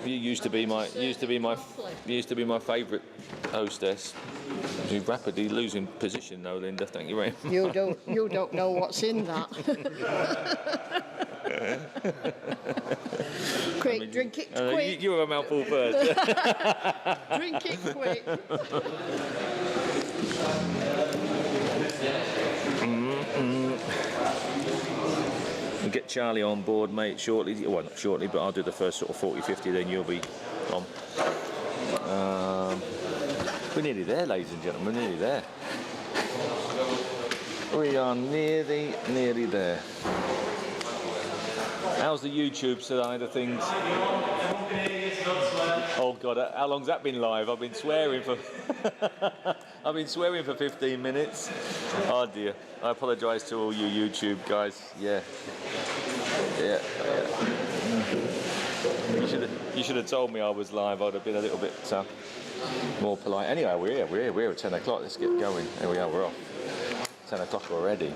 You used to be my favourite hostess. You're rapidly losing position, though, Linda. Thank you very much. You don't know what's in that. Quick, drink it quick. You were a mouthful first. Drink it quick. We'll get Charlie on board, mate, shortly. Well, not shortly, but I'll do the first sort of 40-50, then you'll be on. We're nearly there, ladies and gentlemen, nearly there. We are nearly there. How's the YouTube side of things? Oh God, how long's that been live? I've been swearing for 15 minutes. Oh dear. I apologise to all you YouTube guys. Yeah. You should have told me I was live. I'd have been a little bit more polite. Anyway, we're here. We're at 10 o'clock. Let's get going. There we are. We're off. 10 o'clock already.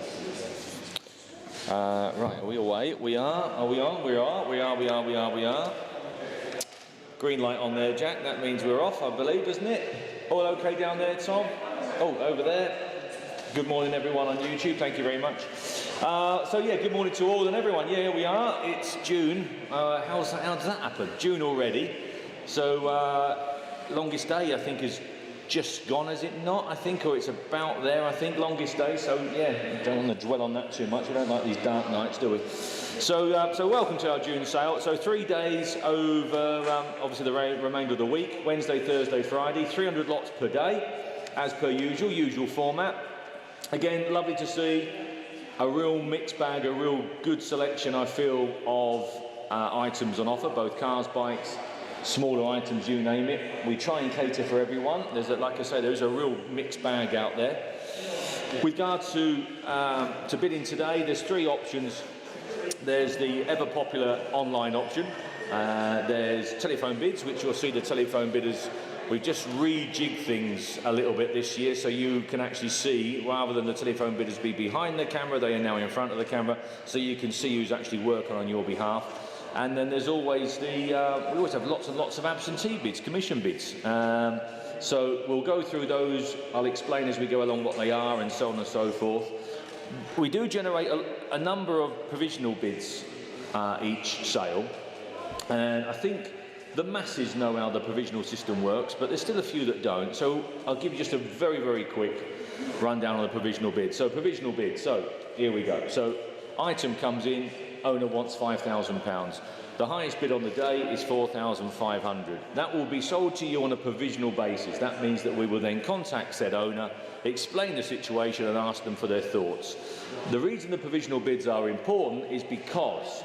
Right, are we away? We are. Are we on? We are. Green light on there, Jack. That means we're off, I believe, doesn't it? All okay down there, Tom? Oh, over there. Good morning, everyone on YouTube. Thank you very much. So yeah, good morning to all and everyone. Yeah, here we are. It's June. How does that happen? June already. So longest day, I think, is just gone, is it not? I think, or it's about there. I think longest day. So yeah, don't want to dwell on that too much. We don't like these dark nights, do we? So welcome to our June sale. So 3 days over, obviously the remainder of the week. Wednesday, Thursday, Friday. 300 lots per day, as per usual format. Again, lovely to see a real mixed bag, a real good selection, I feel, of items on offer, both cars, bikes, smaller items, you name it. We try and cater for everyone. Like I say, there's a real mixed bag out there. With regard to bidding today, there's 3 options. There's the ever popular online option. There's telephone bids, which you'll see the telephone bidders. We've just rejigged things a little bit this year, so you can actually see, rather than the telephone bidders be behind the camera, they are now in front of the camera, so you can see who's actually working on your behalf. And then there's always we always have lots and lots of absentee bids, commission bids. So we'll go through those. I'll explain as we go along what they are and so on and so forth. We do generate a number of provisional bids each sale, and I think the masses know how the provisional system works, but there's still a few that don't. So I'll give you just a very, very quick rundown on the provisional bid. So provisional bid, so here we go. So item comes in, owner wants £5,000. The highest bid on the day is £4,500. That will be sold to you on a provisional basis. That means that we will then contact said owner, explain the situation and ask them for their thoughts. The reason the provisional bids are important is because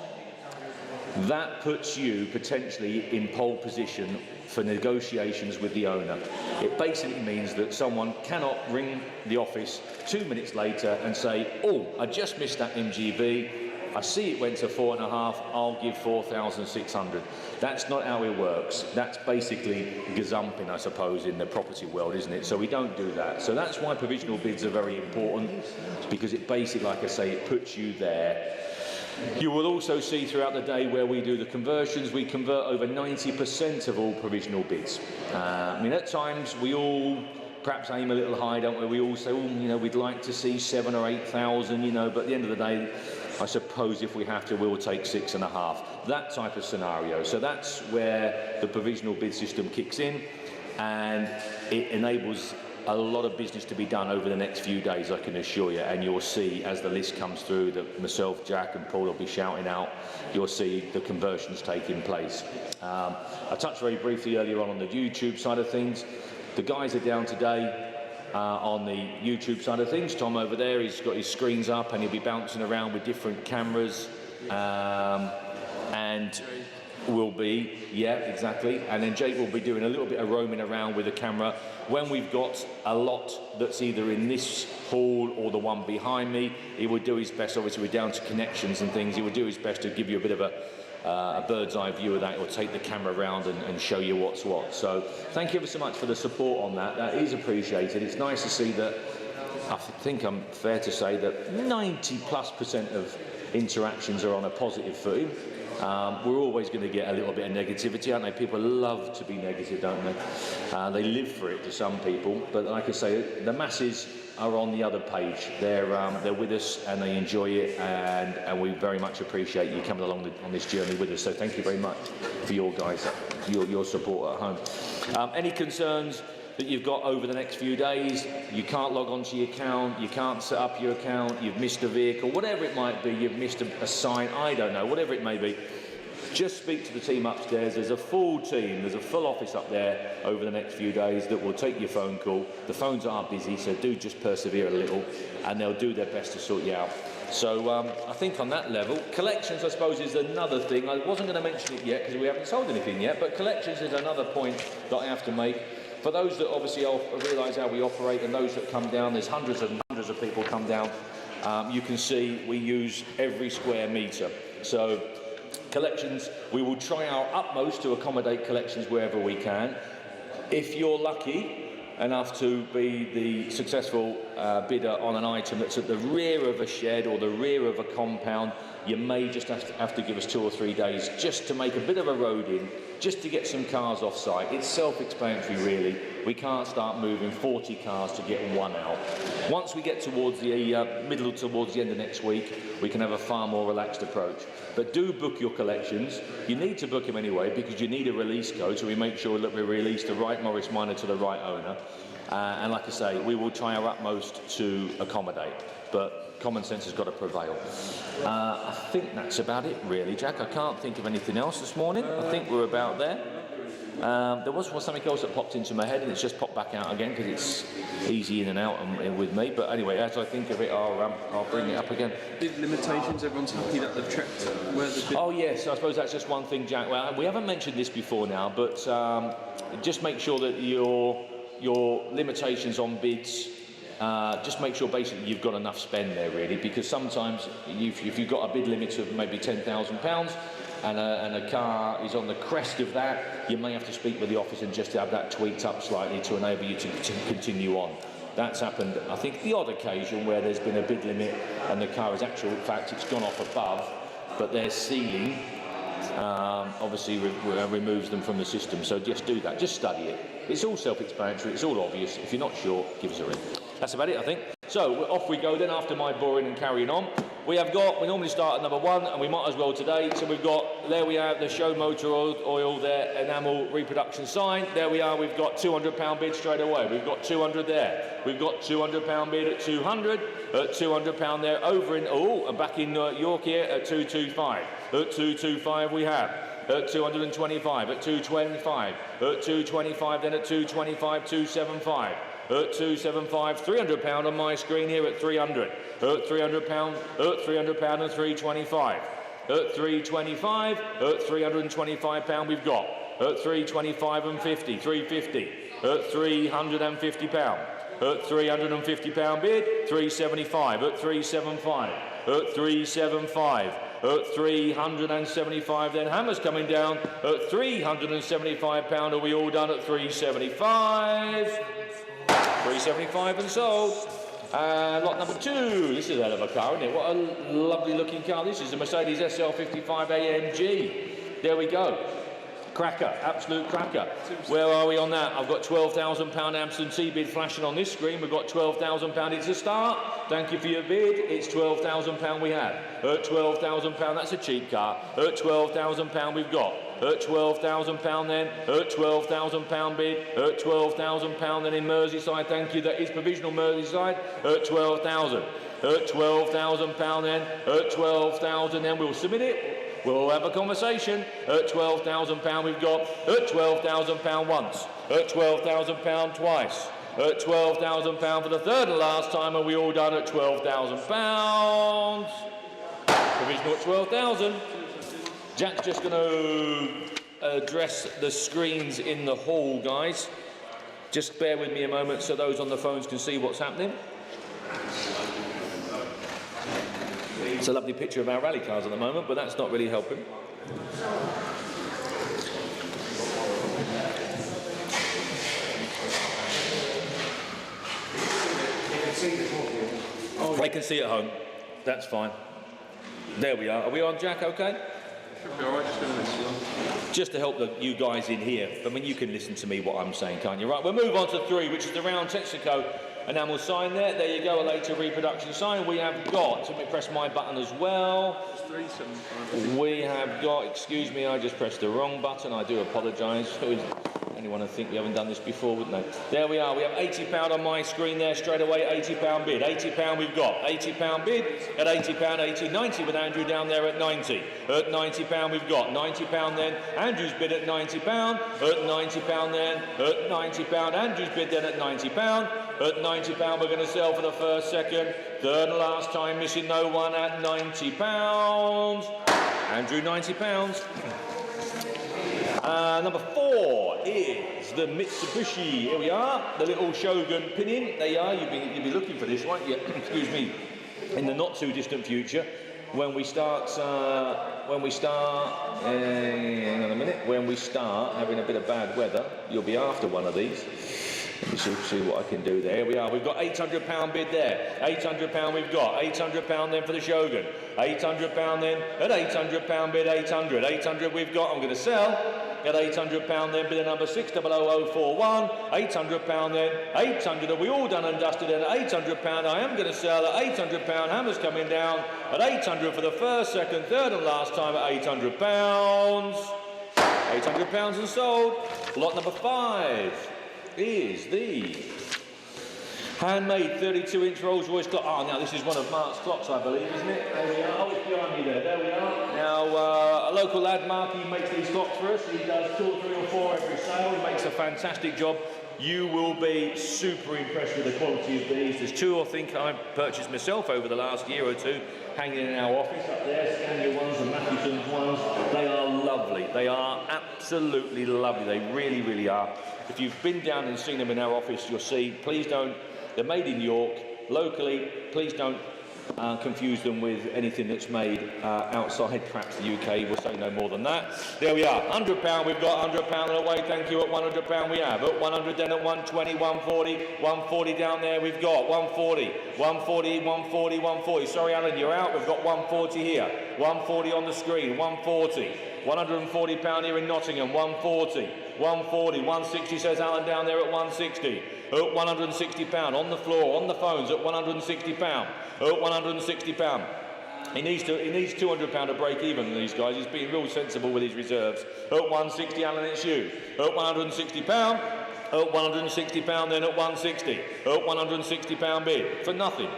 that puts you potentially in pole position for negotiations with the owner. It basically means that someone cannot ring the office 2 minutes later and say, oh, I just missed that MGV, I see it went to 4.5, I'll give 4,600. That's not how it works. That's basically gazumping, I suppose, in the property world, isn't it? So we don't do that. So that's why provisional bids are very important, because it basically, like I say, it puts you there. You will also see throughout the day where we do the conversions, we convert over 90% of all provisional bids. I mean, at times we all perhaps aim a little high, don't we? We all say, oh, you know, we'd like to see 7,000 or 8,000, you know, but at the end of the day, I suppose if we have to, we'll take 6.5. That type of scenario. So that's where the provisional bid system kicks in, and it enables a lot of business to be done over the next few days, I can assure you, and you'll see as the list comes through that myself, Jack and Paul will be shouting out, you'll see the conversions taking place. I touched very briefly earlier on the YouTube side of things. The guys are down today on the YouTube side of things. Tom over there, he's got his screens up and he'll be bouncing around with different cameras, and will be, yeah, exactly. And then Jake will be doing a little bit of roaming around with the camera. When we've got a lot that's either in this hall or the one behind me, he would do his best, obviously we're down to connections and things, he would do his best to give you a bit of a bird's eye view of that, or take the camera around and show you what's what. So thank you ever so much for the support on that. That is appreciated. It's nice to see that, I think I'm fair to say that 90+% of interactions are on a positive footing. We're always going to get a little bit of negativity, aren't they? People love to be negative, don't they? They live for it to some people, but like I say, the masses are on the other page. They're with us and they enjoy it, and we very much appreciate you coming along on this journey with us. So thank you very much for your guys, your support at home. Any concerns that you've got over the next few days? You can't log onto your account, you can't set up your account, you've missed a vehicle, whatever it might be, you've missed a sign, I don't know, whatever it may be, just speak to the team upstairs. There's a full team, there's a full office up there over the next few days that will take your phone call. The phones are busy, so do just persevere a little, and they'll do their best to sort you out. So I think on that level, collections I suppose is another thing. I wasn't going to mention it yet because we haven't sold anything yet, but collections is another point that I have to make. For those that obviously realise how we operate, and those that come down, there's hundreds and hundreds of people come down. You can see we use every square metre. So collections, we will try our utmost to accommodate collections wherever we can. If you're lucky enough to be the successful bidder on an item that's at the rear of a shed or the rear of a compound, you may just have to give us 2 or 3 days just to make a bit of a road in, just to get some cars off site. It's self-explanatory really. We can't start moving 40 cars to get one out. Once we get towards the towards the end of next week, we can have a far more relaxed approach. But do book your collections. You need to book them anyway because you need a release code, so we make sure that we release the right Morris Minor to the right owner. And like I say, we will try our utmost to accommodate, but common sense has got to prevail. I think that's about it really, Jack. I can't think of anything else this morning. I think we're about there. There was something else that popped into my head and it's just popped back out again because it's easy in and out with me. But anyway, as I think of it, I'll bring it up again. Bid limitations, everyone's happy that they've checked where the bid... Oh yes, I suppose that's just one thing, Jack. Well, we haven't mentioned this before now, but just make sure that your limitations on bids, just make sure basically you've got enough spend there really, because sometimes if you've got a bid limit of maybe £10,000 and a car is on the crest of that, you may have to speak with the office and just have that tweaked up slightly to enable you to continue on. That's happened, I think, the odd occasion where there's been a bid limit and the car is actual fact it's gone off above, but their ceiling obviously removes them from the system. So just do that, just study it. It's all self-explanatory, it's all obvious. If you're not sure, give us a ring. That's about it, I think. So off we go then after my boring and carrying on. We normally start at number 1, and we might as well today. So we've got, there we have the show motor oil there, enamel reproduction sign. There we are, we've got £200 bid straight away. We've got 200 there. We've got £200 bid at 200, at £200 there over in, and back in York here at 225. At 225 we have. At 225, at 225, at 225, then at 225, 275. At 275, £300 on my screen here at 300. At £300, at £300 and 325. At 325, at £325 we've got. At 325 and 50, 350. At £350. At £350 bid, 375. At 375. At 375. At £375, then hammers coming down at £375. Are we all done at 375? 375 and sold. And lot number 2. This is a hell of a car, isn't it? What a lovely looking car. This is a Mercedes SL55 AMG. There we go. Cracker, absolute cracker. Where are we on that? I've got £12,000 absentee bid flashing on this screen. We've got £12,000. It's a start. Thank you for your bid. It's £12,000 we have. At £12,000, that's a cheap car. At £12,000 we've got. At £12,000 then. At £12,000 bid. At £12,000 then in Merseyside. Thank you. That is provisional Merseyside. At 12,000. At £12,000 then. At 12,000 then. We'll submit it. We'll have a conversation. At £12,000 we've got. At £12,000 once. At £12,000 twice. At £12,000 for the third and last time. Are we all done at £12,000? Provisional at 12,000. Jack's just going to address the screens in the hall, guys. Just bear with me a moment so those on the phones can see what's happening. It's a lovely picture of our rally cars at the moment, but that's not really helping. They can see at home. That's fine. There we are. Are we on, Jack? Okay? Should be alright, just going to listen. Just to help you guys in here. I mean, you can listen to me what I'm saying, can't you? Right, we'll move on to 3, which is the round Texaco enamel sign there. There you go, a later reproduction sign. We have got, let me press my button as well. It's 375. We have got, excuse me, I just pressed the wrong button. I do apologise. Anyone would think we haven't done this before, wouldn't they? There we are. We have £80 on my screen there straight away. £80 bid. £80 we've got. £80 bid at £80, 80, 90 with Andrew down there at 90. At £90 we've got. £90 then. Andrew's bid at £90. At £90 then. At £90. Andrew's bid then at £90. At £90 we're going to sell for the first, second, third and last time, missing no one at £90. Andrew, £90. Number 4 is the Mitsubishi. Here we are, the little Shogun pinion. There you are. You'll be looking for this, won't you? Excuse me. In the not too distant future, when we start, hang on a minute. When we start having a bit of bad weather, you'll be after one of these. Let me see what I can do there. Here we are. We've got £800 bid there. £800 we've got. £800 then for the Shogun. £800 then at £800 bid. 800. 800 we've got. I'm going to sell at £800 then bid number 600041. £800 then. 800. Are we all done and dusted then at £800? I am going to sell at £800. Hammer's coming down at 800 for the first, second, third and last time at £800. £800 and sold. Lot number 5 is the handmade 32-inch Rolls-Royce clock. Oh, now this is one of Mark's clocks, I believe, isn't it? There we are. Oh, it's behind me there. There we are. Now, a local lad, Mark, he makes these clocks for us. He does 2 or 3 or 4 every sale. He makes a fantastic job. You will be super impressed with the quality of these. There's 2 I think I've purchased myself over the last year or 2 hanging in our office up there. Scania ones and Mathewsons ones. They are lovely. They are absolutely lovely. They really, really are. If you've been down and seen them in our office, you'll see, please don't, they're made in York, locally, please don't confuse them with anything that's made outside perhaps the UK. We'll say no more than that. There we are, £100 we've got, £100 away, thank you. At £100 we have, at 100 then at 120, 140, 140 down there we've got, 140, 140, 140, 140. Sorry Alan, you're out, we've got 140 here, 140 on the screen, 140. £140 here in Nottingham, 140, 140, 160 says Alan down there at 160, at £160 on the floor, on the phones at £160, at £160. He needs £200 to break even, these guys. He's being real sensible with his reserves. At 160, Alan, it's you. At £160, at £160 then at 160, at £160 bid for nothing.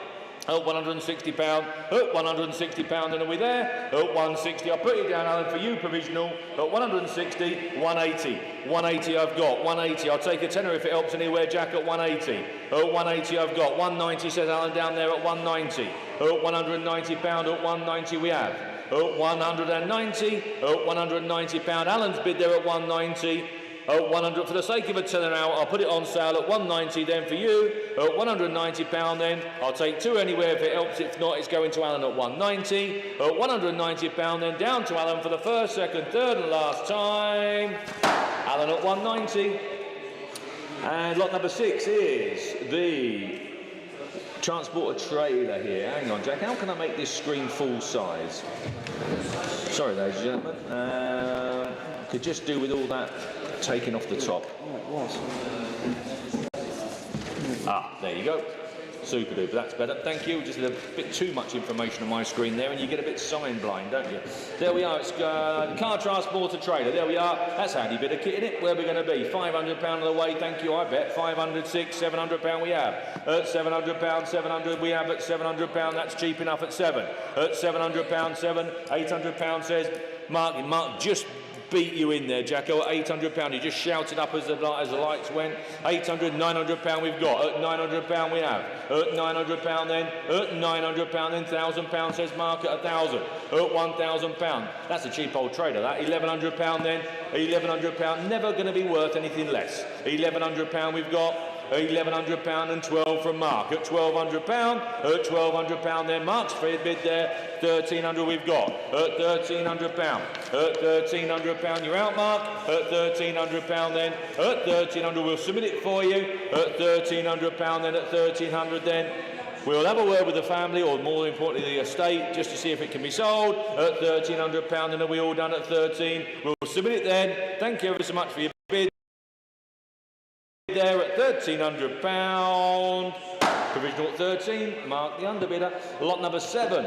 At £160, at £160 then are we there? At 160, I'll put it down Alan for you provisional. At 160, 180. 180 I've got, 180, I'll take a tenner if it helps anywhere, Jack, at 180. At 180 I've got, 190 says Alan down there at 190. At £190, at 190 we have. At 190, at £190, Alan's bid there at 190. At 100, for the sake of a tenner now, I'll put it on sale at 190 then for you. At £190 then, I'll take 2 anywhere if it helps. If not, it's going to Alan at 190. At £190 then, down to Alan for the first, second, third and last time. Alan at 190. And lot number 6 is the transporter trailer here. Hang on, Jack, how can I make this screen full size? Sorry, ladies and gentlemen. Could just do with all that taken off the top. Oh, it was. Ah, there you go. Super duper, that's better. Thank you. Just a bit too much information on my screen there, and you get a bit sign blind, don't you? There we are. It's car transporter trailer. There we are. That's a handy bit of kit in it. Where are we going to be? £500 on the way. Thank you. I bet. 500, 6, £700 we have. At £700, 700 we have. At £700, that's cheap enough. At 7. At £700, 7. £800 says Mark just beat you in there, Jacko, at £800. You just shouted up as the lights went. £800, £900 we've got. At £900 we have. At £900 then. At £900 then. £1,000 says Mark at 1,000. At £1,000. That's a cheap old trader, that. £1,100 then. £1,100. Never going to be worth anything less. £1,100 we've got. £1,100 and 12 from Mark. At £1,200. At £1,200 then. Mark's bid there. £1,300 we've got. At £1,300. At £1,300 you're out, Mark. At £1,300 then. At £1,300 we'll submit it for you. At £1,300 then. At £1,300 then. We'll have a word with the family, or more importantly the estate, just to see if it can be sold at £1,300, and are we all done at 13? We'll submit it then. Thank you ever so much for your bid. There at £1,300. Provisional at 13, mark the underbidder. Lot number 7.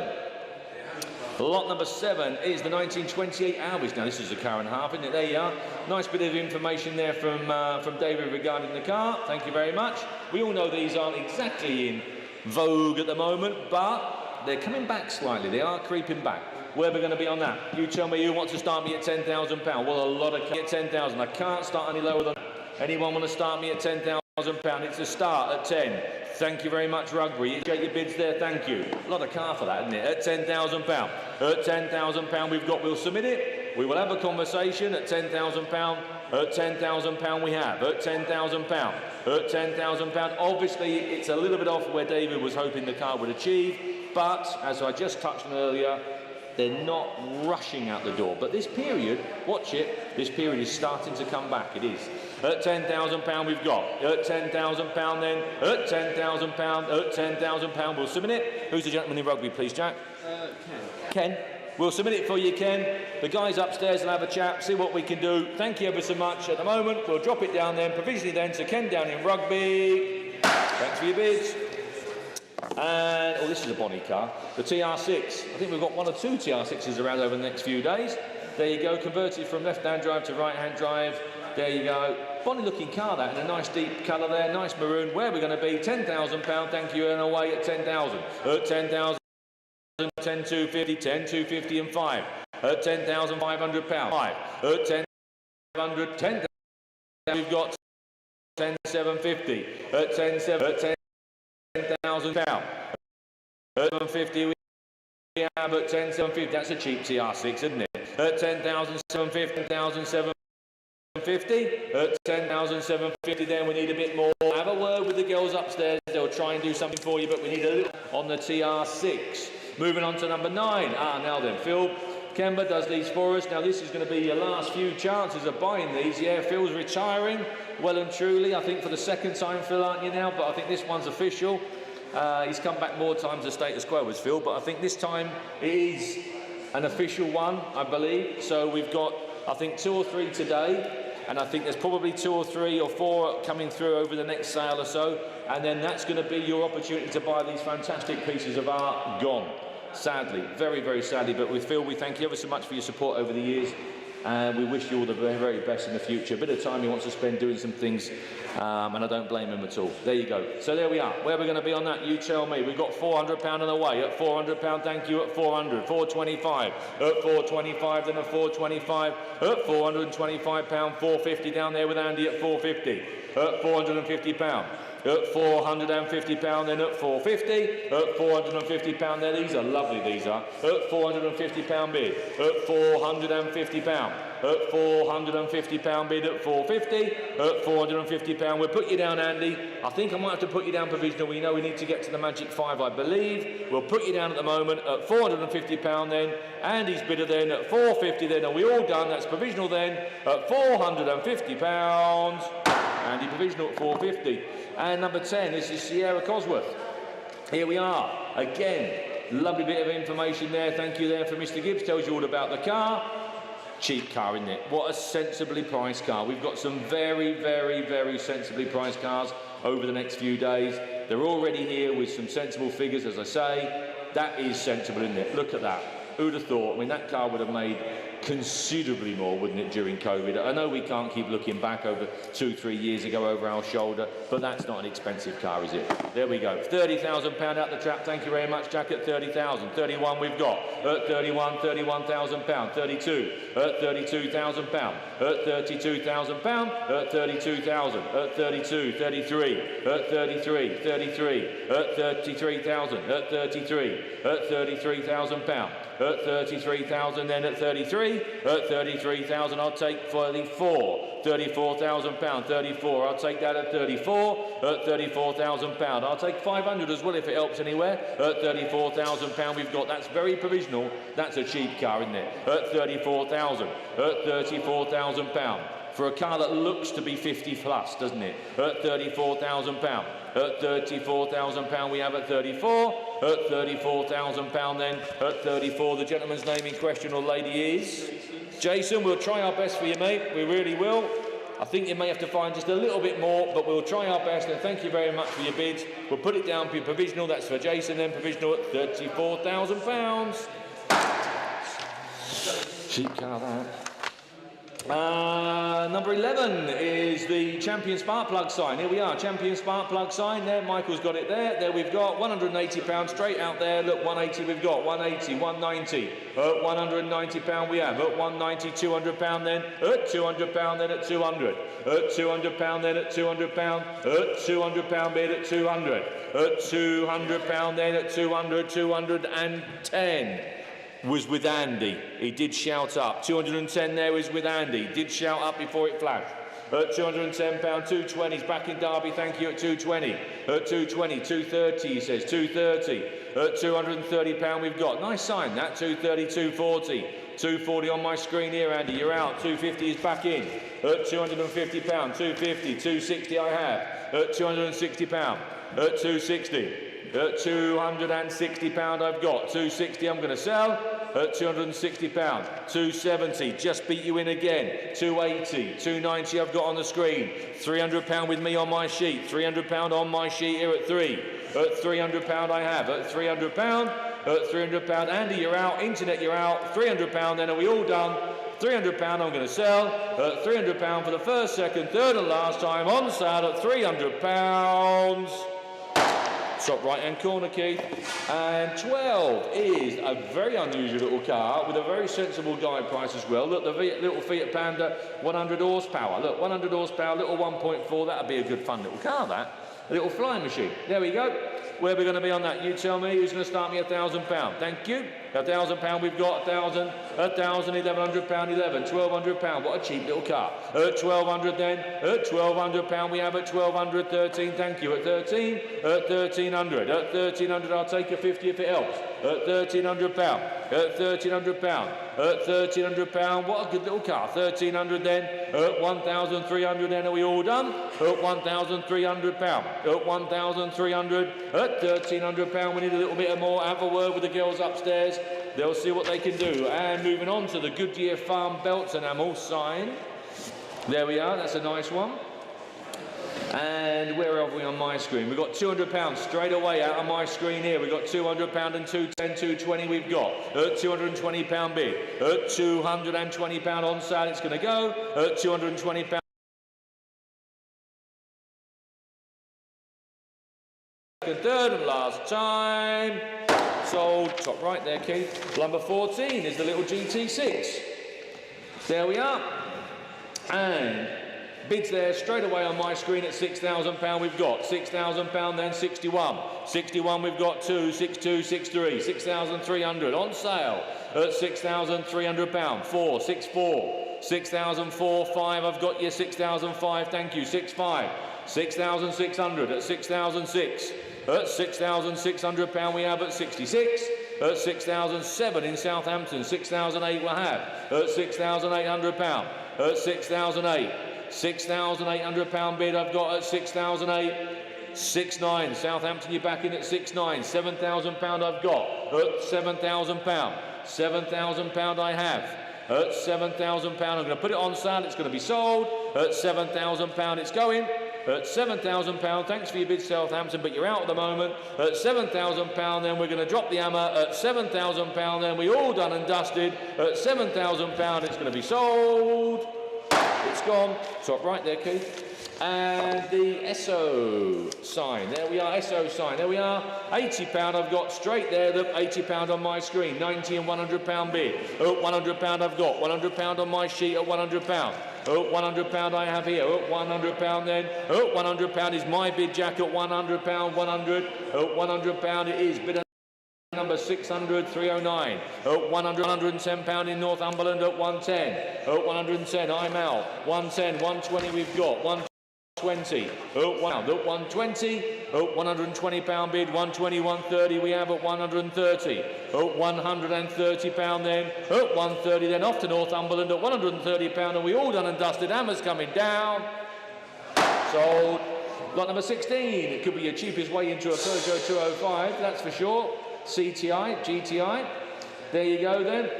Lot number 7 is the 1928 Albis. Now this is a car and a half, isn't it? There you are. Nice bit of information there from David regarding the car. Thank you very much. We all know these aren't exactly in vogue at the moment, but they're coming back slightly. They are creeping back. Where are we going to be on that? You tell me who wants to start me at £10,000. Well, a lot of at 10,000. I can't start any lower than. Anyone want to start me at £10,000? It's a start at 10. Thank you very much, Rugby. You get your bids there, thank you. A lot of car for that, isn't it? At £10,000. At £10,000 we've got, we'll submit it. We will have a conversation at £10,000. At £10,000 we have. At £10,000. At £10,000. Obviously, it's a little bit off where David was hoping the car would achieve. But, as I just touched on earlier, they're not rushing out the door. But this period, watch it, this period is starting to come back. It is. At £10,000 we've got. At £10,000 then. At £10,000. At £10,000 we'll submit it. Who's the gentleman in Rugby, please, Jack? Ken. We'll submit it for you, Ken. The guys upstairs will have a chat, see what we can do. Thank you ever so much. At the moment, we'll drop it down then, provisionally then, to Ken down in Rugby. Thanks for your bids. And, oh, this is a bonny car. The TR6. I think we've got 1 or 2 TR6s around over the next few days. There you go, converted from left-hand drive to right-hand drive. There you go. Bonny looking car that, in a nice deep colour there, nice maroon. Where are we going to be? £10,000, thank you, and away at 10,000. At 10,000, 10,250, 10,250 and 5. At £10,500. 5. At 10,500, 10,000. We've got 10,750. At 10,700, at £10,000. At 750 we have at 10,750. That's a cheap TR6, isn't it? At 10,750, 10,750. At 10,750 then we need a bit more. Have a word with the girls upstairs. They'll try and do something for you, but we need a little on the TR6. Moving on to number 9. Now then, Phil Kemba does these for us. Now this is going to be your last few chances of buying these. Yeah, Phil's retiring, well and truly. I think for the second time, Phil, aren't you now? But I think this one's official. He's come back more times as status quo as Phil, but I think this time it is an official one, I believe. So we've got, I think, 2 or 3 today, and I think there's probably 2 or 3 or 4 coming through over the next sale or so, and then that's going to be your opportunity to buy these fantastic pieces of art gone. Sadly, very, very sadly, but with Phil, we thank you ever so much for your support over the years, and we wish you all the very, very best in the future. A bit of time he wants to spend doing some things, and I don't blame him at all. There you go. So there we are. Where are we going to be on that? You tell me. We've got £400 on the way. At £400, thank you. At 400, 425. At 425, then at 425. At £425, 450 down there with Andy at 450. At £450. At £450, then at 450. At £450 there. These are lovely, these are. At £450 bid. At £450. At £450 bid at 450. At £450. We'll put you down, Andy. I think I might have to put you down provisional. We know we need to get to the magic 5, I believe. We'll put you down at the moment at £450 then. Andy's bidder then at 450 then. Are we all done? That's provisional then at £450. Andy provisional at 450. And number 10, this is Sierra Cosworth. Here we are. Again, lovely bit of information there. Thank you there for Mr. Gibbs. Tells you all about the car. Cheap car, isn't it? What a sensibly priced car. We've got some very, very, very sensibly priced cars over the next few days. They're already here with some sensible figures, as I say. That is sensible, isn't it? Look at that. Who'd have thought? I mean, that car would have made considerably more, wouldn't it, during COVID? I know we can't keep looking back over 2-3 years ago over our shoulder, but that's not an expensive car, is it? There we go. £30,000 out the trap. Thank you very much, Jack, at 30,000. 31 we've got. At 31, £31,000. 32. At £32,000. At £32,000. At 32,000. At 32, 33. At 33, 33. At 33,000. At 33. At £33,000. At 33,000, then at 33. At 33,000, I'll take 34. £34,000. 34. I'll take that at 34. At £34,000. I'll take 500 as well if it helps anywhere. At £34,000 we've got. That's very provisional. That's a cheap car, isn't it? At 34,000. At £34,000. for a car that looks to be 50 plus, doesn't it? At £34,000. At £34,000 we have at 34. At £34,000 then. At 34, the gentleman's name in question or lady is Jason. We'll try our best for you, mate. We really will. I think you may have to find just a little bit more, but we'll try our best, and thank you very much for your bids. We'll put it down for your provisional. That's for Jason, then provisional at £34,000. Cheap car, that. Number 11 is the Champion Spark Plug sign. Here we are, Champion Spark Plug sign. There, Michael's got it there. There we've got £180 straight out there. Look, 180 we've got, 180, 190. At £190 we have. At 190, £200 then. At £200 then at 200. At £200 then at £200. At £200 bid at 200. At £200 then at 200, 210. Was with Andy. He did shout up. 210 there is with Andy. Did shout up before it flashed. At £210, 220's back in Derby, thank you, at 220. At 220, 230 he says, 230. At £230 we've got. Nice sign that, 230, 240. 240 on my screen here, Andy, you're out. 250 is back in. At £250, 250, 260 I have. At £260. At 260. At £260 I've got. 260 I'm going to sell. At £260. 270, just beat you in again. 280, 290 I've got on the screen. £300 with me on my sheet. £300 on my sheet here at 3. At £300 I have. At £300. At £300. Andy, you're out. Internet, you're out. £300 then. Are we all done? £300 I'm going to sell. At £300 for the first, second, third and last time. On sale at £300. Top right-hand corner, Keith. And 12 is a very unusual little car with a very sensible guide price as well. Look, the little Fiat Panda, 100 horsepower. Look, 100 horsepower, little 1.4. That'd be a good fun little car, that. A little flying machine. There we go. Where are we going to be on that? You tell me. Who's going to start me £1,000? Thank you. £1,000 we've got. 1,000, 1,000, £1,100, 11, £1,200. What a cheap little car. At 1,200 then. At £1,200 we have at 1,200, 13. Thank you. At 13. At 1,300. At 1,300 I'll take a 50 if it helps. At £1,300. At £1,300. At £1,300. What a good little car. 1,300 then. At 1,300 then. Are we all done? At £1,300. At 1,300. At £1,300. We need a little bit more. Have a word with the girls upstairs. They'll see what they can do. And moving on to the Goodyear Farm Belts Enamel sign. There we are. That's a nice one. And where are we on my screen? We've got £200 straight away out on my screen here. We've got £200 and 210, 220 we've got. At £220 bid. At £220 on sale it's going to go. At £220. Third and last time. Sold. Top right there, Keith. Number 14 is the little GT6. There we are. And bids there straight away on my screen at £6,000 we've got. £6,000 then 61. 61 we've got 2, 62, 63. 6,300 on sale at £6,300. 4, 64. 6,004, 5. I've got you 6,005. Thank you. 65. 6,600 at 6,006. At £6,600 we have at 66. At 6,007 in Southampton. 6,008 we'll have at £6,800. At 6,008. £6,800 bid I've got at 6,008. 6,900. Southampton, you're back in at 6,900. £7,000 I've got at £7,000. £7,000 I have at £7,000. I'm going to put it on sale. It's going to be sold at £7,000. It's going at £7,000. Thanks for your bid, Southampton, but you're out at the moment. At £7,000, then we're going to drop the hammer at £7,000. Then we all done and dusted at £7,000. It's going to be sold. It's gone. Top right there, Keith. And the Esso sign. There we are, Esso sign. There we are. £80 I've got straight there. Look, £80 on my screen. £90 and £100 bid. At £100 I've got. £100 on my sheet at £100. At £100 I have here. At £100 then. At £100 is my bid, Jack. At £100. 100. At £100 it is. Bid number 600, 309. At £110 in Northumberland at 110. At 110 I'm out. 110, 120 we've got. 120 120. At 120. At 120 pound bid. 120, 130 we have at 130. At 130 pound then. At 130 then off to Northumberland at 130 pound, and we all done and dusted. Hammers coming down. Sold. Lot number 16. It could be your cheapest way into a Peugeot 205, that's for sure. CTI, GTI. There you go then.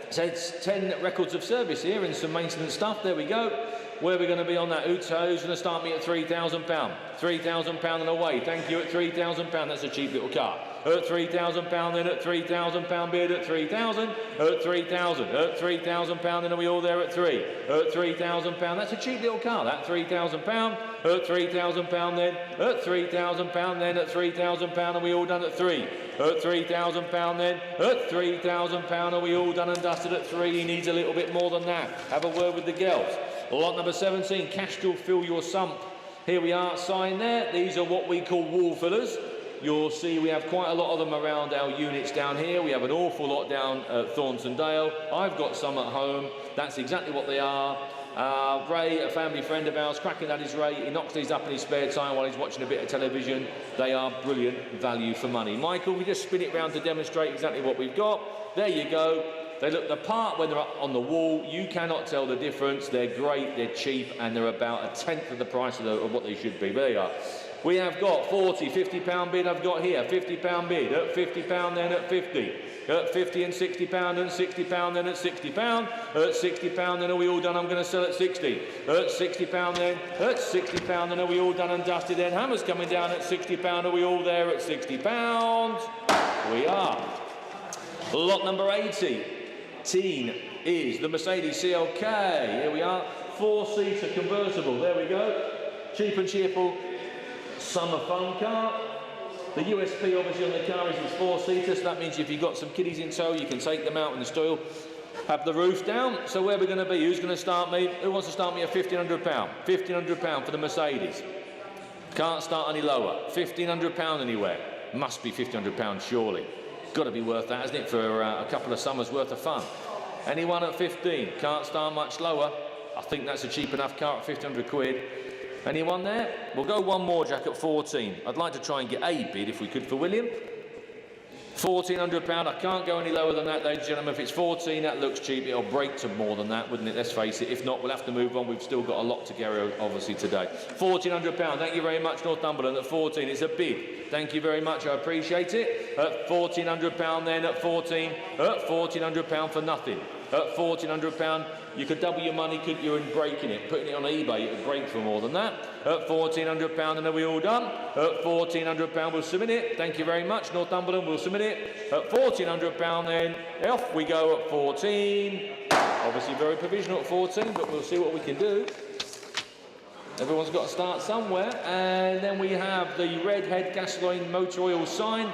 So it's 10 records of service here and some maintenance stuff. There we go. Where are we going to be on that? Who's going to start me at £3,000? £3,000 and away. Thank you at £3,000. That's a cheap little car. At £3,000 then at £3,000 bid at 3,000. At 3,000. At £3,000 then are we all there at 3? At £3,000. That's a cheap little car. That £3,000. At £3,000 then. At £3,000 then at £3,000 are we all done at 3? At £3,000 then. At £3,000 are we all done and dusted at 3? He needs a little bit more than that. Have a word with the girls. Lot number 17, cash to fill your sump. Here we are, sign there. These are what we call wall fillers. You'll see we have quite a lot of them around our units down here. We have an awful lot down at Thornton Dale. I've got some at home. That's exactly what they are. Ray, a family friend of ours, cracking at his Ray. He knocks these up in his spare time while he's watching a bit of television. They are brilliant value for money. Michael, we just spin it round to demonstrate exactly what we've got. There you go. They look the part when they're up on the wall. You cannot tell the difference. They're great, they're cheap, and they're about a tenth of the price of what they should be. But there you are. We have got 40, £50 bid I've got here. £50 bid at £50 then at 50. At 50 and £60 and £60 then at £60. At £60 then are we all done? I'm going to sell at 60. At £60 then. At £60 then are we all done and dusted then? Hammers coming down at £60. Are we all there at £60? We are. Lot number 80. Is the Mercedes CLK. Here we are, 4-seater convertible. There we go. Cheap and cheerful summer fun car. The USP obviously on the car is it's 4-seater, so that means if you've got some kiddies in tow, you can take them out in the stall. Have the roof down. So where are we going to be? Who's going to start me? Who wants to start me at £1,500? £1,500 for the Mercedes. Can't start any lower. £1,500 anywhere. Must be £1,500 surely. Got to be worth that, hasn't it, for a couple of summers worth of fun. Anyone at 15? Can't start much lower. I think that's a cheap enough car at £1,500. Anyone there? We'll go one more, Jack, at 14. I'd like to try and get a bid if we could for William. £1,400. I can't go any lower than that, ladies and gentlemen. If it's 14, that looks cheap. It'll break to more than that, wouldn't it? Let's face it. If not, we'll have to move on. We've still got a lot to carry, obviously, today. £1,400. Thank you very much, Northumberland. At 14, it's a bid. Thank you very much. I appreciate it. At £1,400 then. At 14. At £1,400 for nothing. At £1,400, you could double your money, couldn't you, in breaking it. Putting it on eBay, it would break for more than that. At £1,400, and are we all done? At £1,400, we'll submit it. Thank you very much, Northumberland, we'll submit it. At £1,400 then, off we go at 14. Obviously very provisional at 14, but we'll see what we can do. Everyone's got to start somewhere. And then we have the Redhead gasoline motor oil sign.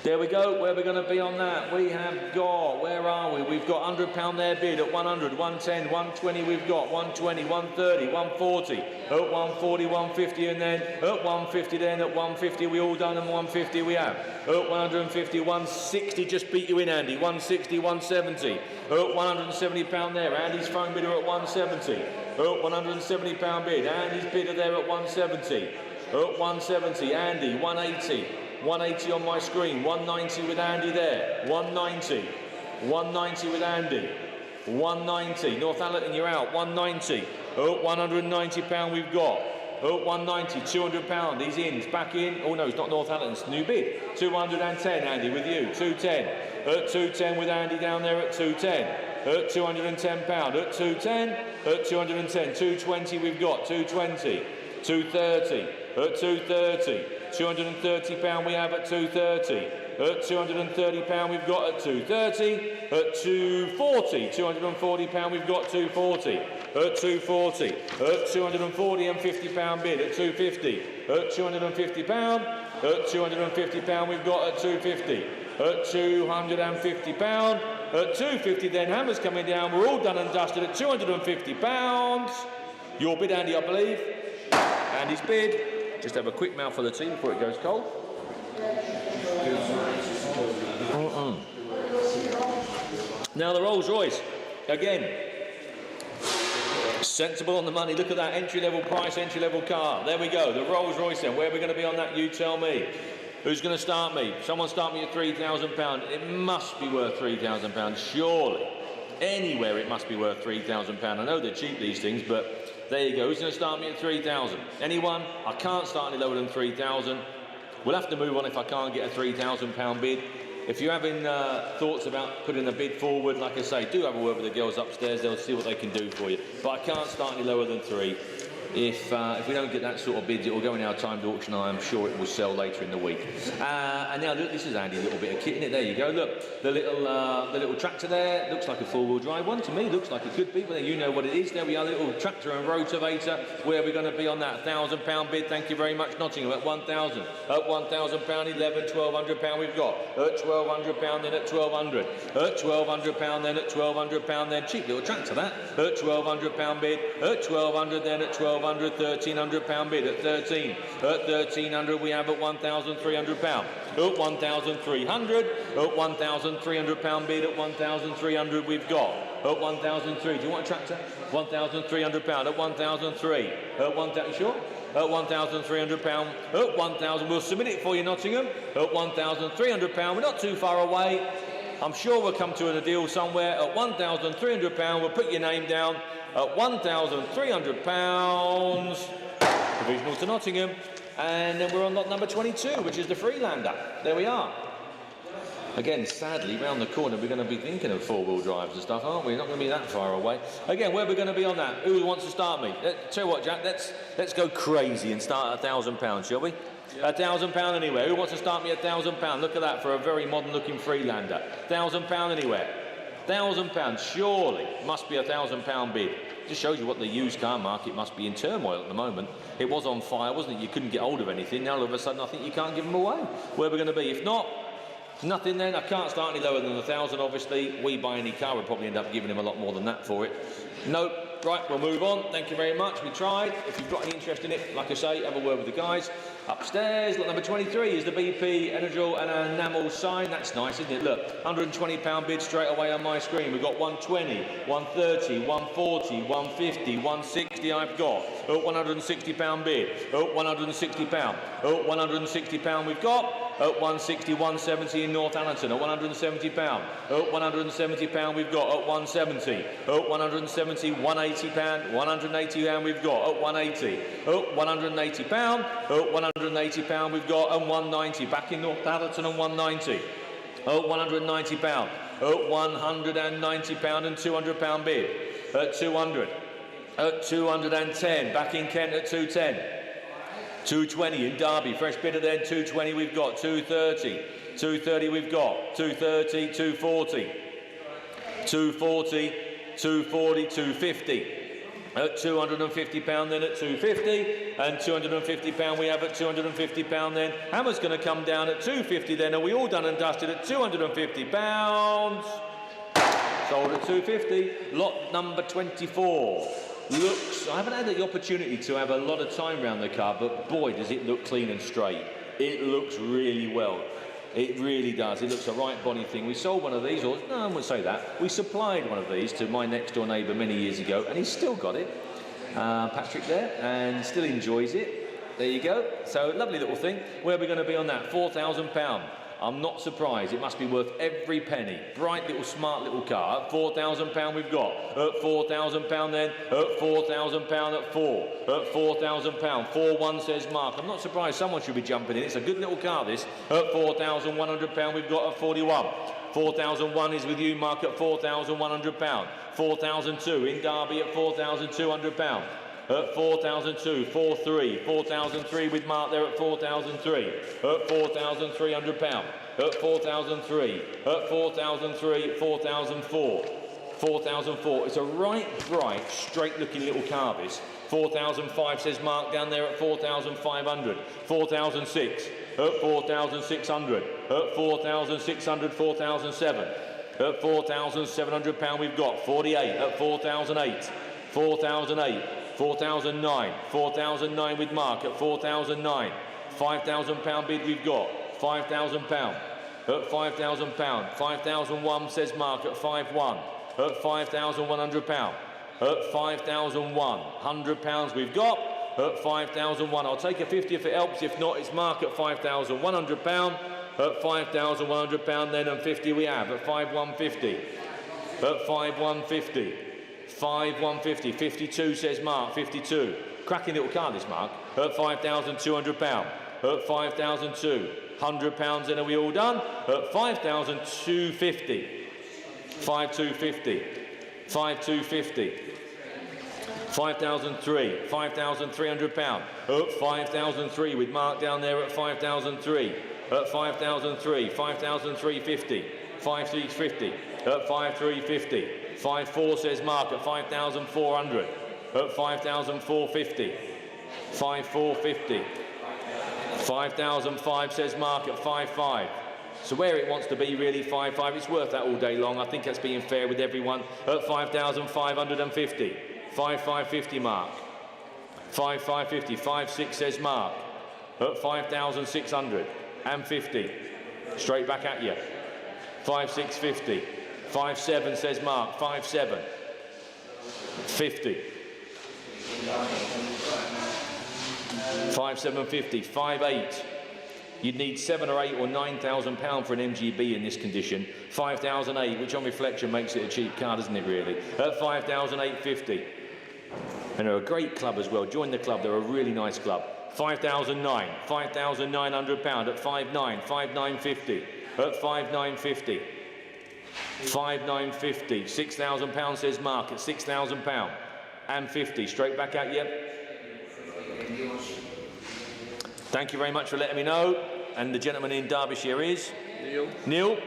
There we go. Where are we going to be on that? We have got, where are we? We've got £100 there bid at 100, 110, 120 we've got, 120, 130, 140, at 140, 150, and then at 150 then, at 150 we all done, and 150 we have. At 150, 160 just beat you in, Andy. 160, 170. At £170 there. Andy's phone bidder at 170. At £170 bid. Andy's bidder there at 170. At 170, Andy, 180. 180 on my screen, 190 with Andy there, 190, 190 with Andy, 190, Northallerton you're out, 190, oh, £190 we've got, oh, 190, £200, he's in, he's back in, oh no, it's not Northallerton, it's new bid, 210 Andy with you, 210, at 210 with Andy down there at 210, at £210, at 210, at 210, 220 we've got, 220, 230, at 230, £230 we have at 230. At £230 we've got at 230. At 240, £240 we've got 240. At 240. At 240 and £50 bid at 250. At £250. At £250 we've got at 250. At £250. At 250 then hammers coming down. We're all done and dusted at £250. Your bid, Andy, I believe. Andy's bid. Just have a quick mouthful of tea before it goes cold. Now the Rolls Royce, again, Sensible on the money. Look at that entry-level price, entry-level car. There we go. The Rolls Royce then. Where are we going to be on that? You tell me. Who's going to start me? Someone start me at £3,000. It must be worth £3,000, surely. Anywhere it must be worth £3,000. I know they're cheap, these things, but there you go. Who's going to start me at 3,000? Anyone? I can't start any lower than 3,000. We'll have to move on if I can't get a £3,000 bid. If you're having thoughts about putting a bid forward, like I say, do have a word with the girls upstairs. They'll see what they can do for you. But I can't start any lower than 3. If we don't get that sort of bids, it will go in our timed auction. I'm sure it will sell later in the week. And now look, this is handy little bit of kit in it. There you go. Look, the little tractor there looks like a four-wheel drive one to me. Looks like it could be, but you know what it is. There we are, little tractor and rotavator. Where are we going to be on that £1,000 bid? Thank you very much, Nottingham. At 1,000. At £1,000, 11, £1,200 we've got. At £1,200 then at 1,200. At £1,200 then at £1,200 then. Cheap little tractor that. At £1,200 bid. At 1,200 then at 1,200. £1,300 bid at 13. At 1,300 we have at £1,300. At 1,300. At £1,300 bid at 1,300 we've got. At 1,003. Do you want a tractor? £1,300 at 1,003. At 1,000. Sure? At £1,300. At 1,000. We'll submit it for you, Nottingham. At £1,300. We're not too far away. I'm sure we'll come to a deal somewhere. At £1,300. We'll put your name down. At £1,300, provisional to Nottingham, and then we're on lot number 22, which is the Freelander. There we are. Again, sadly, round the corner, we're going to be thinking of four-wheel drives and stuff, aren't we? Not going to be that far away. Again, where are we going to be on that? Who wants to start me? Tell you what, Jack, let's go crazy and start at £1,000, shall we? Yeah. £1,000 anywhere. Who wants to start me at £1,000? Look at that for a very modern-looking Freelander. £1,000 anywhere. £1,000, surely must be a £1,000 bid. Just shows you what the used car market must be in turmoil at the moment. It was on fire, wasn't it? You couldn't get hold of anything. Now all of a sudden I think you can't give them away. Where are we going to be? If not, nothing then. I can't start any lower than 1,000, obviously. We buy any car, we'll probably end up giving him a lot more than that for it. Nope. Right, we'll move on. Thank you very much. We tried. If you've got any interest in it, like I say, have a word with the guys. Upstairs, lot number 23 is the BP Energal and enamel sign. That's nice, isn't it? Look, £120 bid straight away on my screen. We've got 120, 130, 140, 150, 160 I've got. Oh, £160 bid. Oh, £160. Oh, £160 we've got. At 160, 170 in Northallerton at £170. At £170 we've got at 170. At 170, £180, £180 we've got at 180. At £180. At £180 we've got and 190. Back in Northallerton and 190. At £190. At £190 and £200 bid. At 200. At 210. Back in Kent at 210. 220 in Derby, fresh bidder then, 220 we've got, 230, 230 we've got, 230, 240, 240, 240, 250, at £250 then at 250, and £250 we have at £250 then. Hammer's going to come down at 250 then, are we all done and dusted at £250? Sold at 250, lot number 24. Looks, I haven't had the opportunity to have a lot of time around the car, but boy does it look clean and straight. It looks really well. It really does. It looks a right bonny thing. We sold one of these, or no, I wouldn't say that. We supplied one of these to my next door neighbour many years ago, and he's still got it. Patrick there, and still enjoys it. There you go. So lovely little thing. Where are we going to be on that? £4,000. I'm not surprised. It must be worth every penny. Bright little, smart little car. At £4,000 we've got. At £4,000 then. At £4,000 at 4. At £4,000. 4-1 says Mark. I'm not surprised. Someone should be jumping in. It's a good little car, this. At £4,100 we've got at 41. 4,001 is with you, Mark, at £4,100. 4,002 in Derby at £4,200. At 4,002, 4,3, 4,003 with Mark there at 4,003, at £4,300, at 4,003, at 4,003, 4,004, 4,004. It's a right bright, straight looking little car, this. 4,005 says Mark down there at 4,500, 4,006, at 4,600, at 4,600, 4,007, at £4,700 we've got, 48, at 4,008, 4,008. 4,009, 4,009 with Mark at 4,009, £5,000 bid we've got, £5,000, at £5,000, 5,001 says Mark at 5,1, at £5,100, at 5,001. £100 we've got at 5,001. I'll take a 50 if it helps. If not, it's mark at £5,100. At £5,100 then, and 50 we have at 5,150. At 5,150. 5,150. 52 says Mark. 52. Cracking little card this, Mark. At £5,200. At 5,002. £100 then, are we all done? At 5,250. 5,250. 5,250. 5,003. 5,300 £. At 5,003 with Mark down there at 5,003. At 5,003. 5,350. 5,350. At 5,350. 5,4 says Mark at 5,400. At 5,450. 5,450. 5,005 says Mark at 5,5. So where it wants to be really 5,5. It's worth that all day long. I think that's being fair with everyone. At 5,550. 5,550 Mark. 5,550. 5,6 says Mark. At 5,600 and 50. Straight back at you. 5,650. 5,7 says Mark. 5,7. 50. 5,750. 5,8. You'd need £7,000 or £8,000 or £9,000 for an MGB in this condition. 5,008, which on reflection makes it a cheap card, isn't it really? At 5,850. And they're a great club as well. Join the club, they're a really nice club. 5,009, £5,900 at 5,9, 5,950. At 5,950. 5,950. £6,000 says Mark at £6,000 and 50. Straight back at you. Thank you very much for letting me know. And the gentleman in Derbyshire is? Neil. Neil.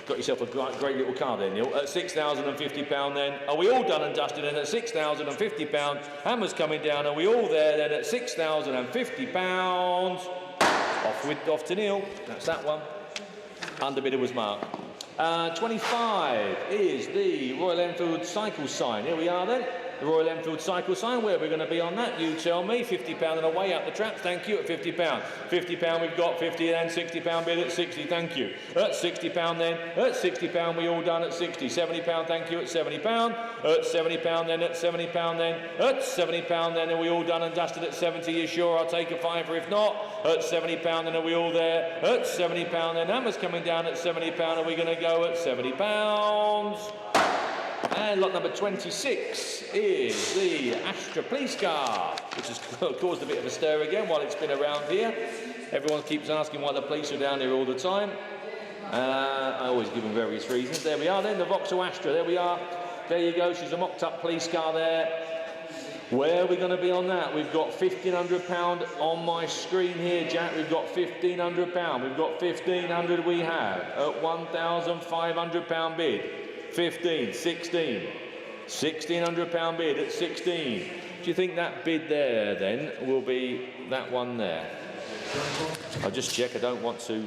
Got yourself a great little car there, Neil. At £6,050 then. Are we all done and dusted then at £6,050? Hammer's coming down. Are we all there then at £6,050? Off to Neil. That's that one. Underbidder was Mark. 25 is the Royal Enfield cycle sign. Here we are then. The Royal Enfield cycle sign. Where are we going to be on that? You tell me. £50 and away up the trap. Thank you. At £50. £50 we've got. 50 and £60 bid at 60. Thank you. At £60 then. At £60 we all done at 60. £70. Thank you. At £70. At £70 then. At £70 then. At £70 then. Are we all done and dusted at 70? You sure? I'll take a fiver if not. At £70 then. Are we all there? At £70 then. Hammer's coming down at £70. Are we going to go at £70? And lot number 26 is the Astra police car, which has caused a bit of a stir again while it's been around here. Everyone keeps asking why the police are down here all the time. I always give them various reasons. There we are then, the Vauxhall Astra. There we are. There you go. She's a mocked up police car there. Where are we going to be on that? We've got £1,500 on my screen here, Jack. We've got £1,500. We've got 1,500 we have at £1,500 bid. 15, 16, £1,600 bid at 16. Do you think that bid there then will be that one there? I'll just check. I don't want to.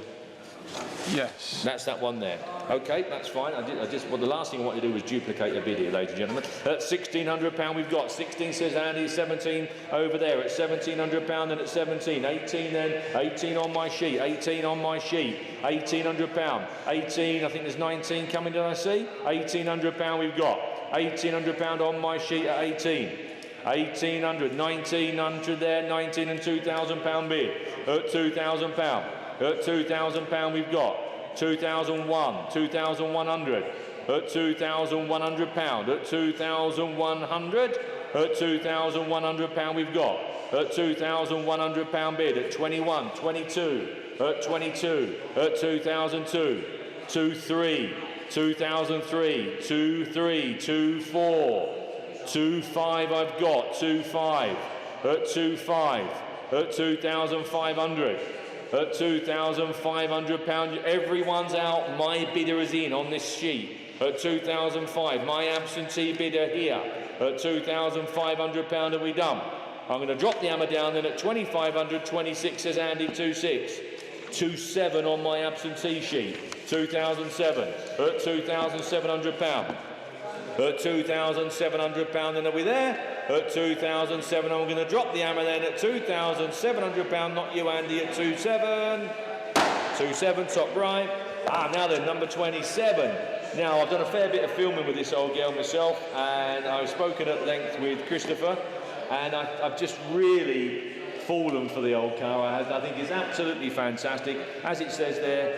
Yes. That's that one there. Okay, that's fine. Well, the last thing I want to do was duplicate a bid here, ladies and gentlemen. At £1,600 we've got. 16 says Andy, 17 over there at £1,700 and at 17. 18 then, 18 on my sheet, 18 on my sheet. £1,800. 18, I think there's 19 coming, did I see? £1,800 we've got. £1,800 on my sheet at 18. 1,800, 1,900 there, 19 and £2,000 bid. At £2,000. At £2,000 we've got. 2,001, 2,100. At £2,100. At 2,100. At £2,100 we've got. At £2,100 bid. At 21, 22. At 22. At 2002. 23. 2003. 23. 24. 25 I've got. 25. At 25. At 2,500. At £2,500, everyone's out. My bidder is in on this sheet. At 2,005, my absentee bidder here. At £2,500, are we done? I'm going to drop the hammer down then at 2,500. 26 says Andy, 26. 27 on my absentee sheet. 2007. At £2,700. At £2,700, then are we there? At 2,700, I'm going to drop the hammer then at £2,700, not you Andy, at 27. 27, top right. Now then, number 27 Now, I've done a fair bit of filming with this old girl myself, and I've spoken at length with Christopher, and I've just really fallen for the old car. I think it's absolutely fantastic. As it says there,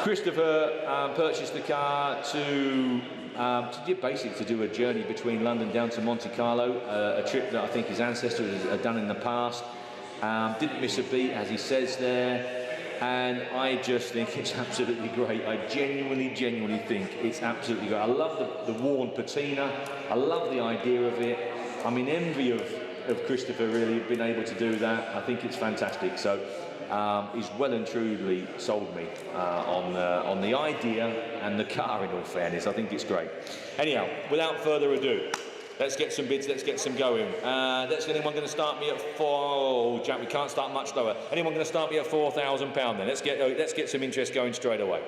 Christopher purchased the car to do a journey between London down to Monte Carlo, a trip that I think his ancestors had done in the past. Didn't miss a beat, as he says there. And I just think it's absolutely great. I genuinely think it's absolutely great. I love the worn patina. I love the idea of it. I'm in envy of Christopher really being able to do that. I think it's fantastic. So he's well and truly sold me on the idea and the car, in all fairness. I think it's great. Anyhow, without further ado, let's get some bids, let's get some going. Anyone going to start me at Jack, we can't start much lower. Anyone going to start me at £4,000 then? Let's get some interest going straight away.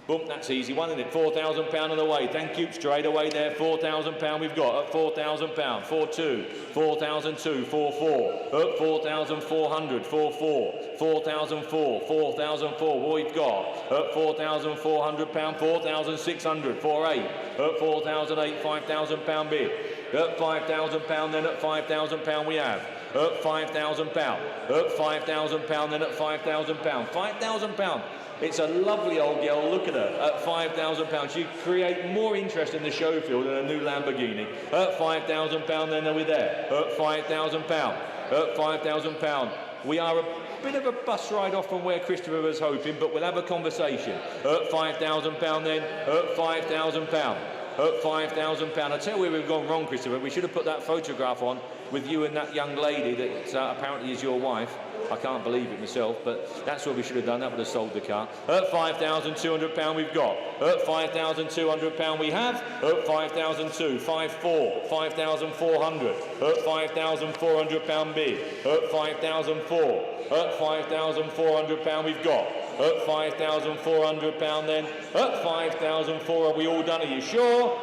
Boom, that's easy one, isn't it? £4,000 on the way. Thank you, straight away there. £4,000 we've got at £4,000. 4-2, 4,002, 4-4, at 4,400, 4-4, 4,004, 4,004. What we've got at £4,400, 4,600, 4-8, at 4,008, £5,000 bid. At £5,000 then at £5,000 we have. At £5,000, at £5,000 then at £5,000. £5,000. It's a lovely old girl, look at her, at £5,000. She'd create more interest in the show field than a new Lamborghini. At £5,000 then are we there? At £5,000, at £5,000. We are a bit of a bus ride off from where Christopher was hoping, but we'll have a conversation. At £5,000 then, at £5,000. At £5,000. I tell you where we've gone wrong, Christopher. We should have put that photograph on with you and that young lady that apparently is your wife. I can't believe it myself, but that's what we should have done. That would have sold the car. At £5,200 we've got. At £5,200 we have. At 5,002, 5,400, 5,400. At £5,400 bid. At 5,004. At £5,400 we've got. At £5,400 then. At 5,004, are we all done? Are you sure?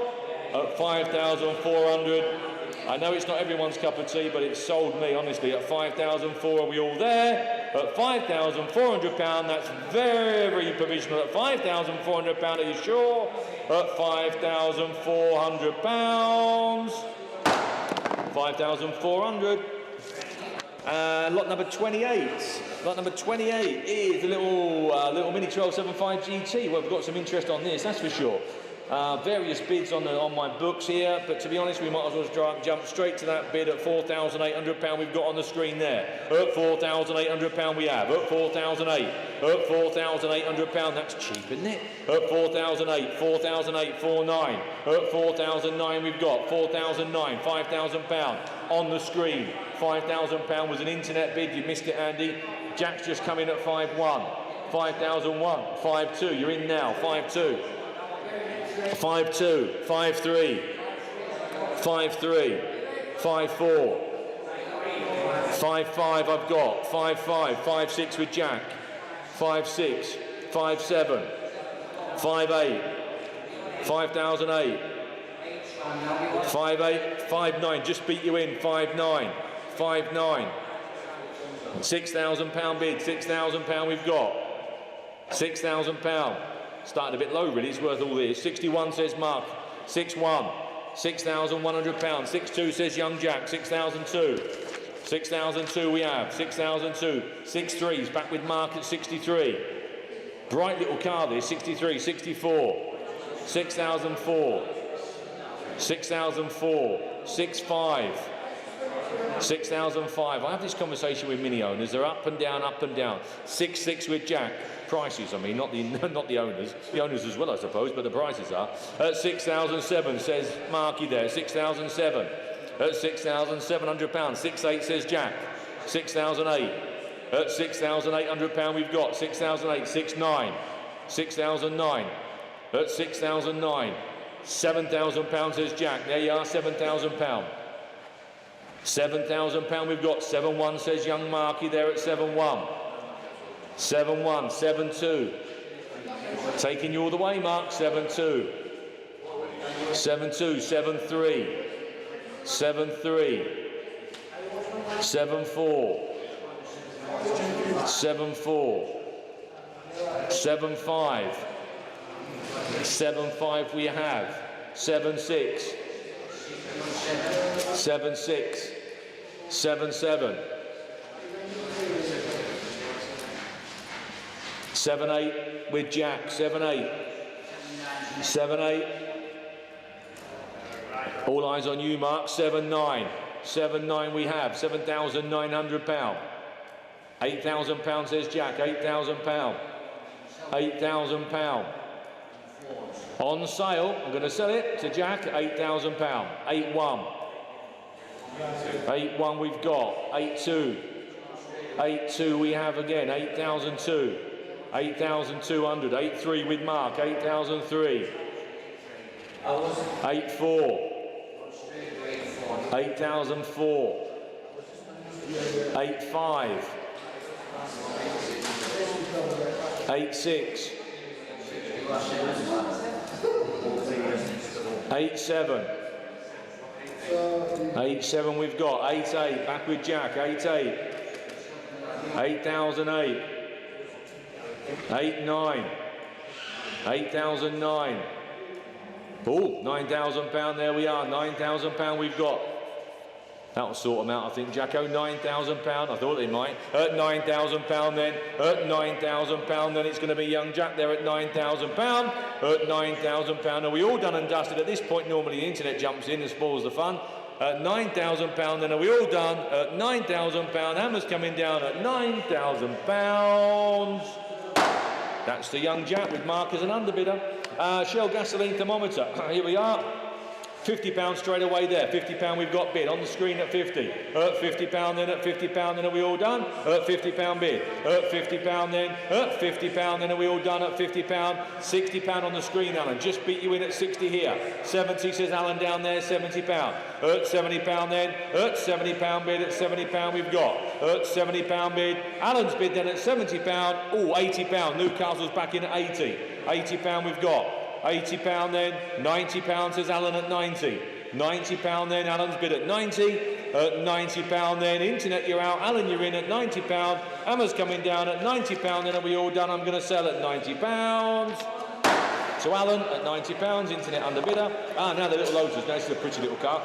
At 5,400. I know it's not everyone's cup of tea, but it's sold me, honestly. At 5,004, are we all there? At £5,400, that's very, very provisional. At £5,400, are you sure? At £5,400. 5,400. Lot number 28. Lot number 28 is the little Mini 1275 GT. Well, we've got some interest on this, that's for sure. Various bids on my books here, but to be honest, we might as well jump straight to that bid at £4,800 we've got on the screen there. At £4,800 we have. At 4,008. At £4,800, that's cheap, isn't it? At 4,008, 4,008, 4,9. At 4,009 we've got. 4,009, £5,000 on the screen. £5,000 was an internet bid, you missed it, Andy. Jack's just come in at 5,1. 5,001, 5,2, you're in now, 5,2. 5-2, 5-3, 5-3, 5-4, 5-5 I've got, 5-5, 5-6 with Jack, 5-6, 5-7, 5-8, 5,008, 5-8, 5-9, just beat you in, 5-9, 5-9, £6,000 bid, £6,000 we've got, £6,000. Started a bit low, really. It's worth all this. 61 says Mark. 6-1. £6,100. 6-2 says Young Jack. 6,002. 6,002 we have. 6,002. 6-3's back with Mark at 63. Bright little car this. 63. 64. 6,004. 6,004. 6-5. 6,005. I have this conversation with mini owners. They're up and down, up and down. 6-6 with Jack. Prices, I mean, not the owners. The owners as well, I suppose, but the prices are. At 6,007 says Marky there. 6,007. At £6,700. 6-8 says Jack. 6,008. At £6,800 we've got. 6,008. 6-9. 6,009. At 6,009. £7,000 says Jack. There you are, £7,000. £7,000 we've got. 7-1 says Young Marky there at 7-1. 7-1, 7-2. Taking you all the way, Mark. 7-2. 7-2, 7-3. 7-3. 7-4. 7-4. 7-5. 7-5 we have. 7-6. 7-6. 7-7. 7-8 with Jack. 7-8. 7-8. All eyes on you, Mark. 7-9. 7-9 we have. £7,900. £8,000 says Jack. £8,000. £8,000. On sale, I'm going to sell it to Jack at £8,000. 8-1. 8-1 we've got. 8-2. 8-2 we have again. 8,002. 8,200. 8-3 with Mark. 8,003. 8-4. 8,004. 8-5. 8-6. 8-7. 8-7 we've got. 8-8 back with Jack. 8-8. 8,008. 8-9. 8,009. Oh, £9,000 there we are. £9,000 we've got. That'll sort them out, I think, Jacko. £9,000. I thought they might. At £9,000 then. At £9,000 then it's going to be young Jack there at £9,000. At £9,000. Are we all done and dusted? At this point, normally the internet jumps in and spoils the fun. At £9,000 then. Are we all done? At £9,000. Hammer's coming down at £9,000. That's the young Jack with Mark as an underbidder. Shell gasoline thermometer. Here we are. £50 straight away there. £50 we've got bid on the screen at 50. At £50 then. At £50 then. Are we all done? At £50 bid. At £50 then. At £50 then. Are we all done? At £50. £60 on the screen, Alan. Just beat you in at 60 here. 70 says Alan down there. £70. At £70 then. At £70 bid. At £70 we've got. At £70 bid. Alan's bid then at £70. Oh, £80. Newcastle's back in at 80. £80 we've got. £80 then. £90 says Alan at 90. £90 then. Alan's bid at 90. At £90 then. Internet, you're out. Alan, you're in at £90. Hammer's coming down at £90 then. Are we all done? I'm going to sell at £90. So Alan at £90. Internet underbidder. Now the little Lotus. Now this is a pretty little car.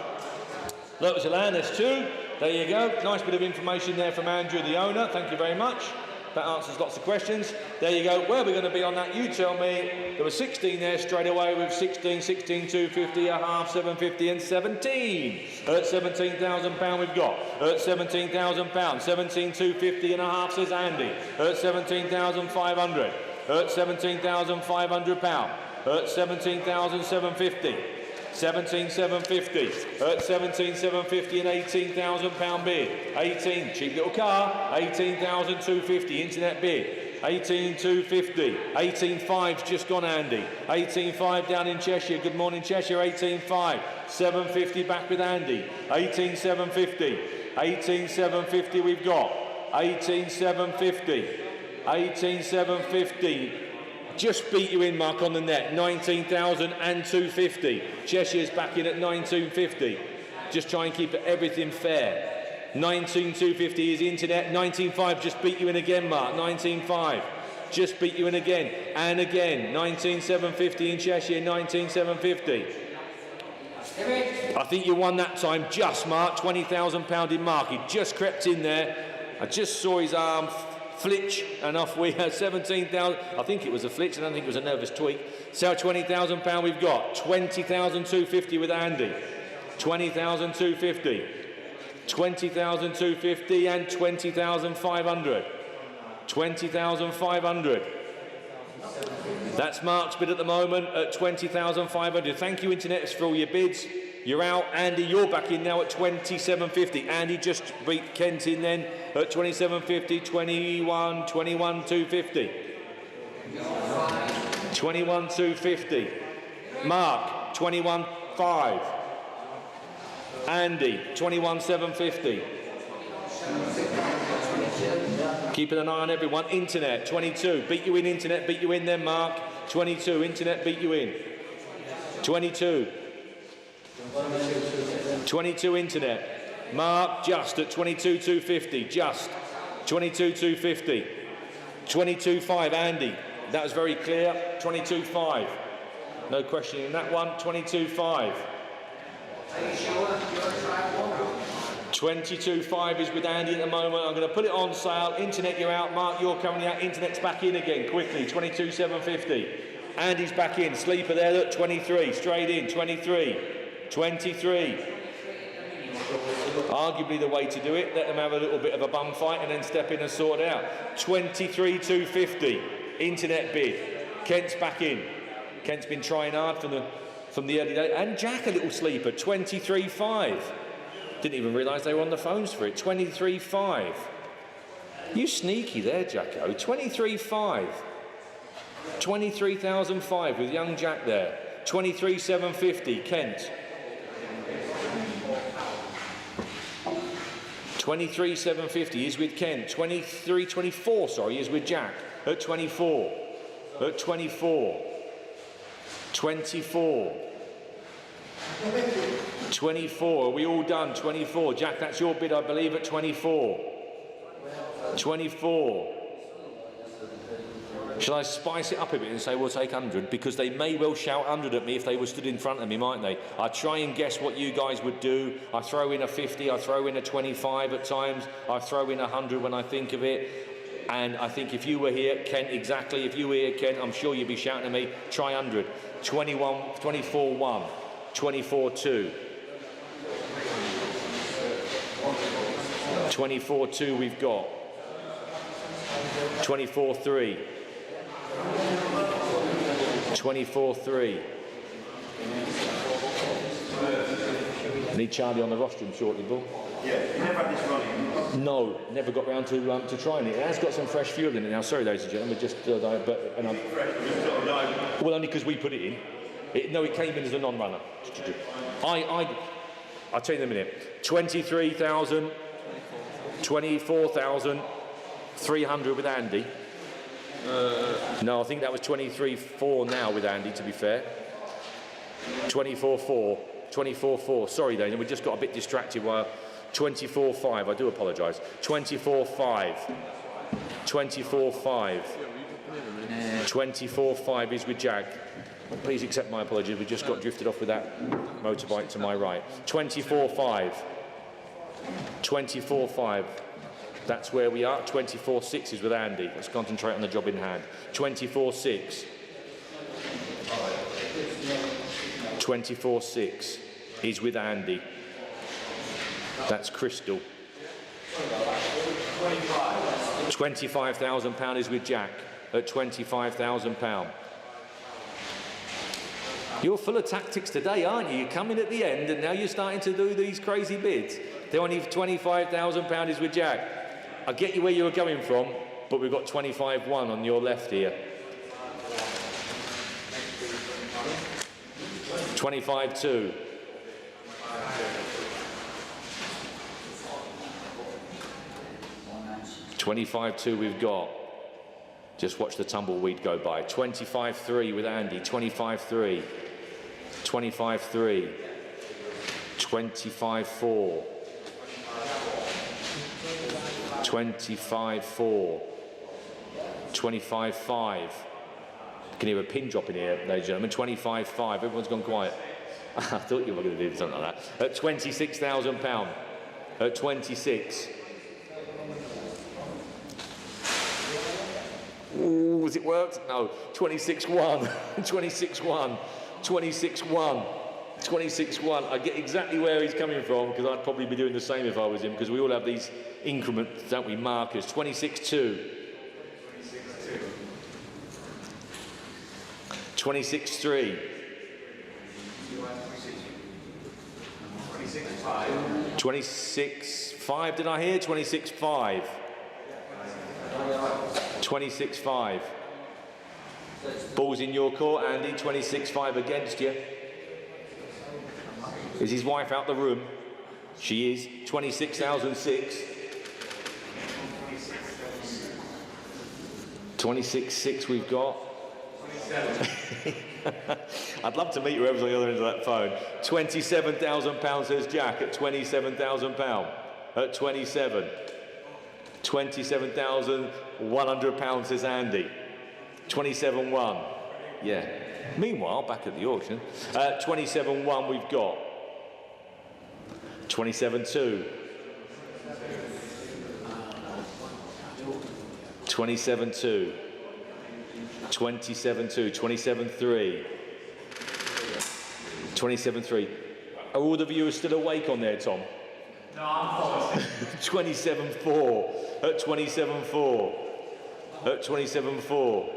Lotus Elan, there's two. There you go. Nice bit of information there from Andrew, the owner. Thank you very much. That answers lots of questions. There you go. Where are we going to be on that? You tell me. There were 16 there straight away with 16, 16, 250, a half, 750 and 17. At £17,000 we've got. At £17,000. 17, 250 and a half says Andy. At 17,500. At £17,500. At 17,750. 17,750. At 17,750 and £18,000 bid. 18, cheap little car. 18,250 internet bid. 18,250. 18,5's just gone, Andy. 18,5 down in Cheshire. Good morning, Cheshire. 18,5. 750 back with Andy. 18,750. 18,750 we've got. 18,750. 18,750. Just beat you in, Mark, on the net. 19,250. Cheshire's back in at 19,250. Just try and keep everything fair. 19,250 is internet. 19,5 just beat you in again, Mark. 19,5 just beat you in again and again. 19,750 in Cheshire. 19,750. I think you won that time, just Mark. £20,000 in Mark. He just crept in there. I just saw his arm flitch, and off we had 17,000. I think it was a flitch. I don't think it was a nervous tweak. So £20,000 we've got. 20,250 with Andy. 20,250. 20,250 and 20,500. 20,500. That's Mark's bid at the moment at 20,500. Thank you, Internet, for all your bids. You're out. Andy, you're back in now at 27.50. Andy just beat Kent in then at 27.50, 21,250. 21,250. Mark, 21.5. Andy, 21,750. Keeping an eye on everyone. Internet, 22. Beat you in, Internet. Beat you in then, Mark. 22. Internet beat you in. 22. 22 Internet. Mark just at 22,250. Just 22,250. 22.5 Andy. That was very clear. 22.5. No question in that one. 22.5. 22.5 is with Andy at the moment. I'm going to put it on sale. Internet, you're out. Mark, you're coming out. Internet's back in again, quickly. 22.750. Andy's back in. Sleeper there, look, 23. Straight in, 23. 23. Arguably the way to do it. Let them have a little bit of a bum fight and then step in and sort it out. 23.250. Internet bid. Kent's back in. Kent's been trying hard from the early days. And Jack, a little sleeper. 23.5. Didn't even realise they were on the phones for it. 23.5. You sneaky there, Jacko. 23.5. 23,005 with young Jack there. 23,750, Kent. 23,750 is with Kent. 24, sorry, is with Jack. At 24. At 24. 24. 24, are we all done? 24. Jack, that's your bid, I believe, at 24. 24. Shall I spice it up a bit and say we'll take 100? Because they may well shout 100 at me if they were stood in front of me, mightn't they? I try and guess what you guys would do. I throw in a 50, I throw in a 25 at times, I throw in 100 when I think of it. And I think if you were here, Kent, exactly, if you were here, Kent, I'm sure you'd be shouting at me, try 100. 21, 24-1, 24-2. 24-2 we've got. 24-3. 24-3. I need Charlie on the rostrum shortly, Bull. Yeah, you never had this running? No, never got round to trying it. It has got some fresh fuel in it now. Sorry, ladies and gentlemen, just well, only because we put it in. No, it came in as a non-runner. I'll tell you in a minute. 23,000, 24,300 with Andy. No, I think that was 23.4 now with Andy, to be fair. 24.4. 24.4. Sorry, then, we just got a bit distracted while 24.5. I do apologise. 24.5. 24.5. 24.5 is with Jag. Please accept my apologies. We just got drifted off with that motorbike to my right. 24.5. 24.5. That's where we are. 24.6 is with Andy. Let's concentrate on the job in hand. 24.6. 24.6 is with Andy. That's Crystal. £25,000 is with Jack at £25,000. You're full of tactics today, aren't you? You come in at the end and now you're starting to do these crazy bids. They're only £25,000 is with Jack. I get you where you were going from, but we've got 25-1 on your left here. 25-2. 25-2 we've got. Just watch the tumbleweed go by. 25-3 with Andy. 25-3. 25-3. 25-4. 25-4. 25-5. You can hear a pin drop in here, ladies and gentlemen. 25-5. Everyone's gone quiet. I thought you were going to do something like that. At £26,000. At 26. Ooh, has it worked? No. 26-1. 26-1. 26-1. 26-1. I get exactly where he's coming from because I'd probably be doing the same if I was him because we all have these increments, don't we, markers. 26-2. 26-3. 26-5, did I hear? 26-5. 26-5. Ball's in your court, Andy. 26-5 against you. Is his wife out the room? She is. 26,006. 26-6 we've got. I'd love to meet whoever's on the other end of that phone. £27,000 says Jack at £27,000. At 27. £27,100 says Andy. 27-1. Yeah. Meanwhile, back at the auction, 27.1 we've got. 27.2. 27.2. 27.2. 27.3. 27.3. Are all the viewers still awake on there, Tom? No, I'm fine. 27.4. At 27.4. At 27.4.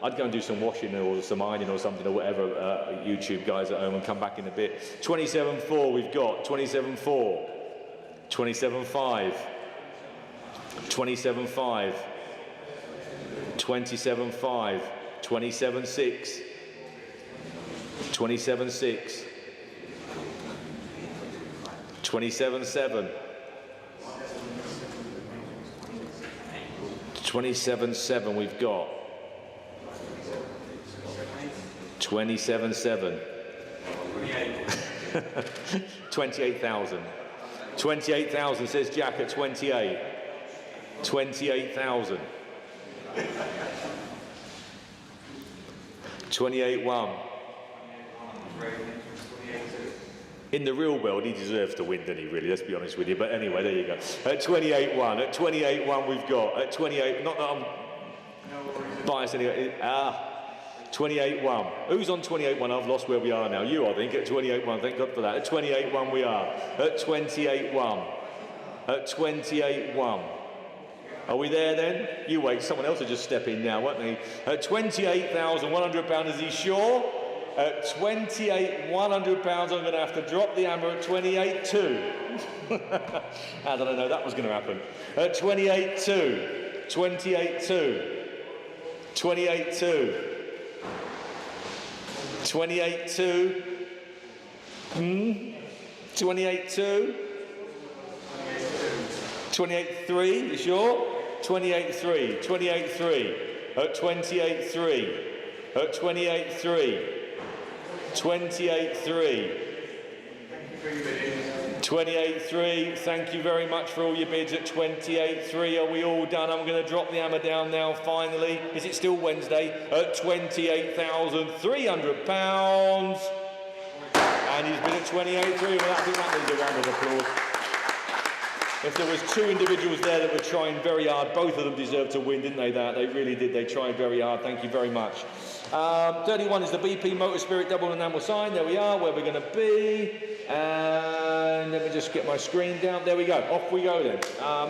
I'd go and do some washing or some ironing or something or whatever, YouTube guys at home, and come back in a bit. 27.4 we've got. 27.4. 27.5. 27.5. 27.5. 27.6. 27.6. 27.7. 27.7 we've got. 27.7. 28,000. 28,000 says Jack at 28. 28,000. 28.1. In the real world, he deserves to win, doesn't he, really? Let's be honest with you. But anyway, there you go. At 28.1. At 28.1 we've got. At 28, not that I'm biased anyway. 28.1. Who's on 28.1? I've lost where we are now. You, I think, at 28.1. Thank God for that. At 28.1 we are. At 28.1. At 28.1. Are we there then? You wait, someone else will just step in now, won't they? At £28,100, is he sure? At £28,100, I'm going to have to drop the hammer at 28.2. How did I know that was going to happen? At 28.2. 28.2. 28.2. 28.2. 28.2. 28.3, you sure? 28.3. 28.3. At 28.3. At 28.3. 28.3. 28.3. Thank you very much for all your bids at 28.3. Are we all done? I'm going to drop the hammer down now, finally. Is it still Wednesday? At £28,300. And he's bid at 28.3. Well, I think that needs a round of applause. If there was two individuals there that were trying very hard, both of them deserved to win, didn't they? They really did. They tried very hard. Thank you very much. 31 is the BP Motor Spirit double enamel sign. There we are, where we're going to be. And let me just get my screen down. There we go. Off we go then.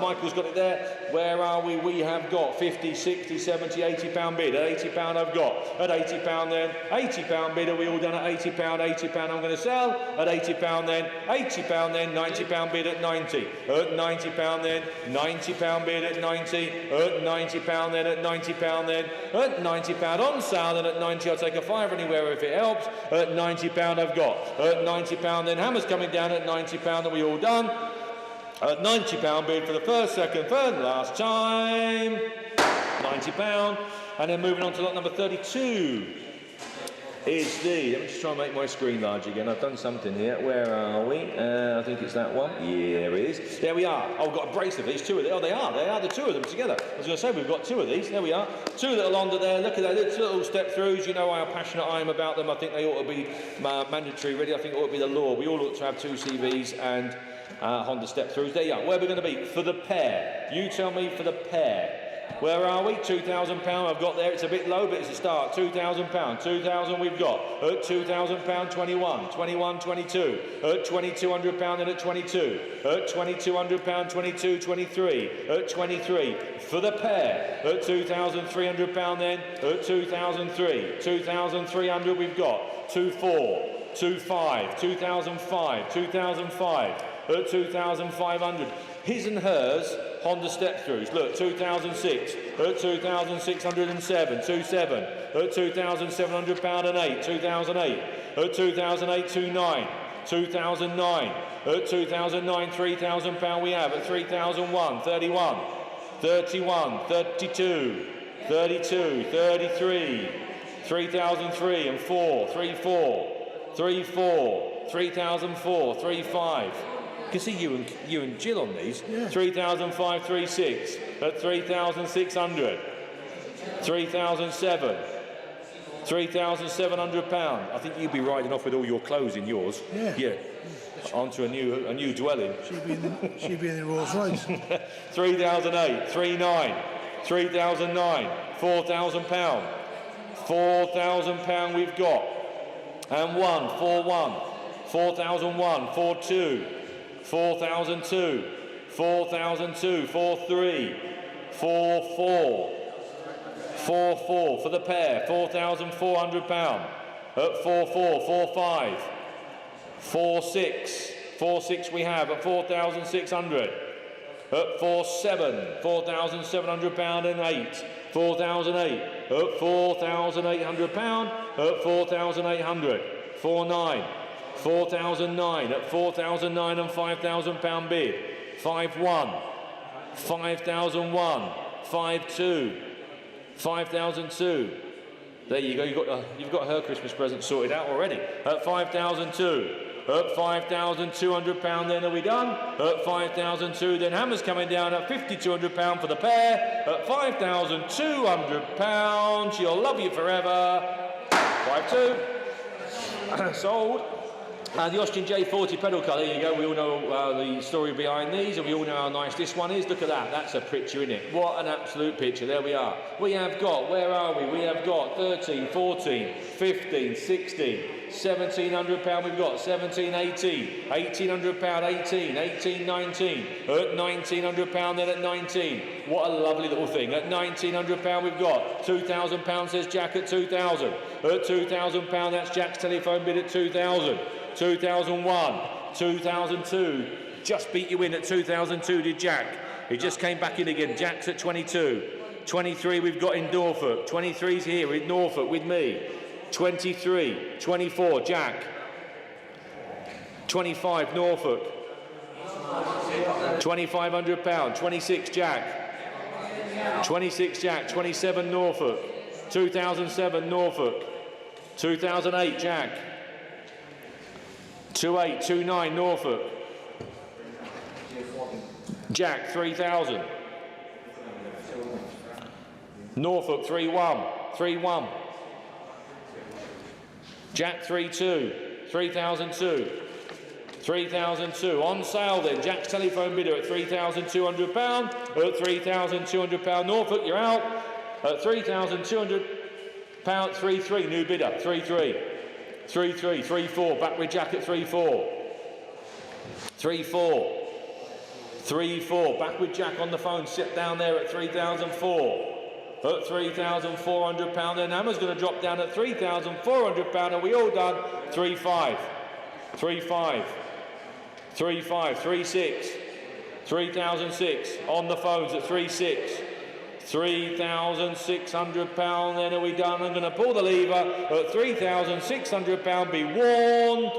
Michael's got it there. Where are we? We have got 50, 60, 70, 80 pound bid. At 80 pound I've got. At 80 pound then. 80 pound bid. Are we all done at 80 pound? 80 pound I'm going to sell. At 80 pound then. 80 pound then. 90 pound bid at 90. At 90 pound then. 90 pound bid at 90. At 90 pound then. At 90 pound then. At 90 pound on sale then. At 90 I'll take a fiver anywhere if it helps. At 90 pound I've got. At 90 pound then. Hammer's coming down at 90 pound. Are we all done? At 90 pound bid for the first, second, third and last time. 90 pound. And then moving on to lot number 32 is the, let me just try and make my screen large again. I've done something here. Where are we? I think it's that one. Yeah, there it is. There we are. Oh, I've got a brace of these. Two of them. Oh, they are the two of them together. I was going to say, we've got two of these. There we are. Two little under there. Look at that. Little step throughs. You know how passionate I am about them. I think they ought to be mandatory, really. I think it ought to be the law. We all ought to have two CVs and Honda step throughs. There you are. Where are we going to be? For the pair. You tell me for the pair. Where are we? £2,000. I've got there. It's a bit low, but it's a start. £2,000. 2,000 we've got. At £2,000, 21. 21, 22. At £2,200 and at 22. At £2,200, 22, 23. At 23. For the pair. At £2,300 then. At 2,003. 2,300 we've got. 2,4. 2,5. 2,005. 2,005. At 2,500. His and hers. Honda step throughs. Look, 2006 at 2,607, 27 at £2,700 and 8, 2008 at 2008, 29, 2009 at 2009, £3,000 we have at 3,001, 31, 31, 32, 32, 33, 3,003 and 4, 34, 34, 3,004, 35. You can see you and Jill on these. Yeah. 3,536 at 3,600. 3,007. £3,700. I think you'd be riding off with all your clothes in yours. Yeah. Onto a new dwelling. She'd be in the Rolls Royce. 3,008, 3,900, 3,009, £4,000. £4,000 we've got. And 4,1, 4,001, 4,2, 4,002, 4,002, 4,3, 4,4, 4,4 for the pair, £4,400. At 4,4, 4,5, 4,6, 4,6 we have at 4,600. At 4,7, £4,700 and 8, 4,008. At £4,800. At 4,800. 4,9, 4,009. At 4,009 and £5,000 bid. 5,1, 5,001. 5,2, 5,002. There you go. You've got her Christmas present sorted out already. At 5,002. At £5,200 then, are we done? At 5,002 then Hammer's coming down at £5,200 for the pair. At £5,200, she'll love you forever. 5,2. Sold. The Austin J40 pedal car, there you go. We all know the story behind these, and we all know how nice this one is. Look at that, that's a picture, isn't it? What an absolute picture. There we are. We have got, where are we? We have got 13, 14, 15, 16, £1,700 we've got, 17, 18, £1,800, 18, 18, 19, at £1,900 then at 19. What a lovely little thing. At £1,900 we've got, £2,000 says Jack at 2,000. At £2,000 that's Jack's telephone bid at 2,000. 2001, 2002, just beat you in at 2002 did Jack. He just came back in again. Jack's at 22. 23 we've got in Norfolk. 23's here in Norfolk with me. 23, 24 Jack. 25 Norfolk. £2,500. 26 Jack. 26 Jack. 27 Norfolk. 2007 Norfolk. 2008 Jack. 28, 29 Norfolk. Jack 3,000. Norfolk 3,1, 3,1. Jack 3,2, 3,002. 3,002 on sale then. Jack's telephone bidder at £3,200. At £3,200 Norfolk, you're out. At £3,200, 3,3 new bidder. 3,3. 3-3, 3-4, back with Jack at 3-4. 3-4. 3-4, back with Jack on the phone, sit down there at 3,004. At £3,400 then Hammer's going to drop down at £3,400. Are we all done? 3-5. 3-5. 3-5, 3-6. 3,006 on the phones at 3-6. £3,600 then, are we done? I'm going to pull the lever at £3,600, be warned.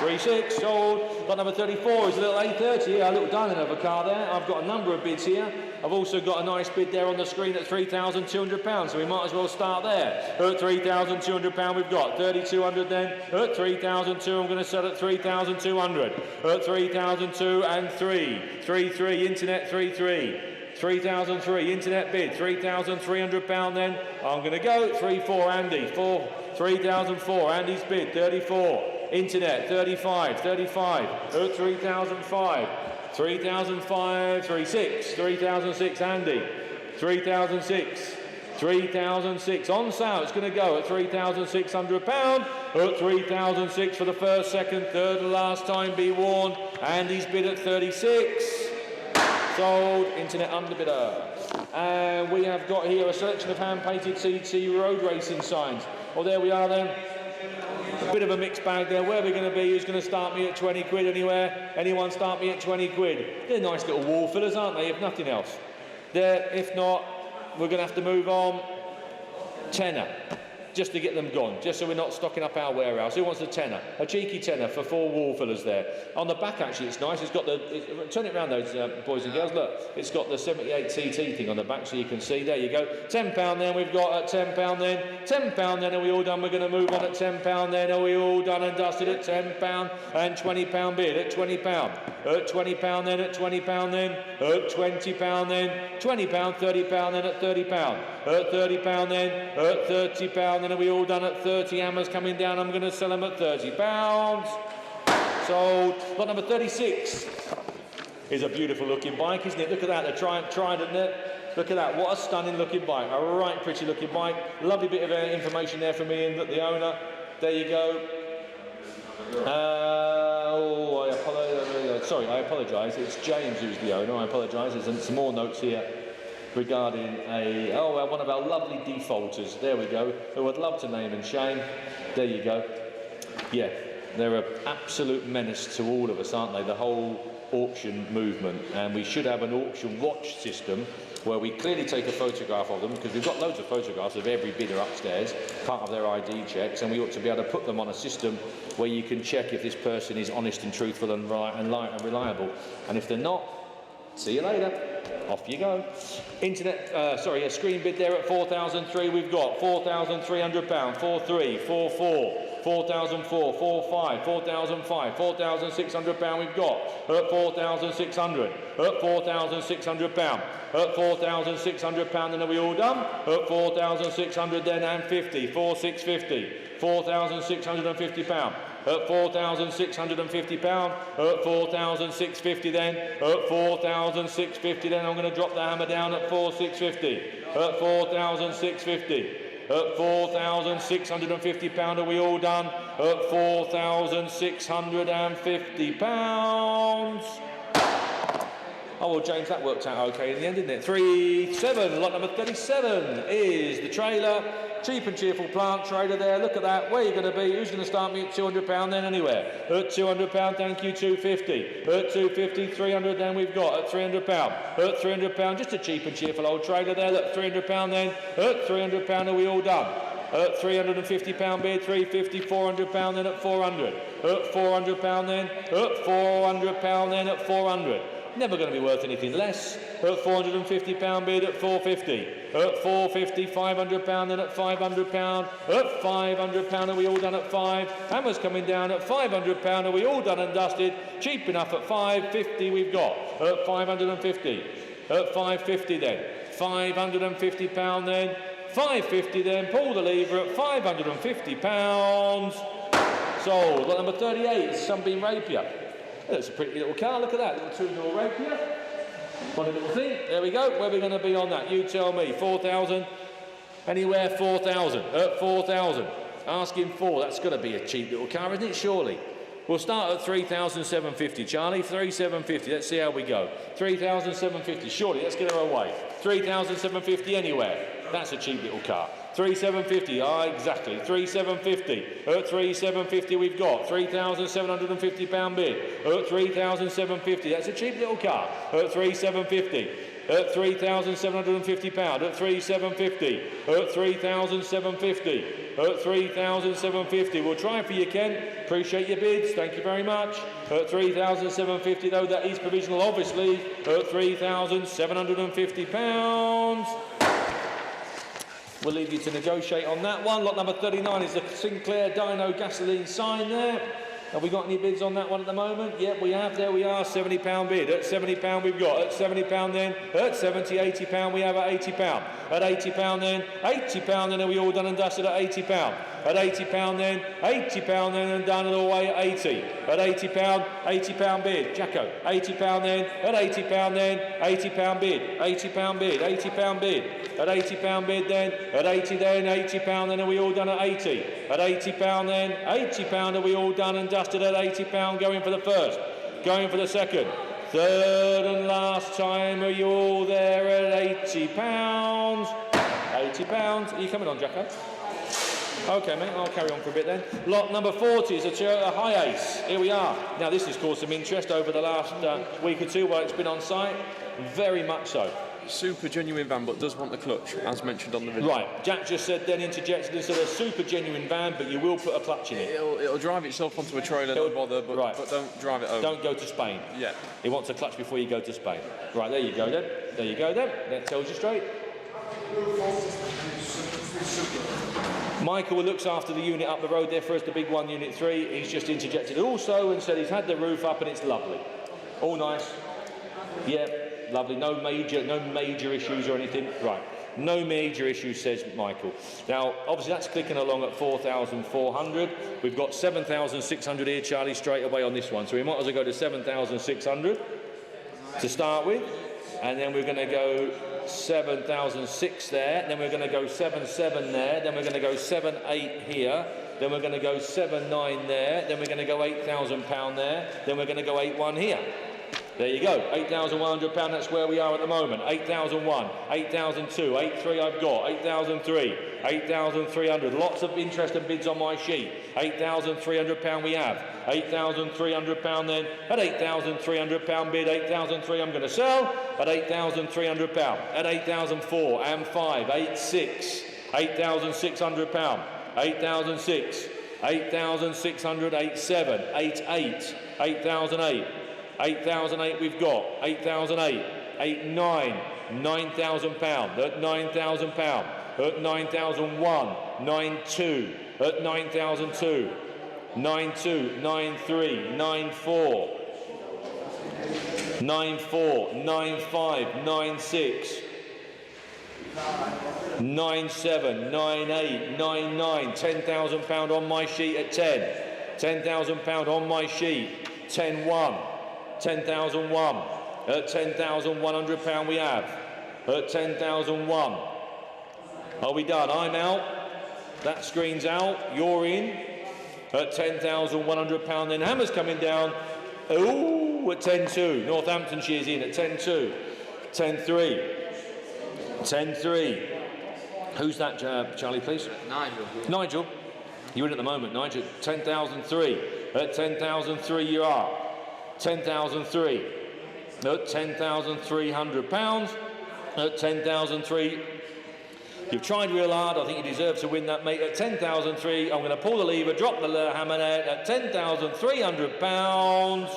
3-6, sold. Got number 34, is a little A30, a little diamond of a car there. I've got a number of bids here. I've also got a nice bid there on the screen at £3,200, so we might as well start there. At £3,200 we've got 3,200 then. At 3,002 I'm going to sell at 3,200. At 3,002 and 3. 3-3, internet 3-3. 3,003, internet bid, £3,300 then. I'm going to go, 3-4, Andy, 3,004, Andy's bid, 34, internet, 35, 35, at 3,005, 3,005, 3,6, 3,006, Andy, 3,006, 3,006, on sale, it's going to go at £3,600, at 3,006 for the first, second, third, and last time, be warned, Andy's bid at 36. Sold, internet underbidder. And we have got here a selection of hand-painted CT road racing signs. Well, there we are then. A bit of a mixed bag there. Where are we going to be? Who's going to start me at 20 quid anywhere? Anyone start me at 20 quid? They're nice little wall fillers, aren't they, if nothing else? There, if not, we're going to have to move on. Tenner. just to get them gone, just so we're not stocking up our warehouse. Who wants a tenner? A cheeky tenner for 4 wall fillers there. On the back, actually, it's nice. It's got turn it around, those boys and girls. Look, it's got the 78 TT thing on the back, so you can see. There you go. £10 then. We've got at £10 then. £10 then. Are we all done? We're going to move on at £10 then. Are we all done and dusted at £10 and £20 bid at £20? At £20 then. At £20 then. At £20 then. £20, £30 then. At £30. At £30 then. At £30 then. Are we all done at 30? Hammers coming down. I'm going to sell them at £30. Sold. Lot number 36 is a beautiful looking bike, isn't it? Look at that, the Trident there. Look at that, what a stunning looking bike. A right pretty looking bike. Lovely bit of information there from Ian, the owner. There you go. I apologise. It's James who's the owner. I apologise. There's some more notes here regarding one of our lovely defaulters. There we go. Who I'd love to name and shame. There you go. Yeah, they're an absolute menace to all of us, aren't they? The whole auction movement. And we should have an auction watch system where we clearly take a photograph of them, because we've got loads of photographs of every bidder upstairs, part of their ID checks, and we ought to be able to put them on a system where you can check if this person is honest and truthful and reliable. And if they're not, see you later. Off you go. A screen bid there at 4,003. We've got £4,300, 4,3, 4,4. 4,004, 4,5, 4,005, £4,600 we've got at 4,600, at £4,600, at £4,600 then are we all done? At 4,600 then and 50, 4,650, £4,650. At £4,650, at 4,650 then, at 4,650 then, I'm going to drop the hammer down at 4,650, at 4,650. At £4,650, are we all done? At £4,650. Oh, well, James, that worked out okay in the end, didn't it? 3-7, lot number 37 is the trailer. Cheap and cheerful plant trailer there. Look at that. Where are you going to be? Who's going to start me at £200 then anywhere? At £200, thank you, 250. At 250, 300 then we've got. At £300. At £300, just a cheap and cheerful old trailer there. At £300 then. At £300, are we all done? At £350 bid, 350, £400 then at 400. At £400 then. At £400 then at 400. Never going to be worth anything less. At £450 bid at 450. At 450, £500 then at £500. At £500, are we all done at 5? Hammers coming down at £500, are we all done and dusted? Cheap enough at 550 we've got. At 550. At 550 then. £550 then. 550 then. Pull the lever at £550. Sold. Lot number 38 is Sunbeam Rapier. That's a pretty little car, look at that, little two-door Rapier. Funny little thing, there we go. Where are we going to be on that? You tell me, 4,000, anywhere 4,000, at 4,000. Asking for, that's got to be a cheap little car, isn't it, surely? We'll start at 3,750, Charlie, 3,750, let's see how we go. 3,750, surely, let's get her away. 3,750 anywhere, that's a cheap little car. 3,750, exactly, 3,750. At 3,750 we've got £3,750 bid. At 3,750, that's a cheap little car. At 3,750. At £3,750. At 3,750. At 3,750. At 3,750. We'll try for you, Ken. Appreciate your bids. Thank you very much. At 3,750, though, that is provisional, obviously. At £3,750. We'll leave you to negotiate on that one. Lot number 39 is the Sinclair Dino gasoline sign there. Have we got any bids on that one at the moment? Yep, we have. There we are. £70 bid. At £70 we've got. At £70 then. At £70, £80 we have at £80. At £80 then. £80 then. Are we all done and dusted at £80? At £80 then. £80 then and done all the way at 80. At £80, £80 bid. Jacko. £80 then. At £80 then. £80 bid. £80 bid. £80 bid. At £80 bid then. At 80 then. £80 then. Are we all done at 80? At £80 then. £80 are we all done and dusted at £80, going for the first, going for the second, third and last time. Are you all there at £80? £80. Are you coming on, Jacko? Okay, mate, I'll carry on for a bit then. Lot number 40 is a high ace. Here we are. Now, this has caused some interest over the last week or two while it's been on site. Very much so. super genuine van, but does want the clutch, as mentioned on the video. Right, Jack just said then interjected and said a super genuine van, but you will put a clutch in it. It'll drive itself onto a trailer, don't bother, but, right. but don't drive it over. Don't go to Spain. Yeah. He wants a clutch before you go to Spain. Right, there you go then. There you go then. That tells you straight. Michael looks after the unit up the road there for us, the big one, Unit 3. He's just interjected also and said he's had the roof up and it's lovely. All nice. Yeah, lovely. No major issues or anything. Right. No major issues, says Michael. Now, obviously that's clicking along at 4,400. We've got 7,600 here, Charlie, straight away on this one. So we might as well go to 7,600 to start with. And then we're going to go 7,006 there. Then we're going to go 7,7 there. Then we're going to go 7,8 here. Then we're going to go 7,9 there. Then we're going to go £8,000 there. Then we're going to go 8,1 here. There you go, £8,100, that's where we are at the moment. 8,001, 8,002, 8,3 I've got, 8,003, 8,300. Lots of interest and bids on my sheet. £8,300 we have. £8,300 then. At £8,300 bid, 8,003 I'm going to sell. At £8,300. At 8,004 and 5, 8,6, £8,600. 8,006, 8,600, 8,7, 8,8, 8,008. 8,008 we've got, 8,008, 8,9, £9,000, at £9,000, at 9,001, 9,2, at 9,002, 9,2, 9,3, 9,4, 9,4, 9,5, 9,6, 9,7, 9,8, 9,9, £10,000 on my sheet at 10, £10,000 on my sheet, 10,1. 10,001. At £10,100 we have. At 10,001. Are we done? I'm out. That screen's out. You're in. At £10,100 then. Hammer's coming down. Ooh, at 10.2. Northamptonshire's in at 10.2. 10.3. 10.3. Who's that, Charlie, please? Nigel. You're in at the moment, Nigel. 10,003. At 10,003 you are. 10,003 at £10,300 at 10,003. You've tried real hard. I think you deserve to win that, mate. At 10,003, I'm going to pull the lever, drop the hammer there at £10,300.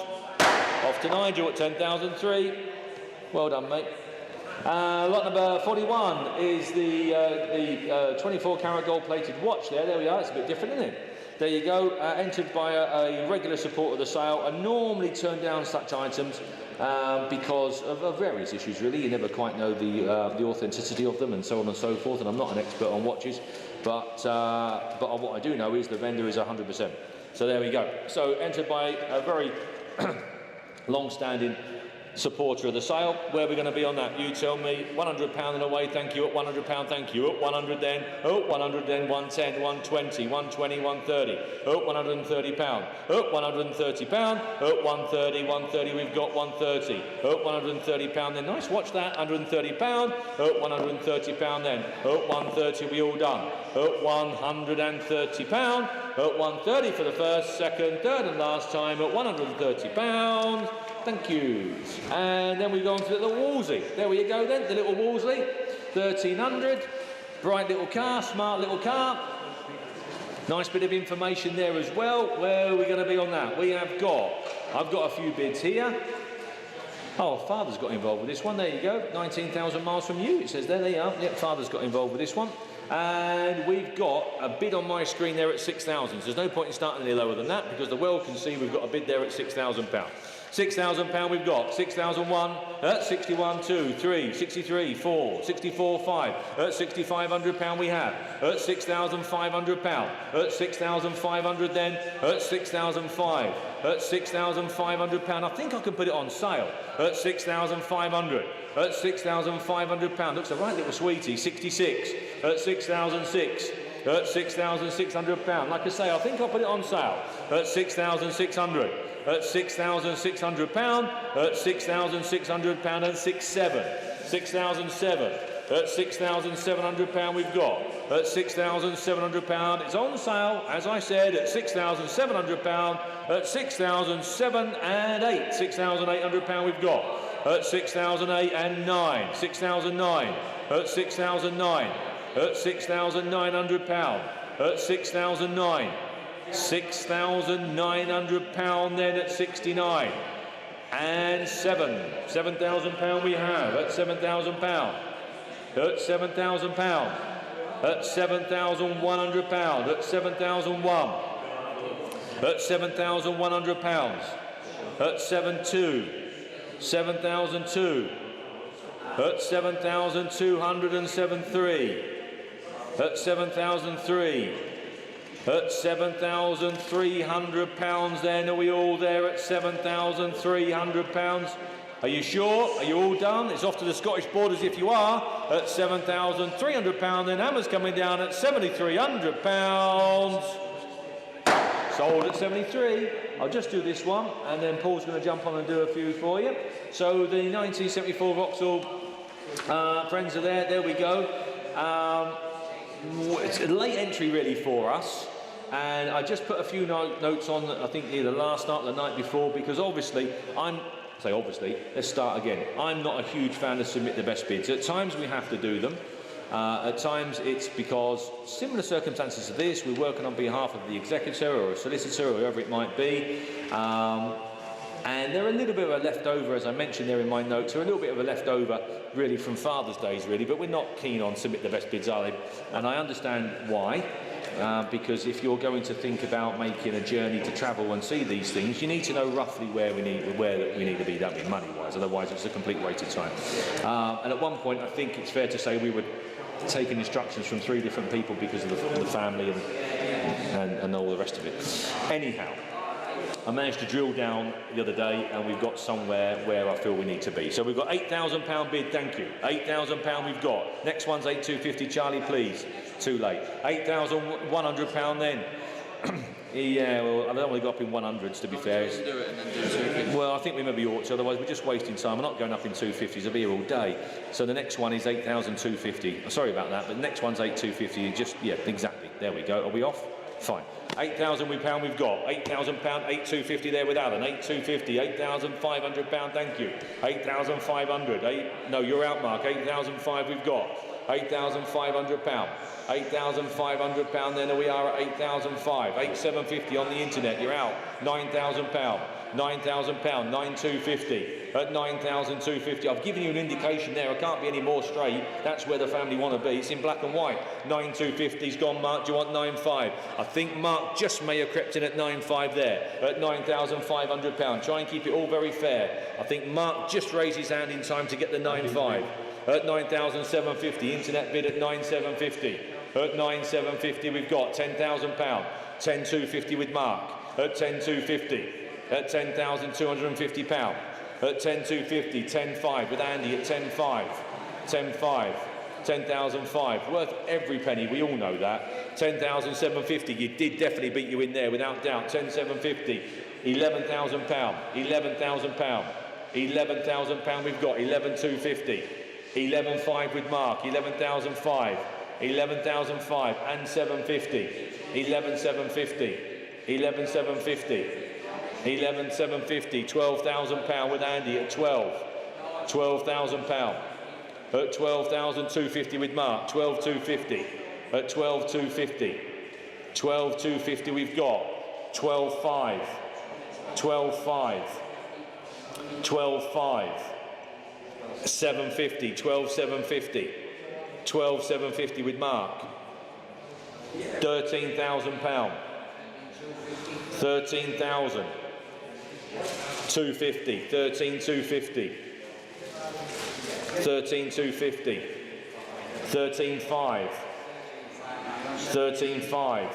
Off to Nigel at 10,003. Well done, mate. Lot number 41 is the 24 carat gold plated watch there. There we are. It's a bit different, isn't it? There you go, entered by a regular supporter of the sale. I normally turn down such items because of various issues, really. You never quite know the authenticity of them and so on and so forth, and I'm not an expert on watches, but what I do know is the vendor is 100%. So there we go. So entered by a very long-standing supporter of the sale. Where are we going to be on that? You tell me. £100 and away, thank you. At £100, thank you. At 100 then. Oh, 100 then. 110, 120, 120, 130. Oh, £130. Oh, £130. Oh, 130, 130. We've got 130. Oh, £130 then. Nice, watch that. £130. Oh, £130 then. Oh, 130. We all done. Oh, £130. Oh, 130 for the first, second, third, and last time. At £130. Thank you. And then we go on to the little Wolseley. There we go then, the little Wolseley. 1,300. Bright little car, smart little car. Nice bit of information there as well. Where are we going to be on that? I've got a few bids here. Oh, Father's got involved with this one. There you go. 19,000 miles from you. It says there you are. Yep, Father's got involved with this one. And we've got a bid on my screen there at 6,000. So there's no point in starting any lower than that because the world can see we've got a bid there at £6,000. £6,000 we've got. 6,001 at 61, 2, 3, 63, 4, 64, 5. At £6,500 we have. At £6,500. At 6,500 then. At 6,005. At £6,500. I think I can put it on sale. At 6,500. At £6,500. Looks a right little sweetie. 66. At 6,006. At £6,600. Like I say, I think I'll put it on sale. At 6,600. At £6,600, at £6,600 and 6,700. 6,007. At £6,700 we've got. at £6,700. It's on sale, as I said, at £6,700, at 6,007 and 8. £6,800 we've got. At 6,008 and 9. 6,009. At 6,009. At £6,900. At 6,009. £6,900 then at 69. And £7,000 we have at £7,000. At £7,000. At £7,100. At 7,001. At £7,100. At 7,200. At 7,273. At 7,003. At £7,300 then, are we all there at £7,300? Are you sure? Are you all done? It's off to the Scottish borders if you are. At £7,300 then, Hammer's coming down at £7,300. Sold at 73. I'll just do this one and then Paul's going to jump on and do a few for you. So the 1974 Vauxhall friends are there we go. It's a late entry really for us, and I just put a few notes on, I think either last night or the night before, because obviously let's start again. I'm not a huge fan of submit the best bids. At times we have to do them. At times it's because similar circumstances to this, we're working on behalf of the executor or a solicitor or whoever it might be. And they're a little bit of a leftover, as I mentioned there in my notes, they're a little bit of a leftover really from Father's Days really, but we're not keen on submit the best bids, are they? And I understand why, because if you're going to think about making a journey to travel and see these things, you need to know roughly where we need to be, that be money-wise, otherwise it's a complete waste of time. And at one point I think it's fair to say we were taking instructions from 3 different people because of the family and all the rest of it. Anyhow, I managed to drill down the other day and we've got somewhere where I feel we need to be. So we've got £8,000 bid, thank you. £8,000 we've got. Next one's 8,250, Charlie, please. Too late. £8,100 then. Yeah, well, I don't want to go up in 100s to be fair. Do it and then do 250. Well, I think we maybe ought to, otherwise we're just wasting time. I'm not going up in 250s, I'll be here all day. So the next one is 8,250. Sorry about that, but the next one's 8,250. Just, yeah, exactly. There we go. Are we off? Fine. £8,000 we've got. £8,000, 8,250 there with Alan. 8,250, £8,500, thank you. 8,500. No, you're out, Mark. 8,500 we've got. £8,500. £8,500 then we are at 8,500. 8,750 on the internet, you're out. £9,000. £9,000, 9,250. At 9,250, I've given you an indication there, I can't be any more straight. That's where the family want to be, it's in black and white. 9,250's gone, Mark, do you want 9,500? I think Mark just may have crept in at 9,500 there, at £9,500. Try and keep it all very fair. I think Mark just raised his hand in time to get the 9,500. At 9,750, internet bid at 9,750. At 9,750 we've got £10,000. 10,250 with Mark. At 10,250. At £10,250. At 10,250, 10,500 with Andy at 10,500. 10,500. 10,500. Worth every penny, we all know that. 10,750, you did definitely beat you in there without doubt. 10,750. £11,000. £11,000. £11,000 we've got. 11,250. 11,500 with Mark. 11,500. 11,500 and 750. 11,750. 11,750. 11,750. £12,000 with Andy at 12. £12,000. At 12,250 with Mark. 12,250. At 12,250. 12,250 we've got. 12,500. 12,500. 12,500. 750. 12,750. 12,750 with Mark. £13,000. 13,000. 250. 13,250. 13,250. 13,500. 13,500.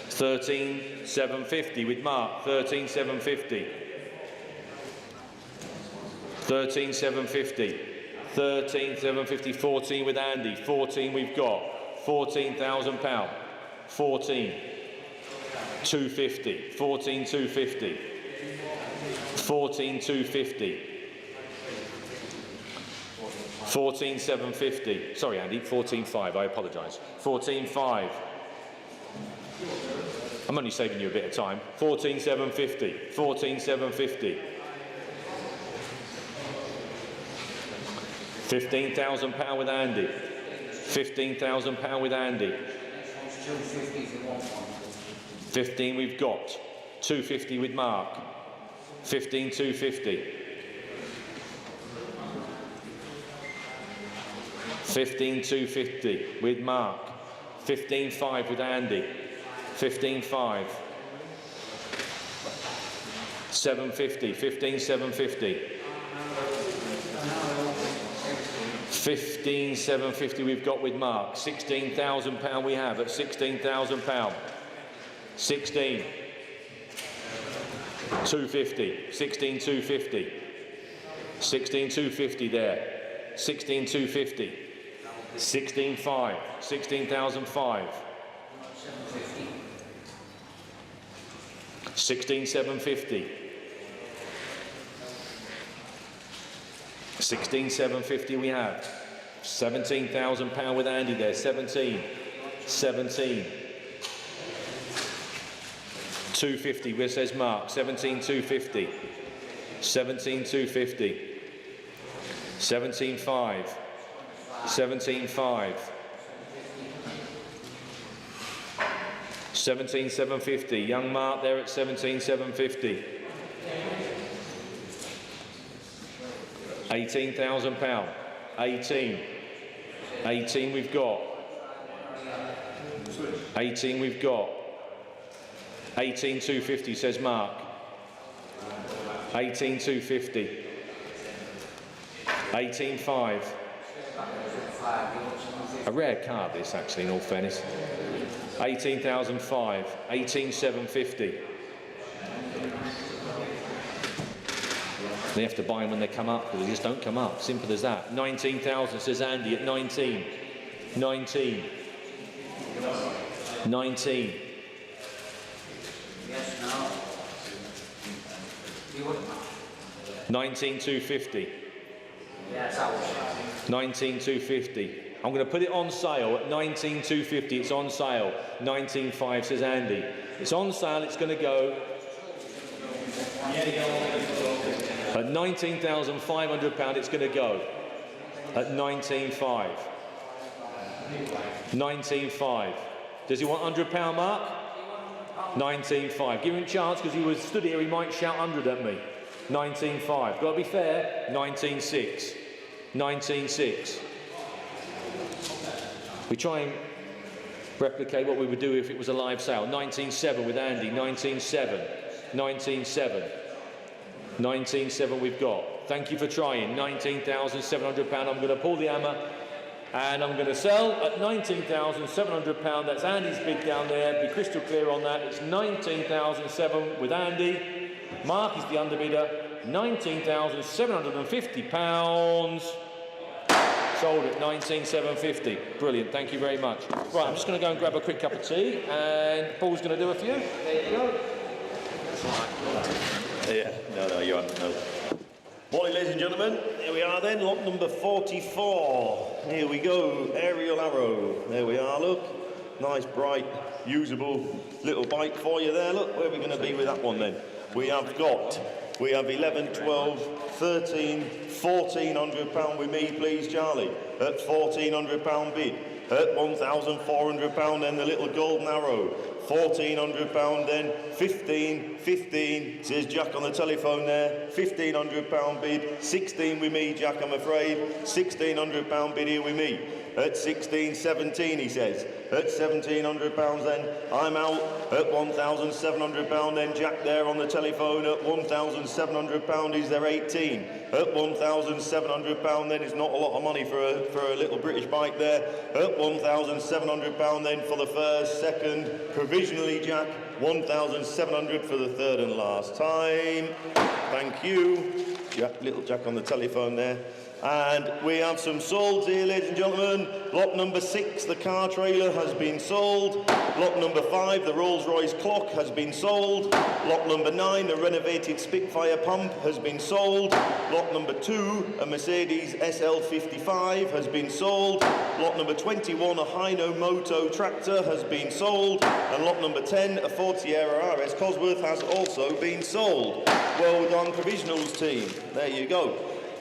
13,750 with Mark. 13,750. 13,750. 13,750. 14 with Andy. 14 we've got. £14,000. 14,250. 14,250. 14,250. 14,750. Sorry, Andy, 14,500. I apologise. 14,500. I'm only saving you a bit of time. 14,750. 14,750. £15,000 with Andy. £15,000 with Andy. 15 we've got. 250 with Mark. 15,250. 15,250 with Mark. 15,500 with Andy. 15,500. 750. 15,750. 15,750 we've got with Mark. £16,000 we have at £16,000. 16. 250. 16,250. 16,250 there. 16,250. 16,500. 16,500. 16,750. 16,750 we have. £17,000 with Andy there. 17. 17. 250 where it says Mark. 17,250. 17,250. 17,500. 17,500. 17,750. Young Mark there at 17,750. £18,000. 18. 18 we've got. 18 we've got. 18,250 says Mark. 18,250. 18,500. A rare card this actually in all fairness. 18,500. 18,750. They have to buy them when they come up, because they just don't come up. Simple as that. 19,000 says Andy at 19. 19. 19. 19,250. 19,250. I'm going to put it on sale at 19,250. It's on sale. 19,500 says Andy. It's on sale. It's going to go at £19,500. It's going to go at 19,500. 19,500. Does he want £100, Mark? 19,500. Give him a chance, because he was stood here. He might shout 100 at me. 19,500. Got to be fair. 19,600. 19,600. We try and replicate what we would do if it was a live sale. 19,700 with Andy. 19,700. 19,700. 19,700 we've got. Thank you for trying. £19,700. I'm going to pull the hammer and I'm going to sell at £19,700. That's Andy's bid down there. Be crystal clear on that. It's 19,700 with Andy. Mark is the underbidder. £19,750. Sold at 19,750. Brilliant. Thank you very much. Right, I'm just going to go and grab a quick cup of tea, and Paul's going to do a few. There you go. Yeah, no, you aren't. No. Morning, ladies and gentlemen. Here we are then, lot number 44. Here we go, aerial arrow. There we are, look. Nice, bright, usable little bike for you there. Look, where are we going to be with that one then? We have 11, 12, 13, £1,400 with me, please, Charlie. At £1,400 bid. At £1,400 then the little golden arrow. £1,400 then, 15, says Jack on the telephone there. £1,500 bid, 16 with me, Jack, I'm afraid. £1,600 bid here with me. At 16, 17, he says. At £1,700 then, I'm out. At £1,700 then, Jack there on the telephone. At £1,700 is there 18. At £1,700 then is not a lot of money for a little British bike there. At £1,700 then for the first, second, provisionally, Jack. 1,700 for the third and last time. Thank you. Jack, little Jack on the telephone there. And we have some solds here, ladies and gentlemen. Lot number 6, the car trailer, has been sold. Lot number 5, the Rolls-Royce clock, has been sold. Lot number 9, the renovated Spitfire pump, has been sold. Lot number 2, a Mercedes SL55, has been sold. Lot number 21, a Hino Moto tractor, has been sold. And lot number 10, a Ford Sierra RS Cosworth, has also been sold. Well done, provisionals team. There you go.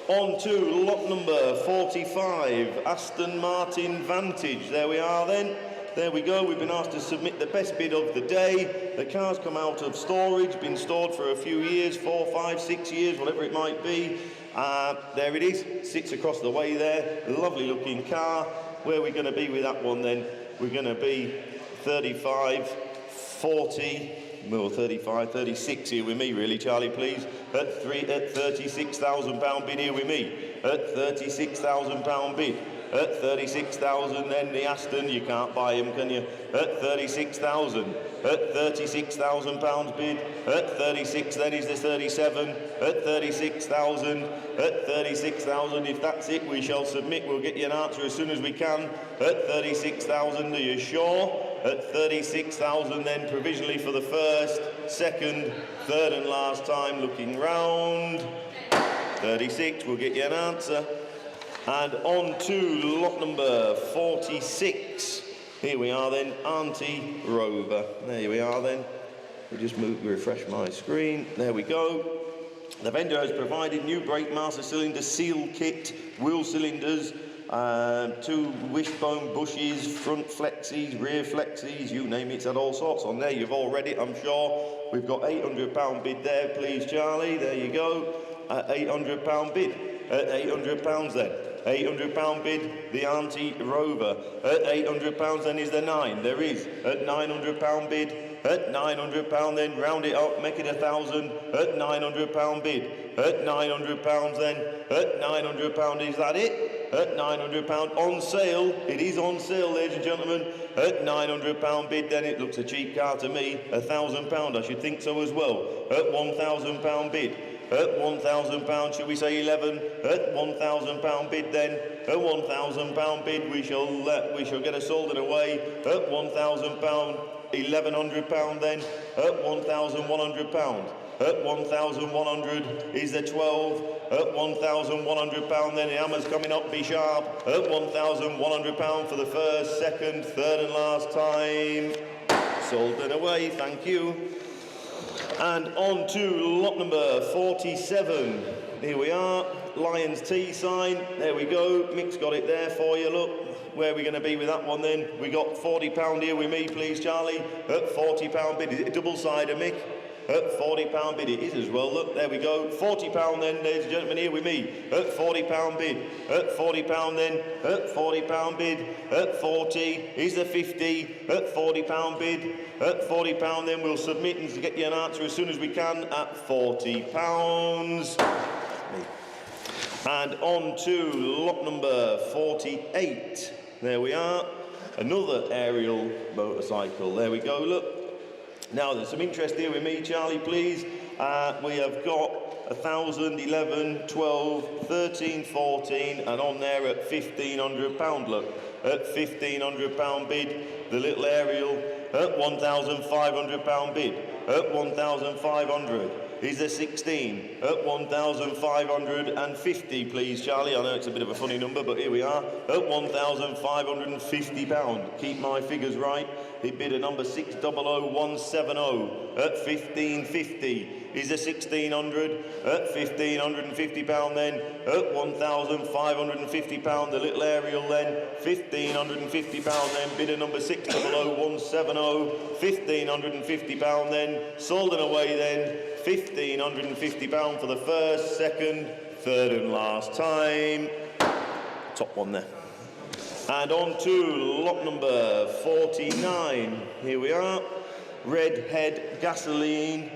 On to lot number 45, Aston Martin Vantage. There we are then. There we go. We've been asked to submit the best bid of the day. The car's come out of storage, been stored for a few years, 4, 5, 6 years, whatever it might be. There it is, sits across the way there. Lovely looking car. Where are we going to be with that one then? We're going to be 35, 40, well, 35, 36 here with me, really, Charlie, please. At £36,000 bid here with me. At £36,000 bid. At 36,000, then the Aston, you can't buy them, can you? At 36,000. At £36,000 bid. At 36, then is the 37. At 36,000. At 36,000. If that's it, we shall submit. We'll get you an answer as soon as we can. At 36,000, are you sure? At 36,000, then provisionally for the first, second, third and last time, looking round. 36, we'll get you an answer. And on to lot number 46. Here we are then, Auntie Rover. There we are then. We'll just refresh my screen. There we go. The vendor has provided new brake master cylinder seal kit, wheel cylinders, 2 wishbone bushes, front flexies, rear flexies, you name it, it's had all sorts on there. You've all read it, I'm sure. We've got £800 bid there, please, Charlie. There you go. £800 bid. At £800 then. £800 bid, the Auntie Rover. At £800 then is the 9. There is. At £900 bid. At £900 then, round it up, make it 1,000. At £900 bid. At £900 then. At £900, is that it? At £900 on sale. It is on sale, ladies and gentlemen. At £900 bid, then it looks a cheap car to me. £1,000, I should think so as well. At £1,000 bid. At £1,000, shall we say 11? At £1,000 bid then. At £1,000 bid, we shall get a sold and away. At £1,000, £1,100 then. At £1,100. At 1,100 is the 12. At £1,100 then the hammer's coming up, be sharp. At £1,100 for the first, second, third and last time. Sold and away, thank you. And on to lot number 47. Here we are, Lions T sign. There we go, Mick's got it there for you, look. Where are we going to be with that one then? We got £40 here with me, please, Charlie. At £40 bid, is it a double-sider, Mick? At £40 bid, it is as well, look, there we go. £40 then, ladies and gentlemen, here with me. At £40 bid. At £40 then. At £40 bid. At 40 is the 50. At £40 bid. At £40 then, we'll submit and get you an answer as soon as we can at £40. And on to lot number 48. There we are. Another aerial motorcycle. There we go, look. Now, there's some interest here with me, Charlie, please. We have got 1,000, 11, 12, 13, 14, and on there at £1,500, look. At £1,500 bid, the little aerial. At £1,500 bid. At 1,500 is a 16. At 1,550, please, Charlie. I know it's a bit of a funny number, but here we are. At £1,550. Keep my figures right. He bid a number 600170 at 1,550. Is a 1,600 at £1,550 then. At £1,550, the little aerial then. £1,550 then. Bidder number 600170. £1,550 then. Sold and away then. £1,550 for the first, second, third and last time. Top one there. And on to lot number 49. Here we are. Red head gasoline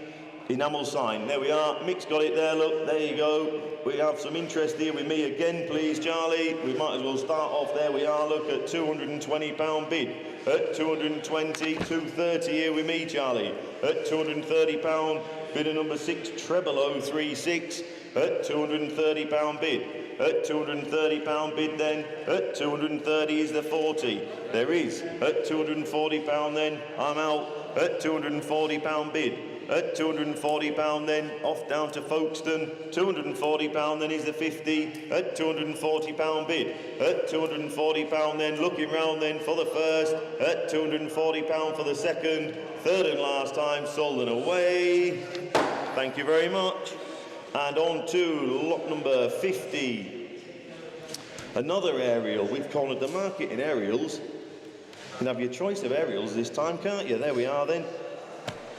enamel sign. There we are. Mick's got it there, look. There you go. We have some interest here with me again, please, Charlie. We might as well start off. There we are, look, at £220 bid. At 220, 230 here with me, Charlie. At £230, bidder number 6, treble 036. At £230 bid. At £230 bid then. At 230 is the 40. There is. At £240 then. I'm out. At £240 bid. At £240 then, off down to Folkestone. £240 then is the 50. At £240 bid. At £240 then, looking round then for the first. At £240 for the second. Third and last time, sold and away. Thank you very much. And on to lot number 50. Another aerial. We've cornered the market in aerials. You can have your choice of aerials this time, can't you? There we are then.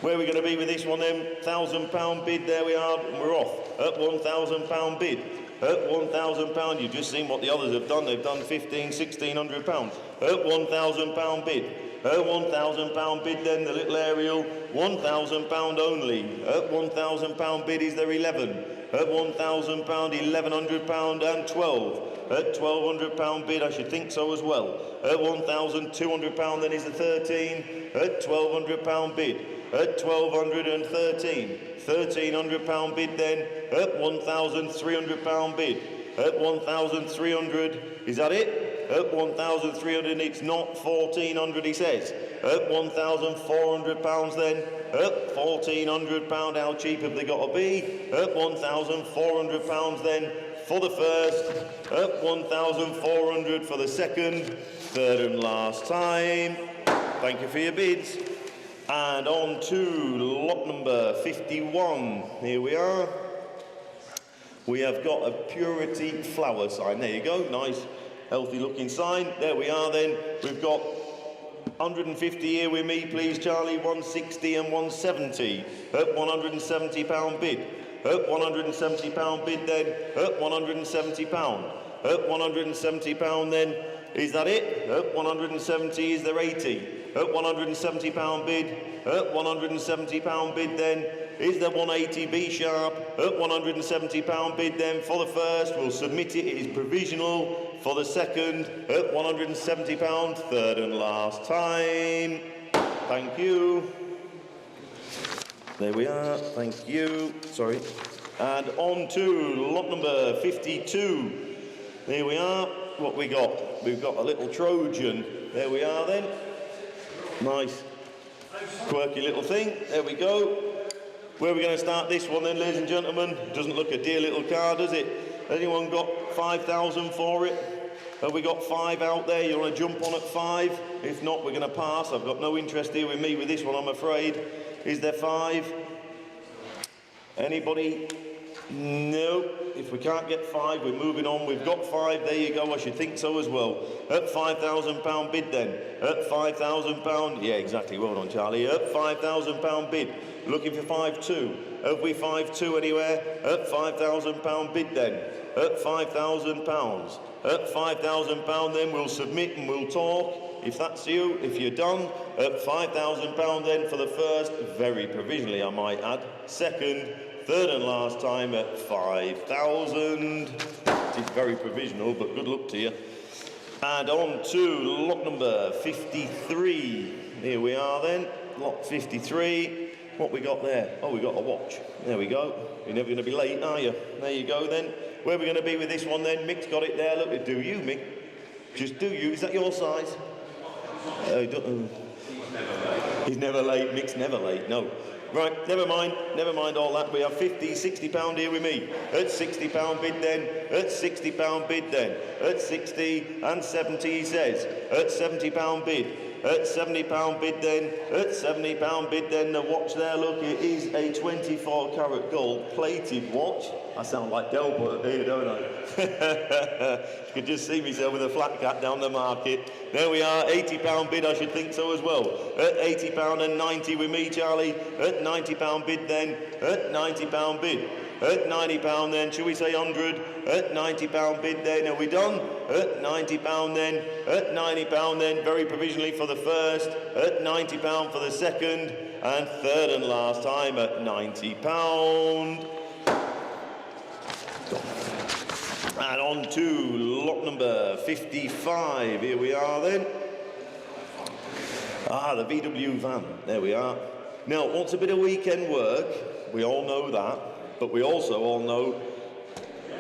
Where are we going to be with this one then? £1,000 bid, there we are, and we're off. At £1,000 bid. At £1,000, you've just seen what the others have done. They've done £1,600. At £1,000 bid. At £1,000 bid then, the little aerial, £1,000 only. At £1,000 bid is there 11. At £1,000, £1,100 and 12. At £1,200 bid, I should think so as well. At £1,200 then is the 13. At £1,200 bid. At 1,213, £1,300 bid then, at £1,300 bid, at 1,300, is that it? At 1,300 it's not, 1,400 he says, at £1,400 then, at £1,400, how cheap have they got to be? At £1,400 then, for the first, at 1,400 for the second, third and last time. Thank you for your bids. And on to lot number 51. Here we are. We have got a Purity flower sign. There you go. Nice, healthy looking sign. There we are then. We've got 150 here with me, please, Charlie. 160 and 170. At £170 bid. At £170 bid then. At £170. At £170 then. Is that it? At 170 is there 80. At £170 bid. At £170 bid then. Is there 180 B sharp? At £170 bid then for the first. We'll submit it. It is provisional for the second. At £170. Third and last time. Thank you. There we are. Thank you. Sorry. And on to lot number 52. Here we are. What we got? We've got a little Trojan. There we are then. Nice, quirky little thing. There we go. Where are we going to start this one then, ladies and gentlemen? Doesn't look a dear little car, does it? Anyone got 5,000 for it? Have we got 5 out there? You want to jump on at 5? If not, we're going to pass. I've got no interest here with me with this one, I'm afraid. Is there 5? Anybody? No. If we can't get 5, we're moving on. We've got 5. There you go. I should think so as well. At £5,000 bid then. At £5,000. Yeah, exactly. Well done, Charlie. At £5,000 bid. Looking for 5-2. Have we 5-2 anywhere? At £5,000 bid then. At £5,000. At £5,000 then we'll submit and we'll talk. If that's you, if you're done, at £5,000 then for the first, very provisionally I might add, second, third and last time at 5,000. It is very provisional, but good luck to you. And on to lot number 53. Here we are then, lot 53. What we got there? Oh, we got a watch. There we go. You're never going to be late, are you? There you go then. Where are we going to be with this one then? Mick's got it there. Look, do you, Mick? Just do you. Is that your size? He's never late. Mick's never late. No. Right, never mind all that. We have 50, £60 here with me. At £60 bid then, at £60 bid then, at 60 and 70 he says, at £70 bid, at £70 bid then, at £70 bid then, the watch there, look, it is a 24 karat gold plated watch. I sound like Delbert here, don't I? You can just see myself with a flat cap down the market. There we are, £80 bid, I should think so as well. At £80 and 90 with me, Charlie. At £90 bid then, at £90 bid. At £90 then, shall we say 100? At £90 bid then, are we done? At £90 then, at £90 then, very provisionally for the first. At £90 for the second. And third and last time at £90. And on to lot number 55. Here we are then. The VW van. There we are. Now, it wants a bit of weekend work. We all know that. But we also all know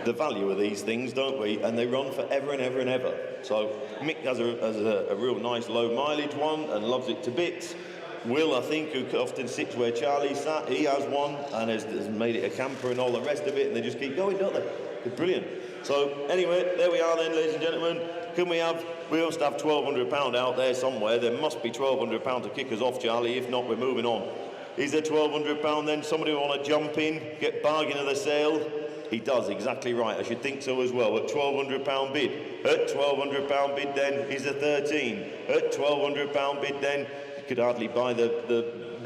the value of these things, don't we? And they run forever and ever and ever. So Mick has a real nice low mileage one and loves it to bits. Will, I think, who often sits where Charlie sat, he has one and has made it a camper and all the rest of it, and they just keep going, don't they? They're brilliant. So anyway, there we are then, ladies and gentlemen. We must have £1,200 out there somewhere. There must be £1,200 to kick us off, Charlie. If not, we're moving on. Is there £1,200 then? Somebody want to jump in, get bargain of the sale? He does, exactly right. I should think so as well. At £1,200 bid. At £1,200 bid then is a 13. At £1,200 bid then, you could hardly buy the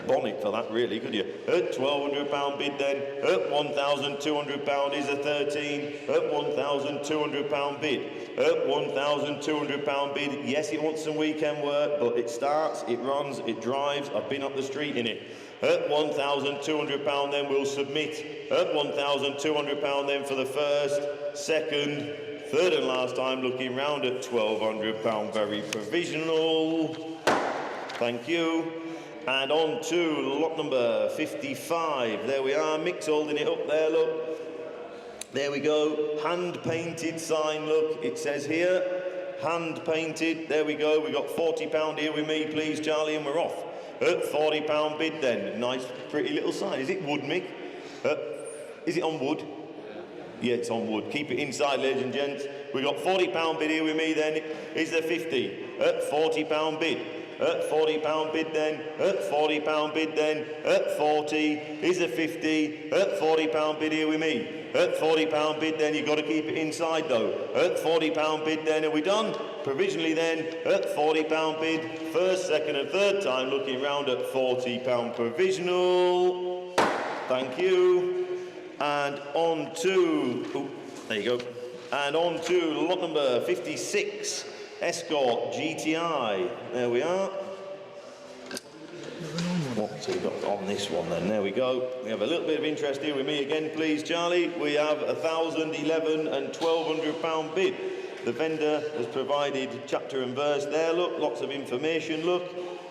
bonnet for that really, could you? At £1,200 bid then. At £1,200 is a 13. At £1,200 bid. At £1,200 bid. Yes, it wants some weekend work, but it starts, it runs, it drives. I've been up the street in it. At £1,200 then we'll submit. At £1,200 then for the first, second, third and last time, looking round at £1,200 very provisional. Thank you. And on to lot number 55. There we are, Mick's holding it up there, look. There we go, hand-painted sign, look, it says here, hand-painted, there we go, we got £40 here with me, please, Charlie, and we're off. At £40 bid then, nice, pretty little sign. Is it wood, Mick? Is it on wood? Yeah, it's on wood. Keep it inside, ladies and gents. We got £40 bid here with me then, is there 50? At £40 bid. At £40 bid then, at £40 bid then, at 40, is there 50? At £40 bid here with me. At £40 bid then, you've got to keep it inside though. At £40 bid then, are we done? Provisionally then, at £40 bid, first, second and third time, looking round at £40 provisional. Thank you. And on to, there you go. And on to lot number 56, Escort GTI. There we are. What's we got on this one then? There we go. We have a little bit of interest here with me again, please, Charlie. We have £1,011 and £1,200 bid. The vendor has provided chapter and verse there, look, lots of information, look.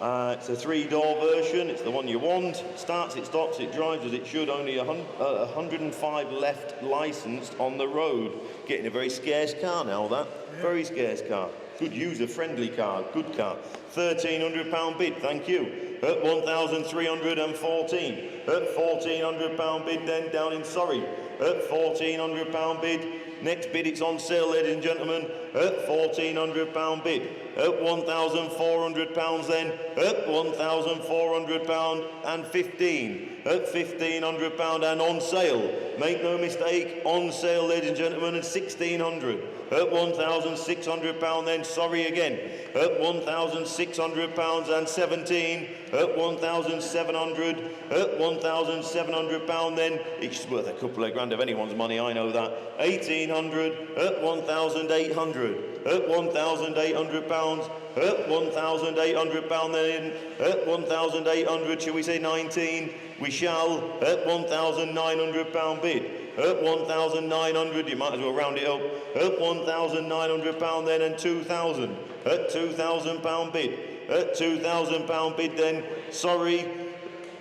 It's a 3-door version, it's the one you want. Starts, it stops, it drives as it should. Only 105 left licensed on the road. Getting a very scarce car now, that. Very scarce car. Good user-friendly car, good car. £1,300 bid, thank you. At 1,314. At £1,400 bid then down in Surrey. At £1,400 bid. Next bid, it's on sale, ladies and gentlemen. At £1,400 bid. At £1,400 then. At £1,400 and 15. At £1,500 and on sale. Make no mistake, on sale, ladies and gentlemen, at 1,600. At £1,600 then, sorry again. At £1,600 and 17. At 1,700. At £1,700 then, it's worth a couple of grand of anyone's money, I know that. 1,800. At 1,800. At £1,800. At £1,800 then. At 1,800, shall we say 19? We shall. At £1,900 bid. At 1,900, you might as well round it up. At £1,900 then and 2,000. At £2,000 bid. At £2,000 bid then, sorry,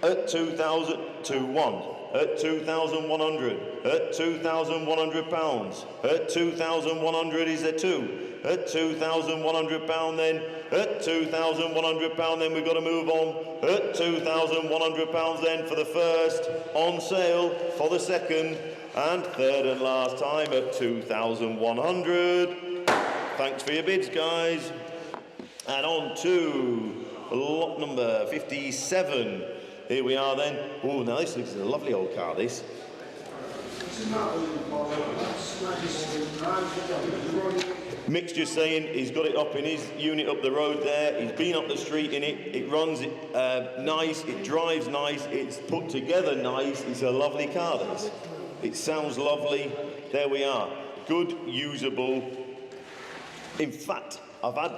at 2,000 to 1. At 2,100. At £2,100. At 2,100 is a 2. At £2,100 then. At £2,100 then we've got to move on. At £2,100 then for the first, on sale for the second, and third and last time at 2,100. Thanks for your bids, guys. And on to lot number 57. Here we are then. Oh, now this looks like a lovely old car, this. Mick's just saying he's got it up in his unit up the road there. He's been up the street in it. It runs nice, it drives nice, it's put together nice. It's a lovely car, this. It sounds lovely. There we are. Good, usable. In fact, I've had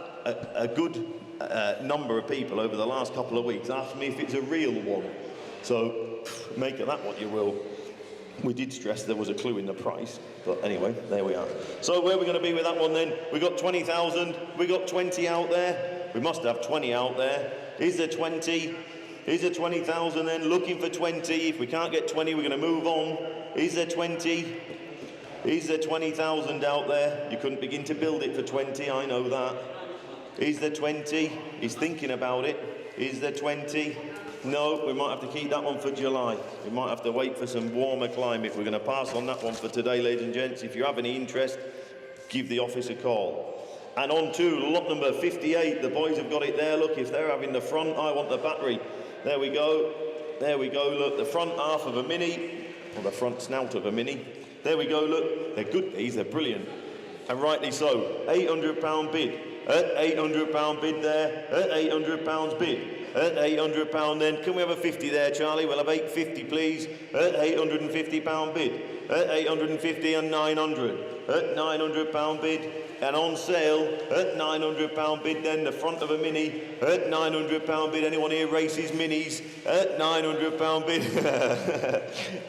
a good number of people over the last couple of weeks ask me if it's a real one. So make of that what you will. We did stress there was a clue in the price, but anyway, there we are. So where are we going to be with that one then? We got 20,000. We got 20 out there. We must have 20 out there. Is there 20? Is there 20,000 then? Looking for 20. If we can't get 20, we're going to move on. Is there 20? Is there 20,000 out there? You couldn't begin to build it for 20, I know that. Is there 20? He's thinking about it. Is there 20? No, we might have to keep that one for July. We might have to wait for some warmer climate. We're going to pass on that one for today, ladies and gents. If you have any interest, give the office a call. And on to lot number 58. The boys have got it there. Look, if they're having the front, I want the battery. There we go. There we go. Look, the front half of a Mini, or the front snout of a Mini. There we go. Look, they're good. These are brilliant. And rightly so. £800 bid. At £800 bid there. At £800 bid. At £800 then. Can we have a 50 there, Charlie? We'll have 850, please. At £850 bid. At 850 and 900. At £900 bid. And on sale at £900 bid then, the front of a Mini at £900 bid. Anyone here races Minis at £900 bid?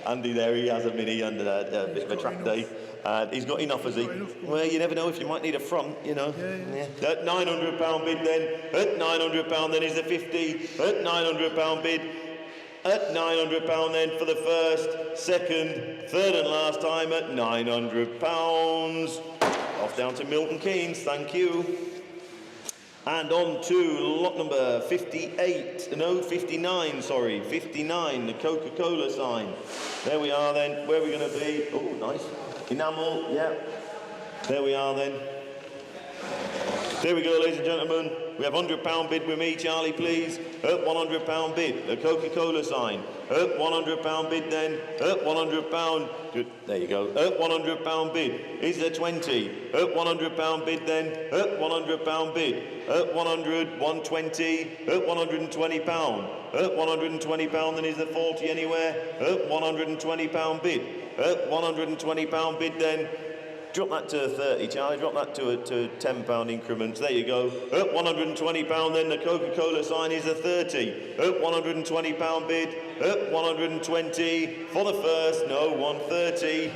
Andy there, he has a Mini and a bit of a track day. And he's got enough, has he? Well, you never know if you might need a front, you know. Yeah. At £900 bid then, at £900 then is the 50, at £900 bid. At £900 then for the first, second, third and last time at £900. Off down to Milton Keynes, thank you. And on to lot number 58, no, 59, sorry, 59, the Coca-Cola sign. There we are then, where are we going to be? Oh, nice. Enamel, yeah. There we are then. There we go, ladies and gentlemen. We have £100 bid with me, Charlie, please. At £100 bid, the Coca-Cola sign. At £100 bid then. At £100. There you go. At £100 bid. Is there 20? At £100 bid then. At £100 bid. At 100, 120. At £120. At £120 then is there 40 anywhere? At £120 bid. At £120 bid then. Drop that to 30, Charlie. Drop that to £10 increments. There you go. At £120 then, the Coca-Cola sign is a 30. At £120 bid. At 120 for the first. No, 130.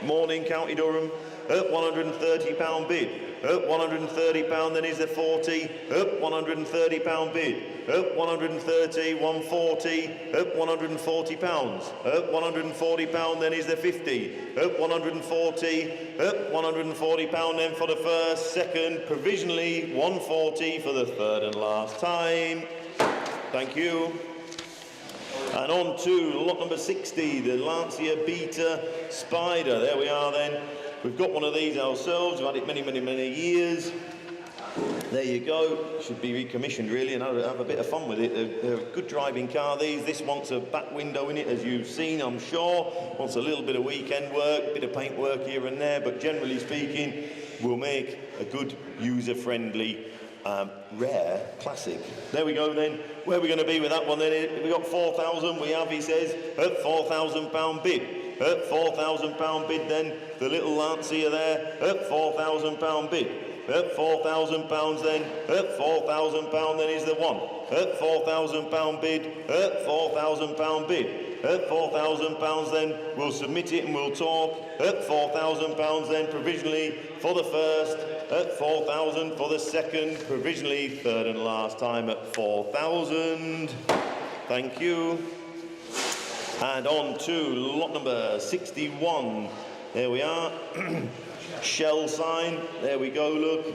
Morning, County Durham. At £130 bid. At £130 then is the 40. At £130 bid. At 130, 140. At £140. At £140 then is the 50. At 140. At £140 then for the first, second, provisionally 140 for the third and last time. Thank you. And on to lot number 60, the Lancia Beta Spider. There we are then. We've got one of these ourselves. We've had it many years. There you go. Should be recommissioned really and have a bit of fun with it. They're a good driving car, these. This wants a back window in it, as you've seen, I'm sure. Wants a little bit of weekend work, a bit of paint work here and there, but generally speaking, will make a good, user-friendly, rare classic. There we go then. Where are we going to be with that one then? We got 4,000, we have, he says, at £4,000 bid. At £4,000 bid then, the little Lancia there, at £4,000 bid. At £4,000 then, at £4,000 then is the one. At £4,000 bid, at £4,000 bid. At £4,000 then, we'll submit it and we'll talk. At £4,000 then, provisionally for the first. At 4,000 for the second, provisionally third and last time at 4,000. Thank you. And on to lot number 61. There we are. Shell sign. There we go, look.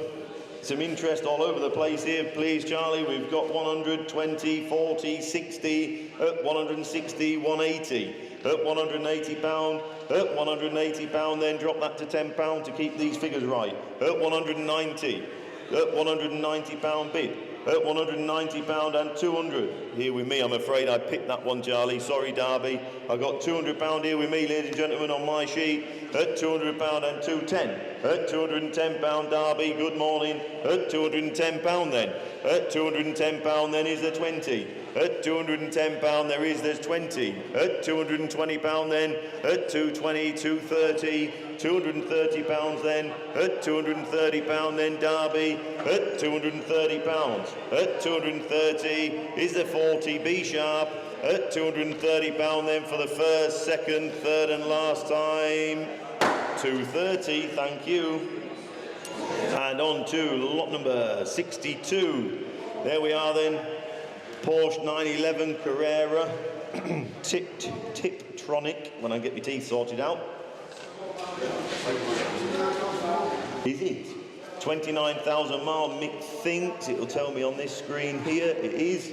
Some interest all over the place here, please, Charlie. We've got 100, 20, 40, 60, at 160, 180, at £180, at £180, then drop that to £10 to keep these figures right. At 190, at £190 bid. At £190 and 200. Here with me, I'm afraid I picked that one, Charlie. Sorry, Derby. I got £200 here with me, ladies and gentlemen, on my sheet. At £200 and 210. At £210, Derby, good morning. At £210 then. At £210 then is the 20. At £210 there's 20. At £220 then. At 220, 230. £230 then. At £230 then, Derby. At £230. At 230 is the 40, B sharp. At £230 then for the first, second, third and last time. 230, thank you. And on to lot number 62. There we are then. Porsche 911 Carrera. Tiptronic, when I get my teeth sorted out. Is it? 29,000 mile, Mick thinks. It'll tell me on this screen here. It is.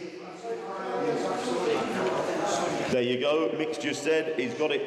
There you go. Mick's just said he's got it.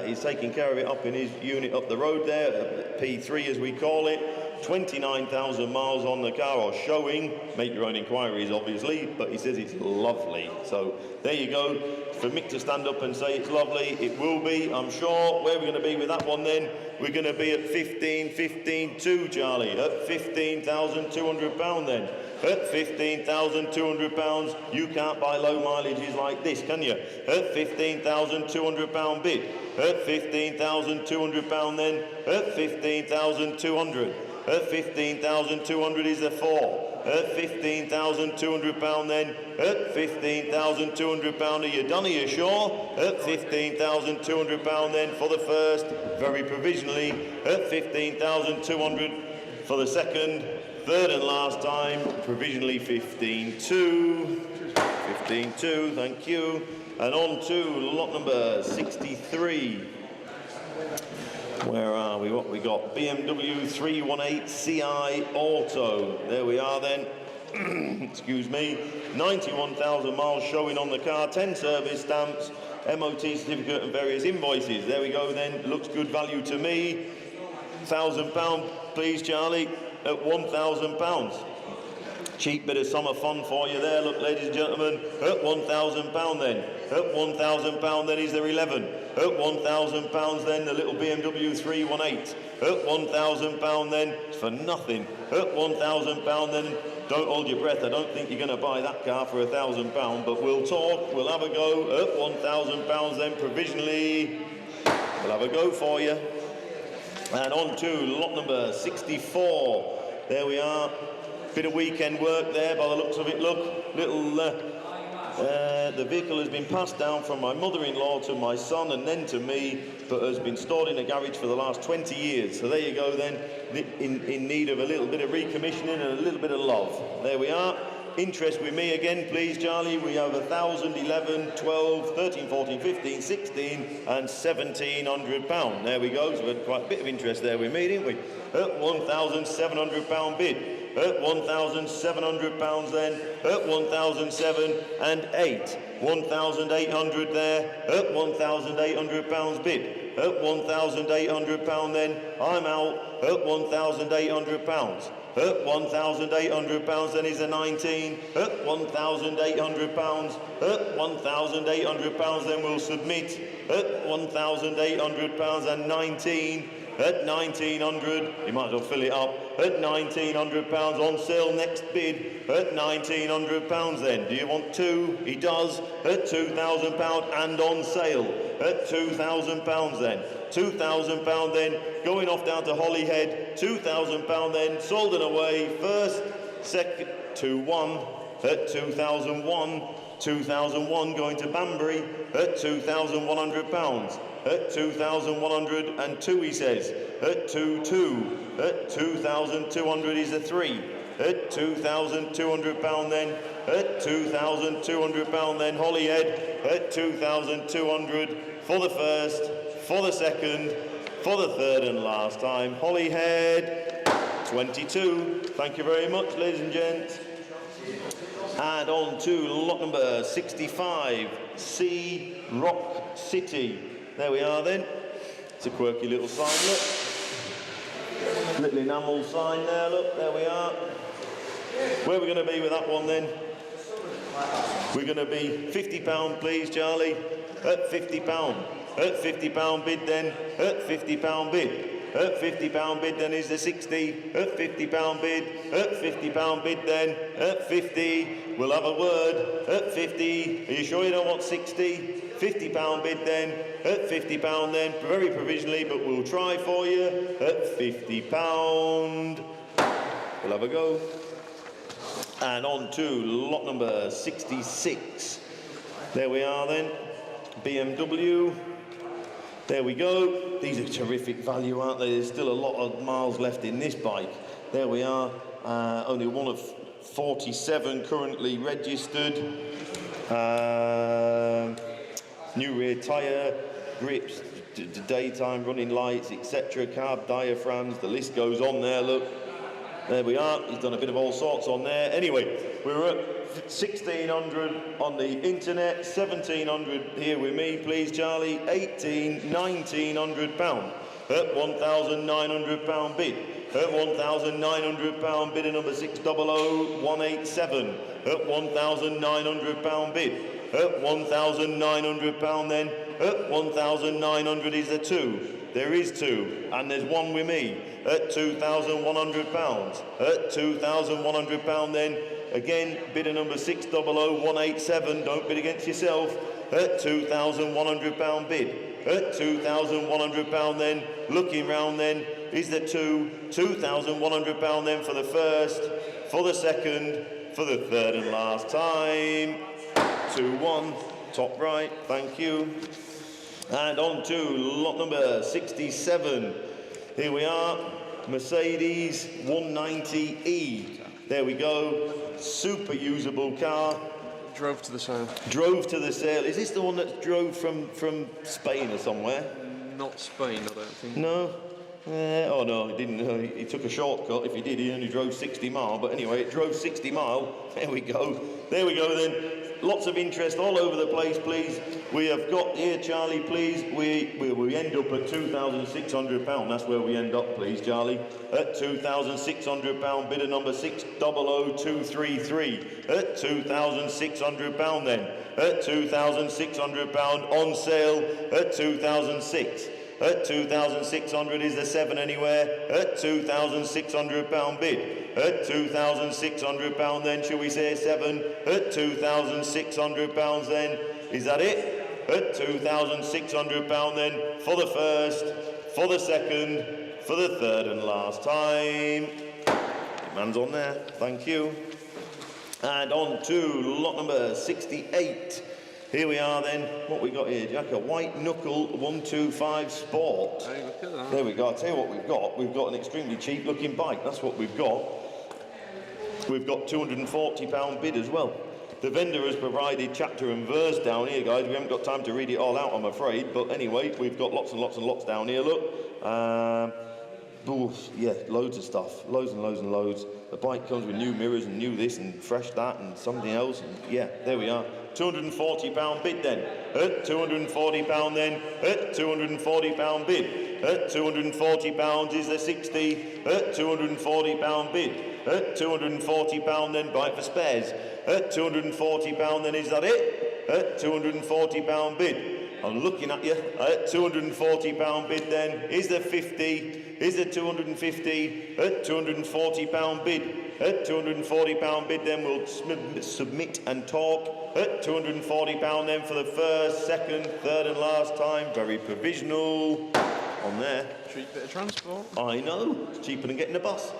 He's taking care of it up in his unit up the road there, P3 as we call it. 29,000 miles on the car, or showing. Make your own inquiries, obviously, but he says it's lovely. So there you go. For Mick to stand up and say it's lovely, it will be, I'm sure. Where are we going to be with that one then? We're going to be at 15,2, Charlie. At £15,200 then. At £15,200, you can't buy low mileages like this, can you? At £15,200 bid. At £15,200 then. At 15,200. At 15,200 is the 4. At £15,200 then. At £15,200, are you done? Are you sure? At £15,200 then for the first, very provisionally. At 15,200 for the second, third and last time, provisionally 15.2. 15.2, thank you. And on to lot number 63. Where are we? What we got? BMW 318 CI Auto. There we are then. Excuse me. 91,000 miles showing on the car. 10 service stamps, MOT certificate and various invoices. There we go then. Looks good value to me. £1,000, please, Charlie. At £1,000. Cheap bit of summer fun for you there. Look, ladies and gentlemen. At £1,000 then. At £1,000 then is there 11. At £1,000 then the little BMW 318. At £1,000 then it's for nothing. At £1,000 then, don't hold your breath. I don't think you're going to buy that car for £1,000, but we'll talk. We'll have a go. At £1,000 then provisionally. We'll have a go for you. And on to lot number 64. There we are. Bit of weekend work there by the looks of it. Look, little. The vehicle has been passed down from my mother-in-law to my son and then to me, but has been stored in a garage for the last 20 years. So there you go then, in need of a little bit of recommissioning and a little bit of love. There we are. Interest with me again, please, Charlie. We have 1,000, 11, 12, 13, 14, 15, 16 and £1,700. There we go. So we had quite a bit of interest there with me, didn't we? At £1,700 bid. At £1,700 then. At 1,007 and 8. 1,800 there. At £1,800 bid. At £1,800 then. I'm out. At £1,800. At £1,800 then is a 19. At £1,800. At £1,800 then we'll submit. At £1,800 and 19. At 1,900, you might as well fill it up. At £1,900 on sale, next bid. At £1,900 then. Do you want 2? He does. At £2,000 and on sale. At £2,000 then. £2,000 then, going off down to Holyhead. £2,000 then, sold and away. First, second, 2-1. At 2001. 2001 going to Banbury. At £2,100. At 2,102, he says. At 2-2. At 2,200 is a 3. At £2,200 then. At £2,200 then, Holyhead. At 2,200 for the first, for the second, for the third and last time. Holyhead, 22. Thank you very much, ladies and gents. And on to lot number 65, C Rock City. There we are then. It's a quirky little sign, look. Little enamel sign there, look. There we are. Where are we going to be with that one then? We're going to be £50, please, Charlie. At £50. At £50 bid then. At £50 bid. At £50 bid then is the 60. At £50 bid. At £50 bid then. At 50. We'll have a word. At 50. Are you sure you don't want 60? £50 bid then. At £50 then. Very provisionally, but we'll try for you. At £50. We'll have a go. And on to lot number 66. There we are then. BMW. There we go. These are terrific value, aren't they? There's still a lot of miles left in this bike. There we are. Only one of 47 currently registered. New rear tyre, grips, daytime running lights, etc., carb diaphragms, the list goes on there, look. There we are, he's done a bit of all sorts on there. Anyway, we were at 1,600 on the internet, 1,700 here with me, please, Charlie, 1,900 pound. At £1,900 bid. At £1,900 bid, number 600187. At £1,900 bid. At £1,900 then. At 1,900 is a 2. There is 2, and there's 1 with me. At £2,100. At £2,100 then. Again, bidder number 600187. Don't bid against yourself. At £2,100 bid. At £2,100 then, looking round then, is the 2, £2,100 then for the first, for the second, for the third and last time. 2-1, top right, thank you. And on to lot number 67. Here we are, Mercedes 190E. There we go, super usable car. Drove to the sale. Drove to the sale. Is this the one that drove from Spain or somewhere? Not Spain, I don't think. No? Oh no, he didn't. He took a shortcut. If he did, he only drove 60 mile. But anyway, it drove 60 mile. There we go. There we go then. Lots of interest all over the place, please. We have got here, Charlie, please. We end up at £2,600. That's where we end up, please, Charlie. At £2,600, bidder number 600233. At £2,600 then. At £2,600 on sale at 2006. At 2,600 is the 7 anywhere. At £2,600 bid. At £2,600 then, shall we say 7? At £2,600 then, is that it? At £2,600 then, for the first, for the second, for the third and last time. Man's on there, thank you. And on to lot number 68. Here we are then, what we got here, Jack, a white knuckle 125 Sport. Hey, look at that. There we go, I'll tell you what we've got. We've got an extremely cheap looking bike, that's what we've got. We've got £240 bid as well. The vendor has provided chapter and verse down here, guys. We haven't got time to read it all out, I'm afraid. But anyway, we've got lots and lots and lots down here, look. Yeah, loads of stuff, loads and loads and loads. The bike comes with new mirrors and new this and fresh that and something else. And yeah, there we are. £240 bid then. At £240 then. At £240 bid. At £240 is the 60. At £240 bid. At £240 then, bite for spares. At £240 then, is that it? At £240 bid. I'm looking at you. At £240 bid then, is the 50. Is the 250. At £240 bid. At £240 bid then, we'll submit and talk. At £240 then for the first, second, third and last time. Very provisional on there. Cheap bit of transport. I know, it's cheaper than getting a bus.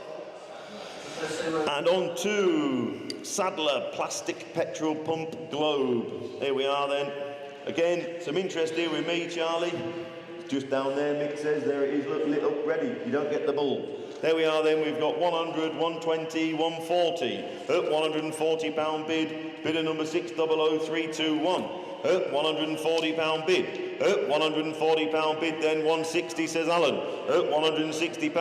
And on to Sadler Plastic Petrol Pump Globe. Here we are then. Again, some interest here with me, Charlie. Just down there, Mick says, there it is, look, lit up, ready. You don't get the bulb. There we are then, we've got 100, 120, 140. At £140 bid, bidder number 600321. At £140 bid. At £140 bid then, 160 says Alan. At £160.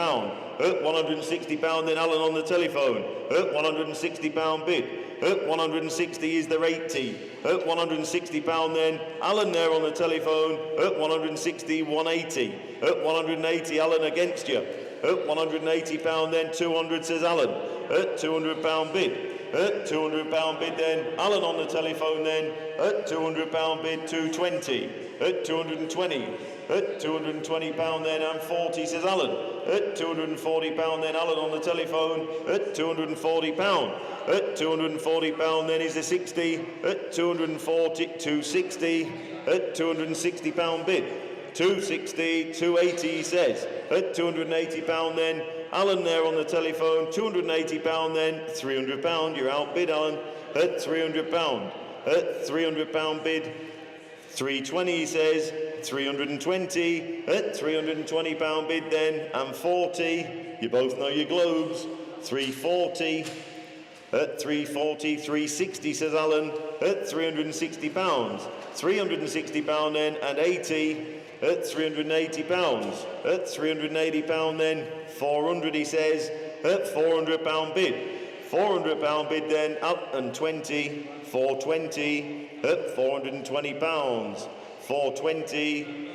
At £160 then Alan on the telephone. At £160 bid. At 160 is the 80. At £160 then, Alan there on the telephone. At 160, 180. At 180, Alan against you. At £180 then, 200 says Alan. At £200 bid. At £200 bid then, Alan on the telephone then. At £200 bid, 220. At 220. At £220 then, and 40 says Alan. At £240 then, Alan on the telephone. At £240. At £240 then is the 60. At 240, 260. At £260 bid. 260, 280 he says. At £280 then, Alan there on the telephone. £280 then, £300. You're outbid, Alan. At £300. At £300 bid. 320 he says. 320. At £320 bid then, and 40. You both know your globes. 340. At 340, 360 says Alan. At £360. £360 then, and 80. at £380. At £380 then, 400 he says, at £400 bid. £400 bid then, up and 20, 420, at £420. 420.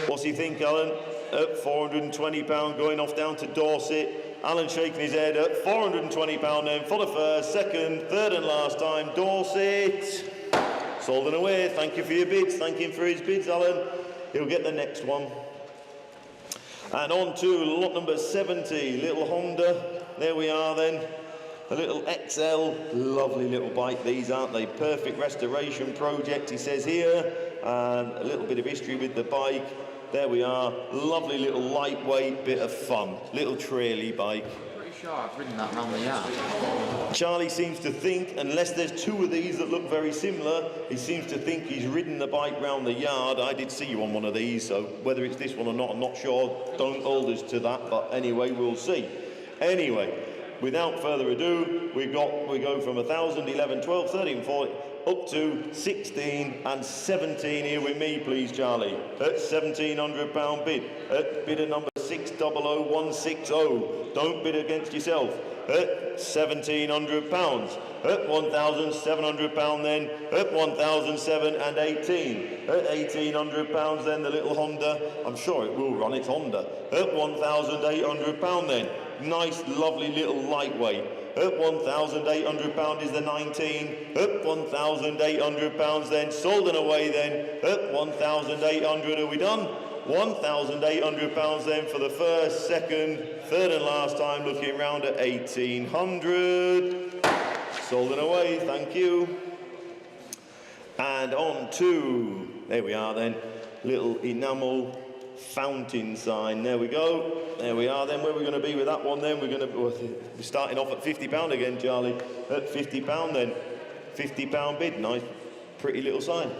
What's he think, Alan? At £420 going off down to Dorset. Alan shaking his head at £420 then for the first, second, third and last time. Dorset. Sold and away. Thank you for your bids. Thank him for his bids, Alan. He'll get the next one. And on to lot number 70, little Honda. There we are then. A little XL, lovely little bike these, aren't they? Perfect restoration project, he says here. And a little bit of history with the bike. There we are, lovely little lightweight bit of fun. Little traily bike. Pretty sure I've ridden that round the yard. Charlie seems to think, unless there's two of these that look very similar, he seems to think he's ridden the bike round the yard. I did see you on one of these, so whether it's this one or not, I'm not sure. Don't hold us to that, but anyway, we'll see. Anyway, without further ado, we go from 1,000, 11, 12, 13, 14, up to 16 and 17 here with me, please, Charlie. At £1,700 bid. At bidder number 600160. Don't bid against yourself. At £1,700. At £1,700 then. At £1,718. At £1,800 then, the little Honda. I'm sure it will run, it's Honda. At £1,800 then. Nice, lovely little lightweight. At £1,800 is the 19. At £1,800 then, sold and away then. At 1,800, are we done? £1,800 then for the first, second, third and last time, looking round at 1,800. Sold and away, thank you. And on to, there we are then, little enamel fountain sign. There we go. There we are then. Where we're going to be with that one then? We're starting off at £50 again, Charlie. At £50 then. £50 bid. Nice, pretty little sign.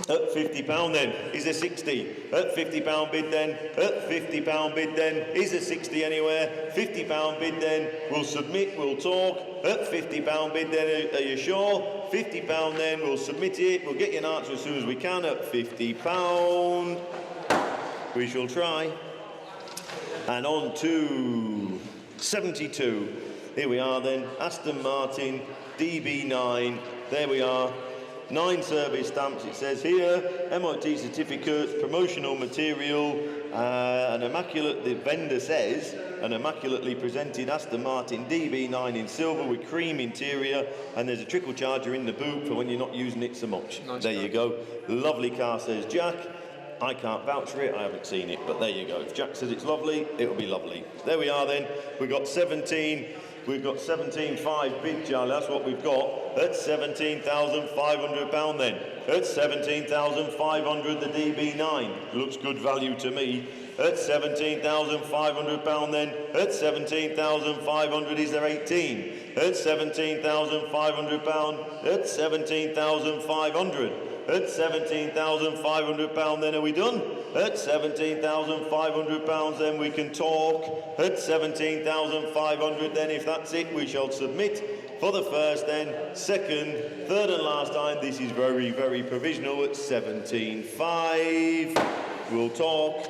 At £50 then is a 60. At £50 bid then. At £50 bid then is a 60 anywhere. £50 bid then. We'll submit. We'll talk. At £50 bid then. Are you sure? £50 then. We'll submit it. We'll get you an answer as soon as we can. At £50. We shall try. And on to 72. Here we are then. Aston Martin DB9. There we are. 9 service stamps, it says here, MOT certificates, promotional material, an immaculate, the vendor says, an immaculately presented Aston Martin DB9 in silver with cream interior, and there's a trickle charger in the boot for when you're not using it so much. Nice there car. You go. Lovely car, says Jack. I can't vouch for it, I haven't seen it, but there you go. If Jack says it's lovely, it'll be lovely. There we are then. We've got 17. We've got 17.5 bid, Charlie, that's what we've got. That's £17,500 then. That's £17,500, the DB9. Looks good value to me. That's £17,500 then. That's £17,500, is there 18? That's £17,500. That's £17,500. At £17,500 then, are we done? At £17,500 then we can talk. At £17,500 then, if that's it, we shall submit for the first then, second, third and last time. This is very, very provisional at 17.5. We'll talk.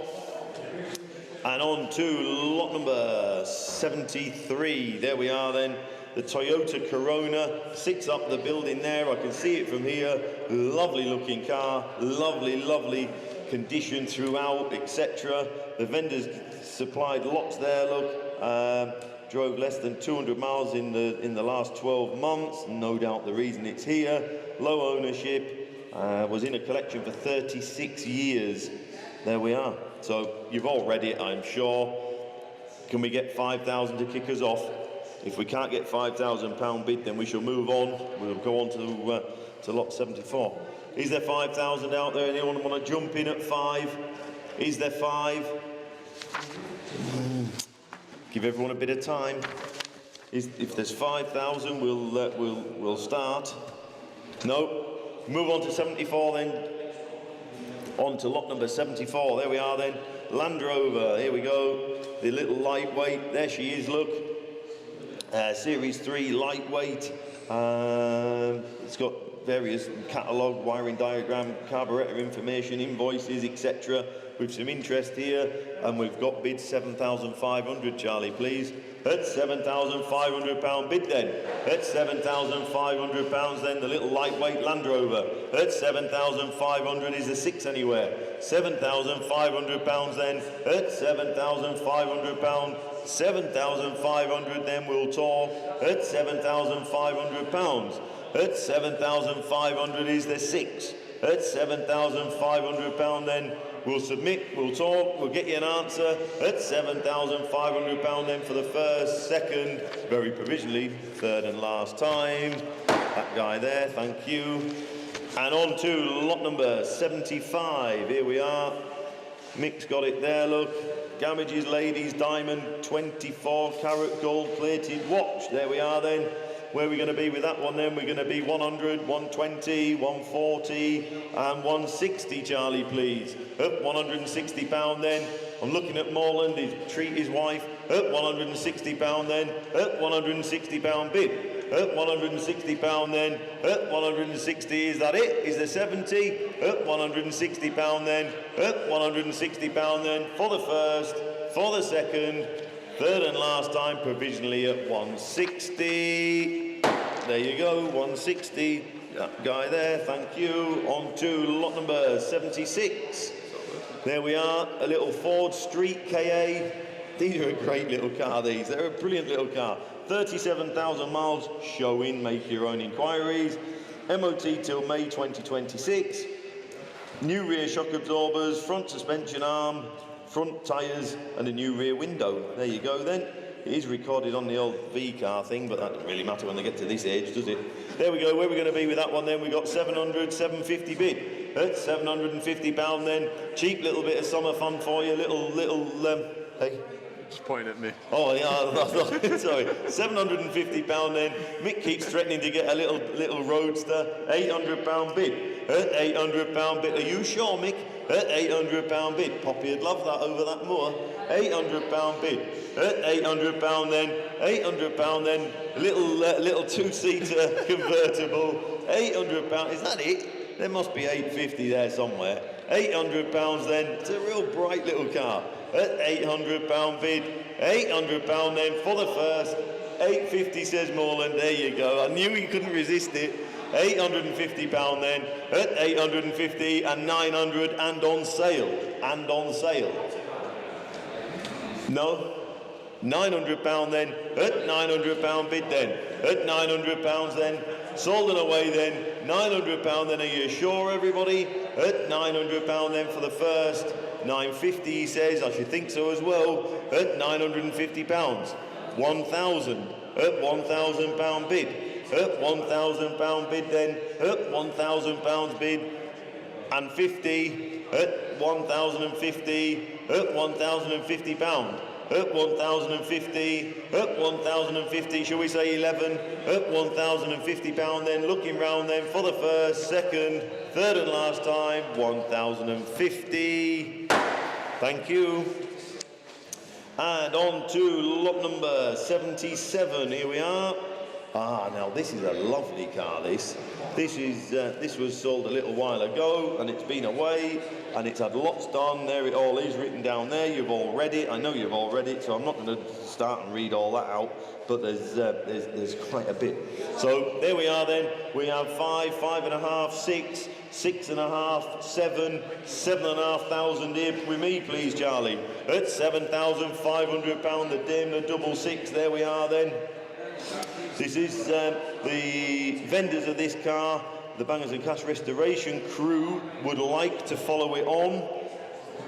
And on to lot number 73. There we are then. The Toyota Corona, 6 up the building there. I can see it from here. Lovely looking car, lovely, lovely condition throughout, etc. The vendors supplied lots there, look. Drove less than 200 miles in the last 12 months. No doubt the reason it's here. Low ownership, was in a collection for 36 years. There we are. So you've all read it, I'm sure. Can we get 5,000 to kick us off? If we can't get £5,000 bid, then we shall move on. We'll go on to lot 74. Is there 5,000 out there? Anyone want to jump in at 5? Is there 5? Give everyone a bit of time. If there's 5,000, we'll start. No. Move on to 74 then. On to lot number 74. There we are then. Land Rover. Here we go. The little lightweight. There she is. Look. Series 3 lightweight. It's got various catalogue, wiring diagram, carburettor information, invoices, etc. with some interest here, and we've got bid 7,500, Charlie, please. At £7,500 bid then. At £7,500 then, the little lightweight Land Rover. At 7,500 is the 6 anywhere. £7,500 then. At £7,500. 7,500 then we'll talk. At £7,500. At 7,500 is the 6. At £7,500 then. We'll submit, we'll talk, we'll get you an answer at £7,500 then for the first, second, very provisionally, third and last time. That guy there, thank you. And on to lot number 75. Here we are. Mick's got it there, look. Gamage's Ladies Diamond 24 carat gold plated watch. There we are then. Where are we going to be with that one then? We're going to be 100, 120, 140 and 160, Charlie, please. Up £160 then. I'm looking at Morland, treat his wife. Up £160 then. Up £160 bid. Up £160 then. Up 160, is that it? Is there 70? Up £160 then. Up £160 then for the first, for the second, third and last time provisionally at 160. There you go, 160. That guy there, thank you. On to lot number 76. There we are, a little Ford Street KA. These are a great little car, these. They're a brilliant little car. 37,000 miles showing, make your own inquiries. MOT till May 2026. New rear shock absorbers, front suspension arm, front tyres and a new rear window. There you go then. It is recorded on the old V-car thing, but that doesn't really matter when they get to this age, does it? There we go. Where are we going to be with that one then? We've got 700, 750 bid. That's £750 then. Cheap little bit of summer fun for you. Hey. Just pointing at me. Oh, yeah, sorry. £750 then. Mick keeps threatening to get a little roadster. £800 bid. At £800 bid. Are you sure, Mick? At £800 bid. Poppy would love that over that moor. £800 bid. At £800 then. £800 then. Little two-seater convertible. £800. Is that it? There must be £850 there somewhere. £800 then. It's a real bright little car. At £800 bid. £800 then for the first. £850 says Morland. There you go. I knew you couldn't resist it. £850 then. At £850 and £900 and on sale. And on sale. No. £900 then. At £900 bid then. At £900 then. Sold and away then. £900 then. Are you sure, everybody? At £900 then for the first. £950 he says. I should think so as well. At £950. 1,000. At £1,000 bid. At £1,000 bid then. At £1,000 bid. And 50. At 1,050. At £1,050. Up 1,050, up 1,050, shall we say 11, up £1,050 then, looking round then for the first, second, third and last time, 1,050. Thank you. And on to lot number 77, here we are. Now this is a lovely car, this. This was sold a little while ago and it's been away and it's had lots done. There it all is written down there. You've all read it. I know you've all read it, so I'm not going to start and read all that out, but there's quite a bit. So there we are then. We have 5, 5.5, 6, 6.5, 7, 7,500 here with me, please, Charlie. At £7,500, the Daimler double 6. There we are then. This is the vendors of this car. The Bangers and Cash restoration crew would like to follow it on,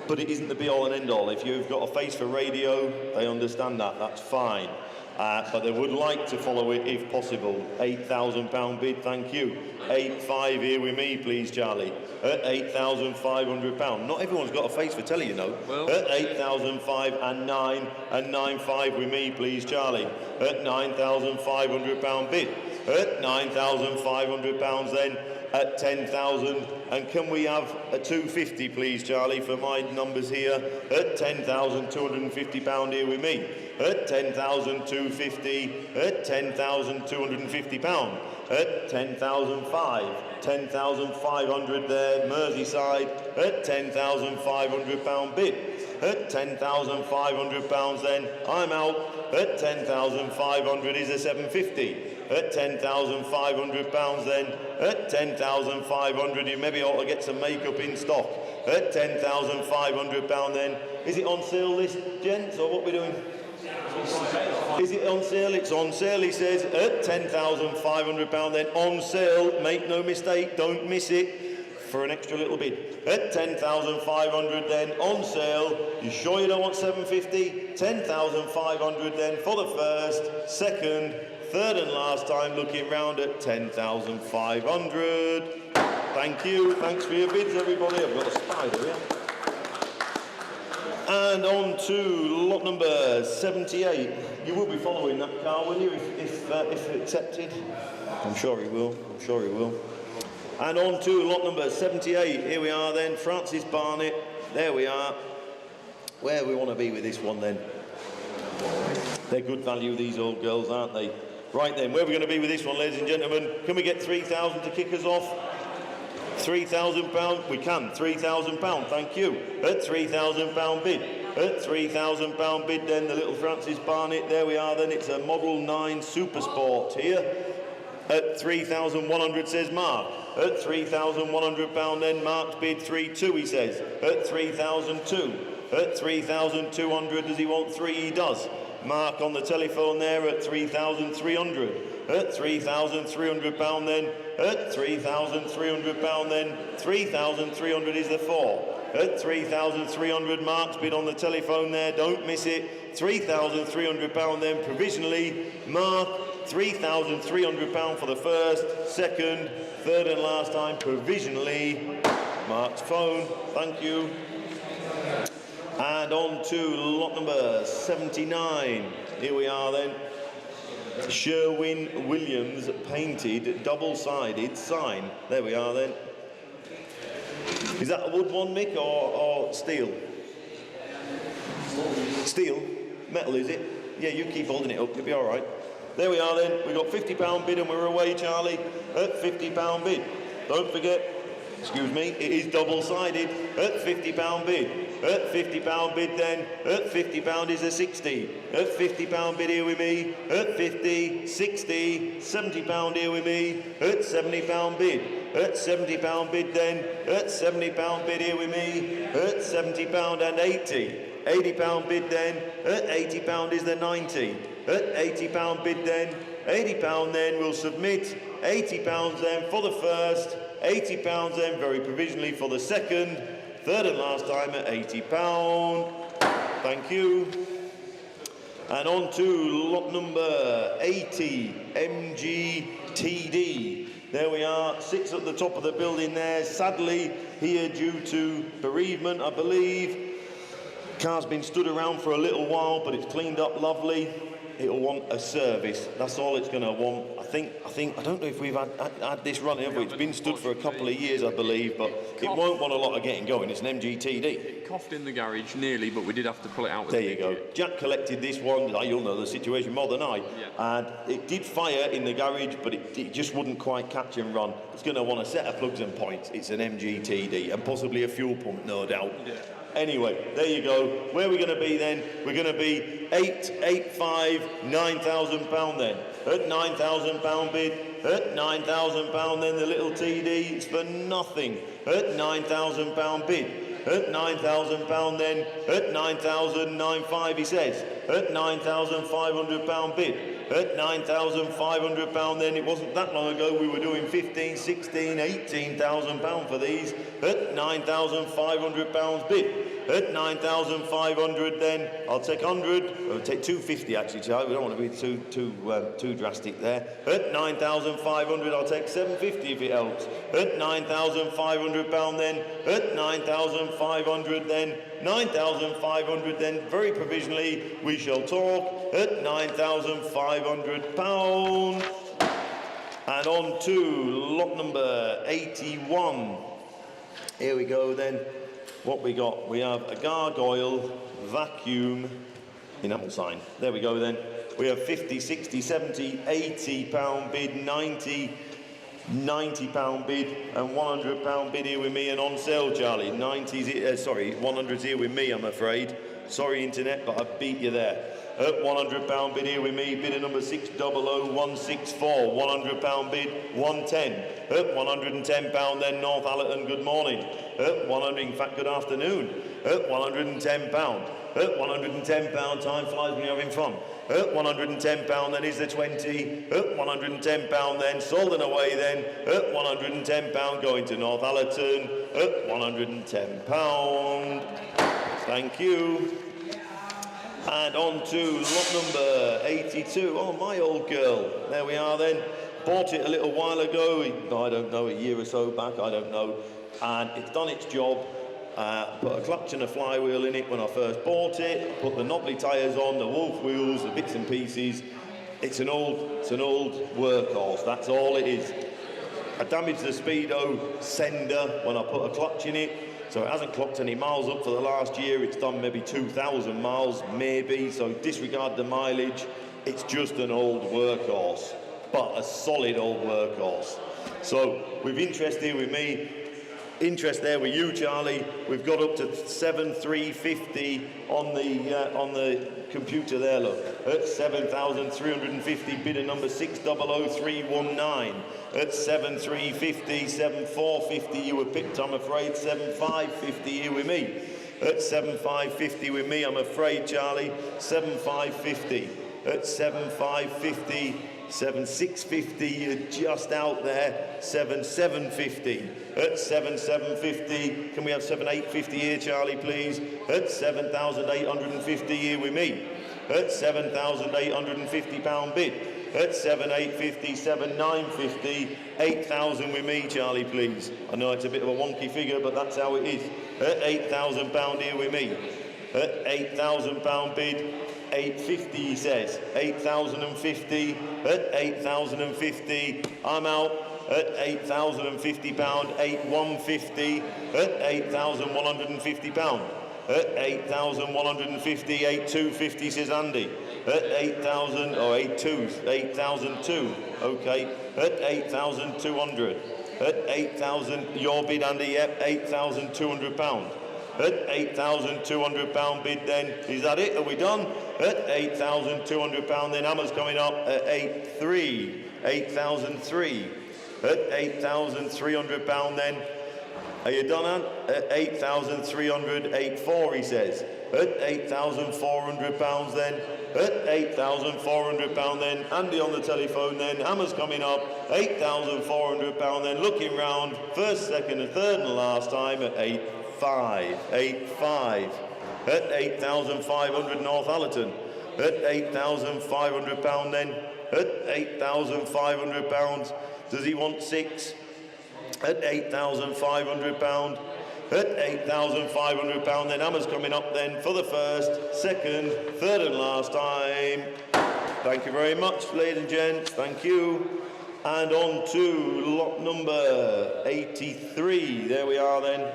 but it isn't the be-all and end-all. If you've got a face for radio, they understand that. That's fine. But they would like to follow it if possible. £8,000 bid, thank you. 8.5 here with me, please, Charlie. At £8,500. Not everyone's got a face for telly, you know. Well, at 8,005 and 9 and 9.5 with me, please, Charlie. At £9,500 bid. At £9,500 then. at 10,000. And can we have a 250, please, Charlie, for my numbers here? At 10,250 pound here with me. At 10,250. At 10,250 pound. At 10,005. 10,500 there, Merseyside. At 10,500 pound bid. At 10,500 pounds then, I'm out. At 10,500 is a 750. At 10,500 pounds then, at 10,500 you maybe ought to get some makeup in stock. At 10,500 pound then, is it on sale this, gents, or what we doing? Is it on sale? It's on sale, he says, at 10,500 pound then, on sale, make no mistake, don't miss it. For an extra little bit. At 10,500 then, on sale. You sure you don't want 750? 10,500 then for the first, second, third and last time, looking round at 10,500. Thank you, thanks for your bids everybody. I've got a spider here. And on to lot number 78. You will be following that car, will you, if accepted? I'm sure he will, I'm sure he will. And on to lot number 78. Here we are then, Francis Barnett. There we are. Where we want to be with this one then. They're good value, these old girls, aren't they? Right then, where are we going to be with this one, ladies and gentlemen? Can we get 3,000 to kick us off? £3,000? We can. £3,000, thank you. At £3,000 bid. At £3,000 bid then, the little Francis Barnett. There we are then, it's a Model 9 Super Sport here. At 3,100 says Mark. At £3,100 then, Mark's bid 3,200 he says. At 3,002. At 3,200 does he want 3? He does. Mark on the telephone there at 3,300. At £3,300 then. At £3,300 then. 3,300 is the 4. At 3,300 Mark's bid on the telephone there. Don't miss it. £3,300 then provisionally. Mark. £3,300 for the first, second, third and last time provisionally. Mark's phone, thank you. And on to lot number 79. Here we are then. Sherwin-Williams painted double-sided sign. There we are then. Is that a wood one, Mick, or steel? Steel? Metal, is it? Yeah, you keep holding it up, you'll be all right. There we are then, we got £50 bid and we're away, Charlie, at £50 bid. Don't forget, excuse me, it is double-sided, at £50 bid. At £50 bid then, at £50 is a 60. At £50 bid here with me, at 50, 60, £70 here with me, at £70 bid. At £70 bid then, at £70 bid here with me, at £70 and 80. £80 bid then, at £80 is the 90. At £80 bid then, £80 then, we'll submit £80 then for the first, £80 then very provisionally for the second, third and last time at £80. Thank you. And on to lot number 80, MGTD. There we are, sits at the top of the building there, sadly here due to bereavement, I believe. Car's been stood around for a little while, but it's cleaned up lovely. It'll want a service. That's all it's going to want. I think. I don't know if we've had this running over. It's been stood for a couple of years, I believe, but it won't want a lot of getting going. It's an MGTD. It coughed in the garage nearly, but we did have to pull it out. There you go. Jack collected this one. You'll know the situation more than I. Yeah. And it did fire in the garage, but it just wouldn't quite catch and run. It's going to want a set of plugs and points. It's an MGTD and possibly a fuel pump, no doubt. Yeah. Anyway, there you go. Where are we going to be then? We're going to be £9,000 then. At £9,000 bid. At £9,000 then the little TD. It's for nothing. At £9,000 bid. At £9,000 then. At 9,905 he says. At £9,500 bid. At £9,500 then, it wasn't that long ago we were doing 15, 16, £18,000 for these. At £9,500 bid. At 9,500 then, I'll take 100, I'll take 250 actually, Charlie, we don't want to be too drastic there. At 9,500 I'll take 750 if it helps. At £9,500 then, at 9,500 then, 9,500 then, very provisionally we shall talk at £9,500. And on to lot number 81. Here we go then. What we got? We have a gargoyle vacuum enamel sign. There we go then. We have 50, 60, 70, 80 pound bid, 90, 90 pound bid, and 100 pound bid here with me and on sale, Charlie. 100's here with me, I'm afraid. Sorry, internet, but I beat you there. £100 bid here with me, bidder number 600164, £100 bid, 110. £110 then, North Allerton, good morning. 100, in fact, good afternoon. £110. £110, time flies when you're having fun. £110 then is the 20. £110 then, sold and away then. £110 going to North Allerton. £110. Thank you. And on to lot number 82. Oh, my old girl. There we are then. Bought it a little while ago. I don't know, a year or so back, I don't know. And it's done its job. Put a clutch and a flywheel in it when I first bought it. Put the knobbly tyres on, the wolf wheels, the bits and pieces. It's an old workhorse. That's all it is. I damaged the speedo sender when I put a clutch in it. So it hasn't clocked any miles up for the last year. It's done maybe 2,000 miles, maybe. So disregard the mileage. It's just an old workhorse, but a solid old workhorse. So with interest here with me, interest there with you, Charlie. We've got up to 7,350 on the computer there. Look, at 7,350. Bidder number 600319. At 7,350, 7,450. You were picked, I'm afraid. 7,550 here with me. At 7,550 with me, I'm afraid, Charlie. 7,550. At 7,550. 7,650, you're just out there. 7,750. At 7,750, can we have 7,850 here, Charlie, please? At 7,850 here with me. At £7,850 bid. At 7,850, 7,950, 8,000 with me, Charlie, please. I know it's a bit of a wonky figure, but that's how it is. At £8,000 here with me. At £8,000 bid. 850, he says. 8,050. At 8,050, I'm out. At £8,050, 8,150. At £8,150. At 8,150, 8,250, says Andy. At 8,000, or 8,200, okay. At 8,200. At 8,000, your bid, Andy, yep, £8,200. At £8,200 bid then, is that it? Are we done? At £8,200 then, Hammer's coming up at 8,003. At £8,300 then, are you done, Anne? At 8,300, 8,400, he says. At £8,400 then. At £8,400 then. Andy on the telephone then. Hammer's coming up. £8,400 then. Looking round. First, second, and third, and last time at 8,500. At 8,500 North Allerton. At £8,500 then. At £8,500. Does he want 6? At £8,500. At £8,500 then. Hammer's coming up then for the first, second, third and last time. Thank you very much, ladies and gents. Thank you. And on to lot number 83. There we are then.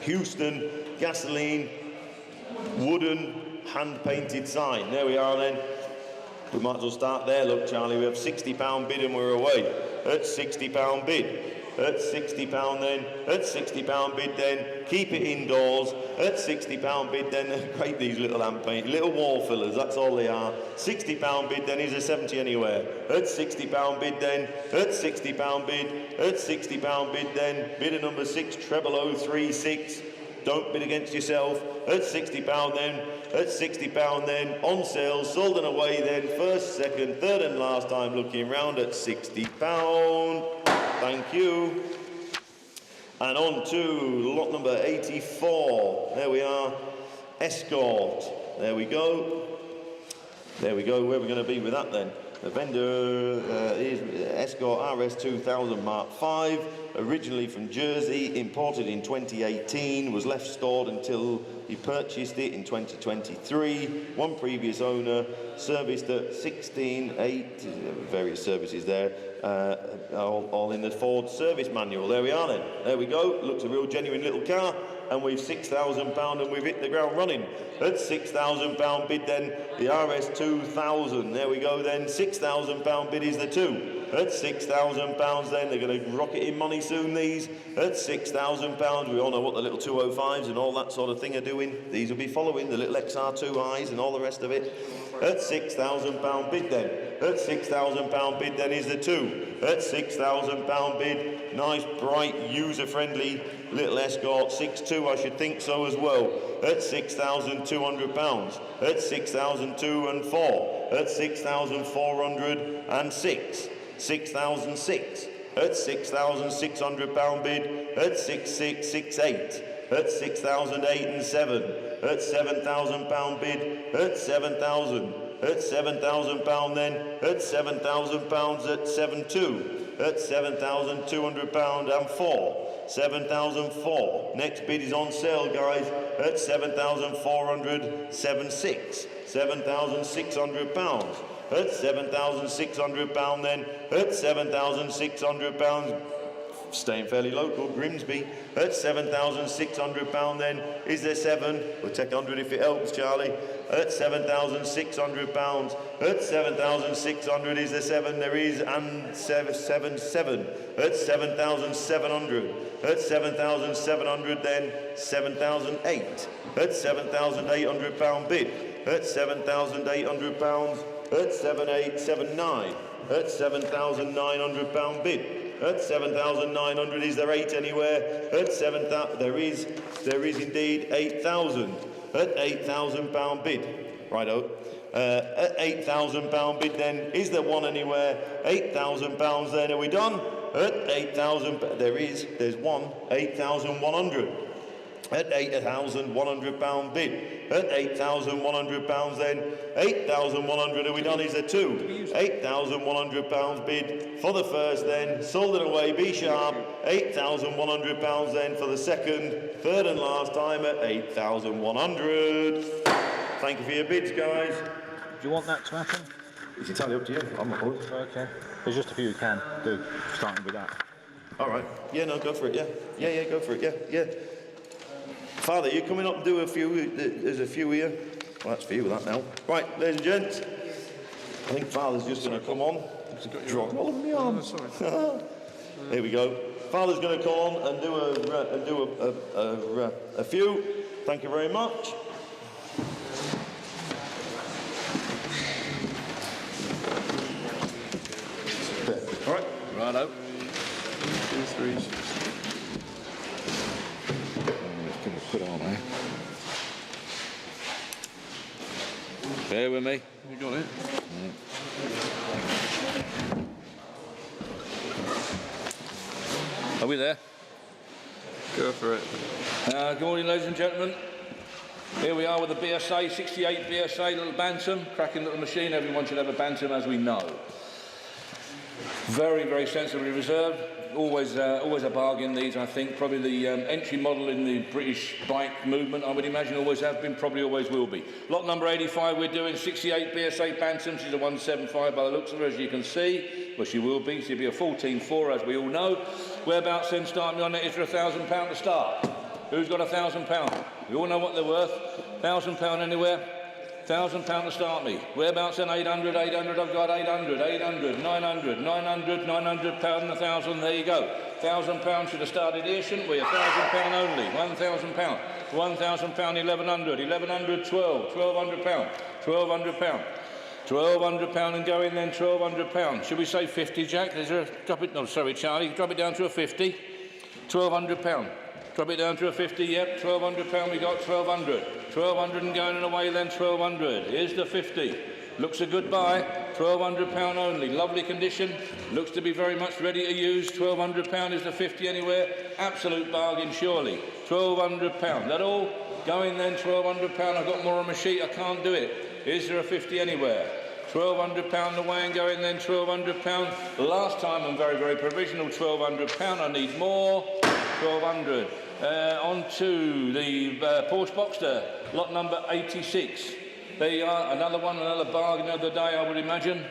Houston gasoline wooden hand-painted sign. There we are then. We might as well start there. Look, Charlie, we have £60 bid and we're away. At £60 bid. At £60 then. At £60 bid then. Keep it indoors. At £60 bid then. Great, these little hand paint, little wall fillers, that's all they are. £60 bid then is a 70 anywhere. At £60 bid then. At £60 bid. At £60 bid then. Bidder number 600336. Don't bid against yourself. At £60 then. At £60 then. On sale, sold and away then. First, second, third and last time looking round at £60. Thank you. And on to lot number 84. There we are. Escort. There we go. There we go. Where are we going to be with that then? The vendor is Escort RS 2000 Mark V, originally from Jersey, imported in 2018, was left stored until he purchased it in 2023. One previous owner, serviced at 16.8, various services there, all in the Ford service manual. There we are then. There we go. Looks a real genuine little car. And we've £6,000 and we've hit the ground running. At £6,000 bid then, the RS 2000. There we go then, £6,000 bid is the 2. At £6,000 then, they're going to rocket in money soon, these. At £6,000, we all know what the little 205s and all that sort of thing are doing. These will be following, the little XR2Is and all the rest of it. At £6,000 bid then. At £6,000 bid then is the 2. At £6,000 bid, nice, bright, user-friendly little Escort 6.2, I should think so as well. At £6,200. At £6,204. At £6,406. 6,006. At £6,600 bid. At 6,668. At 6,008 and 7. At £7,000 bid. At 7,000. At £7,000 then. At £7,000 at 7.2. At £7,200 and 4. 7,004. Next bid is on sale, guys. At 7,400. 7.6. £7,600. At £7,600 then. At £7,600. Staying fairly local, Grimsby. At £7,600 then. Is there 7? We'll take 100 if it helps, Charlie. At £7,600. At 7,600 is there 7? There is, and 7. At 7,700. At 7,700 then. 7,008. At £7,800 bid. At £7,800. At 7,879. At £7,900 bid. At 7,900, is there 8 anywhere? At 7,000, there is indeed 8,000. At £8,000 bid. Righto. At £8,000 bid then, is there 1 anywhere? £8,000 then, are we done? At 8,000, there's 1, 8,100. At £8,100 bid. At £8,100 then, 8,100, are we done? Is there 2? £8,100 bid for the first then, sold it away, be sharp. £8,100 then for the second, third and last time at 8,100. Thank you for your bids, guys. Do you want that to happen? It's entirely up to you, I'm not bothered. Okay. There's just a few you can do, starting with that. All right, yeah, no, go for it, yeah. Yeah, go for it, yeah. Father, you coming up and do a few? There's a few here. Well, that's for you, that now. Right, ladies and gents. I think Father's just going to come on. Drop all of me on. Here we go. Father's going to come on and do a few. Thank you very much. All right. Righto. 2, 3. Put on there. Bear with me. You got it? Are we there? Go for it. Good morning, ladies and gentlemen. Here we are with the BSA, 68 BSA, little Bantam, cracking little machine. Everyone should have a Bantam, as we know. Very, very sensibly reserved. Always a bargain, these, I think. Probably the entry model in the British bike movement, I would imagine, always have been, probably always will be. Lot number 85, we're doing 68 BSA Bantam. She's a 175 by the looks of her, as you can see. Well, she will be. She'll be a 14.4, as we all know. Whereabouts then, starting on it, is for £1,000 to start? Who's got £1,000? We all know what they're worth. £1,000 anywhere? £1,000 to start me. Whereabouts then? 800, 800, I've got 800, 800, 900, 900, 900 pound and 1,000, there you go. £1,000 should have started here, shouldn't we? £1,000 only, £1,000. £1,000, 1,100, 1,100, 12, £1,200, £1,200. £1,200 and going then, £1,200. Should we say 50, Jack? Is there a, drop it, no, sorry, Charlie, drop it down to a 50. £1,200. Drop it down to a 50, yep, £1,200, we got 1,200. 1,200 and going away then, 1,200. Here's the 50. Looks a good buy, £1,200 only. Lovely condition, looks to be very much ready to use. £1,200 is the 50 anywhere. Absolute bargain, surely. £1,200. That all? Going then, £1,200. I've got more on my sheet, I can't do it. Is there a 50 anywhere? £1,200 away and going then, £1,200. Last time and very, very provisional, £1,200. I need more, 1,200. On to the Porsche Boxster, lot number 86. There you are, another one, another bargain of the day, I would imagine.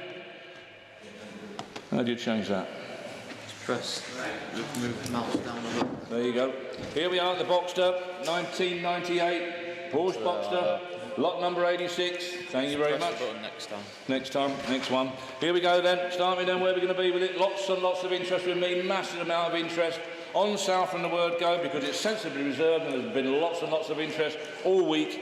How do you change that? Press. Move mouse down a bit. There you go. Here we are, the Boxster, 1998, Porsche Boxster, lot number 86. Thank you very much. Next time. Next time, next one. Here we go then. Start me then where we're going to be with it. Lots and lots of interest with me, massive amount of interest. On sale from the word go because it's sensibly reserved and there's been lots and lots of interest all week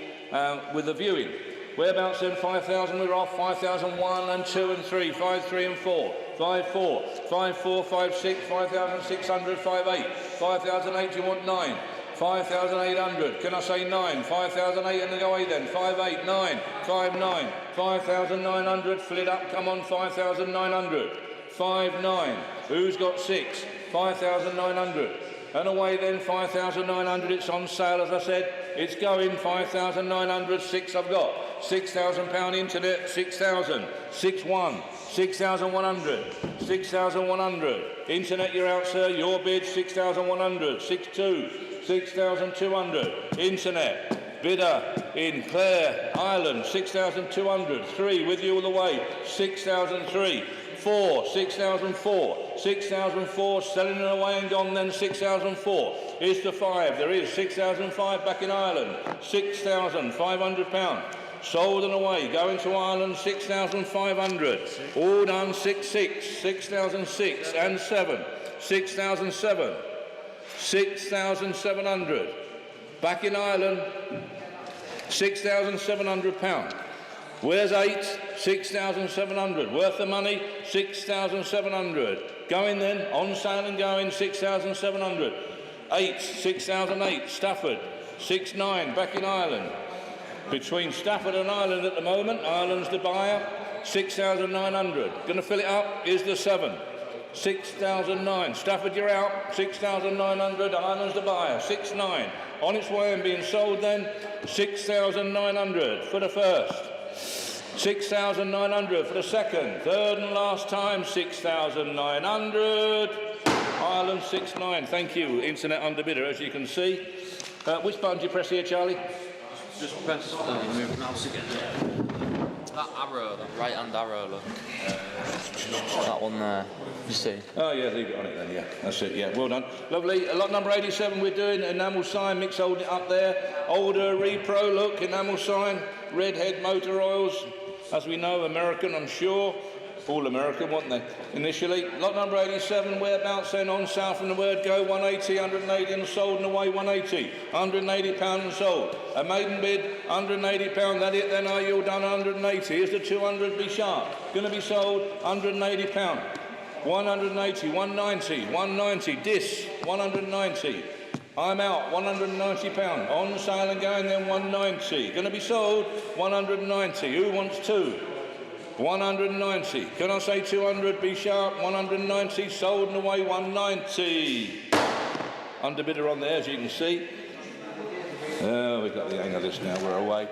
with the viewing. Whereabouts then? 5,000 we're off. 5,001 and 2 and 3. 5, 3 and 4. 5, 4. 5, 4, 5, 6. 5,600. 5, 8. 5,008 you want 9. 5,800. Can I say 9? 5,008 and go 8 then. 5, 8, 9. 5, 9. 5,900. Fill it up. Come on. 5,900. 5, 9. Who's got 6? 5,900. And away then, 5,900. It's on sale, as I said. It's going 5,900. 6 I've got. £6,000 internet. 6,000. 6,1. 6,100. 6,100. Internet, you're out, sir. Your bid. 6,100. 6,2. 6,200. Internet. Bidder in Clare, Ireland. 6,200. 3 with you all the way. 6,003. 4, 6,004, 6,004, selling it away and gone then, 6,004. Is the 5, there is 6,005 back in Ireland, £6,500. Sold and away, going to Ireland, 6,500. All done, 6,6, 6,006 and 7, 6,007, 6,700. Back in Ireland, £6,700. Where's 8? 6,700. Worth the money? 6,700. Going then, on sale and going, 6,700. 8, 6,008. Stafford, 6,900. Back in Ireland. Between Stafford and Ireland at the moment, Ireland's the buyer, 6,900. Going to fill it up is the 7. 6,009. Stafford, you're out. 6,900. Ireland's the buyer. 6,900. On its way and being sold then, 6,900 for the first. 6,900 for the second. Third and last time, 6,900. Ireland 6,900. Thank you, internet underbidder, as you can see. Which button do you press here, Charlie? Just press move mouse again. That arrow, that right hand arrow, look. That one there. You see? Oh yeah, leave it on it then, yeah. That's it, yeah. Well done. Lovely. Lot number 87 we're doing, enamel sign, mix holding it up there. Older repro look, enamel sign, redhead motor oils. As we know, American, I'm sure. All American, weren't they, initially? Lot number 87, whereabouts then? On sale from the word go, 180, 180 and sold and away, 180. £180 and sold. A maiden bid, £180. That it then, are you all done? 180. Is the 200 be sharp? Going to be sold, £180. 180, 190, 190. Dis, 190. I'm out, £190. On sale and going then, 190. Going to be sold, 190. Who wants 2? 190. Can I say 200? Be sharp. 190. Sold and away. 190. Underbidder on there, as you can see. We've got the hang of this now. We're away.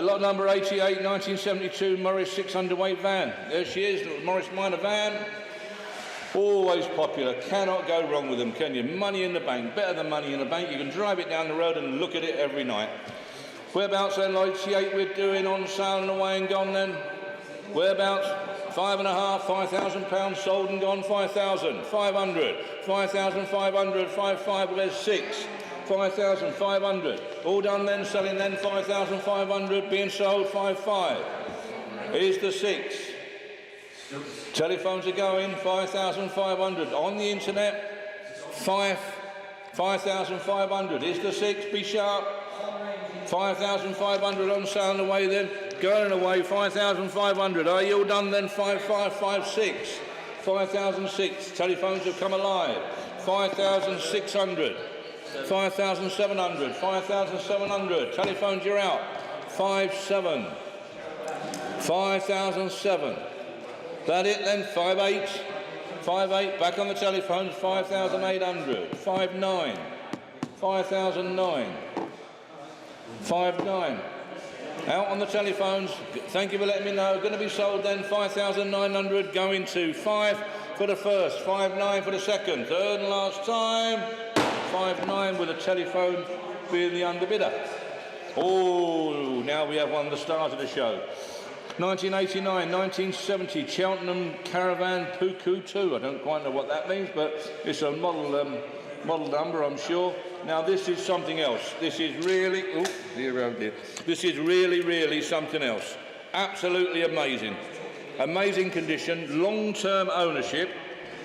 Lot number 88, 1972, Morris 600-weight van. There she is, Morris Minor van. Always popular. Cannot go wrong with them, can you? Money in the bank. Better than money in the bank. You can drive it down the road and look at it every night. Whereabouts then? 88 we're doing on sale and away and gone then. Whereabouts? 5,500, £5,000 sold and gone. 5,000, 500, 5,500, 5,500. There's 6, 5,500. All done then, selling then. 5,500 being sold. 5,500. Here's the 6. Telephones are going. 5,500 on the internet. 5,500. Here's the 6. Be sharp. 5,500 on sale and away then. Going away, 5,500. Are you all done then? 5,556. 5,006. Telephones have come alive. 5,600. 5,700. 5,700. Telephones, you're out. 5,700. 5,007. That it then? 5,800. 5,800. Back on the telephones. 5,800. 5,900. 5,009. 5,900. Out on the telephones. Thank you for letting me know. Going to be sold then. 5,900 going to 5 for the first, 5,900 for the second. Third and last time. 5,900 with a telephone being the underbidder. Oh, now we have one of the stars of the show. 1989, 1970 Cheltenham Caravan Puku 2. I don't quite know what that means, but it's a model number, I'm sure. Now this is something else. This is really, oh dear. This is really something else. Absolutely amazing. Amazing condition, long-term ownership,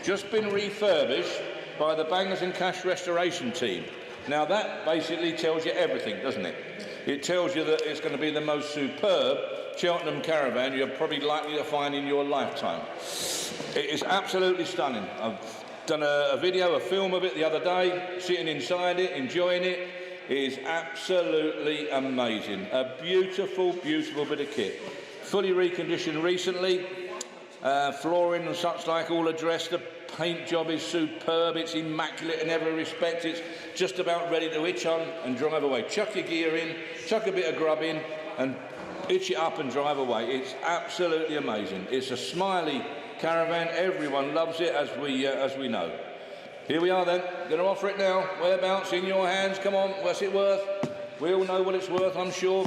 just been refurbished by the Bangers and Cash restoration team. Now that basically tells you everything, doesn't it? It tells you that it's going to be the most superb Cheltenham Caravan you're probably likely to find in your lifetime. It is absolutely stunning. I've done a video, a film of it the other day, sitting inside it, enjoying it. It is absolutely amazing. A beautiful bit of kit. Fully reconditioned recently. Flooring and such like all addressed. The paint job is superb. It's immaculate in every respect. It's just about ready to hitch on and drive away. Chuck your gear in, chuck a bit of grub in and hitch it up and drive away. It's absolutely amazing. It's a smiley caravan. Everyone loves it, as we know. Here we are then. Going to offer it now. Whereabouts? In your hands. Come on. What's it worth? We all know what it's worth, I'm sure.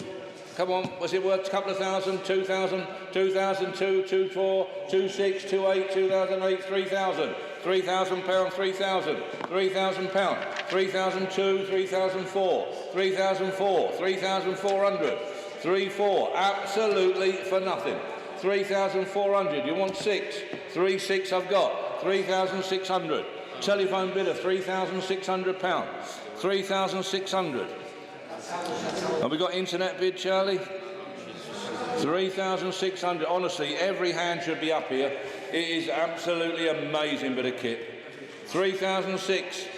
Come on. What's it worth? A couple of thousand, 2,000, 2,002, 2,4, 2,6, 2,8, 2,008, 3,000. £3,000, 3,000, £3,000, 3,002, 3,004, 3,004, 3,400, 3,400, absolutely for nothing. 3,400, you want 6, 3,600 I've got, 3,600. Telephone bidder, £3,600, 3,600. Have we got internet bid, Charlie? 3,600. Honestly, every hand should be up here. It is absolutely amazing bit of kit. 3,600.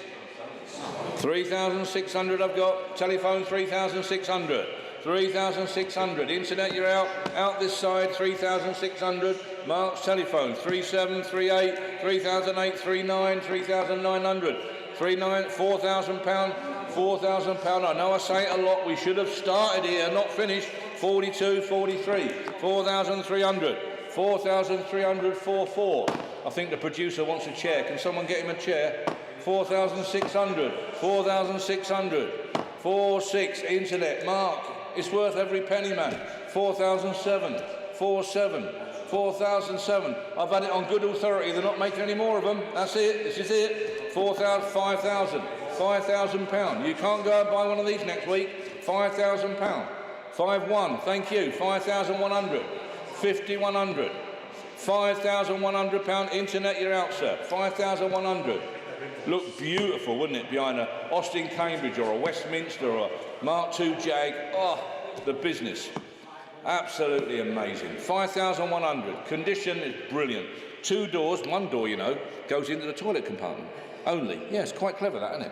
3,600 I've got. Telephone 3,600. 3,600. Internet, you're out. Out this side, 3,600. Mark's telephone 3738, 3,008, 39, 3,900. 39, £4,000. £4,000. I know I say it a lot. We should have started here, not finished. 42, 43, 4,300, 4,300, 44. I think the producer wants a chair. Can someone get him a chair? 4,600, 4,600, 4,600. Internet, Mark. It's worth every penny, man. 4,007, 4,700, 4,007. I've had it on good authority. They're not making any more of them. That's it. This is it. 4,000, 5,000, £5,000. You can't go and buy one of these next week. £5,000. 5,100. Thank you. 5,100. 5,100. £5,100. Internet, you're out, sir. 5,100. Look beautiful, wouldn't it, behind a Austin Cambridge or a Westminster or a Mark II Jag. Oh, the business. Absolutely amazing. 5,100. Condition is brilliant. 2 doors, 1 door, you know, goes into the toilet compartment. Only. Yeah, it's quite clever, that, isn't it?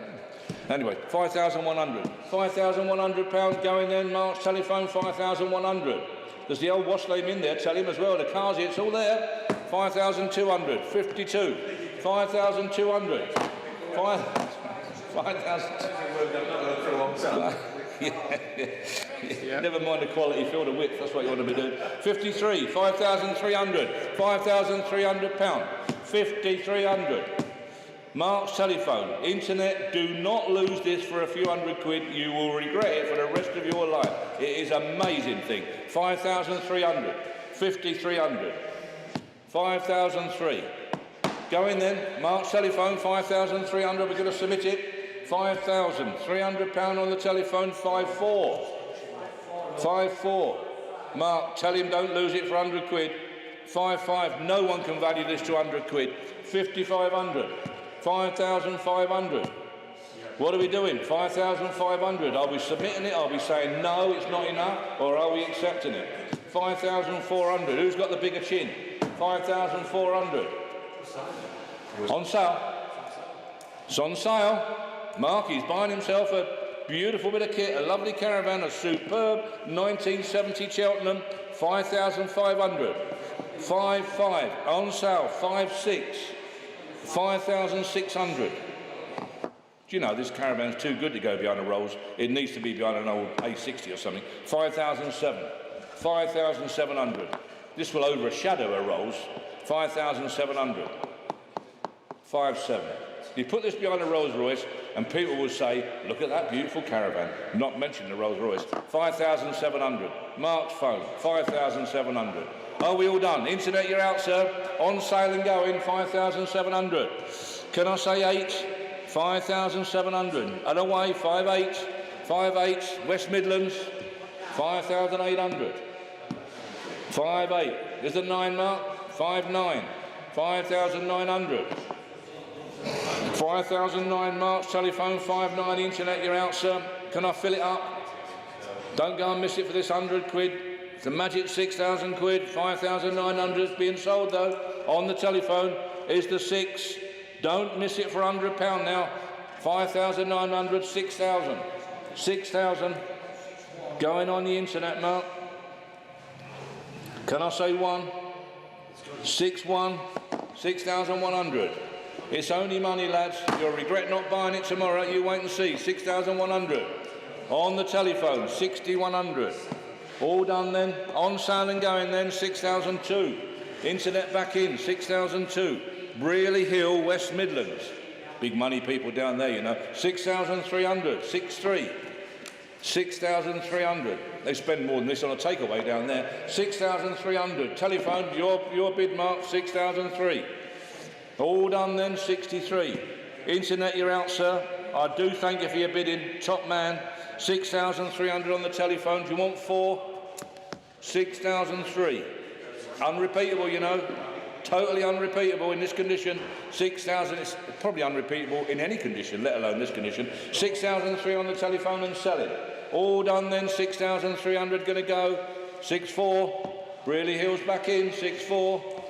Anyway, 5,100. £5,100 going then. Mark's telephone, 5,100. There's the old wash lane in there. Tell him as well. The car's here. It's all there. 5,200. 52. 5,200. 5,000. Yeah. Never mind the quality, feel the width. That's what you want to be doing. 53. 5,300. £5,300. 5,300. Mark's telephone. Internet, do not lose this for a few £100. You will regret it for the rest of your life. It is an amazing thing. 5,300. 5,300. 5,003. Go in then. Mark's telephone, 5,300. We're going to submit it. £5,300 on the telephone. 5,400. 5,400. Mark, tell him don't lose it for £100. 5,500. No one can value this to £100. 5,500. 5,500. What are we doing? 5,500. Are we submitting it? Are we saying no, it's not enough? Or are we accepting it? 5,400. Who's got the bigger chin? 5,400. On sale. It's on sale. Mark, he's buying himself a beautiful bit of kit, a lovely caravan, a superb 1970 Cheltenham. 5,500. 5,500. On sale. 5,600. 5,600. Do you know this caravan's too good to go behind a Rolls? It needs to be behind an old A60 or something. 5,007. 5,700. This will overshadow a Rolls. 5,700. 5.7. You put this behind a Rolls Royce and people will say, look at that beautiful caravan. Not mentioning the Rolls Royce. 5,700. Mark's phone. 5,700. Are we all done? Internet, you're out, sir. On sale and going. 5,700. Can I say 8? 5,700. And away. 5.8. 5.8. West Midlands. 5,800. 5.8. Is the 9 mark? 5.9. 5,900. 5,009 marks, telephone, 5.9, internet, you're out, sir. Can I fill it up? Don't go and miss it for this 100 quid. It's a magic 6,000 quid, 5,900 is being sold though. On the telephone is the 6. Don't miss it for £100 now. 5,900, 6,000. 6,000. Going on the internet, Mark. Can I say 1? 6-1, 6,100. It's only money, lads. You'll regret not buying it tomorrow. You wait and see. 6,100. On the telephone, 6,100. All done then. On sale and going then, 6,002. Internet back in, 6,002. Brearley Hill, West Midlands. Big money people down there, you know. 6,300. 6.3. 6,300. They spend more than this on a takeaway down there. 6,300. Telephone, your bid, Mark, 6,003. All done then, 63. Internet, you're out, sir. I do thank you for your bidding. Top man, 6,300 on the telephone. Do you want 4? 6,003. Unrepeatable, you know. Totally unrepeatable in this condition. 6,000, it's probably unrepeatable in any condition, let alone this condition. 6,003 on the telephone and selling. All done then, 6,300 going to go. 6.4. Brearley Hill's back in, 6.4.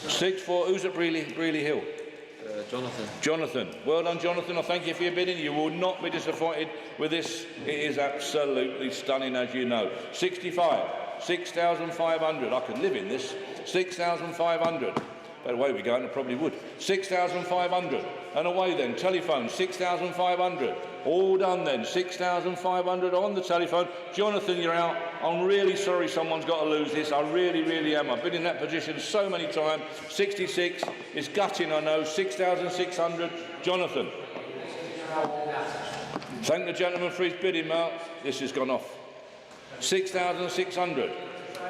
6.4. Who's at Brearley Hill? Jonathan. Jonathan. Well done, Jonathan. I thank you for your bidding. You will not be disappointed with this. It is absolutely stunning, as you know. 65. 6,500. I could live in this. 6,500. But away we go, and I probably would. 6,500. And away then. Telephone, 6,500. All done then. 6,500 on the telephone. Jonathan, you're out. I'm really sorry someone's got to lose this. I really, really am. I've been in that position so many times. 66. It's gutting, I know. 6,600. Jonathan. Thank the gentleman for his bidding, Mark. This has gone off. 6,600.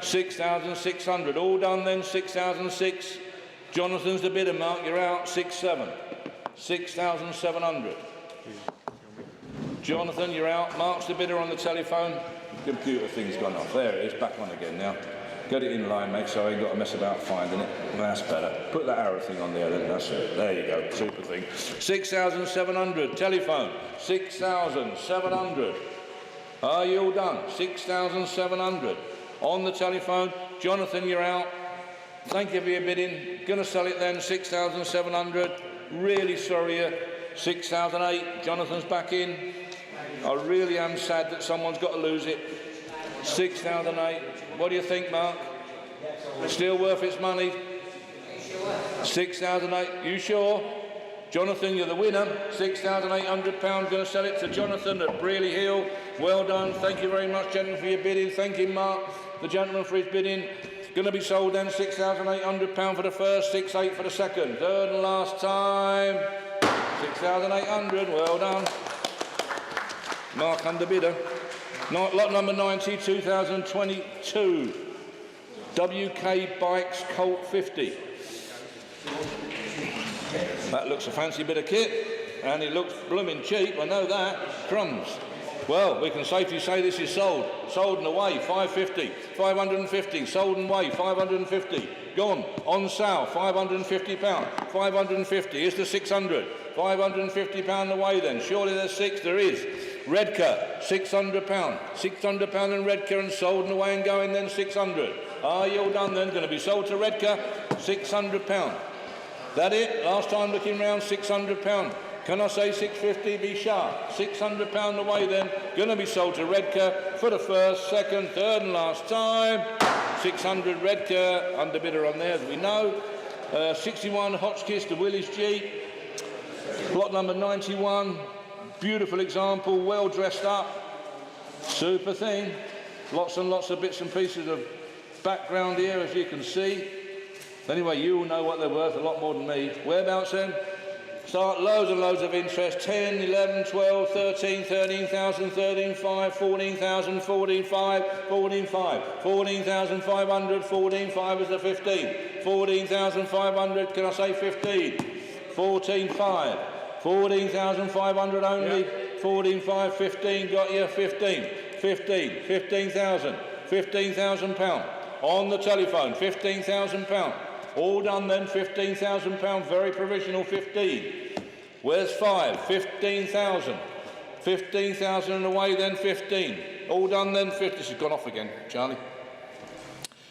6,600. All done then. 6,006. Jonathan's the bidder, Mark. You're out. 6.7. 6,700. Jonathan, you're out. Mark's the bidder on the telephone. Computer thing's gone off. There it is. Back on again now. Get it in line, mate, so I ain't got to mess about finding it. That's better. Put that arrow thing on there, then. That's it. There you go. Super thing. 6,700. Telephone. 6,700. Are you all done? 6,700. On the telephone. Jonathan, you're out. Thank you for your bidding. Gonna sell it then. 6,700. Really sorry. 6,008. Jonathan's back in. I really am sad that someone's got to lose it. 6,008. What do you think, Mark? Still worth its money? 6,008. You sure? Jonathan, you're the winner. £6,800. Going to sell it to Jonathan at Brearley Hill. Well done. Thank you very much, gentlemen, for your bidding. Thank you, Mark, the gentleman, for his bidding. Going to be sold then. £6,800 for the first, 6,800 for the second. Third and last time. 6,800. Well done. Mark under bidder. Lot number 90, 2022. WK Bikes Colt 50. That looks a fancy bit of kit, and it looks blooming cheap, I know that. Crumbs. Well, we can safely say this is sold. Sold and away, 550, 550, sold and away, 550. Gone, on sale, £550, 550, here's the 600, £550 away then. Surely there's 6, there is. Redcar, £600, £600 in Redcar and sold and away and going then 600. Are you all done then? Going to be sold to Redcar, £600. That it? Last time looking round, £600. Can I say 650? Be sharp. £600 away then. Going to be sold to Redcar for the first, second, third and last time. 600 Redcar, underbidder on there as we know. 61 Hotchkiss to Willis G. Lot number 91, beautiful example, well dressed up, super thing. Lots and lots of bits and pieces of background here, as you can see. Anyway, you all know what they're worth, a lot more than me. Whereabouts then? Start loads and loads of interest. 10, 11, 12, 13, 13,000, 13,500, 14,000, 14,500, 14,500, 14,500, 14,500 is the 15. 14,500, can I say 15? 14,500, 14,500 only. 14,500, 15, got you, 15. 15, 15,000, 15,000 pound. On the telephone, 15,000 pound. All done then, 15,000 pound, very provisional, 15. Where's 5? 15,000. 15,000 and away then, 15. All done then, 50. This has gone off again, Charlie.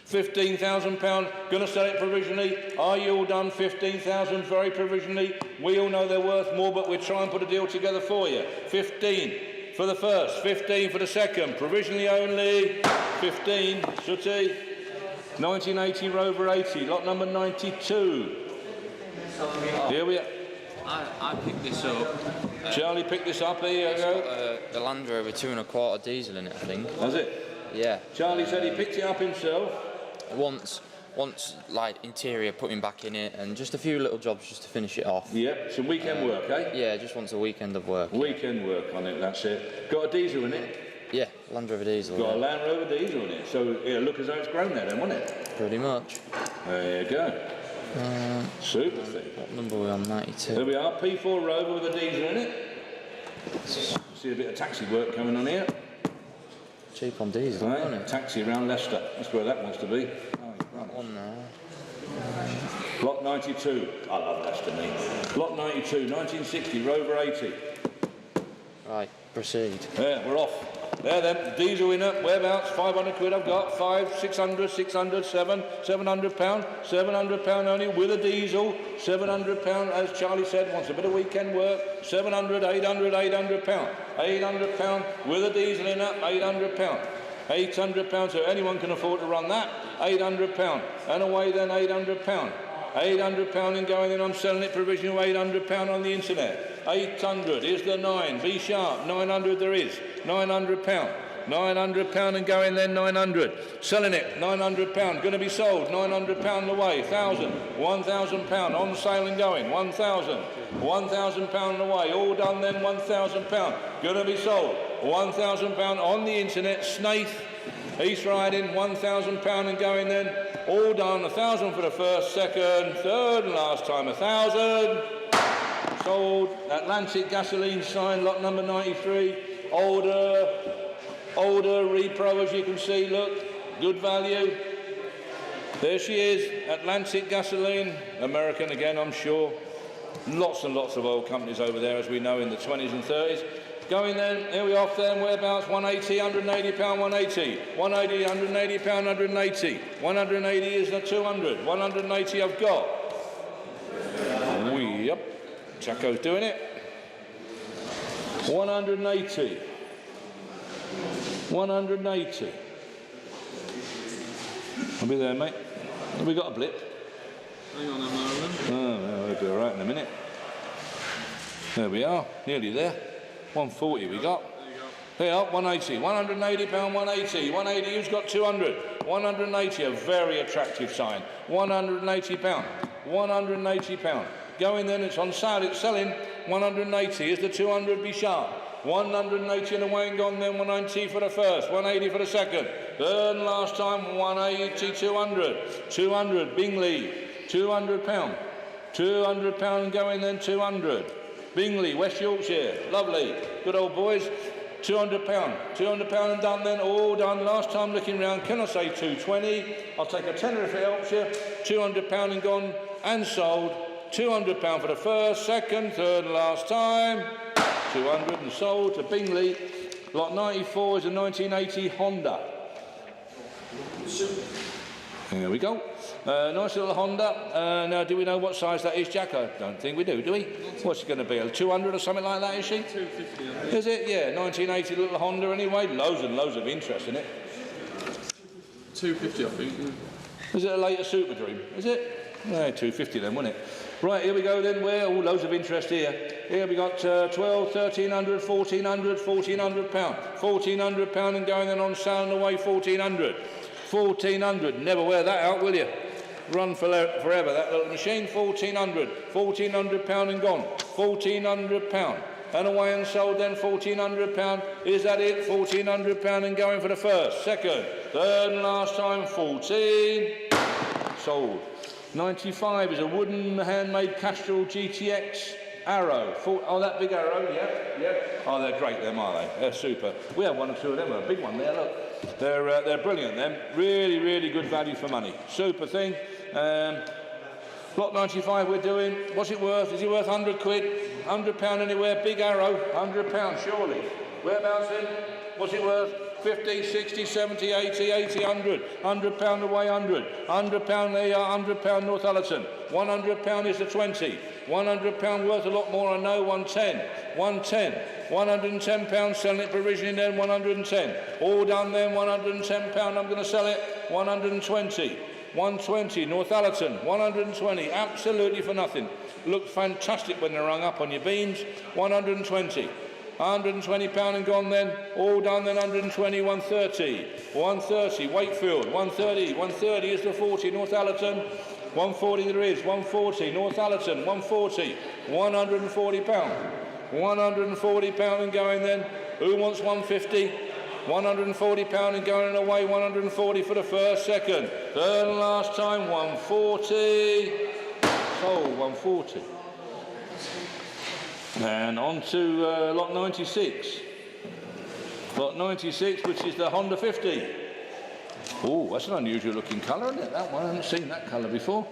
15,000 pound, gonna sell it provisionally. Are you all done? 15,000, very provisionally. We all know they're worth more, but we'll try and put a deal together for you. 15 for the first, 15 for the second, provisionally only. 15, Sooty. 1980 Rover 80, lot number 92. Here we are. I picked this up. Charlie picked this up, here you go. The Land Rover 2 1/4 diesel in it, I think. Has it? Yeah. Charlie said he picked it up himself. Once like interior putting back in it and just a few little jobs just to finish it off. Yep, some weekend work, eh? Yeah, just wants a weekend of work. Weekend work on it, that's it. Got a diesel in it? Yeah, Land Rover diesel. Got a Land Rover diesel in it, so it'll look as though it's grown there then, won't it? Pretty much. There you go. Super thing. What number are we on? 92. There we are, P4 Rover with a diesel in it. See a bit of taxi work coming on here. Cheap on diesel, Right, isn't it? taxi around Leicester, that's where that wants to be. That one there. Lot 92, I love Leicester, me. Lot 92, 1960 Rover 80. Right, proceed. Yeah, we're off. There then, diesel in it, whereabouts, 500 quid I've got, 5, 600, 600, 7, 700 pound, 700 pound only with a diesel, 700 pound, as Charlie said, wants a bit of weekend work, 700, 800, 800 pound, 800 pound with a diesel in it, 800 pound. 800 pounds, so anyone can afford to run that, 800 pound, and away then 800 pound. 800 pound and going in, I'm selling it provisional 800 pound on the internet. 800 is the 9, be sharp, 900 there is, 900 pound. 900 pound and going then 900. Selling it, 900 pound, going to be sold, 900 pound away, 1,000, 1,000 pound on sale and going, 1,000, 1,000 pound away, all done then 1,000 pound, going to be sold, 1,000 pound on the internet, Snaith, East Riding, 1,000 pound and going then, all done, 1,000 for the first, second, third and last time, 1,000. Sold, Atlantic gasoline sign, lot number 93, older repro as you can see, look, good value. There she is, Atlantic gasoline, American again I'm sure. Lots and lots of oil companies over there as we know in the 20s and 30s. Going then, here we are off then, whereabouts, 180, 180 pound, 180, 180, 180 pound, 180, 180 is the 200, 180 I've got. Yep, Chaco's doing it. 180. 180. I'll be there, mate. Have we got a blip? Hang on a moment. Oh, we'll be all right in a minute. There we are, nearly there. 140 we got. There you Here, go. 180. 180 pound, 180. 180, who's got 200? 180, a very attractive sign. 180 pound. 180 pound. Going then, it's on sale, it's selling. 180, is the 200 be sharp? 180 and away and gone then, 190 for the first, 180 for the second. Third and last time, 180, 200. 200, Bingley, 200 pound. 200 pound going then, 200. Bingley, West Yorkshire, lovely. Good old boys. 200 pound. 200 pound and done then, all done. Last time looking round, can I say 220? I'll take a tenner if it helps you. 200 pound and gone and sold. 200 pound for the first, second, third and last time. 200 and sold to Bingley. Lot 94 is a 1980 Honda. There we go. Nice little Honda. Now, do we know what size that is, Jack? I don't think we do we? What's it going to be? A 200 or something like that, is she? 250. Is it? Yeah, 1980 little Honda anyway. Loads and loads of interest in it. 250, I think. Is it a later Super Dream? Is it? No, 250 then, wasn't it? Right, here we go then. Where? Oh, loads of interest here. Here we got 12, 1300, 1400, 1400 pound. 1400 pound and going then on sale and away 1400. 1400. Never wear that out, will you? Run forever, that little machine. 1400. 1400 pound and gone. 1400 pound. And away and sold then, 1400 pound. Is that it? 1400 pound and going for the first, second, third and last time, 14. Sold. 95 is a wooden handmade Castrol GTX Arrow. Oh, that big arrow, yeah. Oh, they're great, them, are they? They're super. We have one or two of them, a big one there, look. They're brilliant, them. Really, really good value for money. Super thing. Lot 95 we're doing. What's it worth? Is it worth 100 quid? 100 pound anywhere? Big arrow, 100 pound, surely. Whereabouts then? What's it worth? 50, 60, 70, 80, 80, 100. 100 pound away, 100. 100 pound there, 100 pound Northallerton. 100 pound is the 20. 100 pound worth a lot more, I know. 110. 110. 110 pounds selling it provisioning then, 110. All done then, 110 pound, I'm going to sell it. 120. 120, Northallerton, 120, absolutely for nothing. Looked fantastic when they're hung up on your beams. 120. 120 pound and gone then, all done then, 120, 130. 130, Wakefield, 130. 130 is the 40, Northallerton. 140 there is, 140, Northallerton, 140. 140 pound. 140 pound and going then. Who wants 150? 140 pound and going away, 140 for the first, second, third and last time, 140. Sold, 140. And on to lot 96. Lot 96, which is the Honda 50. Oh, that's an unusual looking colour, isn't it? That one, I haven't seen that colour before.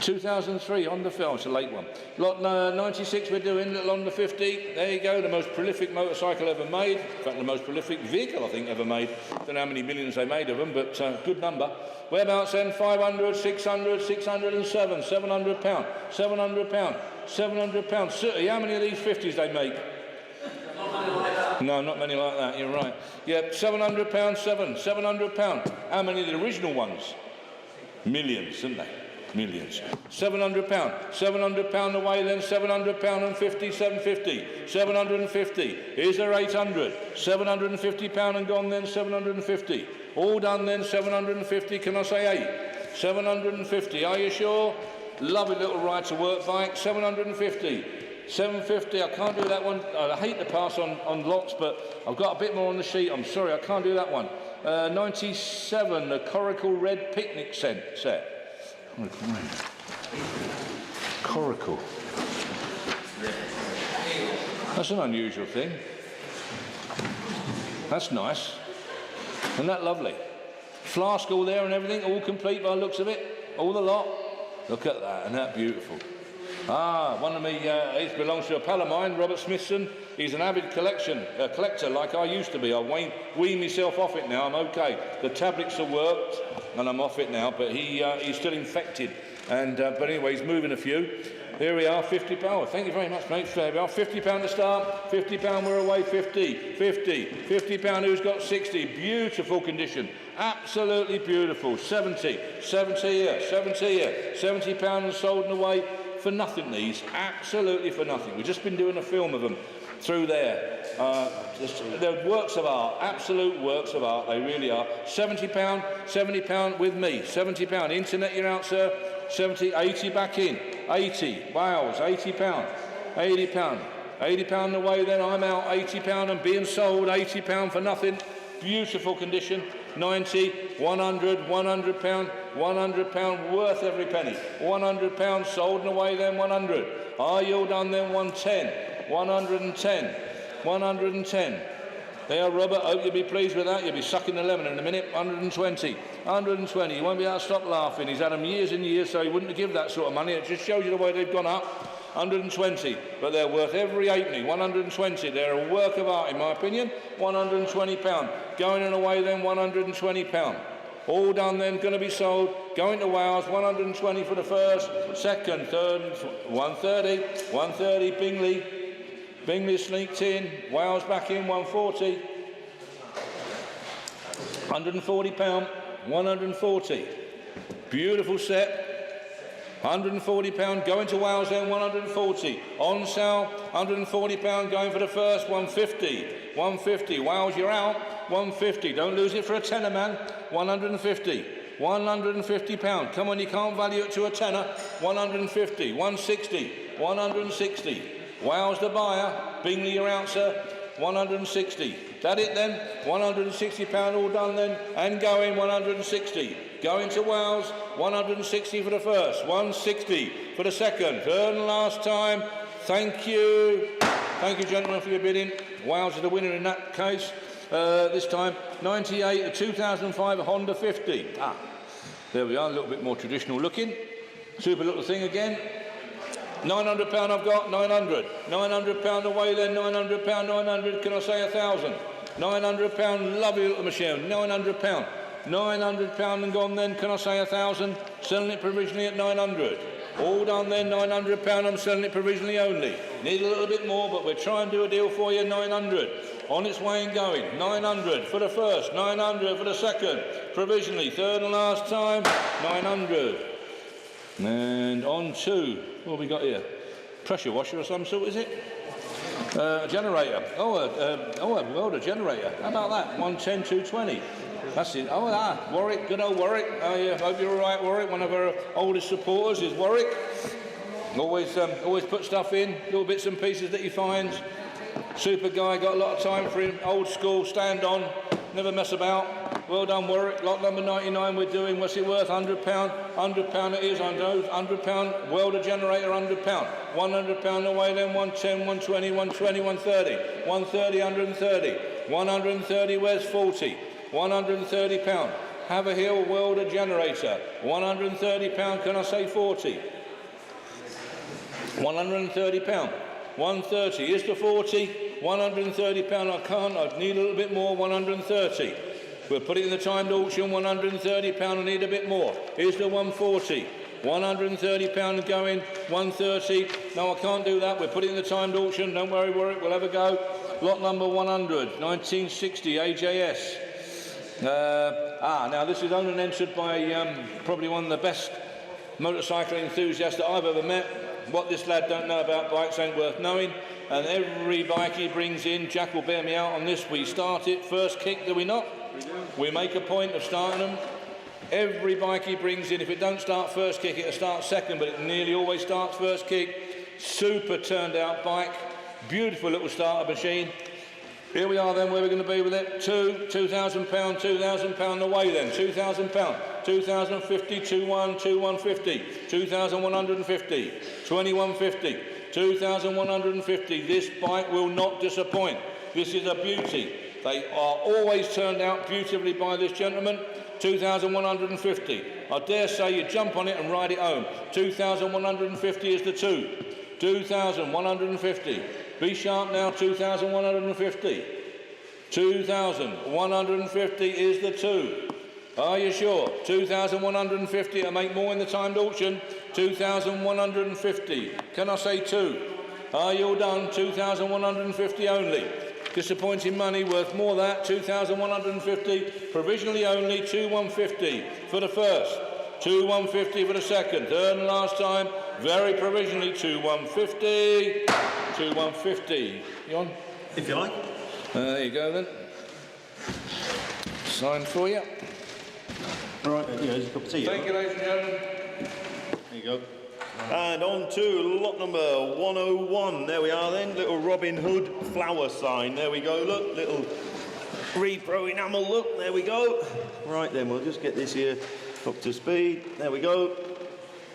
2003 Honda 50, oh, it's a late one. Lot 96 we're doing, little Honda 50. There you go, the most prolific motorcycle ever made. In fact, the most prolific vehicle, I think, ever made. Don't know how many millions they made of them, but good number. Whereabouts then? 500, 600, 607, 700 pound, 700 pound, 700 pound. How many of these 50s they make? No, not many like that, you're right. Yeah, 700 pound, 700 pound. How many of the original ones? Millions, didn't they? Millions. 700 pound. 700 pound away then, 700 pound and 50, 750. 750. Is there 800? 750 pound and gone then, 750. All done then, 750. Can I say 8? 750. Are you sure? Lovely little ride to work bike. 750. 750. I can't do that one. I hate to pass on lots, but I've got a bit more on the sheet. I'm sorry, I can't do that one. 97, the Coracle Red Picnic set. Coracle. That's an unusual thing. That's nice. Isn't that lovely? Flask all there and everything, all complete by the looks of it. All the lot. Look at that, and that beautiful. One of me, it belongs to a pal of mine, Robert Smithson. He's an avid collector like I used to be. I wean myself off it now, I'm okay. The tablets have worked, and I'm off it now, but he's still infected. But anyway, he's moving a few. Here we are, £50. Thank you very much, mate. There we are, £50 to start. £50 we're away, 50. £50 who's got 60. Beautiful condition. Absolutely beautiful. 70 here, 70 here. £70 and sold and away for nothing, these. Absolutely for nothing. We've just been doing a film of them through there. They're works of art, absolute works of art, they really are. £70, £70 with me. £70. Internet, you're out, sir. 70, 80 back in. 80. Wales, £80. £80. £80 away then, I'm out. £80 and being sold. £80 for nothing. Beautiful condition. 90, 100, £100, £100 worth every penny. £100 sold and away then, 100. Are you all done then? 110, 110, 110. There, Robert, hope you'll be pleased with that. You'll be sucking the lemon in a minute. 120, 120. You won't be able to stop laughing. He's had them years and years, so he wouldn't give that sort of money. It just shows you the way they've gone up. 120, but they're worth every halfpenny. 120. They're a work of art, in my opinion. £120. Going and away then, £120. All done then, going to be sold. Going to Wales, 120 for the first, second, third, 130, 130, Bingley. Bingley sneaked in, Wales back in, 140. £140, 140. Beautiful set. £140 going to Wales then, 140. On sale, £140 going for the first, 150. 150, Wales, you're out. 150, don't lose it for a tenner, man. 150. £150. Come on, you can't value it to a tenner. 150. 160. 160. Wales the buyer. Bingley, you're out, sir. 160. That it then? £160 all done then. And going 160. Going to Wales. 160 for the first. 160 for the second. Third and last time. Thank you. Thank you, gentlemen, for your bidding. Wales is the winner in that case. This time, 98, a 2005 Honda 50. There we are, a little bit more traditional looking. Super little thing again. £900 I've got, 900. £900 away then, £900, 900. Can I say 1,000? £900, lovely little machine, £900. £900 and gone then, can I say 1,000? Selling it provisionally at 900. All done then, £900, I'm selling it provisionally only. Need a little bit more, but we'll try and do a deal for you, 900. On its way and going, 900 for the first, 900 for the second, provisionally, third and last time, 900. And on to, what have we got here? Pressure washer of some sort, is it? A generator. A generator. How about that? 110, 220. That's it. Warwick, good old Warwick. I hope you're all right, Warwick. One of our oldest supporters is Warwick. Always put stuff in, little bits and pieces that he finds. Super guy, got a lot of time for him. Old school, stand on, never mess about. Well done, Warwick. Lot number 99 we're doing. What's it worth? £100. £100 it is, I know. £100. Welder generator, £100. £100 away then, 110, 120, 120, 130. 130, 130. 130, where's 40? £130. Haverhill welder generator. £130. Can I say 40? £130. 130 is the 40. £130. I can't. I need a little bit more. 130. We'll put it in the timed auction. £130. I need a bit more. Here's the 140. £130 going. 130. No, I can't do that. We'll put it in the timed auction. Don't worry, Warwick. We'll have a go. Lot number 100. 1960 AJS. Now this is owned and entered by probably one of the best motorcycling enthusiasts that I've ever met. What this lad don't know about bikes ain't worth knowing. And every bike he brings in, Jack will bear me out on this, we start it first kick, do we not? We do. We make a point of starting them. Every bike he brings in, if it don't start first kick, it'll start second, but it nearly always starts first kick. Super turned out bike. Beautiful little starter machine. Here we are then, where we're going to be with it. £2,000, £2,000 away then, £2,000, 2,050, 2150, 2,150, 2150, 2,150. This bike will not disappoint. This is a beauty. They are always turned out beautifully by this gentleman. 2,150. I dare say you jump on it and ride it home. 2,150 is the 2,150. Be sharp now, 2,150. 2,150 is the 2. Are you sure? 2,150. I make more in the timed auction. 2,150. Can I say 2? Are you all done? 2,150 only. Disappointing money, worth more that. 2,150. Provisionally only. 2,150 for the first. 2,150 for the second. Third and last time. Very provisionally. 2,150. 2,150. You on? If you like. There you go then. Sign for you. Right, here's a cup of tea. Thank you, ladies and gentlemen. There you go. And on to lot number 101. There we are then. Little Robin Hood flower sign. There we go. Look, little repro enamel. Look, there we go. Right then, we'll just get this here up to speed. There we go.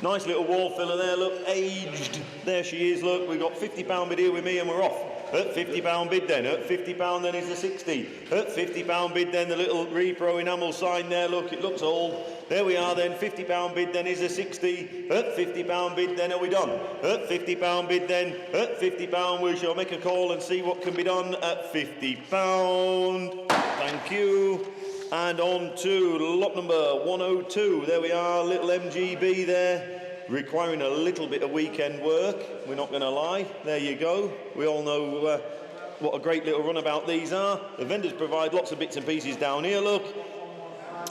Nice little wall filler there, look, aged. There she is, look, we've got £50 bid here with me and we're off. At £50 bid then, at £50 then is the 60. At £50 bid then, the little repro enamel sign there, look, it looks old. There we are then, £50 bid then is the 60. At £50 bid then, are we done? At £50 bid then, at £50 we shall make a call and see what can be done at £50. Thank you. And on to lot number 102. There we are, little MGB there, requiring a little bit of weekend work. We're not going to lie. There you go. We all know what a great little runabout these are. The vendors provide lots of bits and pieces down here, look.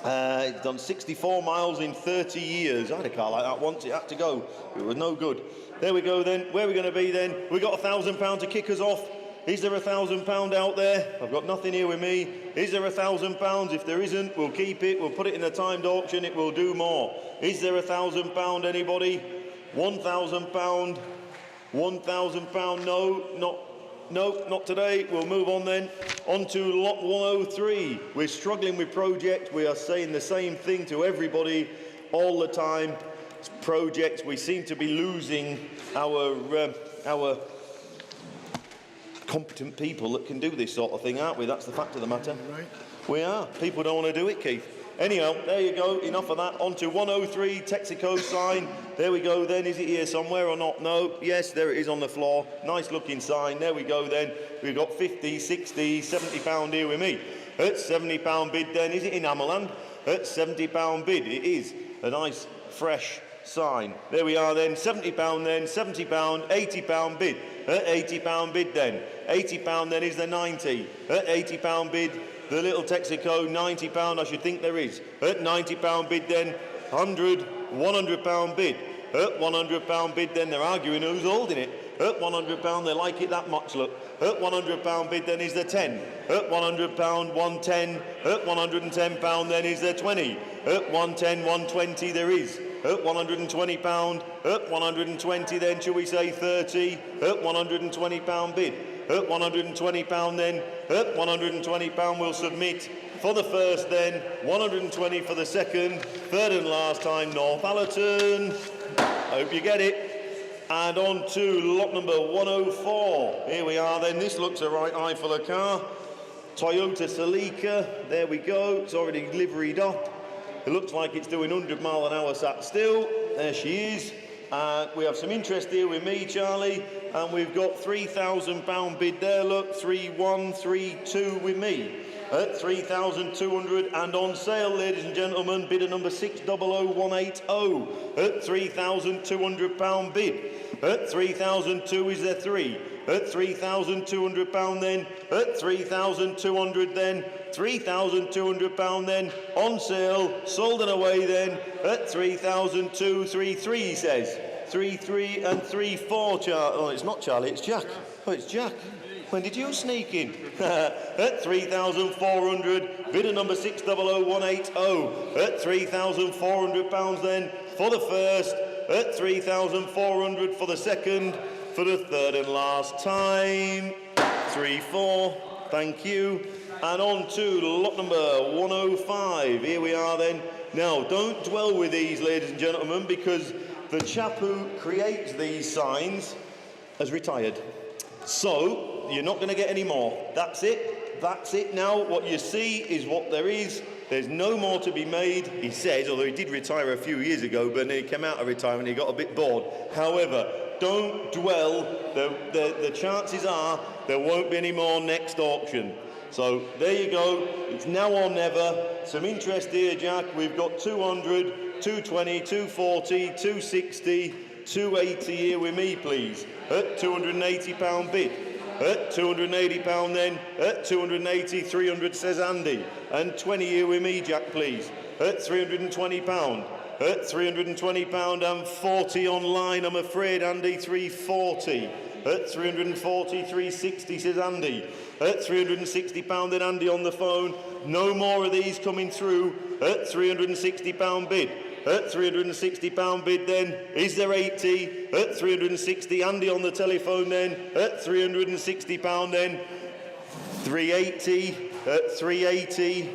It's done 64 miles in 30 years. I had a car like that once. It had to go. It was no good. There we go then. Where are we going to be then? We got £1,000 to kick us off. Is there £1,000 out there? I've got nothing here with me. Is there £1,000? If there isn't, we'll keep it. We'll put it in a timed auction. It will do more. Is there £1,000? Anybody? £1,000? £1,000? No, not today. We'll move on then. On to lot 103. We're struggling with projects. We are saying the same thing to everybody all the time. It's projects. We seem to be losing our competent people that can do this sort of thing, aren't we? That's the fact of the matter. Right. We are. People don't want to do it, Keith. Anyhow, there you go. Enough of that. On to 103, Texaco sign. There we go then. Is it here somewhere or not? No. Yes, there it is on the floor. Nice looking sign. There we go then. We've got 50, 60, £70 here with me. At £70 bid then. Is it in Ameland? At £70 bid. It is. A nice, fresh sign. There we are then. £70 then. £70, £80 bid. At £80 bid then. £80 then is the 90. At £80 bid. The little Texaco, £90, I should think there is. At £90 bid then, £100 bid. At £100 bid then, they're arguing who's holding it. At £100, they like it that much, look. At £100 bid then is the 10. At £100, 110. At £110 then is the 20. At 110, 120 there is. At £120. At 120 then, shall we say 30? At £120 bid. At £120 then, at £120 we'll submit for the first then, 120 for the second, third and last time, Northallerton. Hope you get it. And on to lot number 104. Here we are then, this looks a right eye for the car. Toyota Celica, there we go, it's already liveried up. It looks like it's doing 100 mile an hour sat still. There she is. We have some interest here with me, Charlie, and we've got £3,000 bid there, look, 3132 with me. At 3,200 and on sale, ladies and gentlemen, bidder number 600180 at £3,200 bid. At 3,002 is there 3. At £3,200 then, at 3,200 then, £3,200 then, on sale, sold and away then, at 3,233 he says. 3-3 and 3-4, Charlie. Oh, it's not Charlie, it's Jack. Oh, it's Jack. When did you sneak in? At 3,400, bidder number 600180, at £3,400 then, for the first, at 3,400 for the second, for the third and last time, 3-4, thank you. And on to lot number 105, here we are then. Now, don't dwell with these, ladies and gentlemen, because the chap who creates these signs has retired. So, you're not going to get any more. That's it now. What you see is what there is. There's no more to be made, he says, although he did retire a few years ago, but he came out of retirement, he got a bit bored. However, don't dwell. The chances are there won't be any more next auction. So there you go. It's now or never. Some interest here, Jack. We've got 200, 220, 240, 260, 280 here with me, please. At £280 bid. At £280 then. At 280, 300 says Andy. And 20 here with me, Jack, please. At £320. At £320 and 40 online, I'm afraid, Andy, 340. At 340, 360 says Andy. At £360 then Andy on the phone. No more of these coming through. At £360 bid. At £360 bid then. Is there 80? At 360, Andy on the telephone then. At £360 then. 380. At 380.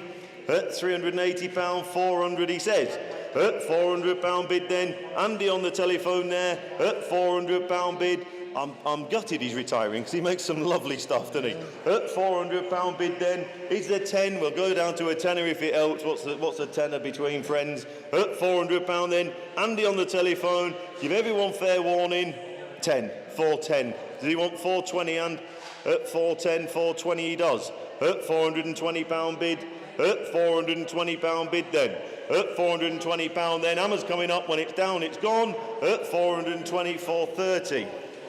At £380, 400 he says. At £400 bid then. Andy on the telephone there. At £400 bid. I'm gutted he's retiring because he makes some lovely stuff, doesn't he? At £400 bid then. Is there 10? We'll go down to a tenner if it helps. What's a tenner between friends? At £400 then. Andy on the telephone. Give everyone fair warning. 10. 410. Does he want 420 and at 410, 420 he does. At £420 bid. At £420 bid then. At £420 then. Hammer's coming up. When it's down, it's gone. At 420, 430.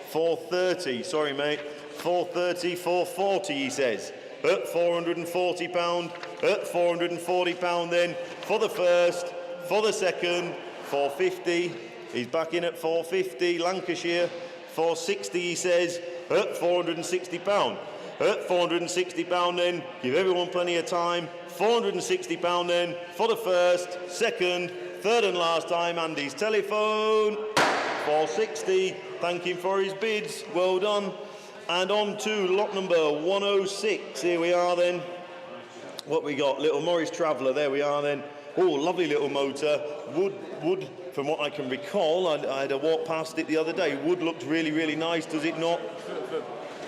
430, sorry mate, 430, 440 he says. at £440, at £440 then for the first, for the second, 450. He's back in at 450. Lancashire, 460 he says, at £460. At £460 then, give everyone plenty of time. £460 then for the first, second, third and last time. Andy's telephone, 460. Thank him for his bids. Well done. And on to lot number 106. Here we are then. What we got? Little Morris Traveller. There we are then. Oh, lovely little motor. Wood. From what I can recall, I had a walk past it the other day. Wood looked really, really nice, does it not?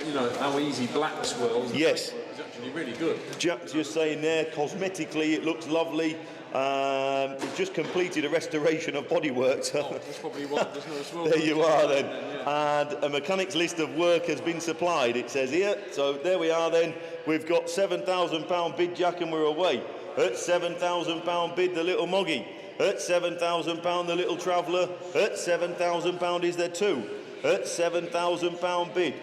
You know, how easy black swirls. Yes. It's actually really good. Jack's just saying there, cosmetically it looks lovely. We've just completed a restoration of bodywork. So That's probably what there's no swirl. there you are then. And a mechanic's list of work has been supplied, it says here. So there we are then. We've got £7,000 bid, Jack, and we're away. At £7,000 bid, the little Moggy. At £7,000 the little Traveller. At £7,000 is there two. At £7,000 bid.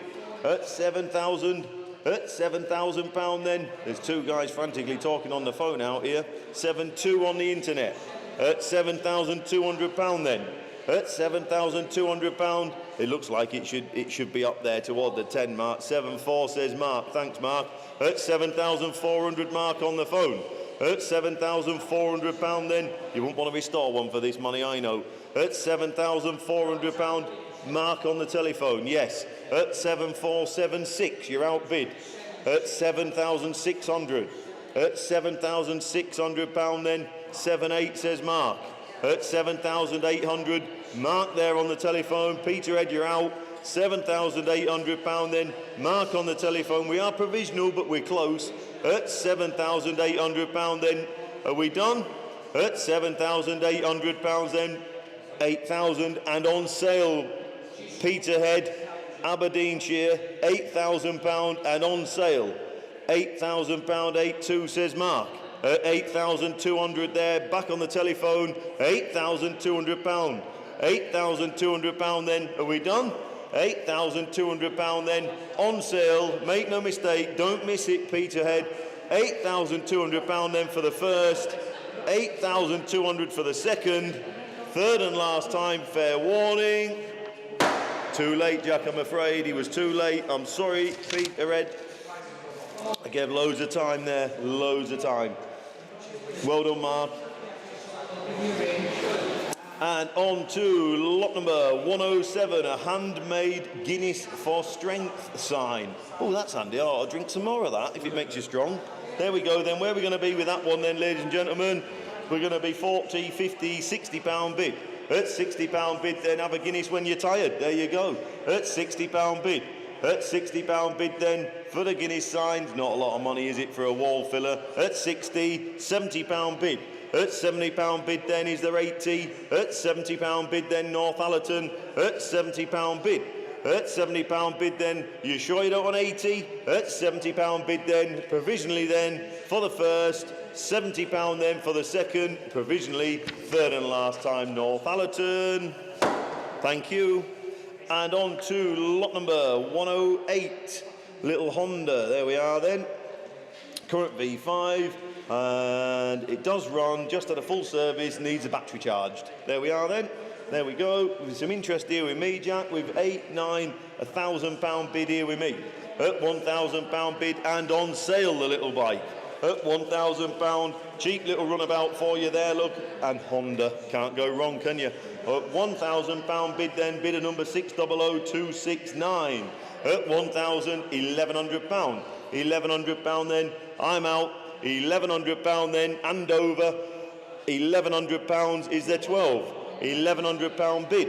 At £7,000 then. There's two guys frantically talking on the phone out here. 7-2 on the internet. At £7,200 then. At £7,200. It looks like it should be up there toward the 10 mark. 7-4 says Mark. Thanks, Mark. At £7,400 Mark on the phone. At £7,400 then. You wouldn't want to restore one for this money, I know. At £7,400 Mark on the telephone. Yes. At 7476, you're outbid. At 7,600. At £7,600 then. 7-8 says Mark. At 7,800. Mark there on the telephone. Peterhead, you're out. £7,800 then. Mark on the telephone. We are provisional, but we're close. At £7,800 then. Are we done? At £7,800 then. 8,000 and on sale. Peterhead, Aberdeenshire, £8,000 and on sale. £8,000, 8-2 says Mark. At 8,200 there, back on the telephone. £8,200. £8,200 then. Are we done? £8,200 then. On sale. Make no mistake. Don't miss it, Peterhead. £8,200 then for the first. £8,200 for the second. Third and last time. Fair warning. Too late, Jack, I'm afraid. He was too late. I'm sorry, Peterhead. I gave loads of time there. Loads of time. Well done, Mark. And on to lot number 107, a handmade Guinness for Strength sign. Oh, that's handy. Oh, I'll drink some more of that if it makes you strong. There we go then. Where are we going to be with that one then, ladies and gentlemen? We're going to be 40, 50, £60 bid. At £60 bid then, have a Guinness when you're tired. There you go. At £60 bid. At £60 bid then for the Guinness signs. Not a lot of money, is it, for a wall filler? At 60, £70 bid. At £70 bid then is there 80. At £70 bid then Northallerton. At £70 bid. At £70 bid then, you sure you don't want 80? At £70 bid then, provisionally then for the first. £70 then for the second, provisionally, third and last time, Northallerton. Thank you. And on to lot number 108, little Honda. There we are then. Current V5, and it does run just at a full service, needs a battery charged. There we are then. There we go. With some interest here with me, Jack, with 8, 9, £1,000 bid here with me. At £1,000 bid and on sale, the little bike. At £1,000, cheap little runabout for you there, look. And Honda, can't go wrong, can you? At £1,000 bid then, bidder number 600269. At £1,100. £1,100 then, I'm out. £1,100 then, and over. £1,100 is there 12. £1,100 bid.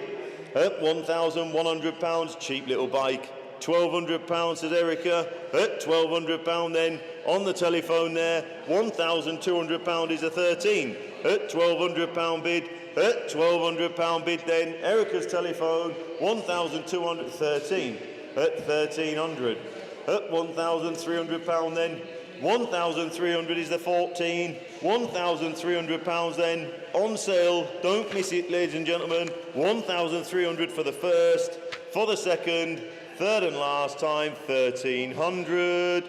At £1,100, cheap little bike. £1,200 says Erica. At £1,200 then, on the telephone there, £1,200 is a 13. At £1,200 bid. At £1,200 bid then, Erica's telephone, 1,213. At 1,300. At £1,300 then, 1,300 is the 14. £1,300 then, on sale. Don't miss it, ladies and gentlemen. 1,300 for the first, for the second, third and last time, 1,300.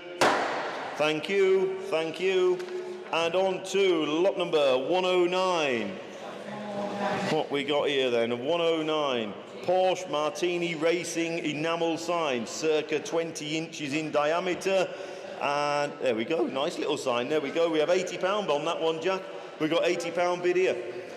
Thank you, thank you. And on to lot number 109. What we got here then? 109. Porsche Martini Racing enamel sign, circa 20 inches in diameter. And there we go, nice little sign. There we go. We have £80 on that one, Jack. We've got £80 bid here.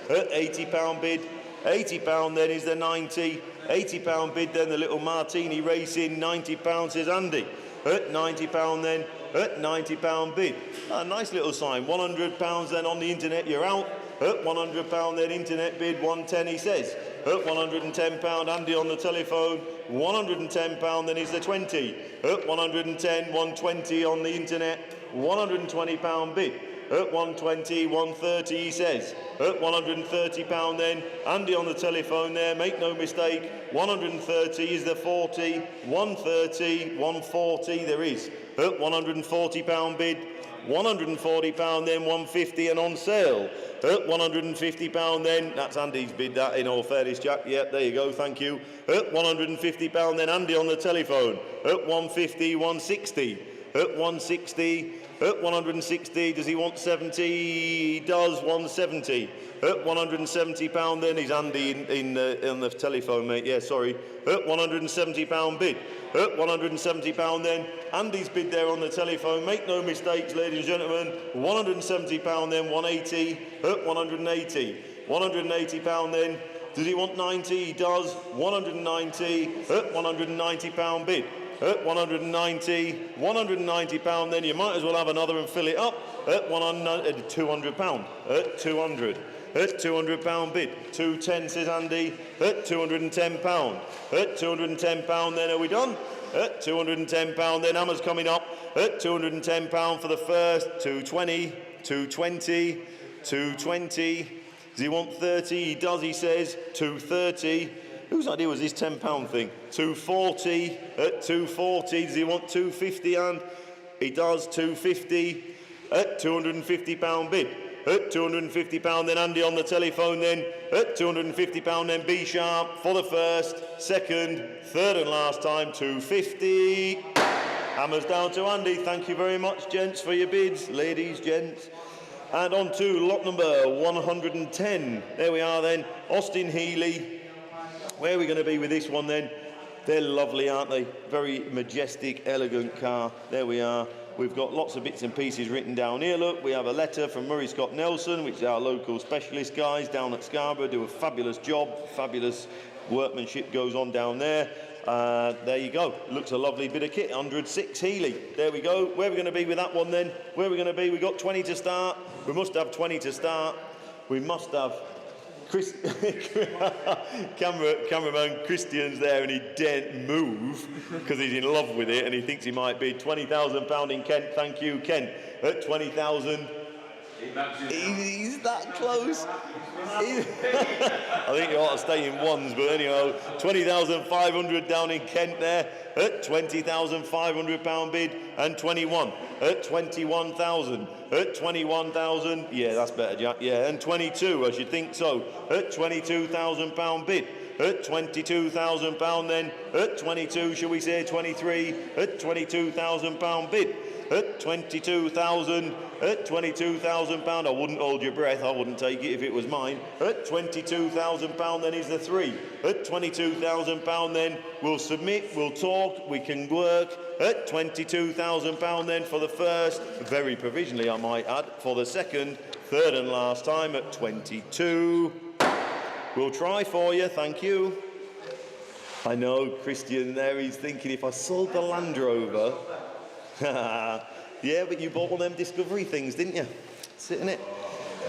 £80 bid. £80 then is the 90. £80 bid then the little Martini Racing. £90 says Andy. £90 then. £90 bid. Nice little sign. £100 then on the internet. You're out. £100 then internet bid. 110 he says. £110 Andy on the telephone. £110 then is the 20. 110, 120 on the internet. £120 bid. 120, 130 he says. £130 then. Andy on the telephone there, make no mistake. 130 is the 40. 130, 140 there is. £140 bid. £140 then, 150 and on sale. £150 then, that's Andy's bid that in all fairness, Jack. Yep, there you go, thank you. £150 then, Andy on the telephone. 150, 160. 160. 160, does he want 70? He does, 170. £170 then, is Andy on the telephone, mate. Yeah, sorry. £170 bid. £170 then. Andy's bid there on the telephone. Make no mistakes, ladies and gentlemen. £170 then, 180. 180. £180 then. Does he want 90? He does. 190. £190 bid. £190 then, you might as well have another and fill it up. £200. 200. £200 bid. 210 says Andy. £210. £210 then, are we done? £210 then, Hammer's coming up. £210 for the first. 220. 220. 220. Does he want 30? He does, he says. 230. Whose idea was this £10 thing? 240. 240. Does he want 250? And he does. 250. £250 bid. £250 then, Andy on the telephone then. £250 then, B sharp for the first, second, third and last time. 250. Hammers down to Andy. Thank you very much, gents, for your bids. Ladies, gents. And on to lot number 110. There we are then. Austin Healey. Where are we going to be with this one then? They're lovely, aren't they? Very majestic, elegant car. There we are. We've got lots of bits and pieces written down here. Look, we have a letter from Murray Scott Nelson, which is our local specialist guys down at Scarborough, do a fabulous job. Fabulous workmanship goes on down there. There you go. Looks a lovely bit of kit. 106 Healey. There we go. Where are we going to be with that one then? Where are we going to be? We've got 20 to start. We must have 20 to start. We must have cameraman Christian's there and he daren't move because he's in love with it and he thinks he might be. £20,000 in Kent. Thank you, Kent. 20,000. He's that close. I think you ought to stay in ones, but anyhow, 20,500 down in Kent there. £20,500 bid and 21. 21,000. 21,000. Yeah, that's better, Jack. Yeah, and 22. I should think so. £22,000 bid. £22,000 then. 22. Shall we say 23? £22,000 bid. 22,000. £22,000. I wouldn't hold your breath. I wouldn't take it if it was mine. £22,000 then is the 3. £22,000 then. We'll submit. We'll talk. We can work. £22,000 then for the first. Very provisionally, I might add. For the second, third and last time at 22. We'll try for you. Thank you. I know Christian there. He's thinking if I sold the Land Rover. Yeah, but you bought one of them Discovery things, didn't you? Sitting it.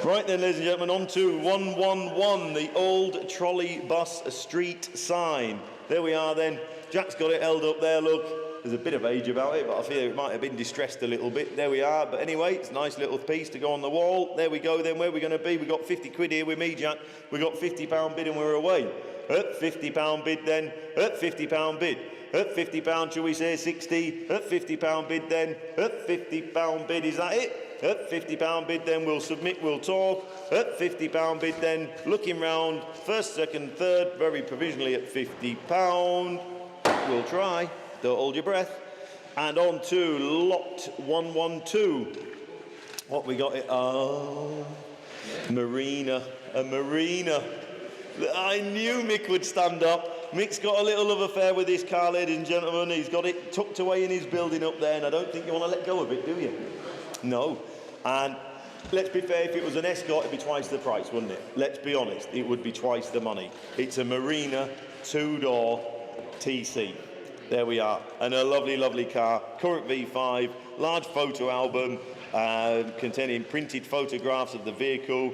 Right then, ladies and gentlemen, on to 111, the old trolley bus street sign. There we are then. Jack's got it held up there, look. There's a bit of age about it, but I fear it might have been distressed a little bit. There we are. But anyway, it's a nice little piece to go on the wall. There we go then. Where are we going to be? We've got 50 quid here with me, Jack. We've got £50 bid and we're away. £50 bid then. £50 bid. £50, shall we say 60? £50 bid then. £50 bid, is that it? £50 bid then, we'll submit, we'll talk. £50 bid then, looking round, first, second, third, very provisionally at £50. We'll try, don't hold your breath. And on to lot 112. What we got? Oh, Marina, a Marina. I knew Mick would stand up. Mick's got a little love affair with this car, ladies and gentlemen. He's got it tucked away in his building up there, and I don't think you want to let go of it, do you? No. And let's be fair, if it was an Escort, it'd be twice the price, wouldn't it? Let's be honest, it would be twice the money. It's a Marina 2-door TC. There we are. And a lovely, lovely car. Current V5, large photo album containing printed photographs of the vehicle,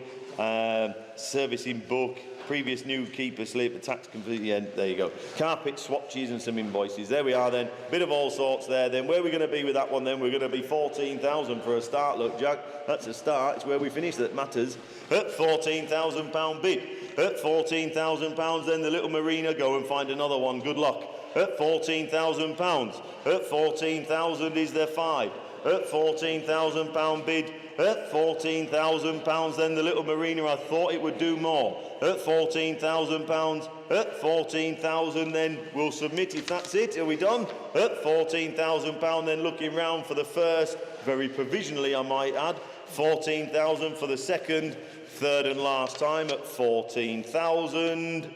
servicing book, previous new keeper slip, the tax complete, yeah, there you go. Carpet swatches and some invoices. There we are then. Bit of all sorts there then. Where are we going to be with that one then? We're going to be 14,000 for a start. Look, Jack, that's a start. It's where we finish that matters. At £14,000 bid. At £14,000 then the little Marina. Go and find another one. Good luck. At £14,000. At 14,000 is there 5. At £14,000 bid. At £14,000 then the little Marina. I thought it would do more. At £14,000. At 14,000 then we'll submit if that's it. Are we done? At £14,000 then looking round for the first, very provisionally I might add, 14,000 for the second, third and last time at 14,000.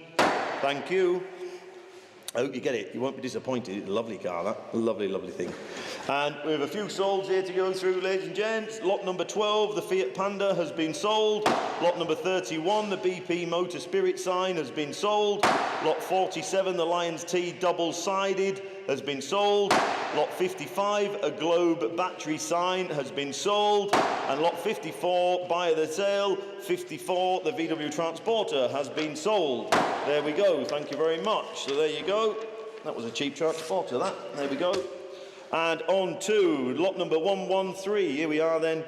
Thank you. I hope you get it. You won't be disappointed. It's a lovely car, that. A lovely, lovely thing. And we have a few solds here to go through, ladies and gents. Lot number 12, the Fiat Panda, has been sold. Lot number 31, the BP Motor Spirit sign, has been sold. Lot 47, the Lions T double-sided, has been sold. Lot 55, a Globe battery sign, has been sold. And lot 54, buy the sale, 54, the VW Transporter, has been sold. There we go. Thank you very much. So there you go. That was a cheap Transporter, that. There we go. And on to lot number 113. Here we are then.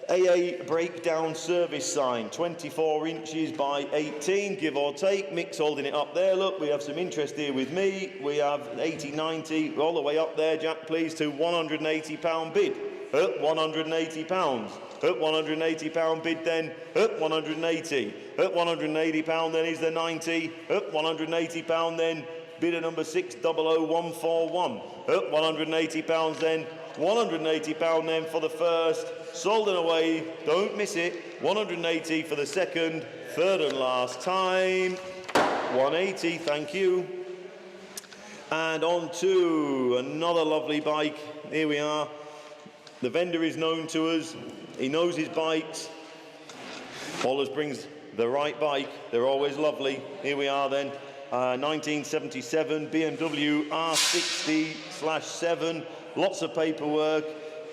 AA breakdown service sign, 24 inches by 18, give or take. Mick's holding it up there. Look, we have some interest here with me. We have 80, 90, all the way up there, Jack, please, to £180 bid. At £180. At £180 bid then. At 180. At £180 then is the 90. At £180 then. Bidder number 600141. At £180 then. £180 then for the first. Sold and away. Don't miss it. 180 for the second. Third and last time. 180. Thank you. And on to another lovely bike. Here we are. The vendor is known to us. He knows his bikes. Always brings the right bike. They're always lovely. Here we are then. 1977 BMW R60/7. Lots of paperwork.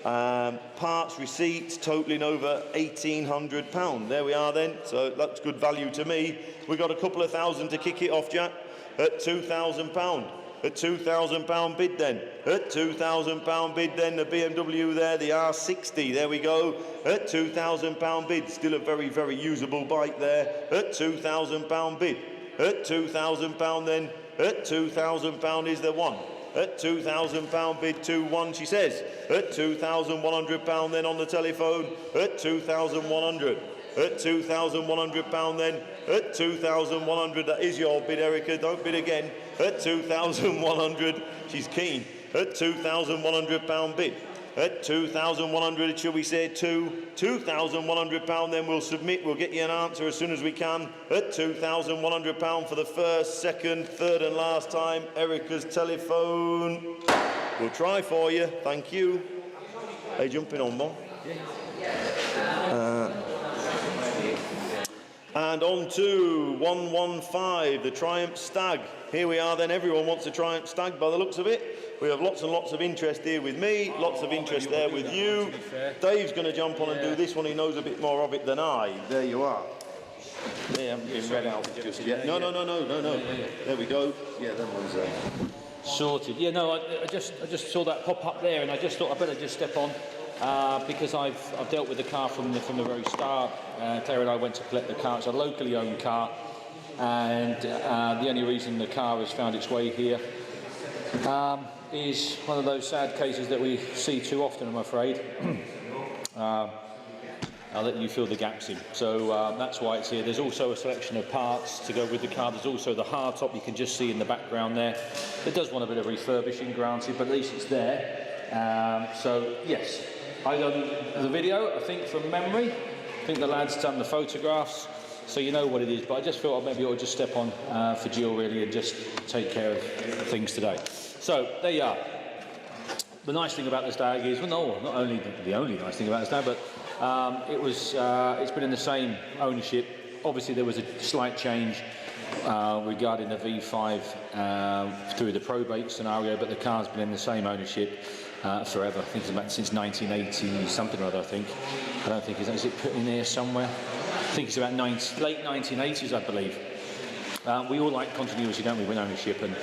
Parts receipts totaling over £1,800. There we are then. So that's good value to me. We've got a couple of thousand to kick it off, Jack. At £2,000. At £2,000 bid then. At £2,000 bid then, the BMW there, the R60, there we go. At £2,000 bid, still a very, very usable bike there. At £2,000 bid. At £2,000 then. At £2,000 is the one. At £2,000 bid 2-1, she says. At £2,100 then on the telephone. At 2,100. At £2,100 then. At 2,100, that is your bid, Erica. Don't bid again. At 2,100, she's keen. At £2,100 bid. At 2,100, shall we say £2,100 then we'll submit. We'll get you an answer as soon as we can. At £2,100 for the first, second, third and last time. Erica's telephone. We'll try for you. Thank you. Are you jumping on one? And on to 115, the Triumph Stag. Here we are then. Everyone wants a Triumph Stag by the looks of it. We have lots and lots of interest here with me, lots of interest there with you. Dave's going to jump on and do this one. He knows a bit more of it than I. There you are. They haven't been read out just yet. No. There we go. Yeah, that one's there. Sorted. Yeah, no, I just saw that pop up there, and I just thought I better just step on because I've dealt with the car from the very start. Claire and I went to collect the car. It's a locally owned car, and the only reason the car has found its way here is one of those sad cases that we see too often, I'm afraid. I'll let you fill the gaps in. So that's why it's here. There's also a selection of parts to go with the car. There's also the hardtop you can just see in the background there. It does want a bit of refurbishing, granted, but at least it's there. So yes, I done the video, I think from memory. I think the lad's done the photographs, so you know what it is, but I just thought maybe I would just step on for Jill really and just take care of things today. So there you are. The nice thing about the stag is, well, no, not only the only nice thing about the stag, but it's been in the same ownership. Obviously there was a slight change regarding the V5 through the probate scenario, but the car's been in the same ownership forever. I think it's about since 1980 something or other. I don't think is it put in there somewhere. I think it's about late 1980s, I believe. We all like continuity, don't we, with ownership, and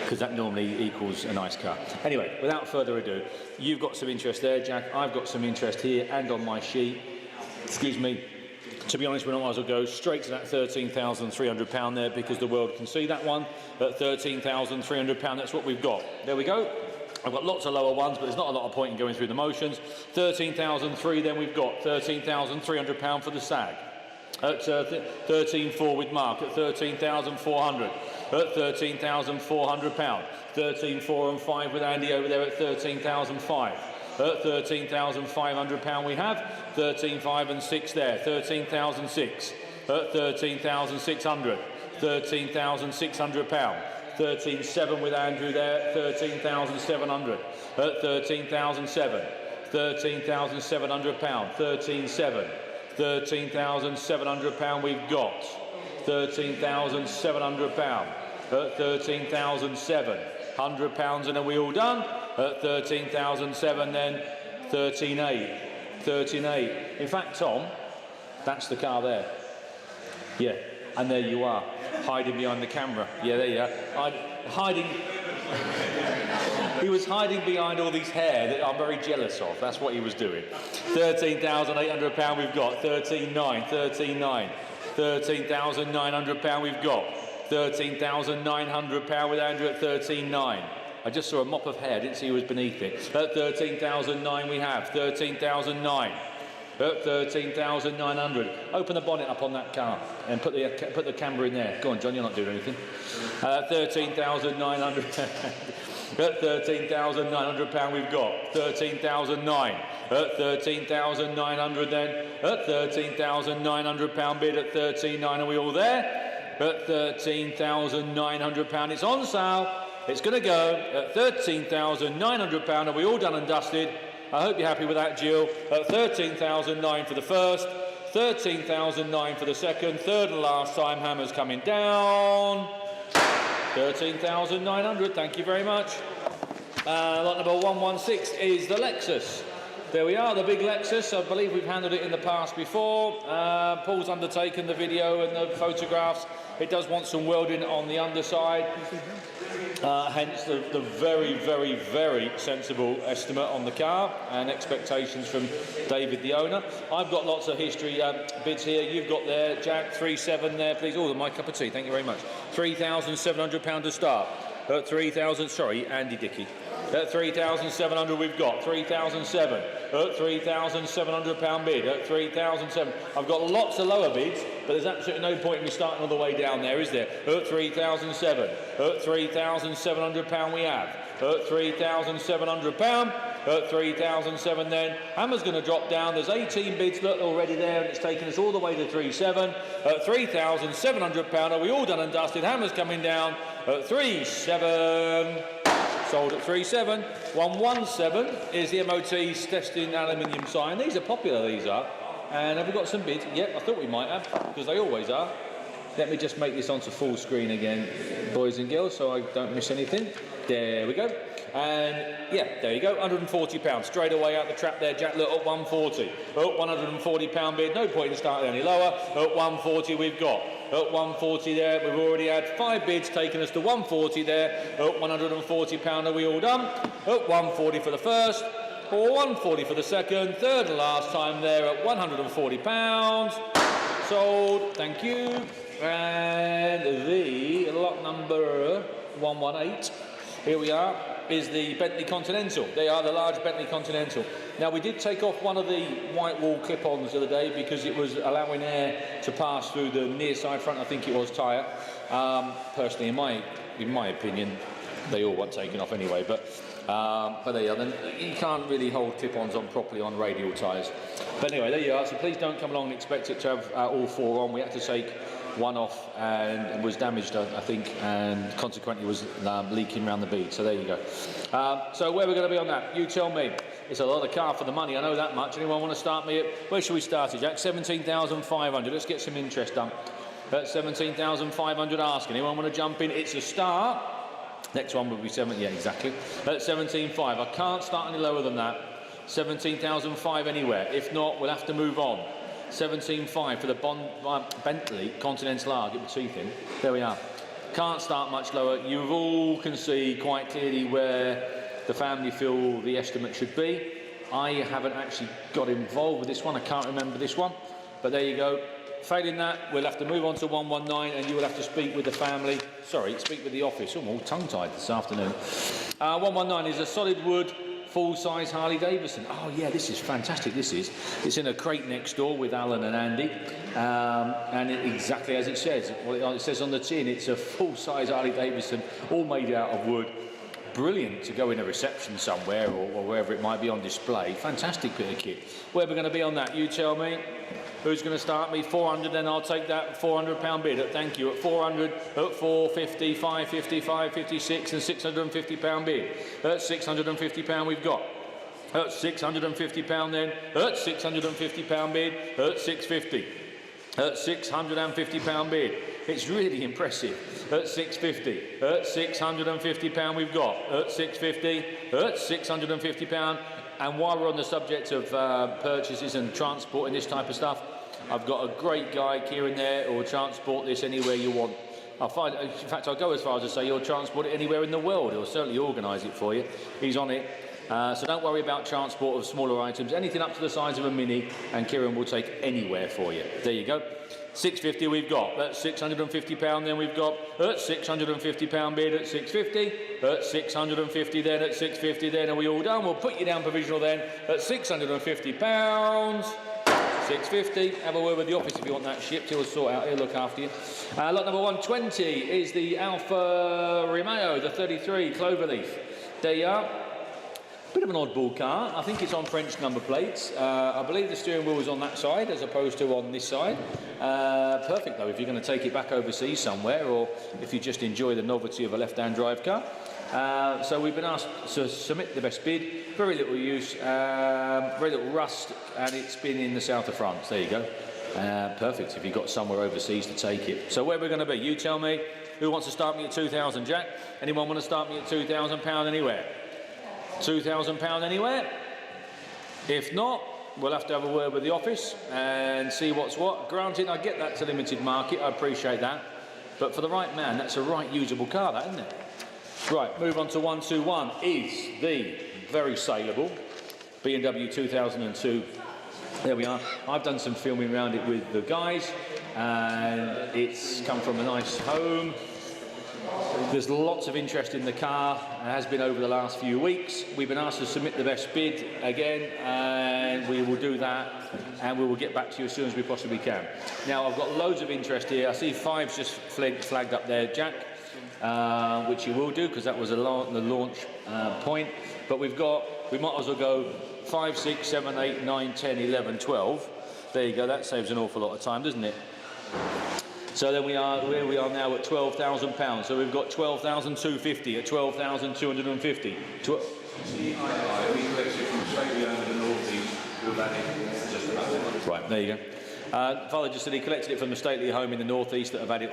because that normally equals a nice car. Anyway, without further ado, you've got some interest there, Jack. I've got some interest here and on my sheet. Excuse me. To be honest, we might as well go straight to that £13,300 there, because the world can see that one at £13,300. That's what we've got. There we go. I've got lots of lower ones, but there's not a lot of point in going through the motions. 13,003, then we've got £13,300 for the SAG. At 13.4 with Mark at 13,400. At £13,400. 13.4 and 5 with Andy over there at 13,005. At £13,500 we have 13.5 and 6 there. 13,006. At 13,600. £13,600. 13.7 with Andrew there. 13,700. At 13,007. £13,700. 13.7. £13,700 we've got. £13,700 at 13,007. £100 and are we all done? At 13,007 then 13.8. 13.8. In fact, Tom, that's the car there. Yeah, and there you are, hiding behind the camera. Yeah, there you are. Hiding. He was hiding behind all these hair that I'm very jealous of. That's what he was doing. £13,800 we've got. 13.9. 13.9. £13,900 we've got. £13,900 with Andrew at 13.9. I just saw a mop of hair, didn't see who was beneath it. At 13,009 we have. 13,009. At 13,900. Open the bonnet up on that car and put the camera in there. Go on, John, you're not doing anything. 13,900. At £13,900 we've got. 13,009. At 13,900 then. At £13,900 bid at 13.9. Are we all there? At £13,900 it's on sale. It's going to go at £13,900. Are we all done and dusted? I hope you're happy with that, Jill. At £13,009 for the first, £13,009 for the second, third and last time. Hammer's coming down. £13,900. Thank you very much. Lot number 116 is the Lexus. There we are, the big Lexus. I believe we've handled it in the past before. Paul's undertaken the video and the photographs. It does want some welding on the underside. Hence the very, very, very sensible estimate on the car and expectations from David, the owner. I've got lots of history bids here. You've got there, Jack, 3.7 there, please. Oh, my cup of tea, thank you very much. £3,700 to start. At 3,000, sorry, Andy Dickey. At 3,700 we've got. 3,007. At £3,700 bid. At 3,007. I've got lots of lower bids, but there's absolutely no point in me starting all the way down there, is there? At 3,007. At £3,700 we have. At £3,700. At 3,007 then. Hammer's going to drop down. There's 18 bids look already there, and it's taken us all the way to 3.7. At £3,700. Are we all done and dusted? Hammer's coming down at 3.7. Sold at 3.7. 117 is the MOT's testing aluminium sign. These are popular, these are. And have we got some bids? Yep, I thought we might have, because they always are. Let me just make this onto full screen again, boys and girls, so I don't miss anything. There we go. And yeah, there you go, £140. Straight away out the trap there, Jack, look, at 140. At £140 bid, no point in starting any lower. At 140 we've got. At 140 there, we've already had 5 bids taking us to 140 there. At £140, are we all done? At 140 for the first, or 140 for the second, third and last time there at £140. Sold, thank you. And the lot number 118, here we are, is the Bentley Continental. They are the large Bentley Continental. Now, we did take off one of the white wall clip-ons the other day because it was allowing air to pass through the near side front, I think it was, tyre. Personally, in my opinion, they all want taken off anyway, but But there you are. Then you can't really hold clip-ons on properly on radial tyres. But anyway, there you are. So please don't come along and expect it to have all four on. We had to take one off and it was damaged, I think, and consequently was leaking around the bead. So there you go. So where we're going to be on that? You tell me. It's a lot of car for the money, I know that much. Anyone want to start me at, where should we start it, Jack? 17,500. Let's get some interest done. At 17,500 asking. Anyone want to jump in? It's a start. Next one will be 7. Yeah, exactly. At 17.5. I can't start any lower than that. 17,500 anywhere. If not, we'll have to move on. 17.5 for the Bentley Continental R. Get the teeth in. There we are. Can't start much lower. You all can see quite clearly where the family feel the estimate should be. I haven't actually got involved with this one. I can't remember this one. But there you go. Failing that, we'll have to move on to 119 and you will have to speak with the family. Sorry, speak with the office. Oh, I'm all tongue-tied this afternoon. 119 is a solid wood, full-size Harley Davidson. Oh, yeah, this is fantastic, this is. It's in a crate next door with Alan and Andy. And exactly as it says. Well, it says on the tin, it's a full-size Harley Davidson, all made out of wood. Brilliant to go in a reception somewhere or wherever it might be on display. Fantastic bit of kit. Where are we going to be on that? You tell me. Who's going to start me? 400, then I'll take that £400 bid. Thank you. At 400, at 450, 550, 556 and £650 bid. At £650 we've got. At £650 then. At £650 bid. At 650. At £650 bid. It's really impressive. At 650. At £650 we've got. At 650. At £650. And while we're on the subject of purchases and transport and this type of stuff, I've got a great guy, Kieran, there, who will transport this anywhere you want. In fact, I'll go as far as to say he'll transport it anywhere in the world. He'll certainly organise it for you. He's on it. So don't worry about transport of smaller items. Anything up to the size of a Mini, and Kieran will take anywhere for you. There you go. 650 we've got. That's £650 then we've got. At £650 bid at 650. At 650 then at 650 then. Are we all done? We'll put you down provisional then at £650. 650. Have a word with the office if you want that shipped. He'll sort out. He'll look after you. Lot number 120 is the Alfa Romeo, the 33 Cloverleaf. There you are. Bit of an oddball car. I think it's on French number plates. I believe the steering wheel is on that side as opposed to on this side. Perfect though if you're going to take it back overseas somewhere, or if you just enjoy the novelty of a left-hand drive car. So we've been asked to submit the best bid. Very little use, very little rust, and it's been in the south of France. There you go. Perfect if you've got somewhere overseas to take it. So where we're going to be, you tell me. Who wants to start me at 2,000, Jack? Anyone want to start me at £2,000 anywhere? £2,000 anywhere? If not, we'll have to have a word with the office and see what's what. Granted, I get that's a limited market, I appreciate that. But for the right man, that's a right usable car, that, isn't it? Right, move on to 121 is the very saleable BMW 2002. There we are. I've done some filming around it with the guys, and it's come from a nice home. There's lots of interest in the car. It has been over the last few weeks. We've been asked to submit the best bid again, and we will do that, and we will get back to you as soon as we possibly can. Now, I've got loads of interest here. I see 5's just flagged up there, Jack, which you will do because that was the launch point. But we might as well go 5, 6, 7, 8, 9, 10, 11, 12. There you go. That saves an awful lot of time, doesn't it? So then we are now at £12,000. So we've got 12,250 at 12,250. Right, there you go. Father just said he collected it from the stately home in the northeast that have had it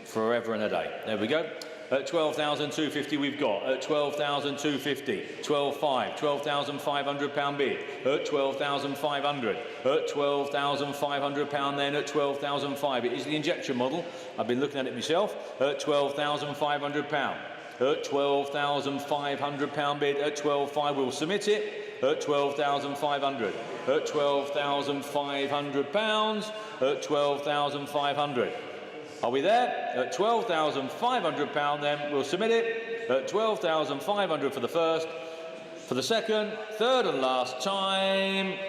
forever and a day. There we go. At 12,250 we've got. At 12,250. 12,500. £12,500 bid. At 12,500. At £12,500 then at 12,500. It is the injection model. I've been looking at it myself. At £12,500. At £12,500 bid. At 12,500 we'll submit it. At 12,500. At £12,500. At 12,500. Are we there? At £12,500 then, we'll submit it. At 12,500 for the first. For the second, third and last time.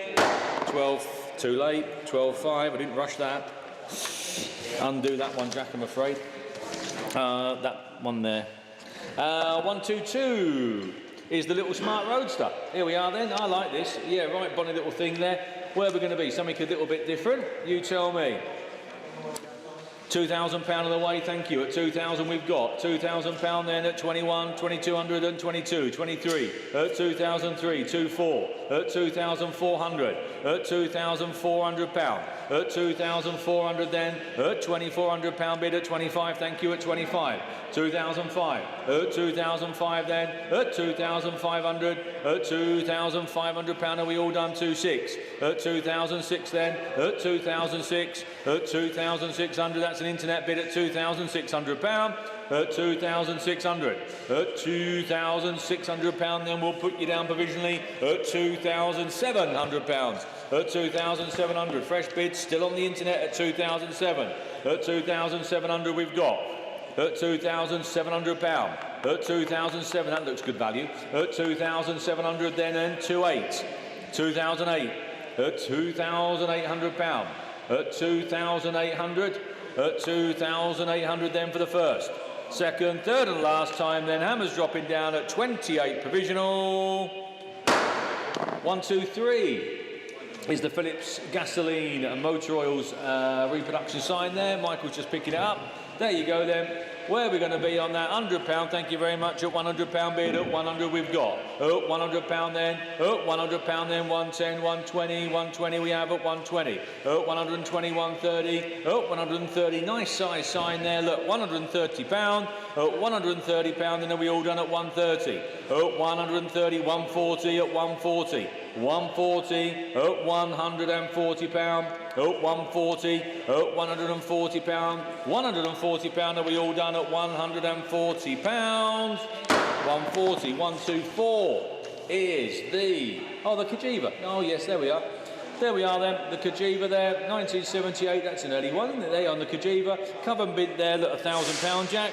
12, too late. 12.5, I didn't rush that. Undo that one, Jack, I'm afraid. That one there. 122. is the little smart roadster. Here we are then. I like this. Yeah, right, bonny little thing there. Where are we going to be? Something a little bit different? You tell me. £2,000 on the way, thank you. At 2,000 we've got £2,000 then at 21, 2,200 and 22, 23. At 2,003, 24. At 2,400. At £2,400. At 2,400 then. At £2,400 bid at 25, thank you. At 25. 2,005. At 2,005 then. At 2,500. At £2,500. Are we all done? 2,6. At 2,006 then. At 2,006. At 2,600. That's an internet bid at £2,600. At 2,600. At £2,600 then we'll put you down provisionally at £2,700. At 2,700. Fresh bids still on the internet at 2,007. At 2,700 we've got. At £2,700. At 2,007, that looks good value. At 2,700 then and 2,8. 2,008. At £2,800. At 2,800. At 2,800 then for the first. Second, third and last time then. Hammers dropping down at 28 provisional. 1, 2, 3 is the Phillips gasoline and motor oils reproduction sign there. Michael's just picking it up. There you go then. Where are we going to be on that? £100, thank you very much. At £100 bid, at 100 we've got. At £100 then, at £100 then, 110, 120, 120 we have at 120. At 120, 130, at 130, nice size sign there, look, £130. At £130 then are we all done at 130. At 130, 140, at 140. 140 at £140. At 140 at £140. £140 are we all done at £140. 140, 124 is the Kajiva. Oh yes, there we are. There we are then, the Kajiva there, 1978, that's an early one, isn't it? There on the Kajiva. Cover and bid there, look, £1,000, Jack.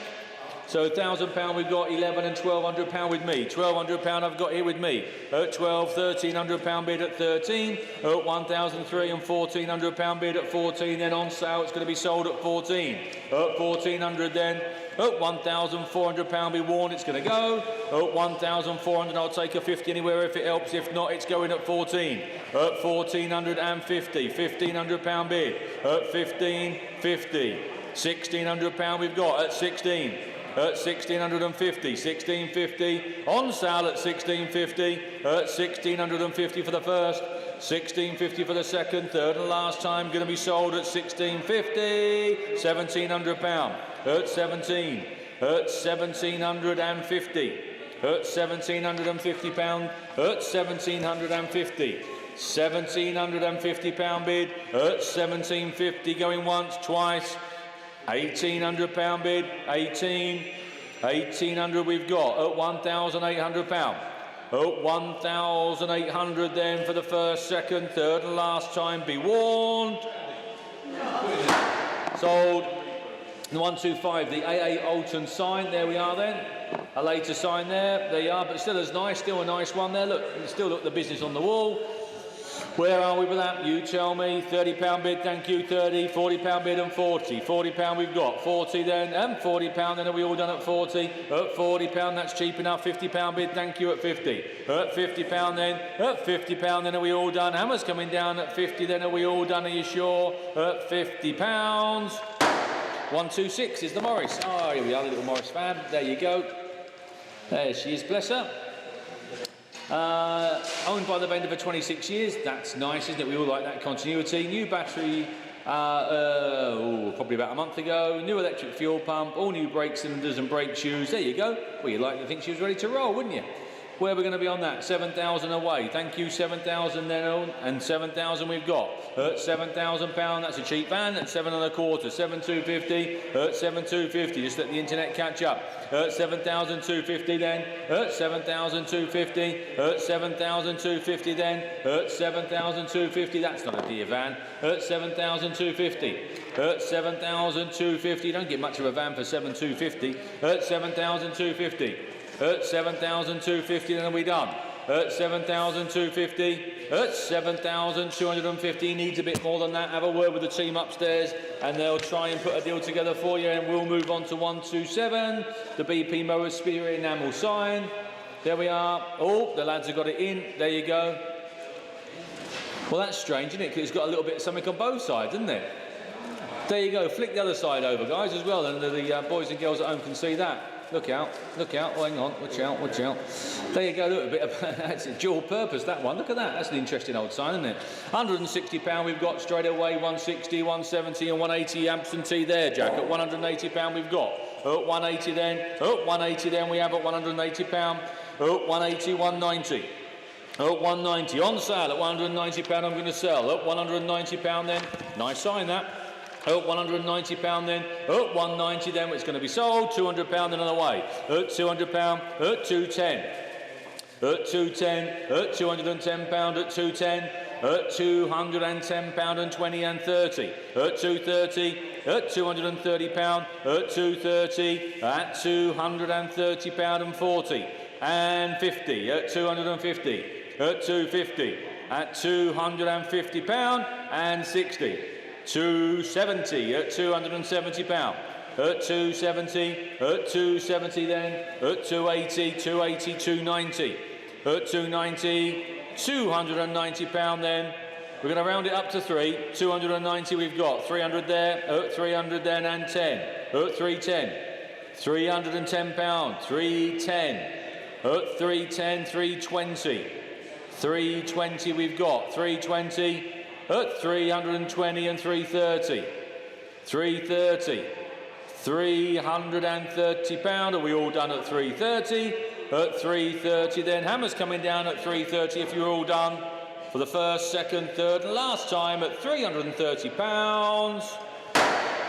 So £1,000 we've got 11 and £1,200 with me. £1,200 I've got here with me. At 12, £1,300 bid at 13. At 1,003 and £1,400 bid at 14. Then on sale it's going to be sold at 14. At 1,400 then. At £1,400 be warned it's going to go. At 1,400 I'll take a 50 anywhere if it helps. If not, it's going at 14. At 1,450. £1,500 bid. At 15.50. £1,600 we've got at 16. At 1,650, 1,650 on sale at 1,650, at 1,650 for the first, 1,650 for the second, third and last time going to be sold at 1,650, £1,700 at 17, at 1,750, at £1,750 at 1,750. £1,750 bid at 1,750 going once, twice. £1,800 bid, 1,800 we've got at £1,800. At 1,800 then for the first, second, third and last time, be warned. Sold. 125, the AA Alton sign, there we are then. A later sign there you are, but still as nice, still a nice one there. Look, still look the business on the wall. Where are we with that? You tell me. £30 bid, thank you, 30. £40 bid and 40. £40 we've got. 40 then, and £40 then. Are we all done at 40? At £40, that's cheap enough. £50 bid, thank you, at 50. At £50 then. At £50 then, are we all done? Hammers coming down at 50 then. Are we all done? Are you sure? At £50. 126 is the Morris. Oh, here we are, the little Morris fan. There you go. There she is, bless her. Owned by the vendor for 26 years. That's nice, isn't it? We all like that continuity. New battery, probably about a month ago. New electric fuel pump, all new brake cylinders and brake shoes. There you go. Well, you'd like to think she was ready to roll, wouldn't you? Where are we going to be on that? 7,000 away. Thank you, 7,000 then on, and 7,000 we've got. At £7,000, that's a cheap van. At 7.25, 7,250. At 7,250, just let the internet catch up. At 7,250 then. At 7,250. At 7,250 then. At 7,250, that's not a dear van. At 7,250. At 7,250, don't get much of a van for 7,250. At 7,250. At 7,250, then are we done? At 7,250, at 7,250, needs a bit more than that. Have a word with the team upstairs and they'll try and put a deal together for you, and we'll move on to 127, the BP Mower Spirit enamel sign. There we are. Oh, the lads have got it in. There you go. Well, that's strange, isn't it? Because it's got a little bit of something on both sides, isn't it? There you go. Flick the other side over, guys, as well. And the boys and girls at home can see that. Look out, look out. Oh, hang on. Watch out, watch out. There you go. Look, a bit of that's a dual purpose, that one. Look at that. That's an interesting old sign, isn't it? £160 we've got straight away. 160, 170 and 180 absentee there, Jack. At £180 we've got. At 180 then. At 180 then we have at £180. At 180, 190. At 190 on sale at £190 I'm going to sell. At £190 then. Nice sign that. At £190 then. At 190 then it's going to be sold. £200 then on the way. At £200. At 210. At 210. At £210. At 210. At £210 and 20 and 30. At 230. At £230. At 230. At £230 and 40 and 50. At 250. At 250, at £250 and 60, 270 at £270, at 270, at 270 then, at 280, 280, 290, at 290, £290 then. We're going to round it up to 3, 290 we've got, 300 there, at 300 then and 10, at 310, £310, 310, at 310, 320. 320 we've got, 320 at 320 and 330, 330, £330. Are we all done at 330? At 330 then, hammers coming down at 330 if you're all done for the first, second, third and last time at £330.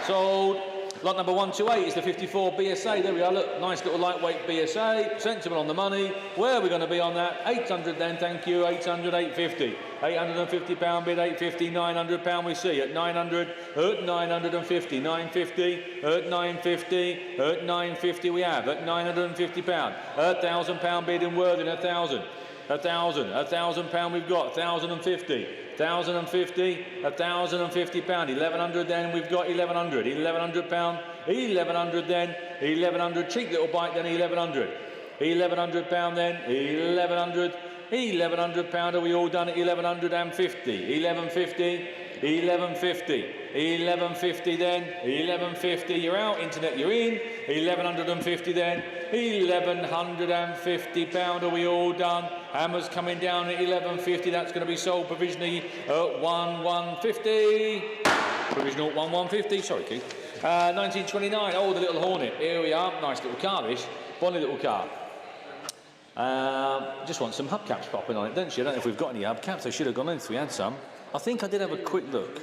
Sold. Lot number 128 is the 54 BSA. There we are, look, nice little lightweight BSA, sensible on the money. Where are we going to be on that? 800 then, thank you, 800, 850. £850 bid, 850, £900 we see at 900, at 950, 950, at 950, at 950 we have, at £950, £1,000 bid in Worthing, 1,000. £1,000 we've got, 1,050, 1,050, £1,050, 1,100 then we've got 1,100, £1,100, 1,100 then, 1,100, cheap little bite then, 1,100, £1,100 then, 1,100, £1,100, are we all done at 1,150, 1,150, 1,150, 1,150 then, 1,150, you're out, internet you're in, 1,150 then, £1,150, are we all done? Hammers coming down at 1,150, that's going to be sold provisionally at 1,150. Provisional 1,150, sorry Keith. 1929, oh the little Hornet, here we are, nice little car this, bonny little car. Just want some hubcaps popping on it, don't you? I don't know if we've got any hubcaps, they should have gone in if we had some. I think I did have a quick look.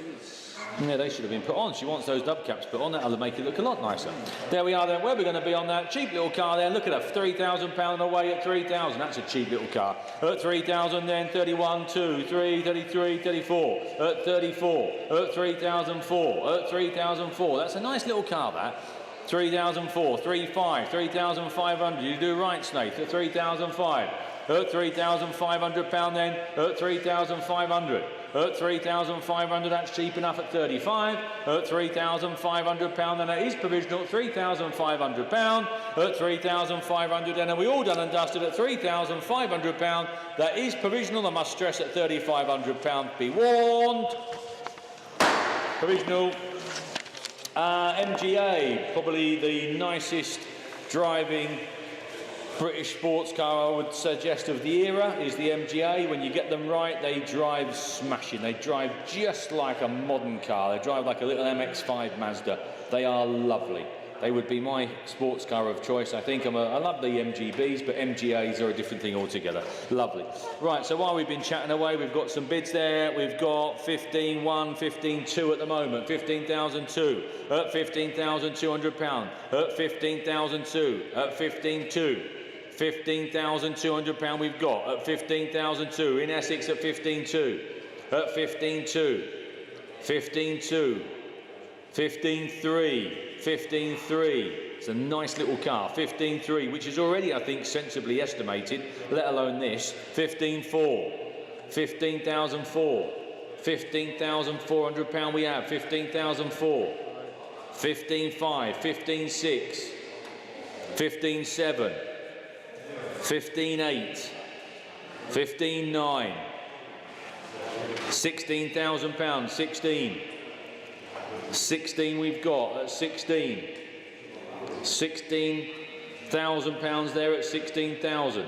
Yeah, they should have been put on. She wants those hubcaps put on. That'll make it look a lot nicer. There we are then. Where are we going to be on that? Cheap little car there. Look at that. £3,000 away at 3,000. That's a cheap little car. At 3,000 then. 31, 2, 3, 33, 34. At 34. At 3,004. At 3,004. That's a nice little car, that. 3,004. 3,5. 3,500. You do right, Snaith. At 3,005. At £3,500 then. At 3,500. At 3,500, that's cheap enough at 35. At £3,500, then that is provisional at £3,500. At 3,500, then are we all done and dusted at £3,500? That is provisional. I must stress at £3,500. Be warned. Provisional. MGA, probably the nicest driving British sports car I would suggest of the era is the MGA. When you get them right, they drive smashing. They drive just like a modern car. They drive like a little MX-5 Mazda. They are lovely. They would be my sports car of choice, I think. I love the MGBs, but MGAs are a different thing altogether. Lovely. Right, so while we've been chatting away, we've got some bids there. We've got 15.1, 15.2 at the moment. 15,002 at £15,200. At 15,002 at 15.2. £15,200 we've got at 15,002 in Essex at 15.2 at 15.2 15.2 15.3 15.3. It's a nice little car. 15.3, which is already I think sensibly estimated, let alone this. 15.4 15,004 £15,400 we have. 15,004 15.5 15.6 15.7 15.8, 15.9, £16,000, 16. 16 we've got at 16. £16,000 there at 16,000.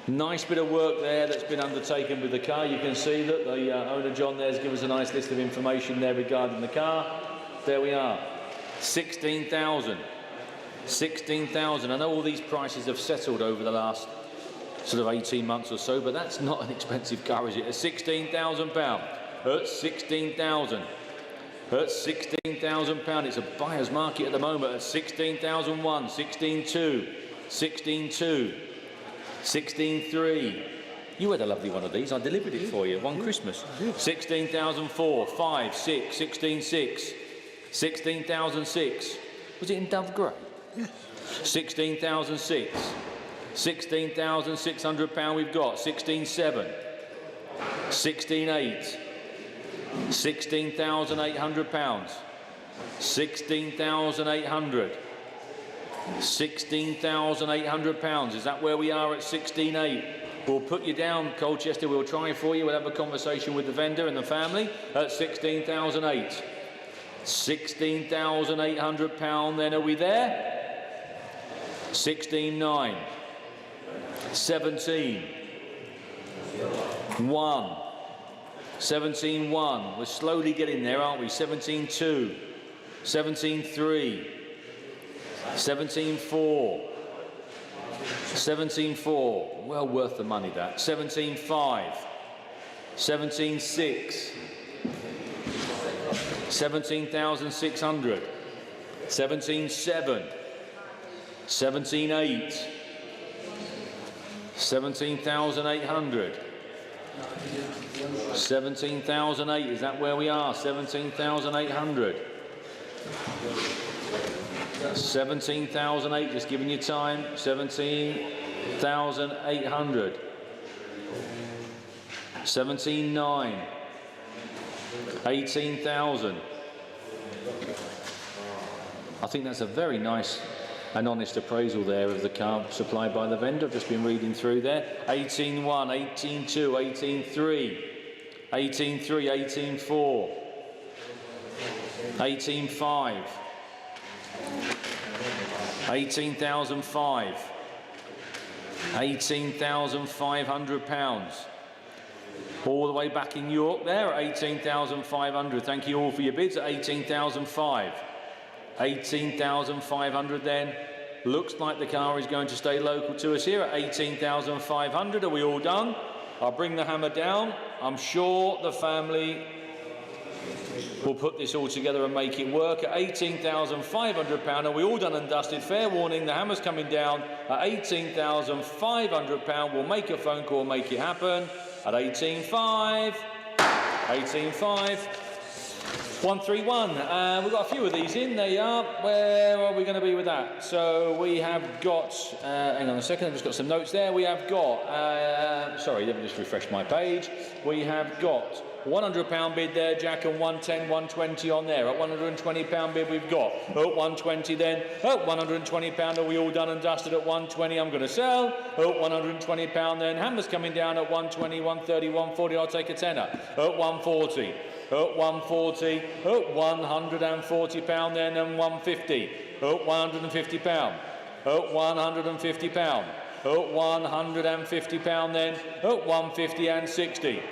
Nice bit of work there that's been undertaken with the car. You can see that the owner John there's given us a nice list of information there regarding the car. There we are. 16,000. 16,000. I know all these prices have settled over the last sort of 18 months or so, but that's not an expensive car, is it? At £16,000. At 16,000. At £16,000. It's a buyer's market at the moment. At 16,001, 16,2, 16,2, 16,3. You had a lovely one of these. I delivered it for you one Christmas. 16,004, 5, 6, 16,6, 16,006. Was it in dove grey? Yes. 16,006. £16,600 we've got. 16,7. 16,8. £16,800. 16,800. £16,800. Is that where we are at 16,8? We'll put you down, Colchester. We'll try for you. We'll have a conversation with the vendor and the family at 16,008. £16,800. Then are we there? 16,9. 17. 1. 17.1. We're slowly getting there, aren't we? 17.2. 17.3. 17.4. 17.4. Well worth the money, that. 17.5. 17.6. 17,600. 17.7. 17.8. 17,800. 17,008, is that where we are? 17,800. 17,008, just giving you time. 17,800. 17,9. 18,000. I think that's a very nice and honest appraisal there of the car supplied by the vendor. I've just been reading through there. 18.1, 18.2, 18.3, 18.3, 18.4, 18.5, 18,005, £18,500. All the way back in York there at 18,500. Thank you all for your bids at 18,005. 18,500 then. Looks like the car is going to stay local to us here at 18,500. Are we all done? I'll bring the hammer down. I'm sure the family will put this all together and make it work at £18,500. Are we all done and dusted? Fair warning, the hammer's coming down at £18,500. We'll make a phone call, make it happen at 18.5. 18.5. 131. We've got a few of these in. There you are. Where are we going to be with that? So we have got, hang on a second, I've just got some notes there. We have got, sorry, let me just refresh my page. We have got £100 bid there, Jack, and 110, 120 on there. At £120 bid we've got. At 120 then. At £120, are we all done and dusted at 120? I'm going to sell. At £120 then. Hammer's coming down at 120, 130, 140. I'll take a tenner. At 140. At 140. At £140 then, and 150. At £150. At £150. At £150 then. At 150 and 60.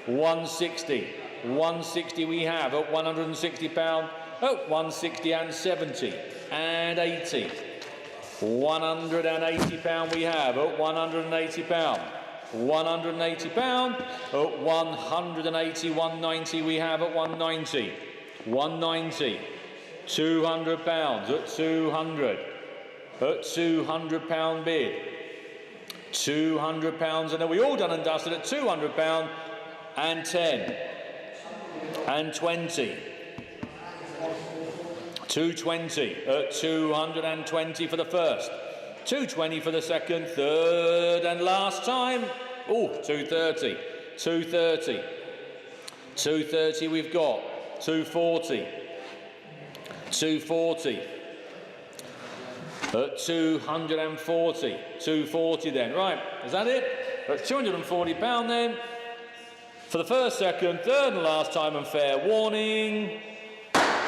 160. 160 we have at £160. At 160 and 70 and 80. £180 we have at £180. £180 at 180, 190 we have at 190. 190. £200 at 200. At £200 bid. £200, and are we all done and dusted at £200 and 10 and 20. 220 at 220 for the first. 220 for the second, third and last time. Oh, 230. 230. 230 we've got. 240. 240. at 240. 240 then. Right, is that it? That's £240 then. For the first, second, third and last time and fair warning.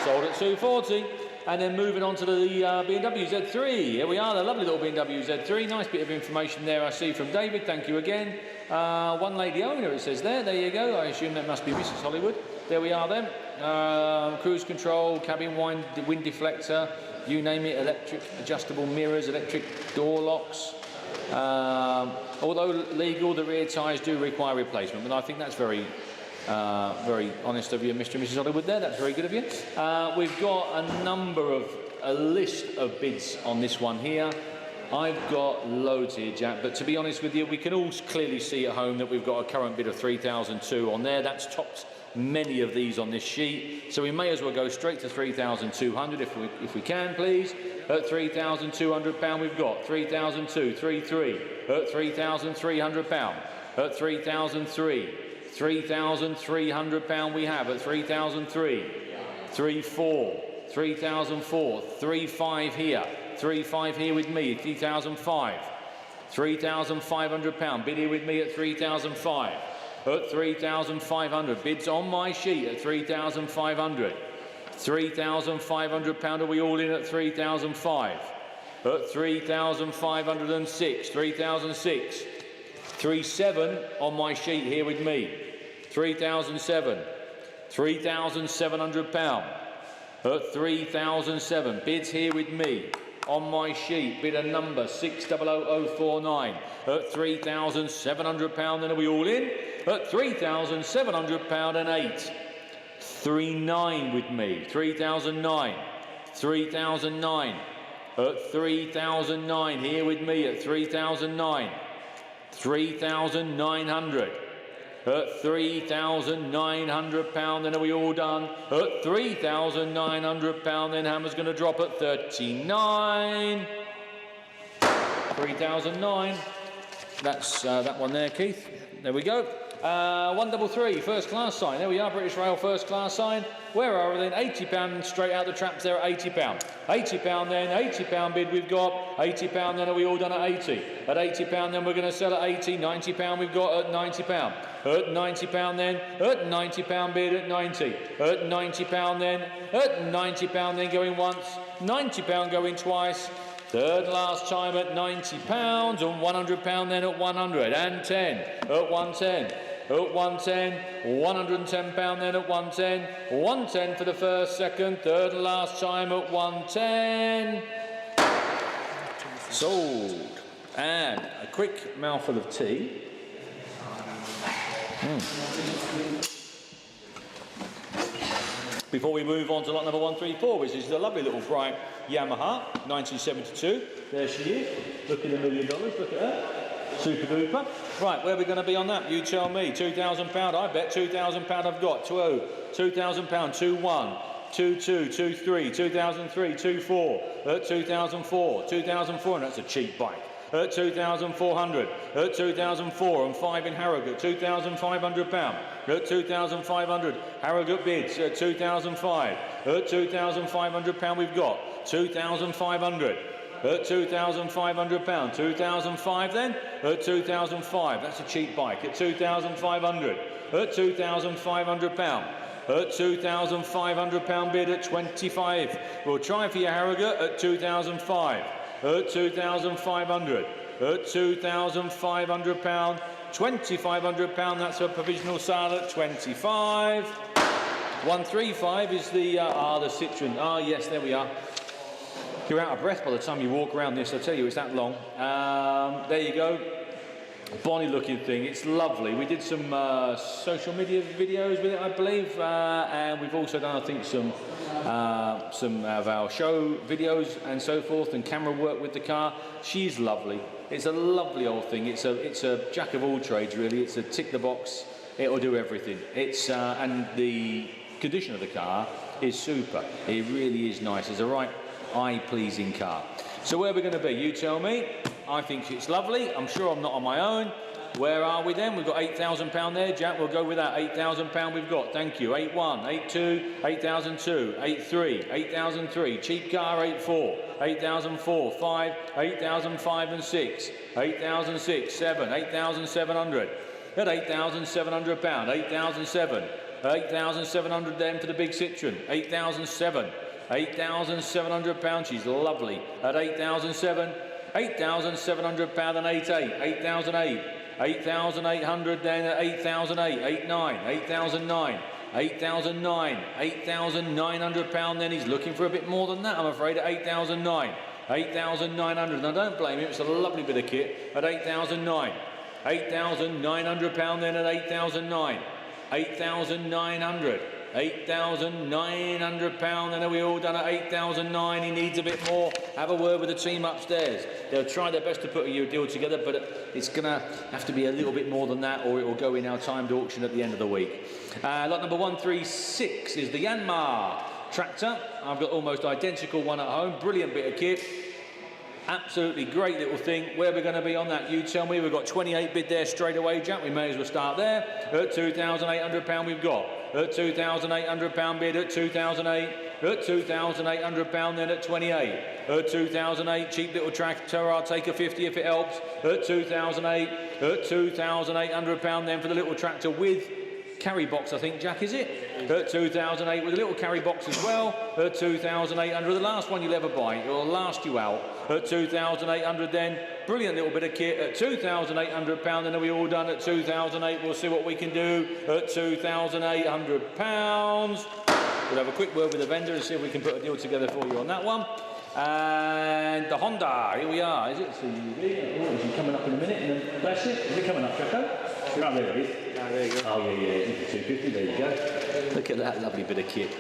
Sold at 240. And then moving on to the BMW Z3. Here we are, the lovely little BMW Z3. Nice bit of information there I see from David. Thank you again. One lady owner, it says there. There you go. I assume that must be Mrs. Hollywood. There we are then. Cruise control, cabin wind deflector, you name it. Electric adjustable mirrors, electric door locks. Although legal, the rear tyres do require replacement, but I think that's very honest of you, Mr. and Mrs. Hollywood there. That's very good of you. We've got a list of bids on this one here. I've got loads here, Jack, but to be honest with you, we can all clearly see at home that we've got a current bid of 3,002 on there. That's topped many of these on this sheet, so we may as well go straight to 3,200 if we can, please. At £3,200 we've got 3,002, 33 at £3,300, at 3,003, £3,300 we have at 3,003, 3,4, 3,004, 3,5 here, 3,5 here with me, 3,005, £3,500 bid here with me at 3,005. At 3,500, bids on my sheet at 3,500. £3,500 are we all in at 3,005. At 3,506, 3,006. 3,700 on my sheet here with me. 3,007. £3,700. At 3,007, bids here with me. On my sheet, bid a number 600049 at £3,700. Then are we all in? At £3,700 and 8. 39 with me. 3,009. 3,009 at 3,009. Here with me at 3,009. 3,900 at £3,900. Then are we all done? At £3,900. Then hammer's going to drop at 39. 3,009. That's that one there, Keith. There we go. 133, first class sign. There we are, British Rail first class sign. Where are we then? £80 straight out the traps there at £80. £80 then, £80 bid we've got. £80 then, are we all done at 80? At £80 then we're going to sell at 80. £90 we've got at £90. At £90 then, at £90 bid at 90. At £90 then, at £90 then going once. £90 going twice. Third last time at £90 and £100 then at 100 and 10 at 110. At 110, £110 then at 110, 110 for the first, second, third and last time at 110. Sold. And a quick mouthful of tea. Before we move on to lot number 134, which is the lovely little bright Yamaha, 1972. There she is, looking $1 million, look at her. Super duper. Right, where are we going to be on that? You tell me. £2,000, I bet. £2,000 I've got. £2,000, 2-1, 2-2, 2-3, 2003, 2-4, at 2004, 2004, and that's a cheap bike. At 2,400, at 2004, and 5 in Harrogate, £2,500. At 2,500, Harrogate bids at 2,005. At £2,500 we've got 2,500. At £2,500, 2,005 then, at 2,005, that's a cheap bike, at 2,500, at £2,500, at £2,500 bid at 25, we'll try for your Harrogate at 2,005, at 2,500, at £2,500, £2,500, that's a provisional sale at 25, 135 is the Citroen, yes, there we are. You're out of breath by the time you walk around this, I tell you, it's that long. There you go. Bonny looking thing, it's lovely. We did some social media videos with it, I believe, and we've also done, I think, some of our show videos and so forth, and camera work with the car. She's lovely. It's a lovely old thing. It's a jack of all trades, really. It's a tick the box. It'll do everything. It's and the condition of the car is super. It really is nice. It's a right eye-pleasing car. So where are we going to be? You tell me. I think it's lovely. I'm sure I'm not on my own. Where are we then? We've got £8,000 there, Jack. We'll go with that. £8,000 we've got. Thank you. 8-1, 8-2, 8,002, 8-3, 8,003. Cheap car, 8-4, 8,004, 5, 8,005 and 6, 8,006, 7, 8,700. At £8,700, 8,007, 8,700 then for the big Citroen. 8,007, £8,700. She's lovely. At 8,007, £8,700 and 8,800, 8,008. 8,800 then at 8,008, 8,900, 8,009, 8,009, 8,900 pound then. He's looking for a bit more than that, I'm afraid, at 8,009, 8,900. Now don't blame him, it's a lovely bit of kit at 8,009, 8,900 pound then at 8,009, 8,900. £8,900, and are we all done at 8,009? He needs a bit more. Have a word with the team upstairs. They'll try their best to put a deal together, but it's going to have to be a little bit more than that, or it will go in our timed auction at the end of the week. Lot number 136 is the Yanmar tractor. I've got almost identical one at home. Brilliant bit of kit. Absolutely great little thing. Where we're going to be on that, you tell me. We've got 28 bid there straight away, Jack. We may as well start there. At £2,800 we've got. At £2,800 bid at 2,008. At £2,800 then at 28. At 2,008, cheap little tractor. I'll take a 50 if it helps. At 2,008. At £2,800 then for the little tractor with carry box, I think, Jack, is it? At 2,008 with a little carry box as well. At 2,800, the last one you'll ever buy. It will last you out. At 2,800 then, brilliant little bit of kit. At £2,800, then are we all done at 2,008? We'll see what we can do at £2,800. We'll have a quick word with the vendor and see if we can put a deal together for you on that one. And the Honda, here we are. Is it? Oh, is it coming up in a minute? And then that's it. Is it coming up, Jacko? Oh, there it is. Oh, there you go. Oh, yeah, 250. There you go. Look at that lovely bit of kit.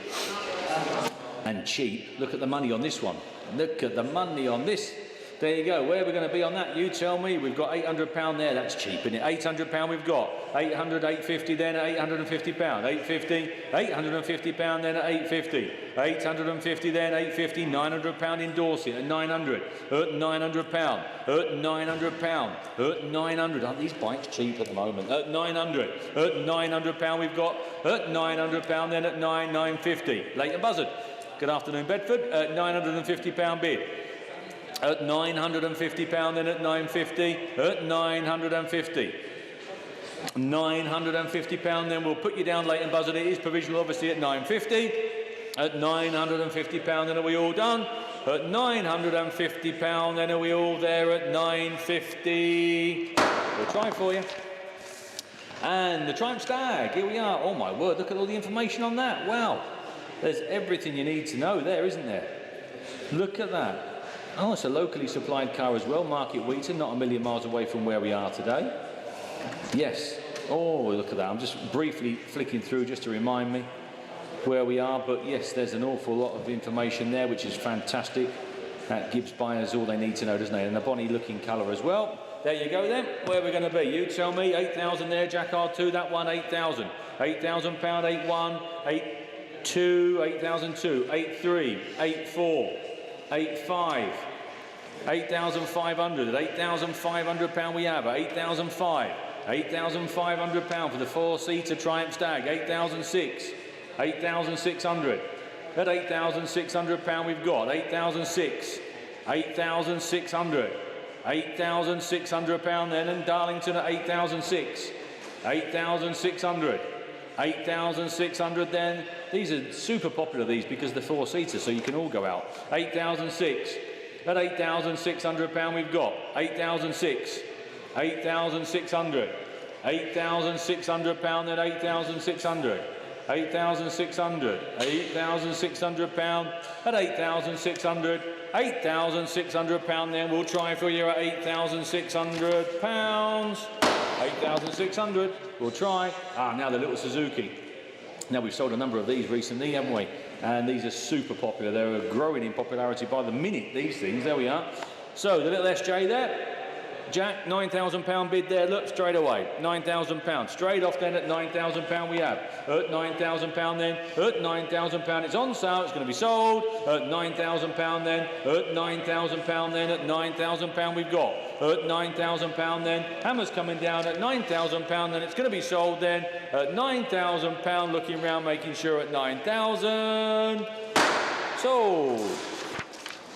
And cheap. Look at the money on this one. Look at the money on this. There you go. Where are we going to be on that? You tell me. We've got £800 there. That's cheap, isn't it? £800 we've got. 800, 850 then at £850. 850, £850 then at 850. 850 then, 850, £900 in Dorset at 900. At £900. At £900. At 900. Aren't these bikes cheap at the moment? At 900. At £900 we've got. At £900 then at 950. Leighton Buzzard. Good afternoon, Bedford. At £950 bid. At £950 then at 950. At 950. £950 then we'll put you down, Leighton Buzzard. It is provisional, obviously, at 950. At £950 then are we all done? At £950 then are we all there at 950? We'll try for you. And the Triumph Stag, here we are. Oh my word, look at all the information on that. Wow. There's everything you need to know there, isn't there? Look at that. Oh, it's a locally supplied car as well, Market Wheaton, not a million miles away from where we are today. Yes. Oh, look at that. I'm just briefly flicking through just to remind me where we are. But yes, there's an awful lot of information there, which is fantastic. That gives buyers all they need to know, doesn't it? And a bonny looking colour as well. There you go then. Where are we going to be? You tell me. 8,000 there, Jacquard 2. That one, 8,000. £8,000, 8,1, 8,2, 8,002, 8,3, 8,4, 8,5. 8,500. At £8,500 we have. At 8,500. £8,500 for the four-seater Triumph Stag. 8,600. 8,600. At £8,600 we've got. 8,600. 8,600. £8,600 then, and Darlington at 8,600. 8,600. 8,600 then. These are super popular, these, because they're four-seaters, so you can all go out. 8,600. At £8,600 we've got. 8,600. 8,600. £8,600 then. 8,600. 8,600. £8,600 at 8,600. £8,600 then. We'll try for you at £8,600. 8,600. We'll try. Now the little Suzuki. Now we've sold a number of these recently, haven't we? And these are super popular. They're growing in popularity by the minute, these things. There we are. So the little SJ there. Jack, £9,000 bid there, look, straight away. £9,000. Straight off then at £9,000 we have. At £9,000 then, at £9,000 it's on sale, it's going to be sold. At £9,000 then, at £9,000 then, at £9,000 we've got. At £9,000 then, hammer's coming down at £9,000 then, it's going to be sold then. At £9,000, looking round, making sure at 9,000. Sold.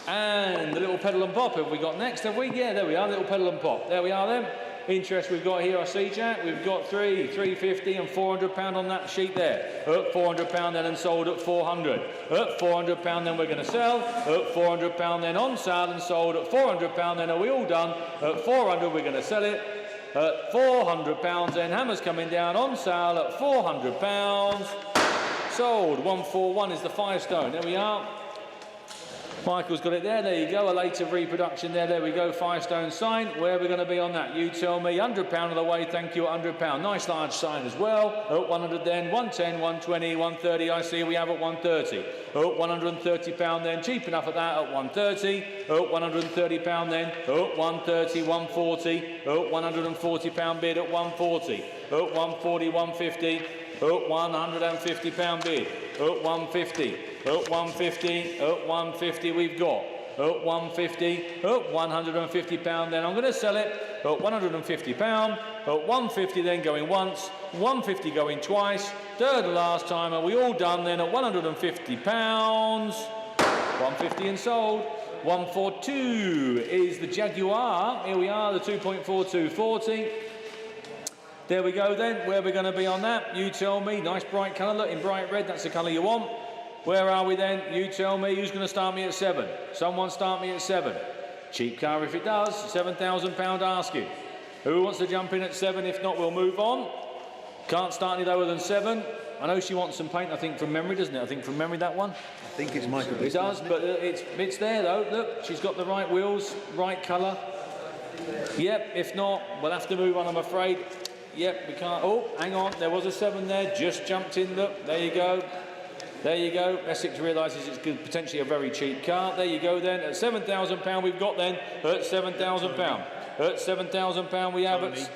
And the little pedal and pop have we got next, have we? Yeah, there we are, little pedal and pop. There we are then. Interest we've got here, I see, Jack. We've got 350 and £400 on that sheet there. At £400 then and sold at 400. At £400 then we're going to sell. At £400 then on sale and sold at £400 then. Are we all done? At 400 we're going to sell it. At £400 then, hammer's coming down on sale at £400. Sold. 141 is the Firestone. There we are. Michael's got it there, there you go, a later reproduction there, there we go, Firestone sign. Where are we going to be on that? You tell me. £100 of the way, thank you, £100. Nice large sign as well. At 100 then, 110, 120, 130, I see we have at 130. At £130 then, cheap enough at that, at 130. At £130 then, at 130, 140. At £140 bid at 140. At 140, 150. At £150 bid. At 150. At 150, at 150 we've got. At 150, at £150 then I'm going to sell it. At £150, at 150 then going once, 150 going twice, third and last time. Are we all done then at £150? 150 and sold. 142 is the Jaguar. Here we are, the 2.4240. There we go then. Where are we going to be on that? You tell me. Nice bright colour. Look, in bright red, that's the colour you want. Where are we then? You tell me. Who's going to start me at 7? Someone start me at 7. Cheap car if it does. £7,000 asking. Who wants to jump in at 7? If not, we'll move on. Can't start any lower than 7. I know she wants some paint, I think, from memory, doesn't it? I think from memory, that one. I think it's Michael. It does, but it's there, though. Look, she's got the right wheels, right colour. Yep, if not, we'll have to move on, I'm afraid. Yep, we can't. Oh, hang on. There was a 7 there. Just jumped in. Look, there you go. There you go. Essex realises it's potentially a very cheap car. There you go then. At £7,000 we've got then. At £7,000. At £7,000 we have at...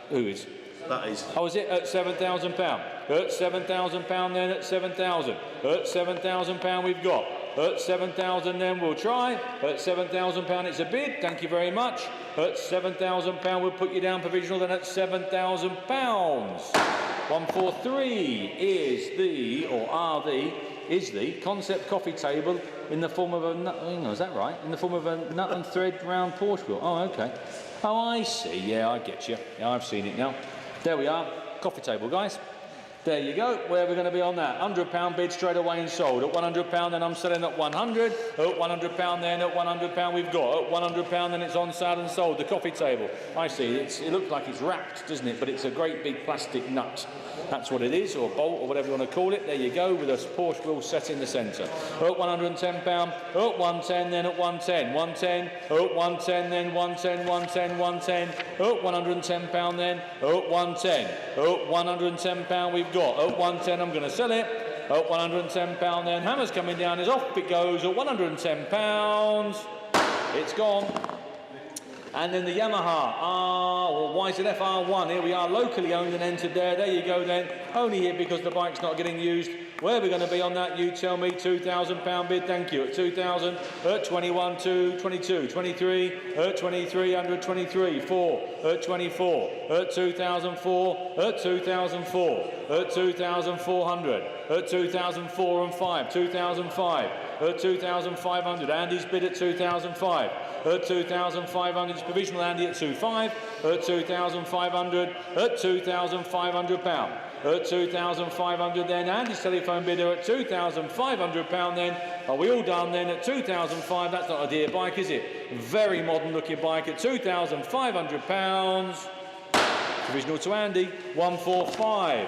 Who is? That is. Oh, is it? At £7,000. At £7,000 then at 7,000. At £7,000 we've got. At 7,000 then we'll try. At £7,000 it's a bid. Thank you very much. At £7,000 we'll put you down provisional then at £7,000. 143 is the, or is the concept coffee table in the form of a nut, is that right? In the form of a nut and thread round Porsche wheel. Oh, okay. Oh, I see. Yeah, I get you. Yeah, I've seen it now. There we are. Coffee table, guys. There you go. Where are we going to be on that? £100 bid straight away and sold. At £100 then I'm selling at 100. At £100 then at £100 we've got. At £100 then it's on sale and sold. The coffee table. I see. It looks like it's wrapped, doesn't it? But it's a great big plastic nut. That's what it is, or bolt, or whatever you want to call it. There you go, with a Porsche wheel set in the centre. At £110. At 110 then at 110. 110. At 110 then 110. 110. 110. At £110 then. At 110. At £110 we've got. At 110 I'm going to sell it. At £110 then, hammer's coming down, is off it goes at £110. It's gone. And then the Yamaha YZF R1, here we are, locally owned and entered there. There you go then, only here because the bike's not getting used. Where are we going to be on that? You tell me. £2,000 bid, thank you. At 2,000, at 21, 2, 22, 23, at 2300, 23, 4, at 24, at 2004, at 2004, at 2,400, at 2004 and 5, 2005, at 2,500. Andy's bid at 2,005. At 2,500, it's provisional Andy at 2,500, at 2,500, at £2,500. At 2,500 then, Andy's telephone bidder at £2,500 then. Are we all done then at 2,500? That's not a dear bike, is it? Very modern looking bike at £2,500. Provisional to Andy, 145.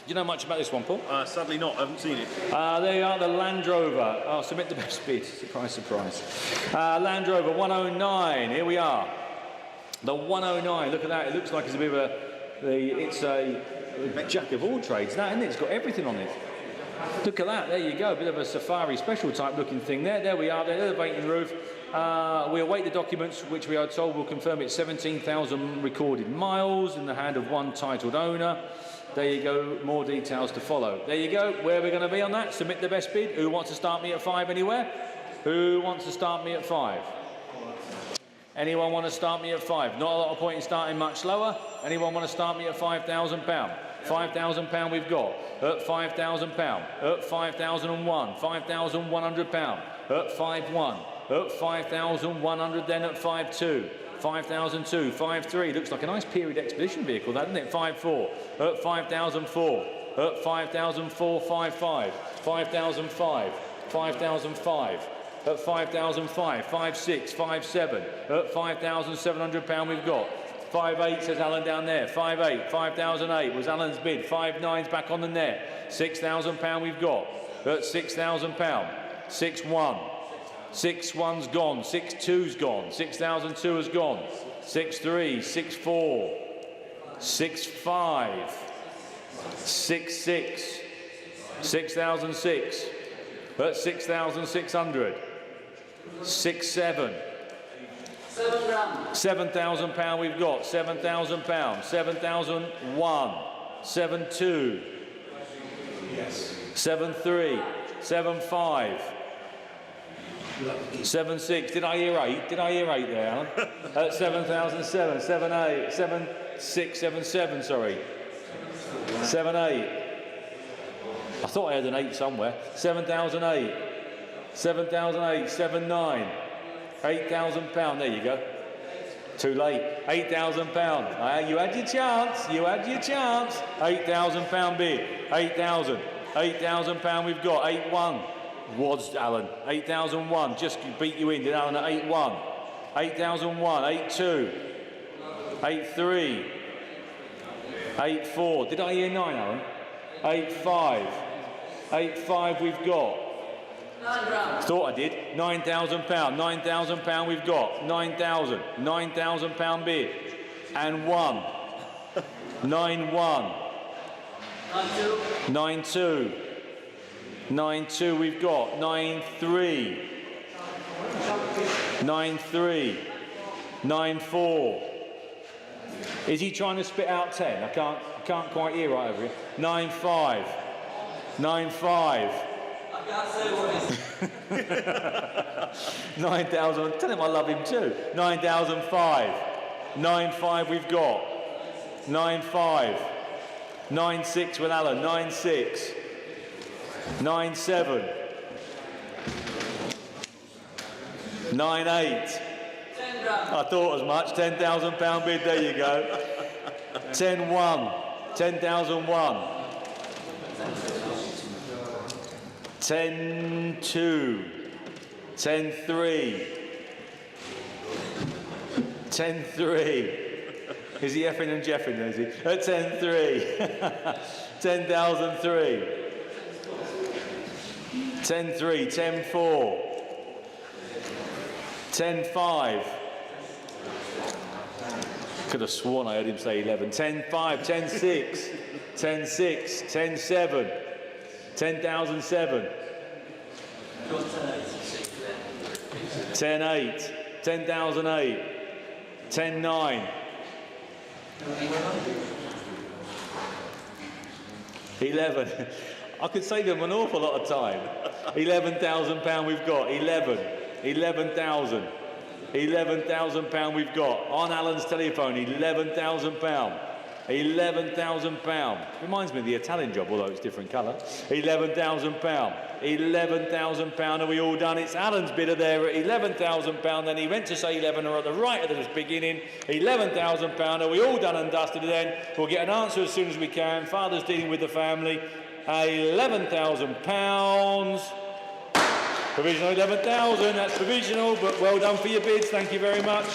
Do you know much about this one, Paul? Sadly not, I haven't seen it. There you are, the Land Rover. Oh, submit the best bid. Surprise, surprise. Land Rover 109, here we are. The 109, look at that. It looks like it's a bit of it's a jack of all trades, that, isn't it? It's got everything on it. Look at that, there you go. A bit of a safari special type looking thing there. There we are, the elevating roof. We await the documents which we are told will confirm it's 17,000 recorded miles in the hand of one titled owner. There you go, more details to follow. There you go, where we're going to be on that. Submit the best bid. Who wants to start me at 5 anywhere? Who wants to start me at 5? Anyone want to start me at 5? Not a lot of point in starting much lower. Anyone want to start me at £5,000? £5,000 we've got. At £5,000. At 5,001. £5,100. At 5,1. At 5,100 then at 5,2. 5,002, 5,3. Looks like a nice period expedition vehicle, doesn't it? 5,4. At 5,004. At 5,004, 5,5. 5,005. 5,005. At 5,005, 5,6, 5,7. At £5,700 we've got. 5,8 says Alan down there. 5,8, 5,008 was Alan's bid. 5,9's back on the net. £6,000 we've got. At £6,000. 6,1. 6,1's gone. 6,2's gone. 6,002 has gone. 6,3, 6,4. 6,5. 6,6. 6,006. At 6,600. 6,7. £7,000 we've got. £7,000. 7,001. 7,2. 7,3. 7,5. 7,6. Did I hear 8? Did I hear 8 there, Alan? At 7,007. 7,8. 7,6. 7,7. Sorry. 7,8. I thought I had an 8 somewhere. 7,008. 7,008. 7,9. £8,000. There you go. Too late. £8,000. You had your chance. You had your chance. £8,000 bid. 8,000. £8,000 we've got. 8,1. Was Alan. 8,001. Just beat you in, did Alan, at 8,1. 8,001. 8,2. 8,3. 8,4. Did I hear 9, Alan? 8,5. 8,5 we've got. Thought I did. £9,000. £9,000 we've got. 9,000. £9,000 bid. And 1. 9,1. 9,2. 9,2 we've got. 9,3. 9,3. 9,4. Is he trying to spit out 10? I can't quite hear right over here. 9,5. 9,5. I can't say what 9,000. Tell him I love him too. 9,005. 9,5 we've got. 9,5. 9,6 with Alan. 9,6. 9,7. 9,8. I thought as much. £10,000 bid. There you go. 10,1. 10,001. 10,2. 10,3. 10,3. Is he effing and jeffing, is he? At 10,3. 10,003. 10,3. 10,4. 10,5. Could have sworn I heard him say 11. 10,5. 10,6. 10,6. 10,7. 10,007. 10,8. 10,008. 10,9. 11. I could say them an awful lot of time. £11,000 we've got. 11. 11,000. £11,000 we've got. On Alan's telephone, £11,000. £11,000. Reminds me of the Italian job, although it's different colour. £11,000. £11,000. Are we all done? It's Alan's bidder there at £11,000. Then he went to say 11 or at the right at the beginning. £11,000. Are we all done and dusted then? We'll get an answer as soon as we can. Father's dealing with the family. £11,000. Provisional 11,000. That's provisional, but well done for your bids. Thank you very much.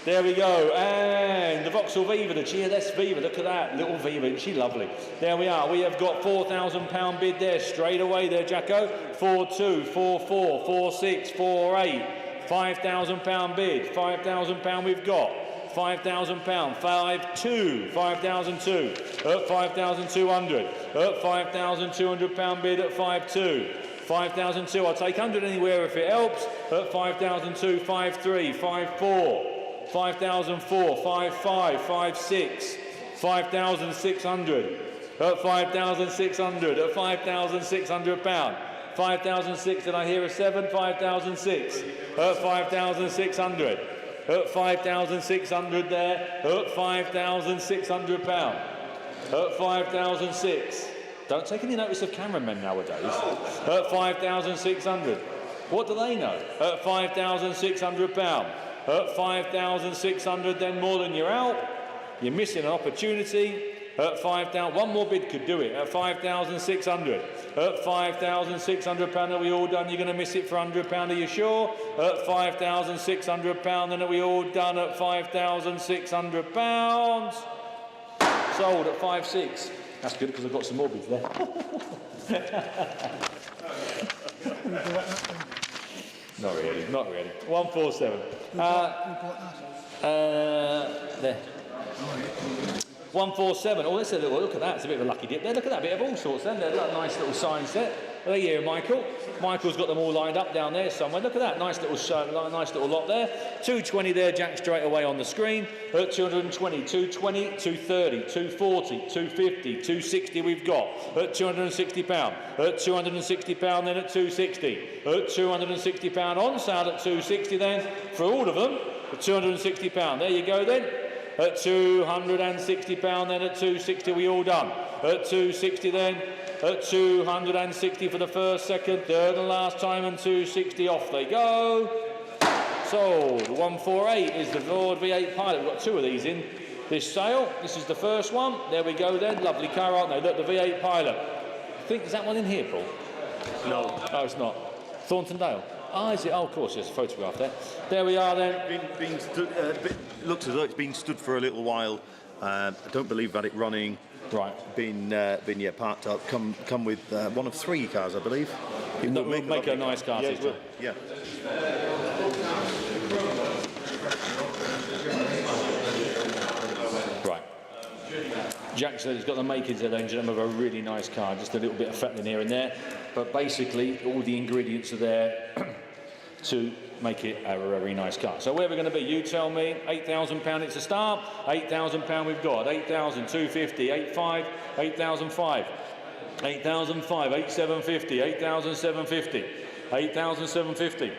There we go, and the Vauxhall Viva, the GLS Viva, look at that, little Viva, isn't she lovely? There we are, we have got £4,000 bid there, straight away there, Jacko. 4,2, 4,4, 4,6, 4,8, £5,000 bid, £5,000 we've got. £5,000, 5,2, 5,002, at 5,200, at £5,200 bid at 5,2, 5,002. I'll take 100 anywhere if it helps. At 5,002, 5,3, 5,4, 5,004, 5,5, 5,6, 5,600. At 5,600. At 5,600 pound. 5,006. Did I hear a 7? 5,006. At 5,600. At 5,600 there. At 5,600 pound. At 5,006. Don't take any notice of cameramen nowadays. At 5,600. What do they know? At 5,600 pound. At 5,600, then more than you're out. You're missing an opportunity. At 5,000, one more bid could do it. At 5,600. At 5,600 pound, are we all done? You're going to miss it for £100, are you sure? At 5,600 pound, then are we all done? At 5,600 pounds. Sold at 5,600. That's good because I've got some more bids there. Not really, not really. 147. There. 147. Oh, let's have a look at that. It's a bit of a lucky dip there. Look at that bit of all sorts then. There's a nice little sign set. There you go, Michael. Michael's got them all lined up down there somewhere. Look at that. Nice little lot there. 220 there, Jack, straight away on the screen. At 220, 220, 230, 240, 250, 260 we've got. At £260. At £260 then at 260. At £260 on sale at 260 then. For all of them, at £260. There you go then. At £260 then at 260 we all done. At 260 then. At 260 for the first, second, third and last time, and 260 off they go. Sold. 148 is the Ford V8 Pilot. We've got two of these in this sale. This is the first one. There we go then. Lovely car, aren't they? Look, the V8 Pilot. I think, is that one in here, Paul? No. Oh, it's not. Thorntondale. Ah, is it? Oh, of course, there's a photograph there. There we are then. Been stood, looks as though it's been stood for a little while. I don't believe that it running. Right. Been parked up. Come with one of three cars, I believe. It No, will we'll make a nice car. Yeah, it will. Yeah. Right. Jack said it's got the makings of the engine of a really nice car, just a little bit of fettling here and there, but basically all the ingredients are there to make it a very nice car. So where are we going to be? You tell me. £8,000 it's a start. £8,000 we've got. 8,250, 8,500, 8,005, 8,005, 8,750, 8,750, 8,750.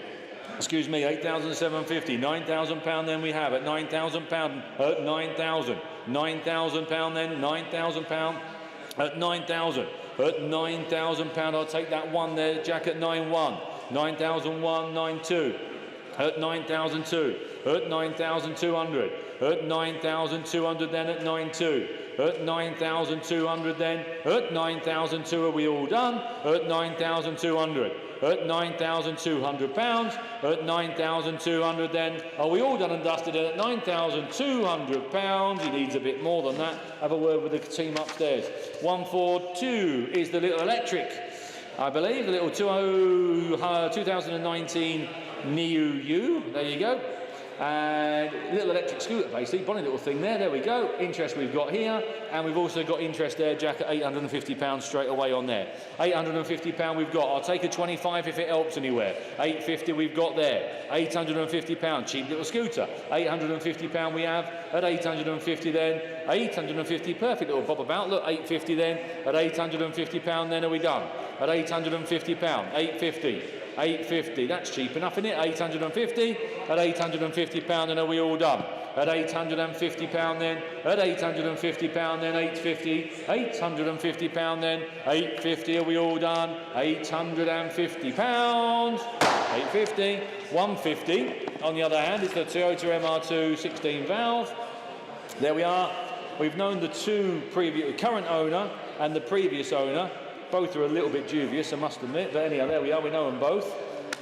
Excuse me, 8,750, £9,000 then we have at £9,000 at 9,000, £9,000 then, £9,000 at 9,000, at £9,000 I'll take that one there, Jack, at 9,1, 9,001, 9,2, at 9,002, at 9,200, at 9,200 then at 9,2, at 9,200 then, at 9,002 are we all done, at 9,200. At £9,200, at 9,200 then, are we all done and dusted at £9,200? He needs a bit more than that. Have a word with the team upstairs. 142 is the little electric, I believe, the little 2019 Neo U, there you go. And little electric scooter basically, bonny little thing there we go. Interest we've got here, and we've also got interest there, Jack, at £850 straight away on there. £850 we've got. I'll take a 25 if it helps anywhere. £850 we've got there. £850, cheap little scooter. £850 we have at £850 then. £850, perfect little bob about. Look, £850 then. At £850 then are we done? At £850, £850. £850, that's cheap enough, isn't it? £850, at £850 then are we all done? At £850 then, at £850 then, £850, £850 then, £850 are we all done? £850, £850, £150. On the other hand, it's the Toyota MR2 16 valve. There we are. We've known the current owner and the previous owner. Both are a little bit dubious, I must admit, but anyhow, there we are, we know them both.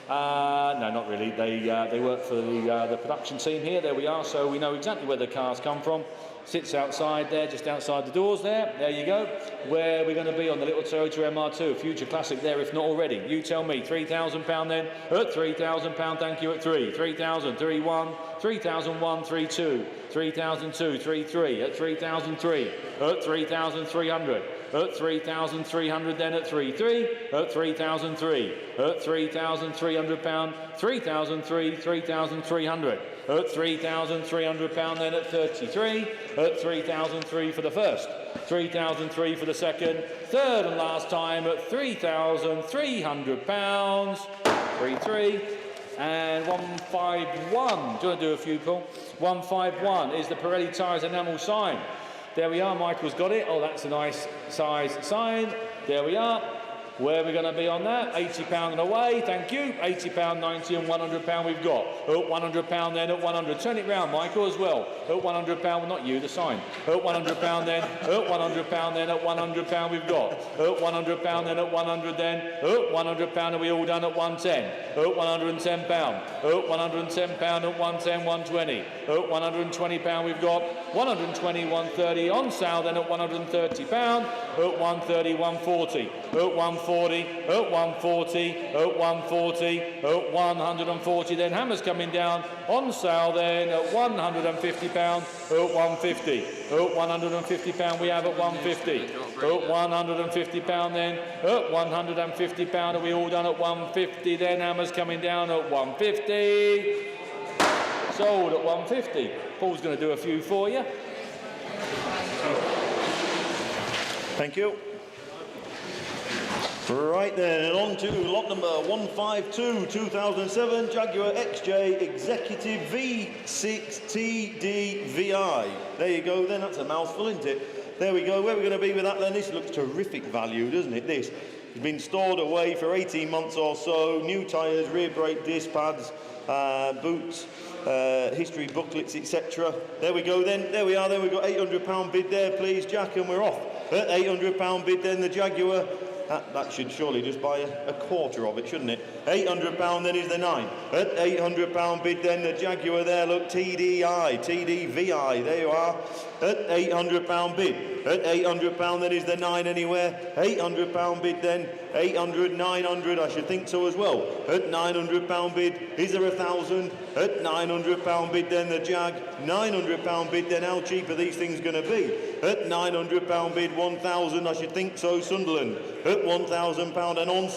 No, not really. They work for the production team here, there we are, so we know exactly where the cars come from. Sits outside there, just outside the doors there you go. Where we're going to be on the little Toyota MR2, future classic there, if not already. You tell me, £3,000 then, at £3,000, thank you, at 3, 3,000, 3,1, 3,001, 3,2, 3,002, 3,3, at 3,003, at 3,300. at 3,300, then at 3,300, at 3,003, at 3,300 pound, 3,003, 3,300, at 3,300 pound, then at 33, at 3,003 for the first, 3,003 for the second, third and last time at 3,300 pounds, 3,3. And 151. Do you want to do a few, Paul? 151 is the Pirelli Tyres enamel sign. There we are. Michael's got it. Oh, that's a nice size sign. There we are. Where are we going to be on that? £80 and away. Thank you. £80, 90 and £100 we've got. At £100 then at 100. Turn it round, Michael, as well. At £100, well, not you, the sign. At £100 then. At £100 then at £100 we've got. At £100 then at 100 then. At £100 are we all done at 110. At £110. At £110 at 110, 120. At £120 we've got. 120, 130 on sale then at £130. At 130, 140. At 140, at 140, at 140, at 140, then hammers coming down on sale then at £150, at 150, at £150 we have at 150, at £150 then, at £150 are we all done at 150, then hammers coming down at 150, sold at 150. Paul's going to do a few for you. Thank you. Right then, and on to lot number 152, 2007 Jaguar XJ Executive V6 TDVI. There you go then, that's a mouthful, isn't it? There we go, where are we going to be with that then? This looks terrific value, doesn't it, this? It's been stored away for 18 months or so, new tyres, rear brake disc pads, boots, history booklets, etc. There we go then, there we are then, we've got £800 bid there, please, Jack, and we're off. At £800 bid then, the Jaguar. That should surely just buy a quarter of it, shouldn't it? £800 then is the 9. At £800 bid then, the Jaguar there, look, TDVI, there you are. At £800 bid. At £800 then is the 9 anywhere. £800 bid then, 800, 900, I should think so as well. At £900 bid, is there 1,000? At £900 bid then, the Jag. £900 bid then, how cheap are these things going to be? At £900 bid, 1,000, I should think so, Sunderland. At £1,000 and on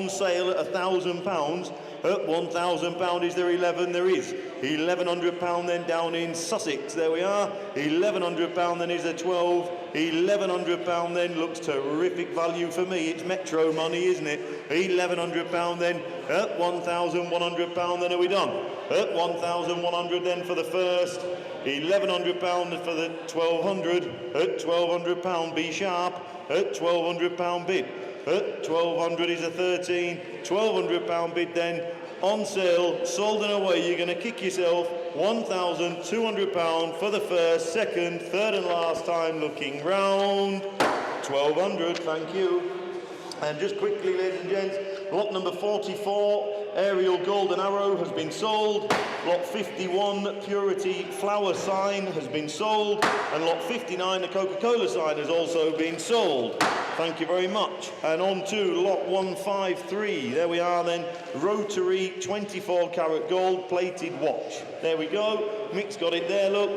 sale at £1,000. At £1,000 is there 11? There is. £1,100 then down in Sussex. There we are. £1,100 then is there 12. £1,100 then looks terrific value for me. It's Metro money, isn't it? £1,100 then. At £1,100 then are we done? At 1,100 then for the first. £1,100 for the 1,200. At £1,200 be sharp. At £1,200 bid. At 1,200 is a 13, £1,200 bid then, on sale, sold and away, you're going to kick yourself, £1,200 for the first, second, third and last time, looking round, 1,200, thank you. And just quickly, ladies and gents, lot number 44, Aerial Golden Arrow has been sold. Lot 51, Purity Flower Sign has been sold. And lot 59, the Coca-Cola sign has also been sold. Thank you very much. And on to lot 153. There we are then, Rotary 24-carat gold plated watch. There we go. Mick's got it there, look.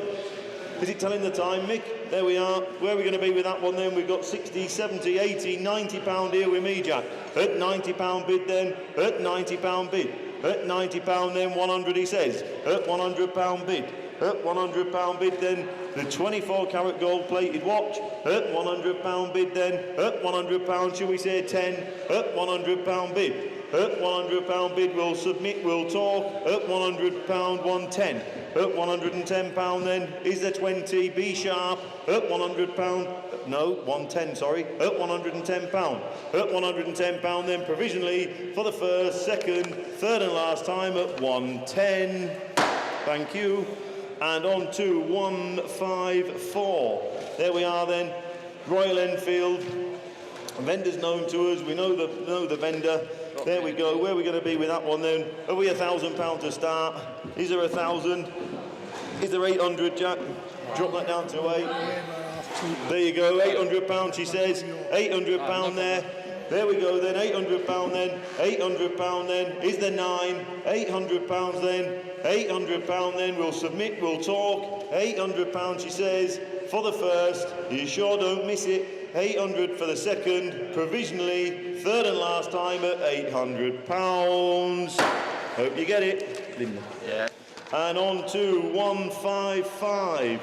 Is it telling the time, Mick? There we are. Where are we going to be with that one then? We've got 60, 70, 80, £90 here with me, Jack. At £90 bid then. At £90 bid. At £90 then, 100 he says. At £100 bid. At £100 bid then, the 24-carat gold plated watch. At £100 bid then. At £100, shall we say 10? At £100 bid. At £100 bid, we'll submit, we'll talk. At £100, 110. At £110 then, is there 20? Be sharp. At £100, no, 110, sorry. At £110. At £110 then, provisionally, for the first, second, third and last time at 110. Thank you. And on to 154. There we are then, Royal Enfield. Vendor's known to us, we know the vendor. There we go. Where are we going to be with that one then? Are we £1,000 to start? Is there 1,000? Is there 800, Jack? Drop that down to 8. There you go. £800, she says. £800 there. There we go then. £800 then. £800 then. Is there 9? £800 then. £800 then. We'll submit. We'll talk. £800, she says. For the first. You sure don't miss it. 800 for the second, provisionally, third and last time at £800. Hope you get it, Linda. Yeah. And on to 155.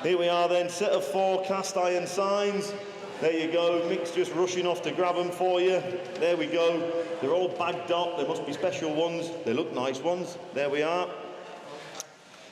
Here we are then, set of 4 cast iron signs. There you go, Mick's just rushing off to grab them for you. There we go. They're all bagged up. There must be special ones. They look nice ones. There we are.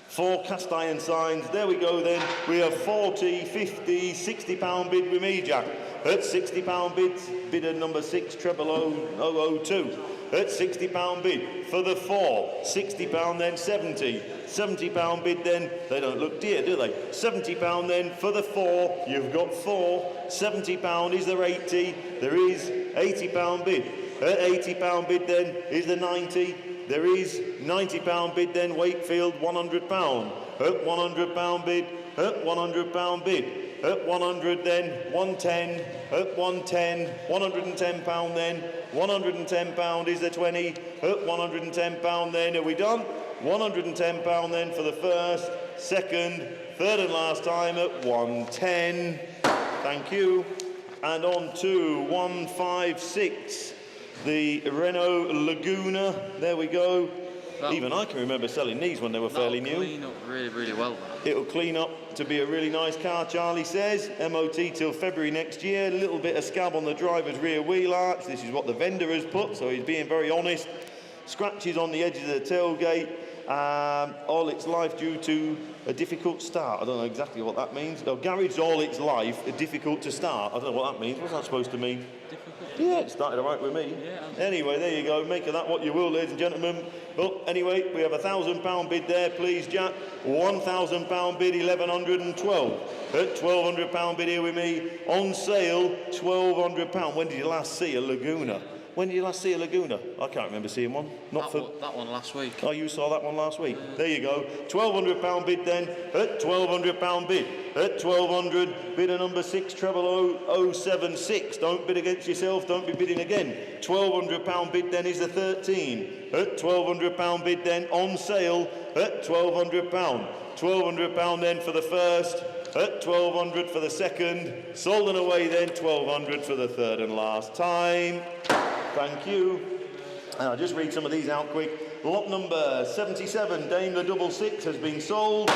4 cast iron signs. There we go then. We have 40, 50, £60 bid with me, Jack. At £60 bids, bidder number 6, 00002. At £60 bid for the 4. £60 then 70. £70 bid then, they don't look dear, do they? £70 then for the 4. You've got 4. £70 is there 80. There is £80 bid. At £80 bid then is the 90. There is £90 bid then, Wakefield, £100. At £100 bid, at £100 bid. At 100 then, 110, at 110, £110 then, £110 is the 20, at £110 then, are we done? £110 then for the first, second, third and last time at 110. Thank you. And on to 156, the Renault Laguna, there we go. Even I can remember selling these when they were fairly new. It'll clean up really, really well. It'll clean up to be a really nice car, Charlie says. MOT till February next year. A little bit of scab on the driver's rear wheel arch. This is what the vendor has put, so he's being very honest. Scratches on the edges of the tailgate. All its life due to a difficult start. I don't know exactly what that means. No, garage all its life, difficult to start. I don't know what that means. What's that supposed to mean? Yeah, it started all right with me. Yeah, anyway, there you go. Make of that what you will, ladies and gentlemen. Well, anyway, we have a £1,000 bid there, please, Jack. £1,000 bid, 1,112. At £1,200 bid here with me. On sale, £1,200. When did you last see a Laguna? When did you last see a Laguna? I can't remember seeing one. That one last week. Oh, you saw that one last week. There you go. £1,200 bid then. At £1,200 bid. At 1,200, bidder number 6, 00076. Don't bid against yourself. Don't be bidding again. £1,200 bid then is the 13. At £1,200 bid then on sale. At £1,200. £1,200 then for the first. At 1,200 for the second. Sold and away then. 1,200 for the third and last time. Thank you. And I'll just read some of these out quick. Lot number 77, Daimler 66 has been sold.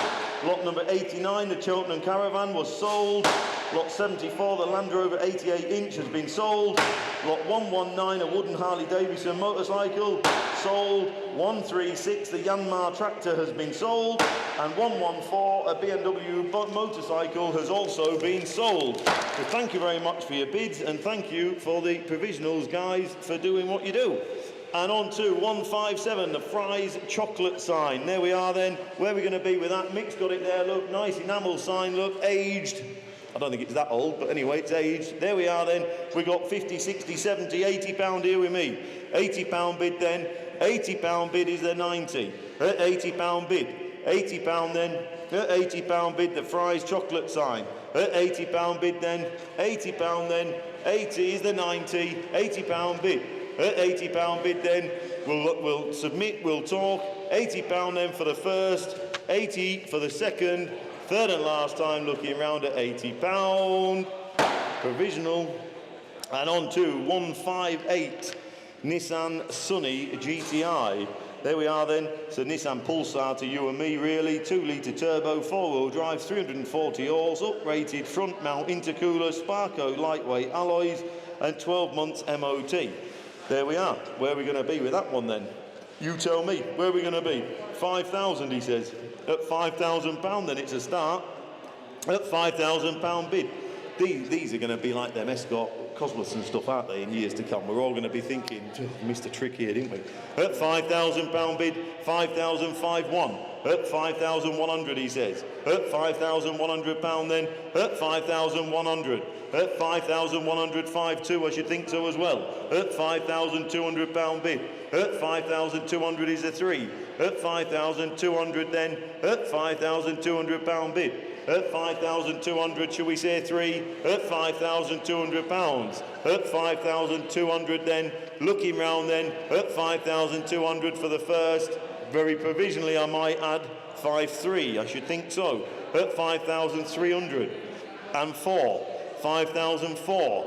Lot number 89, the Cheltenham Caravan was sold. Lot 74, the Land Rover 88-inch has been sold. Lot 119, a wooden Harley-Davidson motorcycle, sold. 136, the Yanmar tractor has been sold. And 114, a BMW motorcycle has also been sold. So thank you very much for your bids, and thank you for the provisionals, guys, for doing what you do. And on to 157, the Fry's chocolate sign. There we are then. Where are we going to be with that? Mick's got it there, look. Nice enamel sign, look. Aged. I don't think it's that old, but anyway, it's aged. There we are then. We got 50, 60, 70, £80 here with me. £80 bid then. £80 bid is the 90. At £80 bid. £80 then. At £80 bid, the Fry's chocolate sign. At £80 bid then. £80 then. 80 is the 90. £80 bid. At £80 bid then, we'll submit, we'll talk. £80 then for the first, 80 for the second, third and last time looking round at £80. Provisional. And on to 158, Nissan Sunny GTI. There we are then. So Nissan Pulsar to you and me really. 2-litre turbo, 4-wheel drive, 340 horse, uprated front mount intercooler, Sparco lightweight alloys, and 12 months MOT. There we are. Where are we going to be with that one then? You tell me. Where are we going to be? 5,000, he says. At £5,000 then it's a start. At £5,000 bid. These are going to be like them Escort Cosmos and stuff, aren't they, in years to come? We're all going to be thinking, missed a trick here, didn't we? At £5,000 bid, 5,051. At 5,100, he says. At £5,100 then. At 5,100. At 5,105 I should think so as well. At £5,200 bid. At 5,200 is a 3. At 5,200 then. At £5,200 bid. At 5,200, should we say 3? At £5,200. At 5,200 then. Looking round then. At 5,200 for the first. Very provisionally, I might add 5,3. I should think so. At 5,300. And 4. 5,004.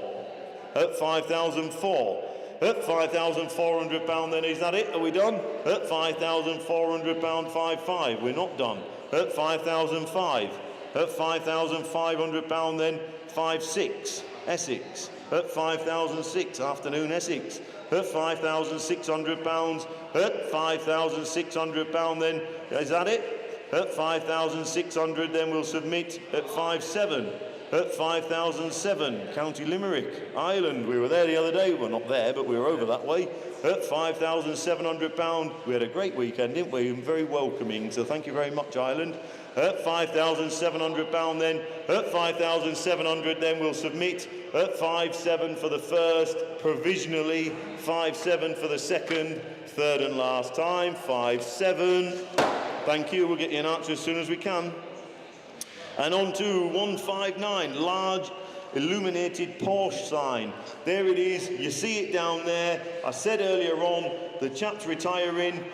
At 5,004. At £5,400 then, is that it? Are we done? At £5,400, 5.5. We're not done. At 5,005. At £5,500 then, 5.6. Essex. At 5,006. Afternoon Essex. At £5,600. At £5,600 then, is that it? At 5,600 then we'll submit at 5.7. At 5,007, County Limerick, Ireland. We were there the other day. Well, not there, but we were over that way. At £5,700. We had a great weekend, didn't we? And very welcoming. So thank you very much, Ireland. At £5,700 then. At 5,700 then we'll submit at 5.7 for the first, provisionally 5.7 for the second, third and last time, 5.7. Thank you. We'll get you an answer as soon as we can. And on to 159, large illuminated Porsche sign. There it is, you see it down there. I said earlier on, the chap's retiring.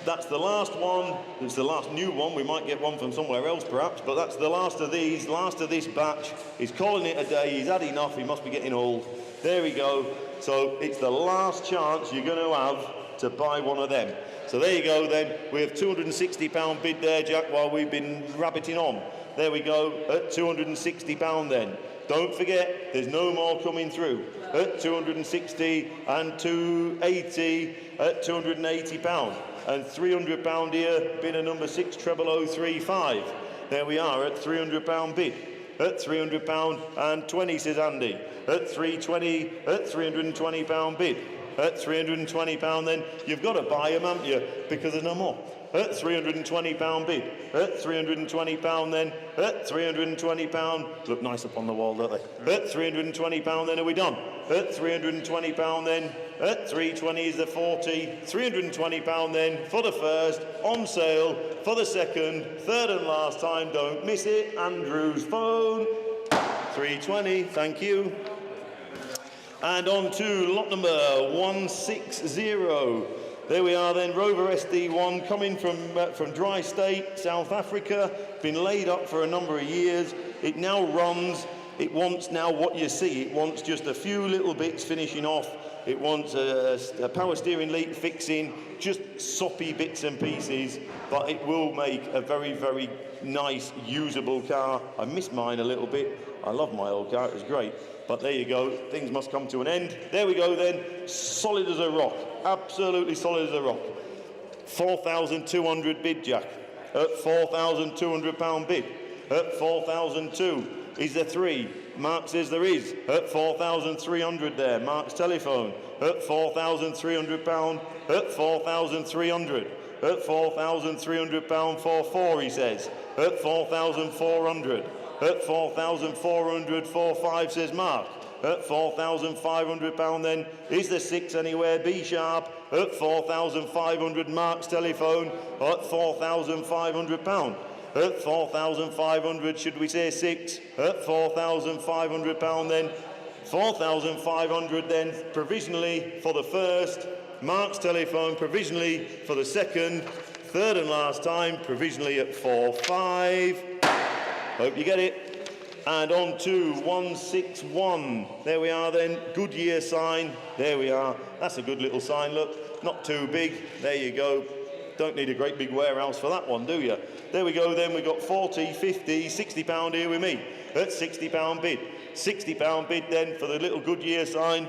That's the last one. It's the last new one. We might get one from somewhere else perhaps, but that's the last of these, last of this batch. He's calling it a day. He's had enough. He must be getting old. There we go. So it's the last chance you're going to have to buy one of them. So there you go then. We have £260 bid there, Jack, while we've been rabbiting on. There we go, at £260 then. Don't forget, there's no more coming through. At 260 and 280 at £280. And £300 here, bidder number 60035. There we are at £300 bid. At £300 and 20, says Andy. At 320, at £320 bid. At £320 then, you've got to buy them, haven't you? Because there's no more. At £320 bid. At £320 then. At £320. Look nice up on the wall, don't they? At £320 then, are we done? At £320 then. At 320 is the 40. £320 then for the first, on sale for the second, third and last time. Don't miss it. Andrew's phone. 320, thank you. And on to lot number 160. There we are then, Rover SD1 coming from Dry State, South Africa, been laid up for a number of years. It now runs, it wants now what you see, it wants just a few little bits finishing off. It wants a power steering leak fixing, just soppy bits and pieces, but it will make a very, very nice, usable car. I miss mine a little bit. I love my old car, it was great. But there you go, things must come to an end. There we go then, solid as a rock, absolutely solid as a rock. 4,200 bid, Jack. At £4,200 bid. At 4,002 is there 3. Mark says there is. At 4,300 there, Mark's telephone. At £4,300, at 4,300. At £4,300 for 4, he says. At 4,400. At 4,400 for 5, says Mark. At £4,500 then, is there 6 anywhere? B sharp. At 4,500, Mark's telephone. At £4,500. At 4,500, should we say 6? At £4,500 then. 4,500 then, provisionally for the first. Mark's telephone, provisionally for the second. Third and last time, provisionally at 4.5. Hope you get it. And on to 161. There we are then. Goodyear sign. There we are. That's a good little sign, look. Not too big. There you go. Don't need a great big warehouse for that one, do you? There we go then. We've got 40, 50, £60 here with me. At £60 bid. £60 bid then for the little Goodyear sign.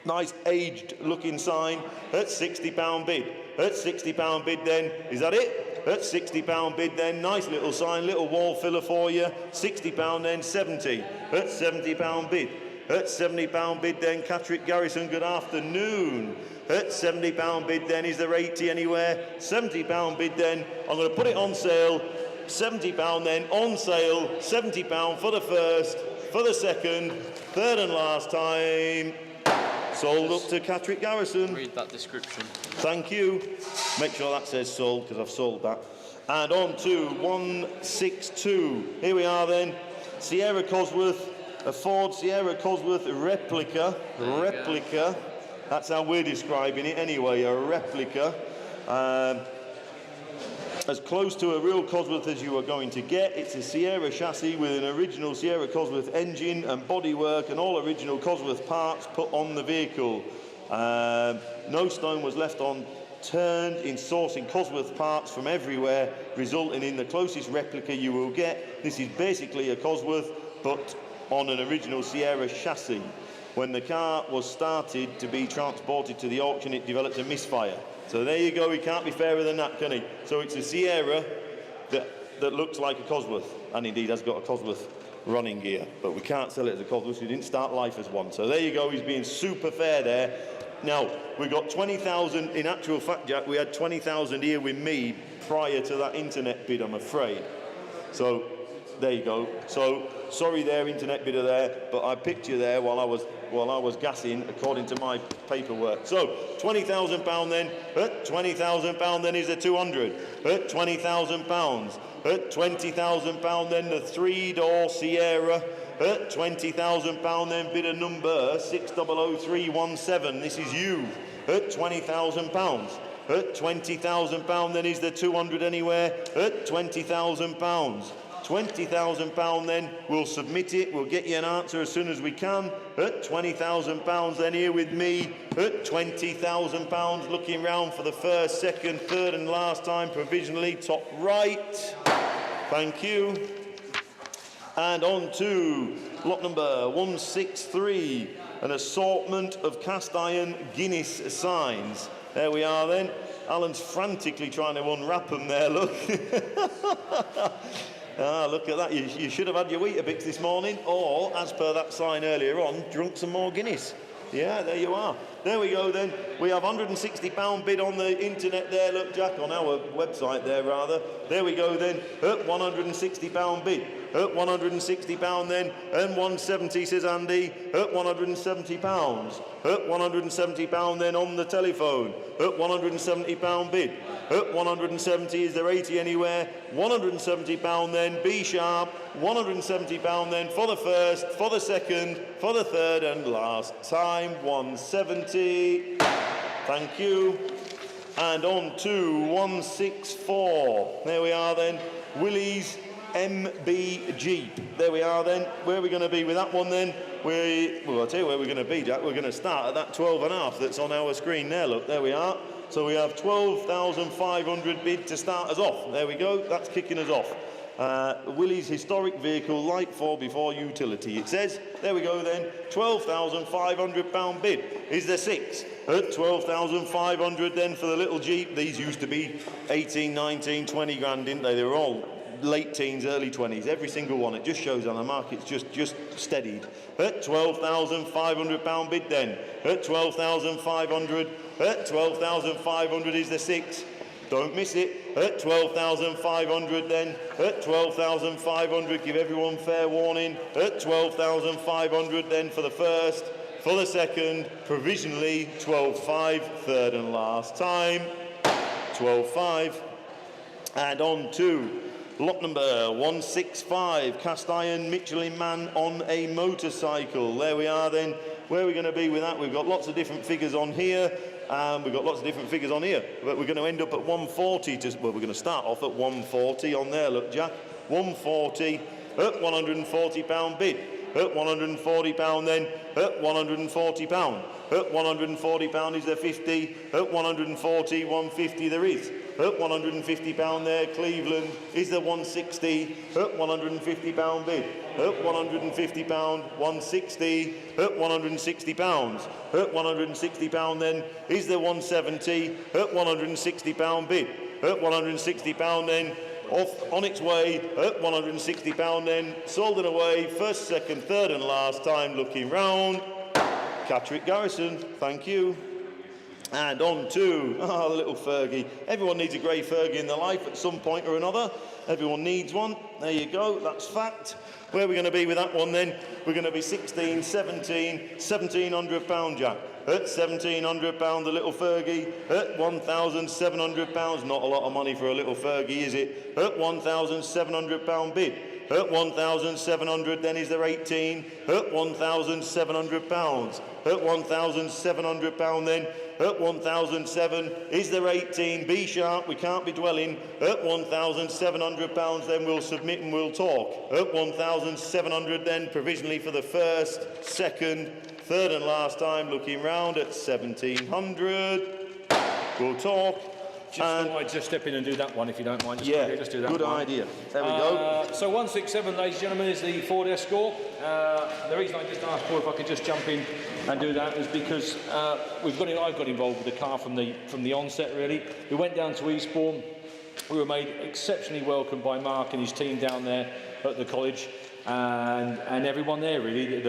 Nice aged looking sign. At £60 bid. At £60 bid then. Is that it? At £60 bid then, nice little sign, little wall filler for you. £60 then, 70. At £70 bid. At £70 bid then, Catterick Garrison, good afternoon. At £70 bid then, is there 80 anywhere? £70 bid then, I'm going to put it on sale. £70 then, on sale. £70 for the first, for the second, third and last time. Sold up to Catterick Garrison. Read that description. Thank you. Make sure that says sold, because I've sold that. And on to 162. Here we are then. Sierra Cosworth, a Ford Sierra Cosworth replica. Replica. That's how we're describing it anyway, a replica. as close to a real Cosworth as you are going to get. It's a Sierra chassis with an original Sierra Cosworth engine and bodywork and all original Cosworth parts put on the vehicle. No stone was left unturned in sourcing Cosworth parts from everywhere, resulting in the closest replica you will get. This is basically a Cosworth, but on an original Sierra chassis. When the car was started to be transported to the auction, it developed a misfire. So there you go, he can't be fairer than that, can he? So it's a Sierra that looks like a Cosworth, and indeed has got a Cosworth running gear, but we can't sell it as a Cosworth, so he didn't start life as one. So there you go, he's being super fair there. Now, we got 20,000, in actual fact, Jack, we had 20,000 here with me prior to that internet bid, I'm afraid. So there you go. So sorry there, internet bidder there, but I picked you there while I was gassing according to my paperwork. So £20,000 then, £20,000 then is a 200, £20,000, £20,000 then the 3-door Sierra, £20,000 then bidder number 600317, this is you, £20,000. £20,000 then is the 200 anywhere, £20,000. £20,000 then, we'll submit it, we'll get you an answer as soon as we can. £20,000 then here with me, £20,000 looking round for the first, second, third and last time provisionally, top right. Thank you. And on to lot number 163, an assortment of cast iron Guinness signs. There we are then. Alan's frantically trying to unwrap them there, look. Ah, look at that. You should have had your Weetabix this morning, or, as per that sign earlier on, drunk some more Guinness. Yeah, there you are. There we go then. We have £160 bid on the internet there, look, Jack, on our website there, rather. There we go then. £160 bid. £160 then, and 170 says Andy. £170. £170 then on the telephone. £170 bid. 170, is there 80 anywhere? £170 then, B sharp. £170 then for the first, for the second, for the third and last time. 170. Thank you. And on to 164. There we are then. Willie's MB Jeep. There we are then. Where are we going to be with that one then? Well, I'll tell you where we're going to be, Jack. We're going to start at that 12.5 that's on our screen there. Look, there we are. So we have 12,500 bid to start us off. There we go. That's kicking us off. Willie's historic vehicle, light 4 before utility. It says, there we go then, £12,500 bid. Is there 6? At 12,500 then for the little Jeep. These used to be 18, 19, 20 grand, didn't they? They were all late teens, early 20s, every single one. It just shows on the market's just steadied. At £12,500 bid then. At 12,500. At 12,500 is the 6. Don't miss it. At 12,500 then. At 12,500, give everyone fair warning. At 12,500 then for the first. For the second, provisionally 12.5, third and last time. 12.5. And on to lot number 165, cast iron Michelin man on a motorcycle. There we are then. Where are we going to be with that? We've got lots of different figures on here. We've got lots of different figures on here. But we're going to end up at 140. Well, we're going to start off at 140 on there. Look, Jack. 140 at £140 bid. At £140 then. At £140. At £140 is there 50. At 140, 150 there is. At £150 there, Cleveland is the 160. At £150 bid. At £150, 160. At £160. At £160 then is the 170. At £160 bid. At £160 then, off on its way. At £160 then, sold and away. First, second, third and last time looking round. Catterick Garrison, thank you. And on to, the little Fergie. Everyone needs a grey Fergie in their life at some point or another. Everyone needs one. There you go, that's fact. Where are we going to be with that one then? We're going to be 16, 17, £1,700, Jack. At £1,700, the little Fergie. At £1,700, not a lot of money for a little Fergie, is it? At £1,700 bid. At 1,700 then is there 18. At £1,700. At £1,700 then at 1,007. Is there 18? Be sharp, we can't be dwelling. At 1,700 pounds, then we'll submit and we'll talk. At 1,700 then, provisionally for the first, second, third and last time, looking round at 1,700. We'll talk. I'd just step in and do that one if you don't mind. Just do that good one. idea. There we go. So 167, ladies and gentlemen, is the Ford Escort. The reason I just asked Paul if I could just jump in and do that is because I've got involved with the car from the onset. Really, we went down to Eastbourne. We were made exceptionally welcome by Mark and his team down there at the college, and everyone there really.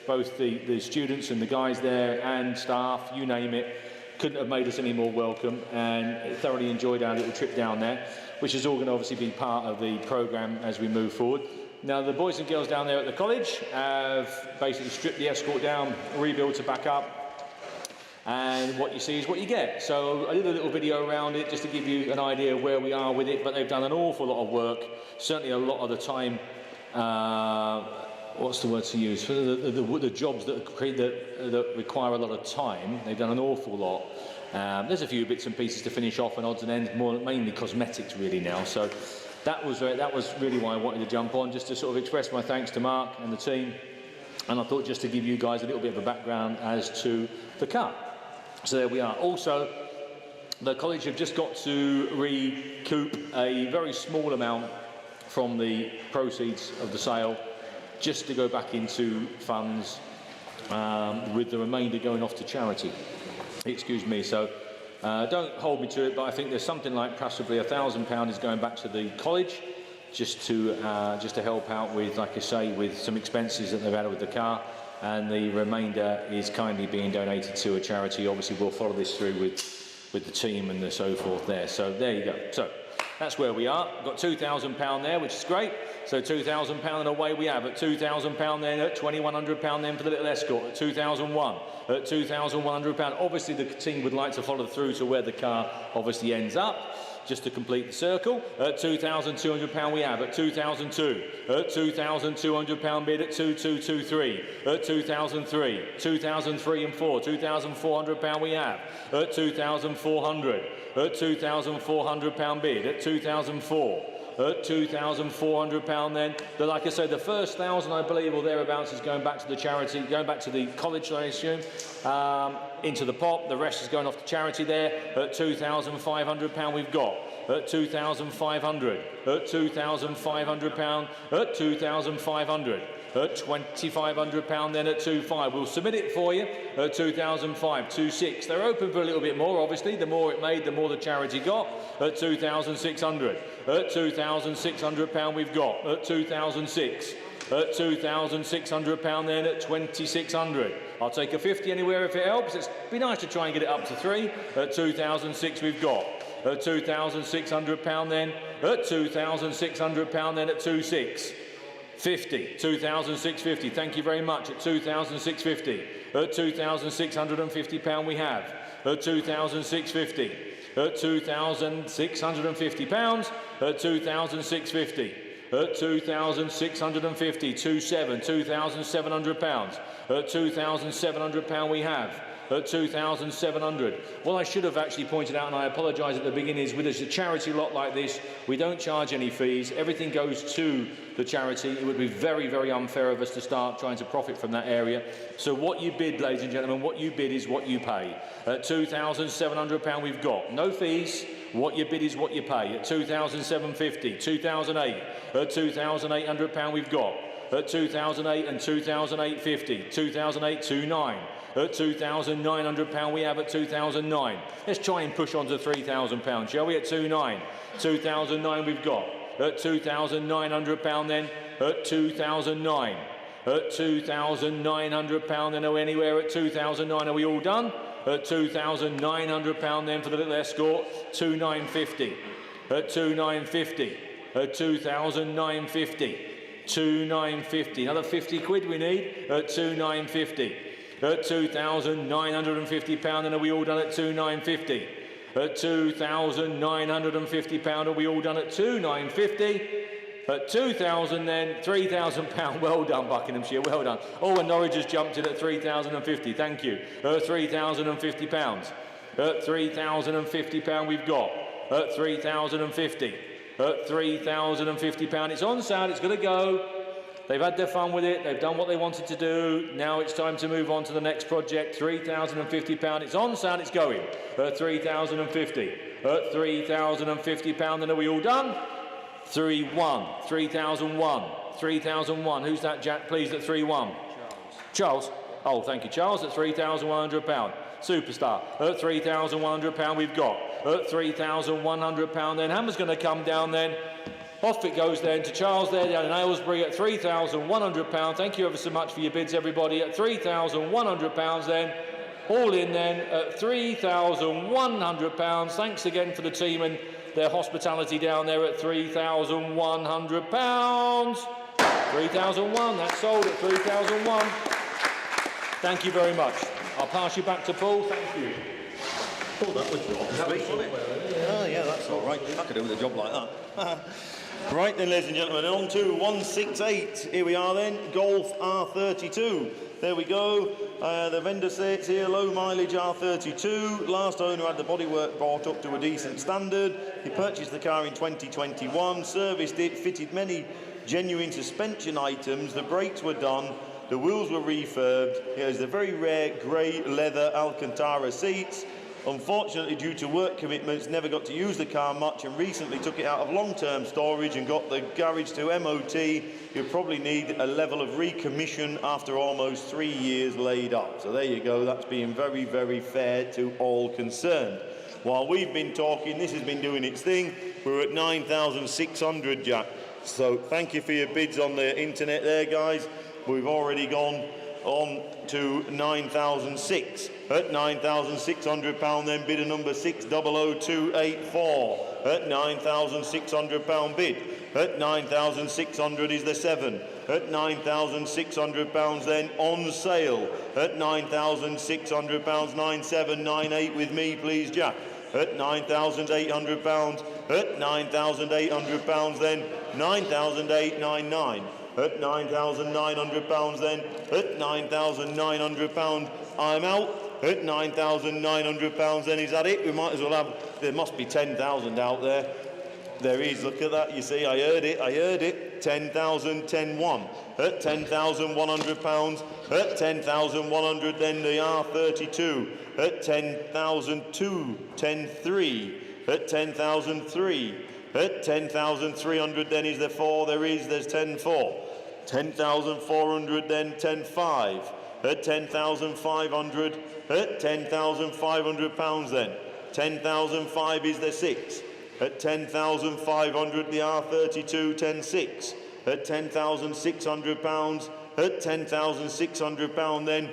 Both the students and the guys there and staff, you name it. Couldn't have made us any more welcome, and thoroughly enjoyed our little trip down there, which is all going to obviously be part of the programme as we move forward. Now, the boys and girls down there at the college have basically stripped the Escort down, rebuilt it back up, and what you see is what you get. So I did a little video around it just to give you an idea of where we are with it, but they've done an awful lot of work, certainly a lot of the time. What's the word to use? For the jobs that require a lot of time, they've done an awful lot. There's a few bits and pieces to finish off and odds and ends, mainly cosmetics really now. So that was really why I wanted to jump on, just to sort of express my thanks to Mark and the team. And I thought just to give you guys a little bit of a background as to the car. So there we are. Also, the college have just got to recoup a very small amount from the proceeds of the sale, just to go back into funds, with the remainder going off to charity. Excuse me. So don't hold me to it, but I think there's something like possibly £1,000 is going back to the college, just to help out with, like I say, with some expenses that they've had with the car, and the remainder is kindly being donated to a charity. Obviously, we'll follow this through with the team and so forth there. So there you go. So that's where we are. We've got £2,000 there, which is great. So £2,000 and away we have. At £2,000 then, at £2,100 then for the little Escort. At 2,001, at £2,100. Obviously the team would like to follow through to where the car obviously ends up, just to complete the circle. At £2,200 we have. At 2,002, at £2,200 bid at 2,223. At 2,003, 2,003 and 4, £2,400 we have. At 2,400, at £2,400 bid at 2,004. At £2,400 then. But like I say, the first 1,000, I believe, or thereabouts, is going back to the charity, going back to the college, I assume, into the pot. The rest is going off to charity there. At £2,500 we've got. At 2,500. At £2,500. At 2,500. At £2,500 then at 2,500. We'll submit it for you at 2,005, 2,600. They're open for a little bit more, obviously. The more it made, the more the charity got. At 2,600. At £2,600 we've got. At 2,006. At £2,600 then at 2,600. I'll take a 50 anywhere if it helps. It'd be nice to try and get it up to 3. At 2,006 we've got. At £2,600 then. At £2,600 then at 2,600. 50, 2,650, thank you very much. At 2,650, at £2,650 we have. At 2,650, at £2,650, at 2,650, at 2,650, 27, £2,700, at £2,700 we have. At 2,700. What I should have actually pointed out, and I apologise at the beginning, is with a charity lot like this, we don't charge any fees. Everything goes to the charity. It would be very, very unfair of us to start trying to profit from that area. So what you bid, ladies and gentlemen, what you bid is what you pay. At £2,700 we've got. No fees. What you bid is what you pay. At 2,750, 2,008. At £2,800 we've got. At 2,008 and 2,850, 2,008, 2,900. At £2,900 we have at 2,009. Let's try and push on to £3,000, shall we? At 2,900. 2,009 we've got. At £2,900 then. At 2,009. At £2,900 then. Or anywhere at 2,009. Are we all done? At £2,900 then for the little Escort. 2,950. At 2,950. At 2,950. 2,950. Another 50 quid we need. At 2,950. At £2,950, and are we all done at 2,950? At £2,950, are we all done at 2,950? At 2,000 then, £3,000. Well done, Buckinghamshire, well done. Oh, and Norwich has jumped in at 3,050, thank you. At £3,050. At £3,050 we've got. At 3,050. At £3,050. It's on sale, it's going to go. They've had their fun with it, they've done what they wanted to do. Now it's time to move on to the next project. £3,050. It's on sale, it's going. At 3,050. At £3,050. Then are we all done? 3-1. 3,001. 3,001. Who's that, Jack, please, at 3-1? Charles. Oh, thank you, Charles, at £3,100. Superstar. At £3,100 we've got. At £3,100 then. Hammer's going to come down then. Off it goes then to Charles there down in Aylesbury at £3,100. Thank you ever so much for your bids, everybody. At £3,100 then. All in then at £3,100. Thanks again for the team and their hospitality down there at £3,100. 3,001, that's sold at 3,001. Thank you very much. I'll pass you back to Paul, thank you. Oh, that was short and sweet, wasn't it? Oh, yeah, that's all right. I could do with a job like that. Right then, ladies and gentlemen, on to 168. Here we are then, Golf R32. There we go. The vendor says here, low mileage R32. Last owner had the bodywork brought up to a decent standard. He purchased the car in 2021, serviced it, fitted many genuine suspension items. The brakes were done. The wheels were refurbed. It has the very rare grey leather Alcantara seats. Unfortunately, due to work commitments, never got to use the car much and recently took it out of long-term storage and got the garage to MOT. You'll probably need a level of recommission after almost 3 years laid up. So there you go, that's being very, very fair to all concerned. While we've been talking, this has been doing its thing. We're at 9,600, Jack. So thank you for your bids on the internet there, guys. We've already gone on to 9,006. At £9,600 then bidder number 600284. At £9,600 bid. At 9,600 is the 7. At £9,600 then on sale. At £9,600, 9798 with me please, Jack. At £9,800. At £9,800 then 9,899. At £9,900 then. At £9,900 I'm out. At £9,900 then, is that it? We might as well have, there must be 10,000 out there. There is, look at that, you see, I heard it, 10,000, 10,1. At £10,100, at 10,100 then the R32. At 10,002, 10,3. At 10,003. At 10,300 then is there 4, there's 10,4. 10,400 then 10,5. At 10,500, at £10,500 then. 10,005 is the 6. At 10,500 the R32, 10,6. At £10,600, at £10,600 then.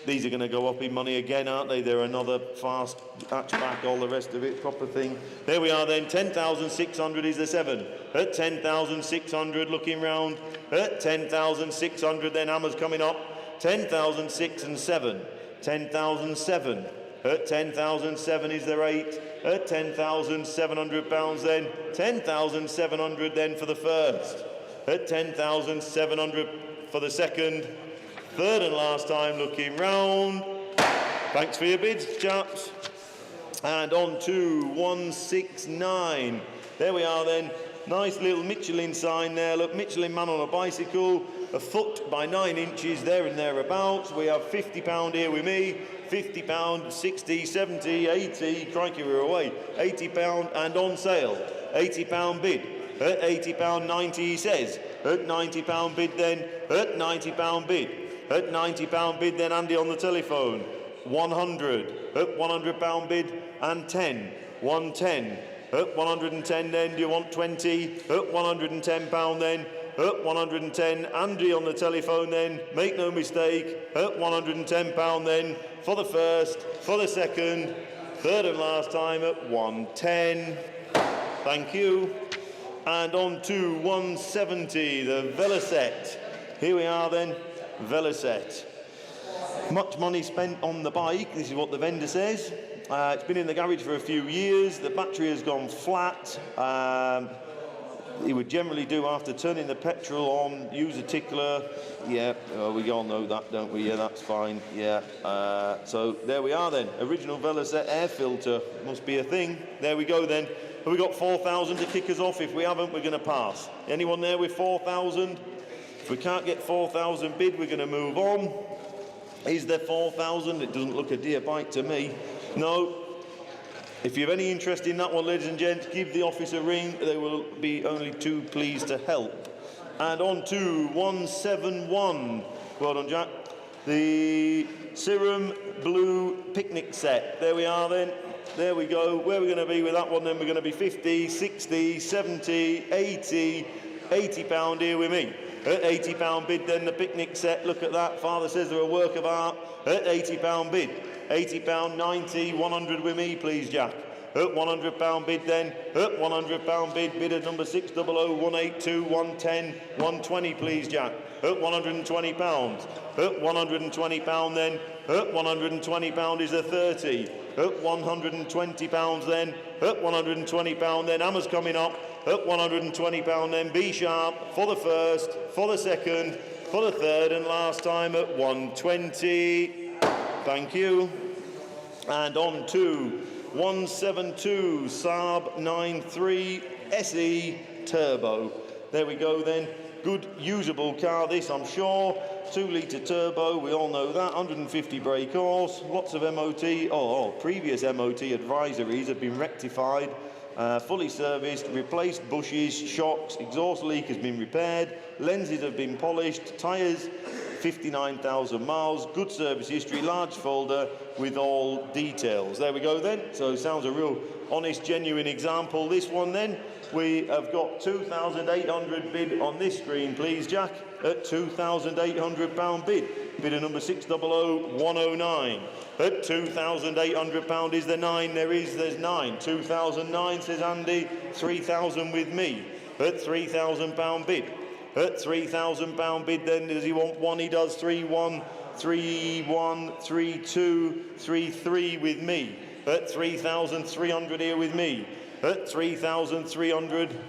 These are going to go up in money again, aren't they? They're another fast hatchback, all the rest of it, proper thing. There we are then, 10,600 is the 7. At 10,600, looking round. At 10,600 then, Hammer's coming up. 10,006 and 7. 10,007. At 10,007 is there 8. At £10,700 then. 10,700 then for the first. At 10,700 for the second. Third and last time looking round. Thanks for your bids, chaps. And on to 169. There we are then. Nice little Michelin sign there. Look, Michelin man on a bicycle. A foot by 9 inches there and thereabouts. We have £50 here with me. £50, 60, 70, 80. Crikey, we're away. £80 and on sale. £80 bid. At £80, 90 he says. At £90 bid then. At £90 bid. At £90 bid then, Andy on the telephone. 100. At £100 bid and 10. 110. At 110 then, do you want 20? At £110 then. At 110, Andy on the telephone then. Make no mistake. At £110 then. For the first, for the second, third and last time at 110. Thank you. And on to 170, the Velocette. Here we are then. Velocette. Much money spent on the bike, this is what the vendor says. It's been in the garage for a few years, the battery has gone flat. he would generally do after turning the petrol on, use a tickler. Yeah, we all know that, don't we? Yeah, that's fine. Yeah. So there we are then. Original Velocet air filter must be a thing. There we go then. Have we got 4,000 to kick us off? If we haven't, we're going to pass. Anyone there with 4,000? If we can't get 4,000 bid, we're going to move on. Is there 4,000? It doesn't look a dear bite to me. No. If you have any interest in that one, ladies and gents, give the office a ring. They will be only too pleased to help. And on to 171. Well done, Jack. The Serum Blue Picnic Set. There we are then. There we go. Where are we going to be with that one then? We're going to be 50, 60, 70, 80, £80 here with me. At £80 bid then, the picnic set. Look at that. Father says they're a work of art. At £80 bid. £80, 90, 100 with me, please, Jack. At £100 bid then. At £100 bid. Bid at number 600, 182, 110, 120, please, Jack. At £120. At £120 then. At £120 is a 30. At £120 then. At £120 then. Hammer's coming up. At £120 then. Be sharp for the first, for the second, for the third, and last time at 120. Thank you. And on to 172 Saab 93 SE Turbo. There we go then. Good usable car this, I'm sure. 2-litre turbo, we all know that. 150 brake horse, lots of MOT. Previous MOT advisories have been rectified, fully serviced, replaced bushes, shocks, exhaust leak has been repaired, lenses have been polished, tyres 59,000 miles, good service history, large folder with all details. There we go then. So sounds a real honest, genuine example. This one then, we have got 2,800 bid on this screen, please, Jack, at £2,800 bid. Bidder number 600 109. At £2,800 is the 9. There's 9. 2,009 says Andy. 3,000 with me. At £3,000 bid. At £3,000 bid then, does he want 1? He does. 3-1, 3-1, 3-2, 3-3 with me. At 3,300 here with me. At 3,300,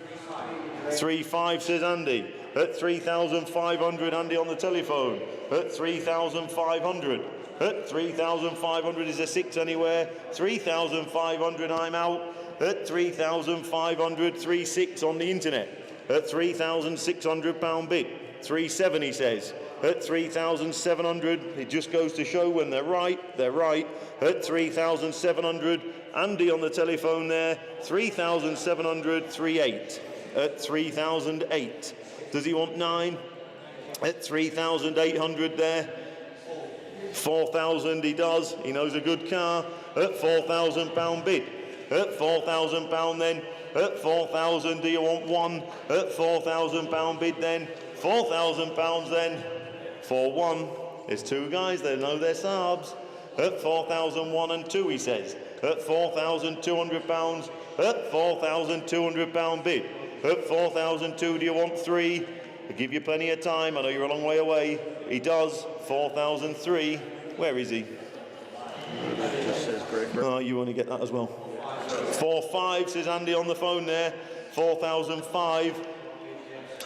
3-5 says Andy. At 3,500, Andy on the telephone. At 3,500. At 3,500 is a 6 anywhere. 3,500, I'm out. At 3,500, 3-6 on the internet. At £3,600 bid. 3-7 he says. At 3,700, it just goes to show when they're right, they're right. At 3,700, Andy on the telephone there. 3,700, 3-8. At 3,008. Does he want 9? At 3,800 there. 4,000 he does. He knows a good car. At £4,000 bid. At £4,000 then. At 4,000, do you want 1? At £4,000 bid then. £4,000 then. For 1. There's 2 guys, they know their Saabs. At 4,001 and 2, he says. At £4,200. At £4,200 bid. At 4,002, do you want 3? I'll give you plenty of time. I know you're a long way away. He does. 4,003. Where is he? Just says great. Oh, you want to get that as well. 4-5 says Andy on the phone there. 4,005.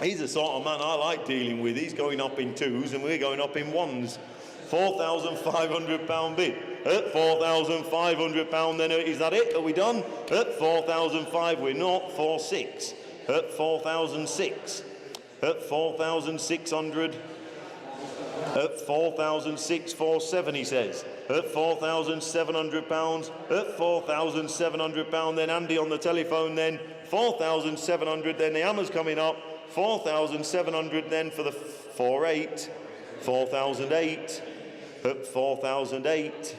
He's the sort of man I like dealing with. He's going up in 2s and we're going up in 1s. £4,500 bid. At £4,500 then, is that it? Are we done? At 4,005 we're not. 4-6. At 4,006. At 4,600. At 4,006, 4-7 he says. At £4,700. At £4,700 then, Andy on the telephone then. 4,700 then, the hammer's coming up. 4,700 then for the 4-8. 4,008. At 4,008.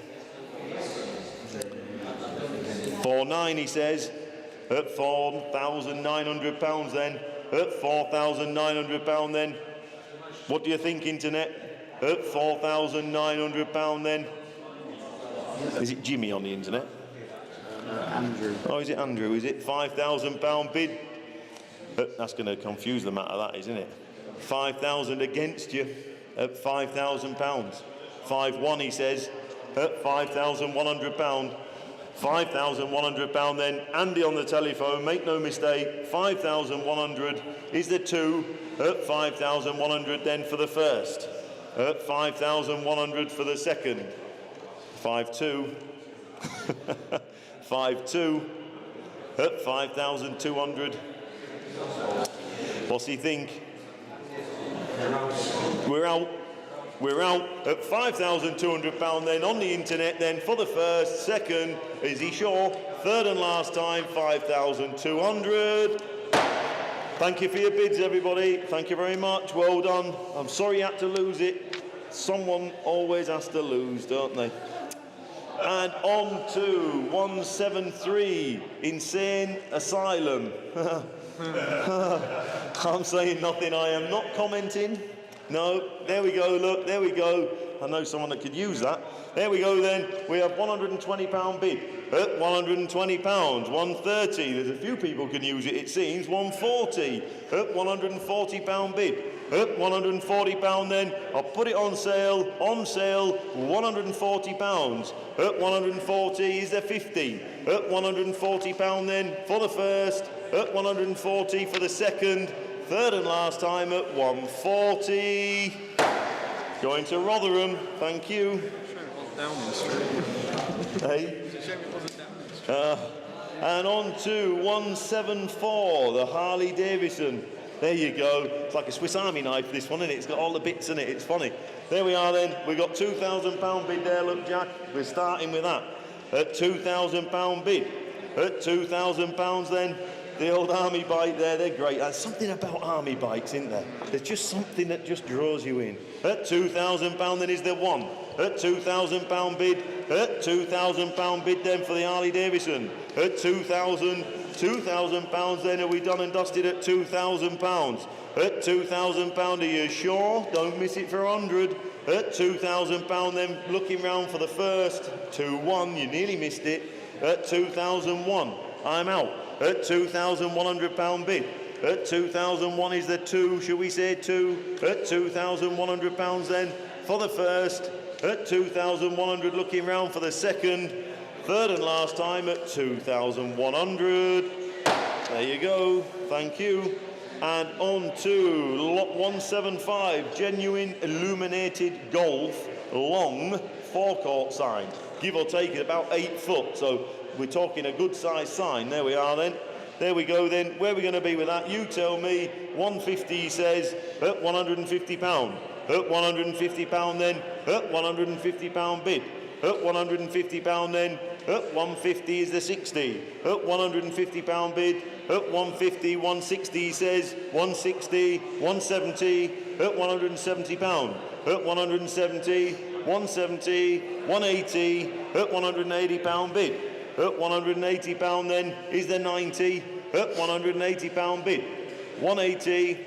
4-9 he says. At £4,900 then. At £4,900 then. What do you think, internet? At £4,900 then. Is it Jimmy on the internet? Andrew. Oh, is it Andrew? Is it £5,000 bid? That's going to confuse the matter, that, isn't it? 5,000 against you at £5,000. 5-1 he says. At £5,100. £5,100 then. Andy on the telephone, make no mistake, 5,100 is the 2 at 5,100 then for the first. At 5,100 for the second. 5-2. 5-2 at 5,200. What's he think? We're out. We're out at £5,200 then on the internet then for the first. Second, is he sure? Third and last time, 5,200. Thank you for your bids, everybody. Thank you very much. Well done. I'm sorry you had to lose it. Someone always has to lose, don't they? And on to 173, Insane Asylum. I'm saying nothing, I am not commenting. No, there we go, look, there we go. I know someone that could use that. There we go then, we have £120 bid. At £120, 130. There's a few people can use it seems. 140. At £140 bid. At £140 then, I'll put it on sale, £140. At 140 is there 50. At £140 then for the first. At 140 for the second. Third and last time at 140. Going to Rotherham, thank you. Hey? And on to 174, the Harley Davidson. There you go. It's like a Swiss Army knife, this one, isn't it? It's got all the bits in it. It's funny. There we are then. We've got £2,000 bid there. Look, Jack, we're starting with that. At £2,000 bid. At £2,000 then. The old army bike there, they're great. There's something about army bikes, isn't there? There's just something that just draws you in. At £2,000 then is there one. At £2,000 bid. At £2,000 bid then for the Harley Davidson. At £2,000 then, are we done and dusted at £2,000? At £2,000, are you sure? Don't miss it for 100. At £2,000 then, looking round for the first. 2-1, you nearly missed it. At 2001, I'm out. At £2,100 bid. At 2001 is the 2, shall we say 2? At £2,100 then for the first. At 2,100 looking round for the second. Third and last time at 2,100. There you go, thank you. And on to lot 175, genuine illuminated golf, long forecourt sign. Give or take about 8 foot, so we're talking a good size sign. There we are then. There we go then. Where are we going to be with that? You tell me. 150 he says, at £150. At £150 then. At £150 bid. At £150 then. At 150 is the 60. At £150 bid. At 150, 160 he says. 160, 170. At £170. At 170, 170, 180. At £180 bid. At £180 then is the 90. At £180 bid. 180.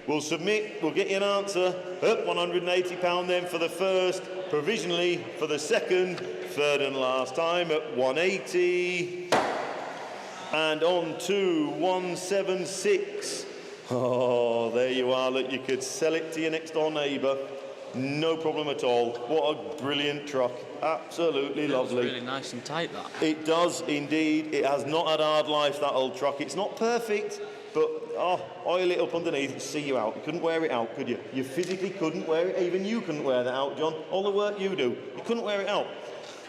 We'll submit. We'll get you an answer. At £180 then for the first. Provisionally for the second. Third and last time at 180. And on to 176. Oh, there you are. Look, you could sell it to your next door neighbour. No problem at all. What a brilliant truck. Absolutely lovely. It's really nice and tight, that. It does indeed. It has not had hard life, that old truck. It's not perfect, but oil it up underneath and see you out. You couldn't wear it out, could you? You physically couldn't wear it. Even you couldn't wear that out, John. All the work you do, you couldn't wear it out.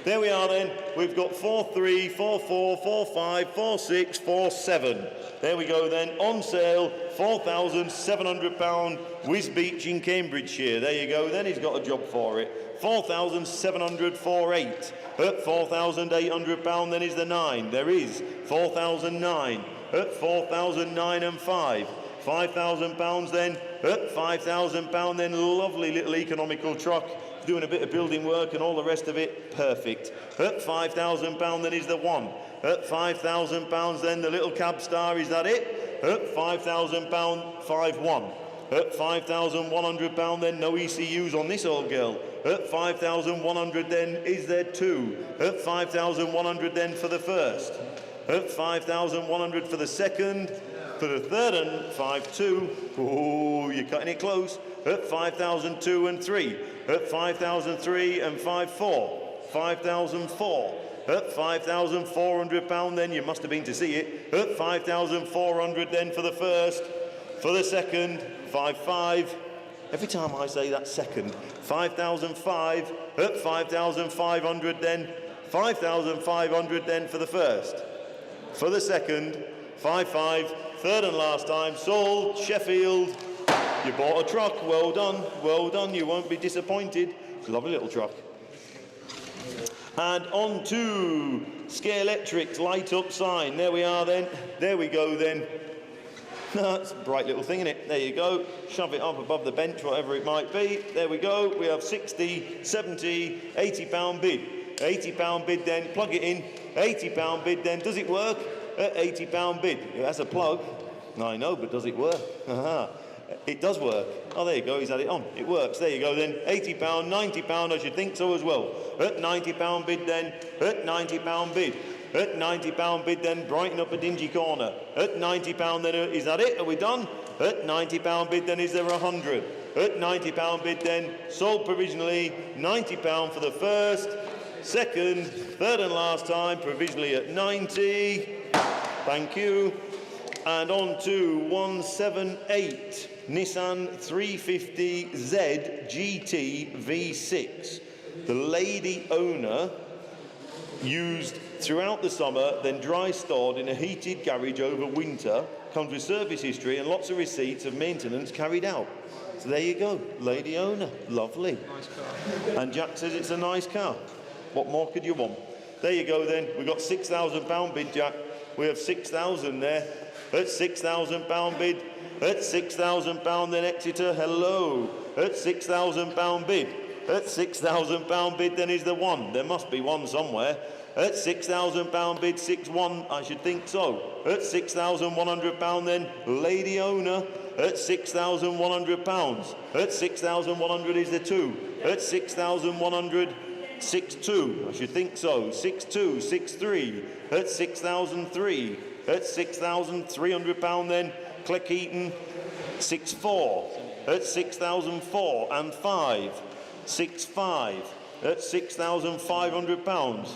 There we are then. We've got 4-3, 4-4, 4-5, 4-6, 4-7. There we go then. On sale, £4,700 Whiz Beach in Cambridgeshire. There you go then. He's got a job for it. 4,700 for 8. At £4,800 then is the 9. There is 4,009. At 4,009 and 5. £5,000 then. At £5,000 then. Lovely little economical truck. Doing a bit of building work and all the rest of it, perfect. At £5,000 then is the 1. At £5,000 then the little cab star, is that it? At £5,000, 5-1. At £5,100 then no ECUs on this old girl. At 5,100 then is there 2. At 5,100 then for the first. At 5,100 for the second. For the third and 5-2. Oh, you're cutting it close. At 5,002 and 3. At 5,003 and 5-4. 5,004. At £5,400 then, you must have been to see it. At 5,400 then for the first. For the second, 5,500. Every time I say that second, 5,005. At 5,500 then. 5,500 then for the first. For the second, 5,500. Third and last time, sold, Sheffield. You bought a truck, well done, you won't be disappointed. It's a lovely little truck. And on to Scare Electric's light up sign. There we are then, there we go then. That's a bright little thing, isn't it? There you go, shove it up above the bench, whatever it might be. There we go, we have 60, 70, £80 bid. £80 bid then, plug it in, £80 bid then, does it work? At £80 bid. That's a plug. I know, but does it work? It does work. Oh, there you go, he's had it on. It works. There you go then. £80, £90, I should think so as well. At £90 bid then. At £90 bid. At £90 bid then, brighten up a dingy corner. At £90 then, is that it? Are we done? At £90 bid then, is there 100? At £90 bid then, sold provisionally, £90 for the first. Second, third and last time, provisionally at 90. Thank you. And on to 178, Nissan 350Z GT V6. The lady owner used throughout the summer, then dry stored in a heated garage over winter. Comes with service history and lots of receipts of maintenance carried out. So there you go, lady owner, lovely. Nice car. And Jack says it's a nice car. What more could you want? There you go then, we've got £6,000 bid, Jack. We have 6,000 there. At £6,000 bid. At £6,000 then Exeter, hello. At £6,000 bid. At £6,000 bid then is the one. There must be one somewhere. At £6,000 bid, 6-1, I should think so. At £6,100 then, lady owner. At £6,100. At 6,100 is the two. At 6,100, 6-2, I should think so. 6-2, 6-3. At 6,003. At £6,300 then, Cleckheaton, 6-4. At 6,004 and 5. 6-5. At £6,500.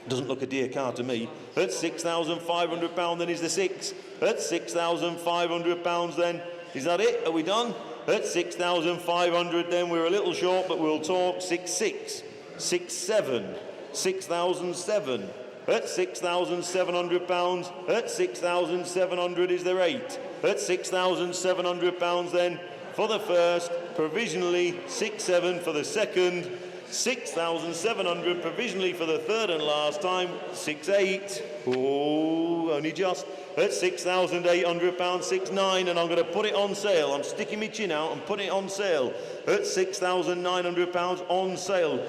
Doesn't look a dear car to me. At £6,500 then is the 6. At £6,500 then, is that it? Are we done? At 6,500 then, we're a little short, but we'll talk. 6-6. 6-7. 6,007. At £6,700. At 6,700 is there 8. At £6,700 then, for the first, provisionally 6-7 for the second, 6,700 provisionally for the third and last time, 6-8, oh, only just, at £6,800, 6-9, and I'm going to put it on sale. I'm sticking my chin out and putting it on sale at £6,900 on sale.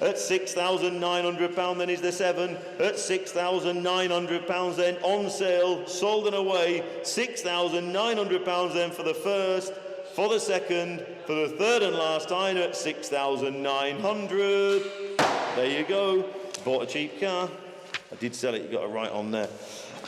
At £6,900 then is the 7, at £6,900 then on sale, sold and away, £6,900 then for the first, for the second, for the third and last time at 6,900. There you go. Bought a cheap car. I did sell it, you got it right on there.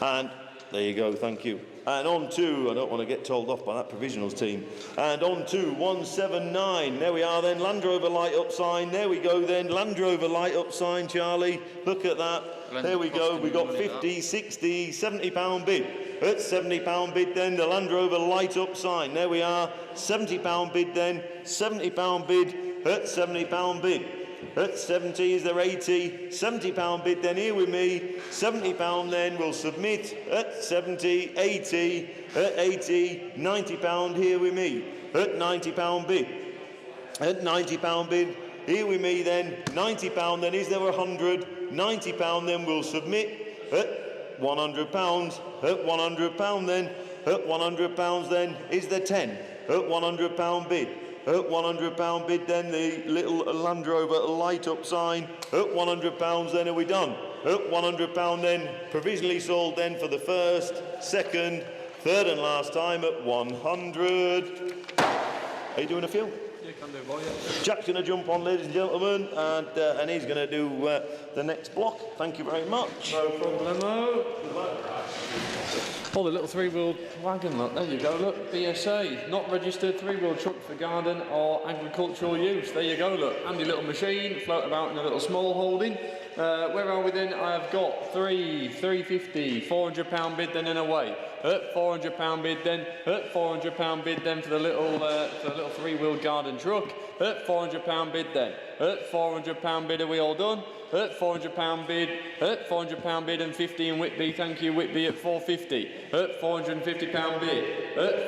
And there you go, thank you. And on to, I don't want to get told off by that provisionals team. And on to 179. There we are then, Land Rover light up sign. There we go then, Land Rover light up sign, Charlie. Look at that. There we go. We got 50, 60, £70 bid. At £70 bid then, the Land Rover light up sign. There we are. £70 bid then. £70 bid. At £70 bid. At 70 is there 80. £70 bid then, here with me. £70 then, we'll submit. At 70, 80. At 80, £90 here with me. At £90 bid. At £90 bid, here with me then. £90 then, is there 100? £90 then, we'll submit. At £100. At £100 then. At £100 then, is there 10? At £100 bid. At £100 bid then, the little Land Rover light up sign. At £100 then, are we done? At £100 then, provisionally sold then for the first, second, third and last time at 100. Are you doing a few? Yeah, can do, boy. Yeah. Jack's going to jump on, ladies and gentlemen, and he's going to do the next block. Thank you very much. No problemo. Oh, the little three-wheeled wagon, look, there you go, look, BSA, not registered three-wheel truck for garden or agricultural use, there you go, look, handy little machine, float about in a little small holding, Where are we then? I've got 350, £400 bid then and away. £400 bid then, £400 bid then for the little three-wheel garden truck. £400 bid then, £400 bid. Are we all done? £400 bid, £400 bid and 50 in Whitby. Thank you, Whitby at 450. £450 bid,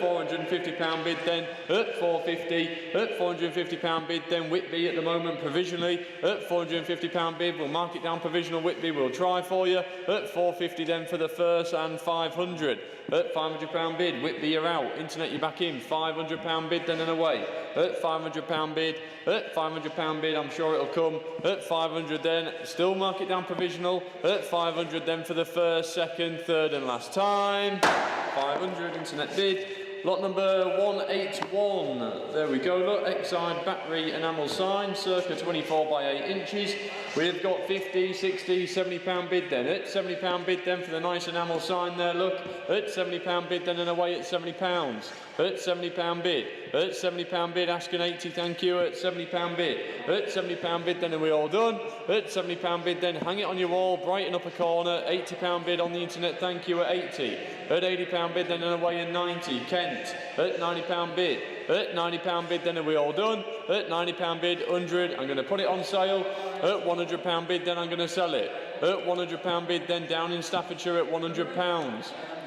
£450 bid then, 450, £450 bid then. Whitby at the moment provisionally, £450 bid. We'll mark it down provisional. Whitby, we'll try for you. 450 then for the first and 500. £500 bid. Whitby, you're out. Internet, you're back in. £500 bid then and away. £500 bid, £500 bid. I'm sure it'll come. 500 then. Still mark it down provisional. 500 then for the first, second, third and last time. 500 internet bid. Lot number 181. There we go. Look, Exide battery enamel sign, circa 24 by 8 inches. We've got 50, 60, £70 bid then. At £70 bid then for the nice enamel sign there. Look, at £70 bid then and away at £70. At £70 bid. At £70 bid. Asking 80. Thank you. At £70 bid. At £70 bid then, are we all done? At £70 bid then. Hang it on your wall. Brighten up a corner. £80 bid on the internet. Thank you. At 80. At £80 bid then and away at 90. Kent. At £90 bid. At £90 bid then, are we all done? At £90 bid. 100. I'm going to put it on sale. At £100 bid then, I'm going to sell it. At £100 bid then, down in Staffordshire at £100.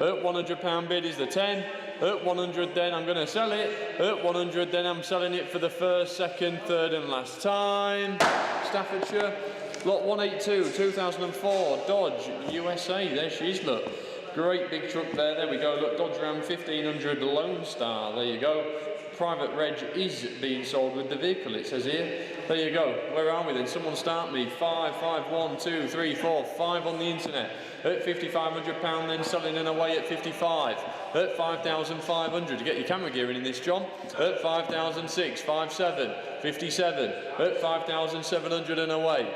At £100 bid is the 10. At 100 then, I'm going to sell it. At 100 then, I'm selling it for the first, second, third and last time. Staffordshire. Lot 182, 2004, Dodge, USA. There she is, look. Great big truck there. There we go. Look, Dodge Ram 1500 Lone Star. There you go. Private reg is being sold with the vehicle, it says here. There you go. Where are we then? Someone start me. 5, 5, 1, 2, 3, 4, 5 on the internet. At £5,500 then, selling and away at 55. At 5,500. You get your camera gear in this, John. At 5,006, 57, 57. At 5,700 and away.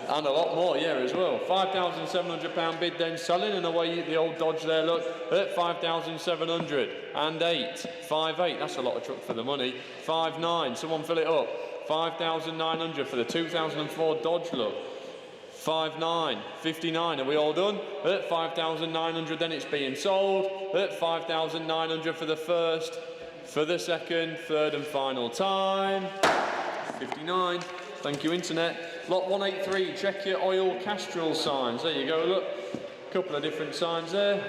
And a lot more, yeah, as well. £5,700 bid then, selling and away the old Dodge there, look, at 5,700 and 8, 5,800, that's a lot of truck for the money. 5,900, someone fill it up. 5,900 for the 2004 Dodge, look. 5,900, 59, are we all done? At 5,900 then it's being sold. At 5,900 for the first, for the second, third and final time. 59, thank you internet. Lot 183, check your oil Castrol signs. There you go, look. A couple of different signs there.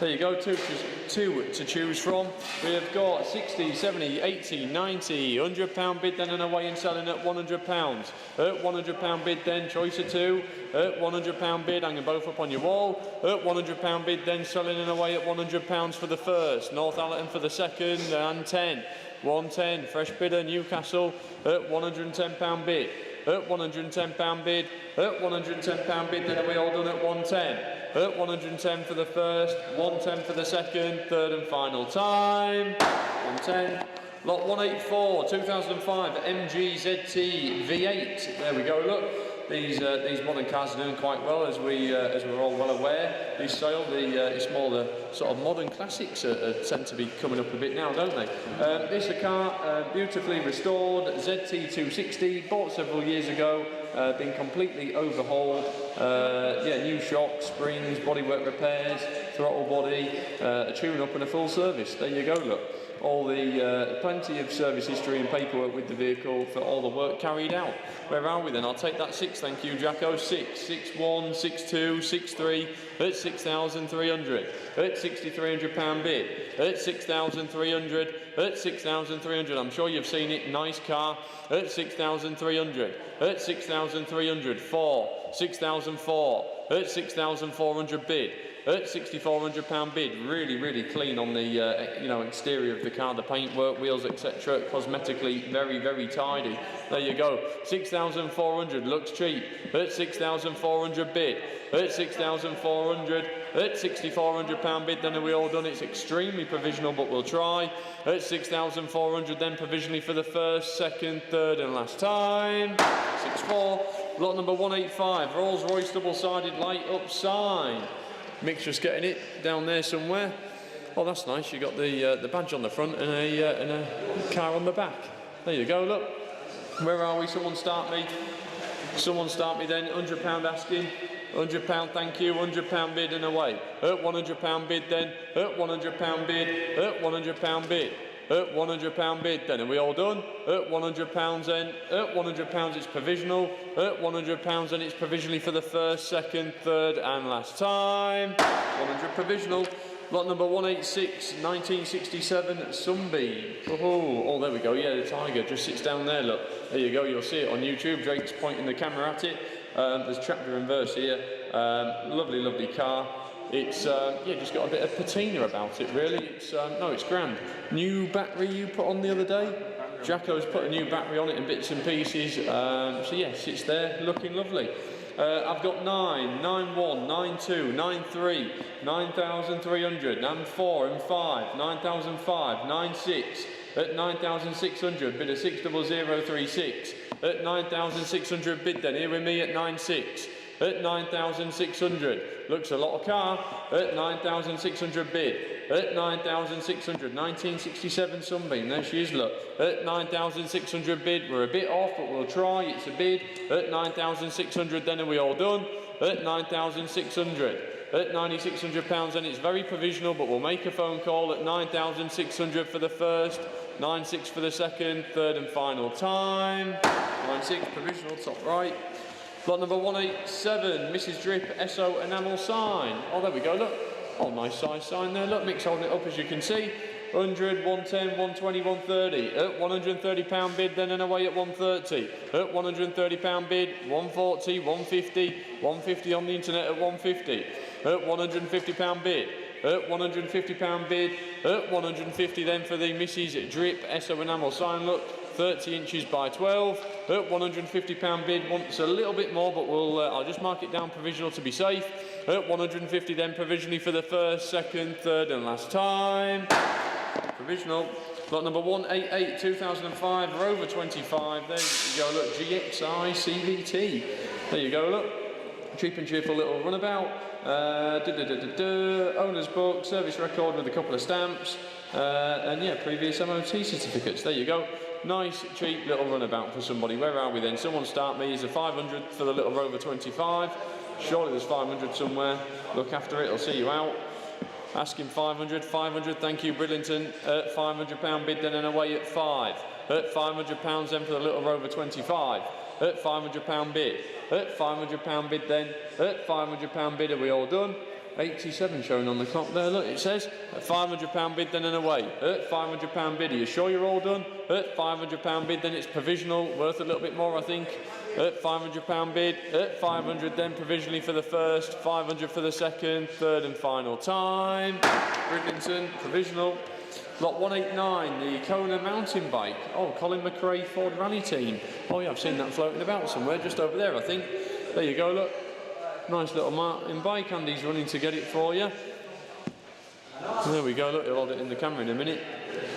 There you go, two to choose from. We have got 60, 70, 80, 90, £100 bid then and away and selling at £100. At £100 bid then, choice of two. At £100 bid, hanging both up on your wall. At £100 bid then, selling and away at £100 for the first. Northallerton for the second and 10. 110, fresh bidder, Newcastle at £110 bid. At £110 bid, at £110 bid, then are we all done at 110? At 110 for the first, 110 for the second, third and final time. 110. Lot 184, 2005 MG ZT V8. There we go, look. These modern cars are doing quite well, as we're all well aware. This sale, it's more the sort of modern classics tend to be coming up a bit now, don't they? This is a car beautifully restored, ZT260, bought several years ago, been completely overhauled. Yeah, new shocks, springs, bodywork repairs, throttle body, a tune-up and a full service. There you go, look. All the plenty of service history and paperwork with the vehicle for all the work carried out. Where are we then? I'll take that 6, thank you, Jacko. 6, 61, 62, 63 at 6,300. At £6,300 bid. At 6,300. At 6,300. I'm sure you've seen it. Nice car. At 6,300. At 6,300. 4. 6,004. At 6,400 bid. At £6,400 bid, really clean on the exterior of the car, the paintwork, wheels, etc. Cosmetically very tidy. There you go. 6,400 looks cheap. At 6,400 bid. At 6,400. At £6,400 bid, then are we all done? It's extremely provisional, but we'll try. At 6,400, then provisionally for the first, second, third, and last time. 6-4. Lot number 185, Rolls-Royce double-sided light-up sign. Mick's just getting it down there somewhere. Oh, that's nice. You got the badge on the front and a car on the back. There you go. Look. Where are we? Someone start me. Someone start me then. £100 asking. £100, thank you. £100 bid and away. £100 bid then. £100 bid. £100 bid. £100 bid then. Are we all done? £100 then. £100 it's provisional. £100 and it's provisionally for the first, second, third and last time. 100 provisional. Lot number 186, 1967, Sunbeam. Oh, there we go. Yeah, the tiger just sits down there. Look, there you go. You'll see it on YouTube. Drake's pointing the camera at it. There's chapter and verse here. Lovely, lovely car. It's just got a bit of patina about it, really. It's it's grand. New battery you put on the other day. Jacko's put a new battery on it in bits and pieces. So yes, it's there, looking lovely. I've got 9, 9-1, 9-2, 9-3, 9,300, and 4 and 5, 9,005, 9-6, at 9,600, bid of 60036, at 9,600 bid then, here with me at 9-6, at 9,600, looks a lot of car, at 9,600 bid, at 9,600, 1967 Sunbeam, there she is, look, at 9,600 bid, we're a bit off but we'll try, it's a bid, at 9,600 then are we all done, at 9,600, at £9,600 and it's very provisional but we'll make a phone call at 9,600 for the first, 9,600 for the second, third and final time, 9,600 provisional top right. Lot number 187, Mrs. Drip, SO enamel sign. Oh, there we go, look. Oh, nice size sign there. Look, Mick's holding it up as you can see. 100, 110, 120, 130. At £130 bid, then and away at 130. At £130 bid, 140, 150, 150 on the internet at 150. At £150 bid. At £150 bid. At 150 then for the Mrs. Drip, SO enamel sign. Look, 30 inches by 12. At £150 bid, wants a little bit more, but I'll just mark it down provisional to be safe. At 150 then provisionally for the first, second, third and last time. Provisional. Lot number 188, 2005, Rover 25. There you go, look, GXI CVT. There you go, look. Cheap and cheerful little runabout. Owner's book, service record with a couple of stamps. And yeah, previous MOT certificates. There you go. Nice, cheap little runabout for somebody. Where are we then? Someone start me. Is a 500 for the little Rover 25. Surely there's 500 somewhere. Look after it, I'll see you out. Asking 500, 500, thank you, Bridlington. At £500 bid then and away at 5. At £500 then for the little Rover 25. At £500 bid. At £500 bid then. At £500 bid, are we all done? 87 shown on the clock there, look, it says at £500 bid then and away. At £500 bid, are you sure you're all done? At £500 bid then it's provisional, worth a little bit more I think. At £500 bid, at 500 then provisionally for the first, 500 for the second, third and final time. Bridlington, provisional. Lot 189, the Kona mountain bike. Oh, Colin McRae Ford Rally Team. Oh yeah, I've seen that floating about somewhere, just over there I think. There you go, look. Nice little mountain bike, Andy's running to get it for you. There we go, look, he'll hold it in the camera in a minute.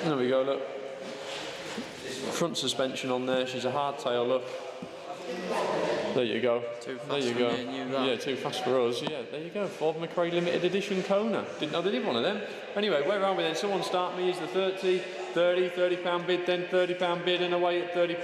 There we go, look. Front suspension on there, she's a hardtail, look. There you go. Too fast there you for go. me and you, that. Yeah, too fast for us. Yeah, there you go. Ford McRae limited edition Kona. Didn't know they did one of them. Anyway, where are we then? Someone start me. Is the 30 £30 bid then, £30 bid and away at £30.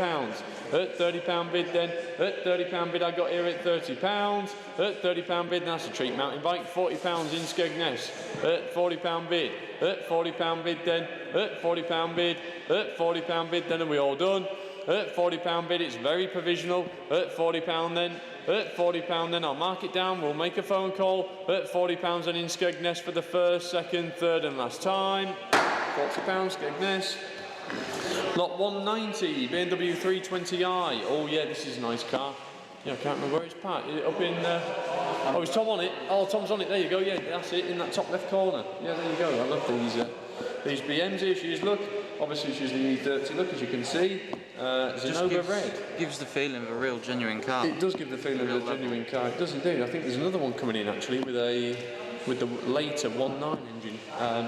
At £30 bid then, at £30 bid I got here at £30. At £30 bid, that's a cheap mountain bike, £40 in Skegness. At £40 bid, at £40 bid then, at £40 bid, at £40 bid then, are we all done? At £40 bid, it's very provisional. At £40 then, at £40 then, I'll mark it down, we'll make a phone call. At £40 and in Skegness for the first, second, third and last time. £40 Skegness. Lot 190, BMW 320i. Oh yeah, this is a nice car. Yeah, I can't remember where it's parked. Is it up in... Oh, is Tom on it? Oh, Tom's on it. There you go. Yeah, that's it, in that top left corner. Yeah, there you go. I love these BMs here. She is, look. Obviously, she's the dirty look, as you can see. Zenova red. Gives the feeling of a real genuine car. It does give the feeling of a genuine car. It does indeed. I think there's another one coming in, actually, with the later 1.9 engine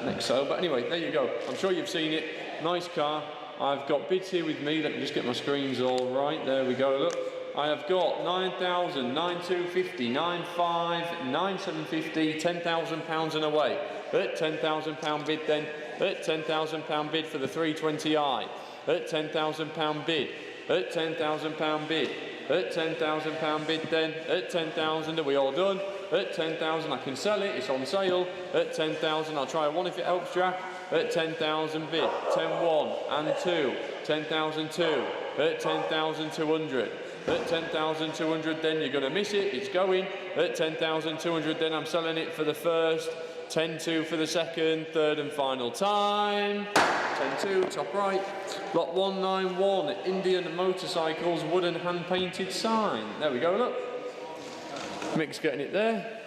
next sale. But anyway, there you go. I'm sure you've seen it. Nice car. I've got bids here with me. Let me just get my screens all right. There we go. Look. I have got 9,000, 9,250, 9,500, 9,750, £10,000 and away. At £10,000 bid then. At £10,000 bid for the 320i. At £10,000 bid. At £10,000 bid. At £10,000 bid then. At 10,000, are we all done? At 10,000, I can sell it, it's on sale. At 10,000, I'll try one if it helps, Jack. At 10,000 bid. 10,1 and 2. 10,002. At 10,200. At 10,200, then you're going to miss it, it's going. At 10,200, then I'm selling it for the first. 10-2 for the second, third and final time. 10-2, top right. Lot 191, Indian Motorcycles wooden hand-painted sign. There we go, look. Mick's getting it there.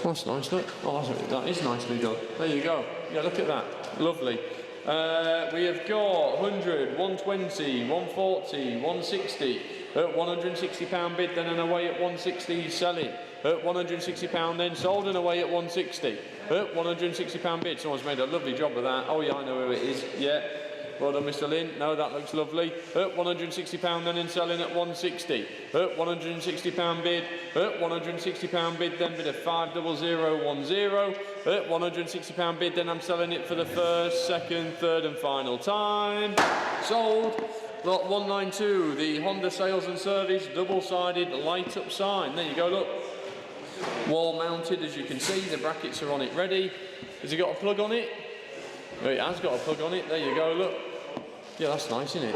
Oh, that's nice, look. Oh, that is nicely done. There you go. Yeah, look at that. Lovely. We have got 100, 120, 140, 160. At £160 bid, then and away at 160 selling. At £160 then sold and away at 160. At £160 bid. Someone's made a lovely job of that. Oh yeah, I know who it is. Yeah. Well done, Mr. Lynn. No, that looks lovely. At £160 then and selling at 160. At £160 bid. At £160 bid, then bid of 50010. At £160 bid, then I'm selling it for the first, second, third and final time. Sold. Lot 192, the Honda Sales and Service double-sided light-up sign. There you go, look. Wall mounted, as you can see, the brackets are on it ready. Has it got a plug on it? Oh, it has got a plug on it. There you go, look. Yeah, that's nice, isn't it?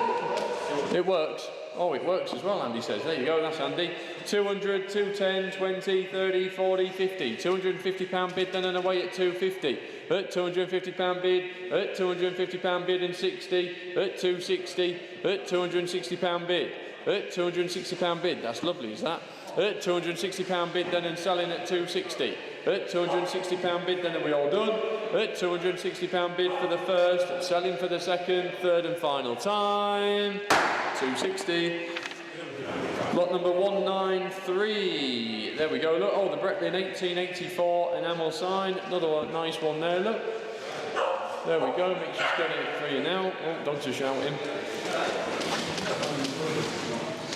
It works. Oh, it works as well, Andy says. There you go, that's handy. 200, 210, 20, 30, 40, 50. £250 bid, then and away at 250. At £250 bid. At £250 bid and 60. At 260. At £260 bid. At £260 bid. That's lovely, is that? At £260 bid, then and selling at 260. At £260 bid, then are we all done? At £260 bid for the first, selling for the second, third and final time. 260. Lot number 193. There we go, look. Oh, the Brecklin 1884 enamel sign. Another one, nice one there, look. There we go, Mick's just getting it for you now. Oh, dogs are shouting.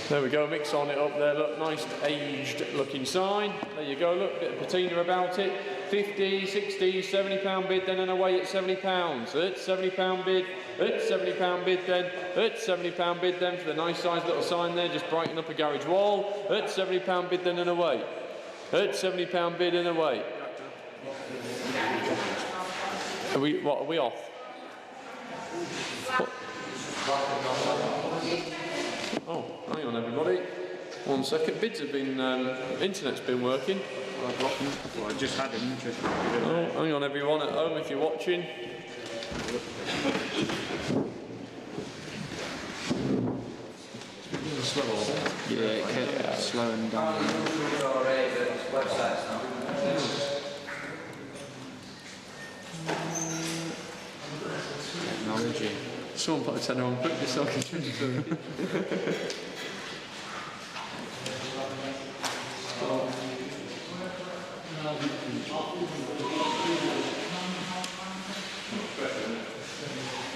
There we go, Mick's on it up there, look. Nice aged looking sign. There you go, look. Bit of patina about it. 50, 60, £70 bid, then and away at £70. At £70 bid. At £70 bid then. At £70 bid then for the nice sized little sign there, just brighten up a garage wall. At £70 bid then and away. At £70 bid and away. Are we off? What? Oh, hang on everybody. 1 second. Bids have been, internet's been working. Well, I just had him. Oh, hang on everyone at home if you're watching. Yeah, it kept slowing down. Technology. Someone put a tenner on quick just so I can transfer it.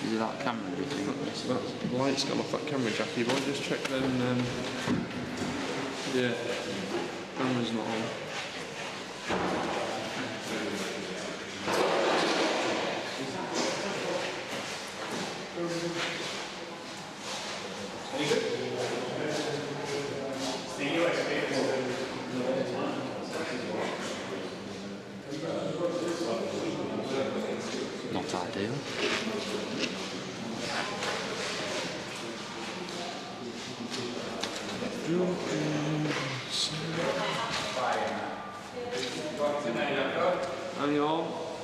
Is it that camera, do you think? That light's gone off that camera, Jackie boy. Just check them. Yeah, camera's not on. Not ideal. Hang on.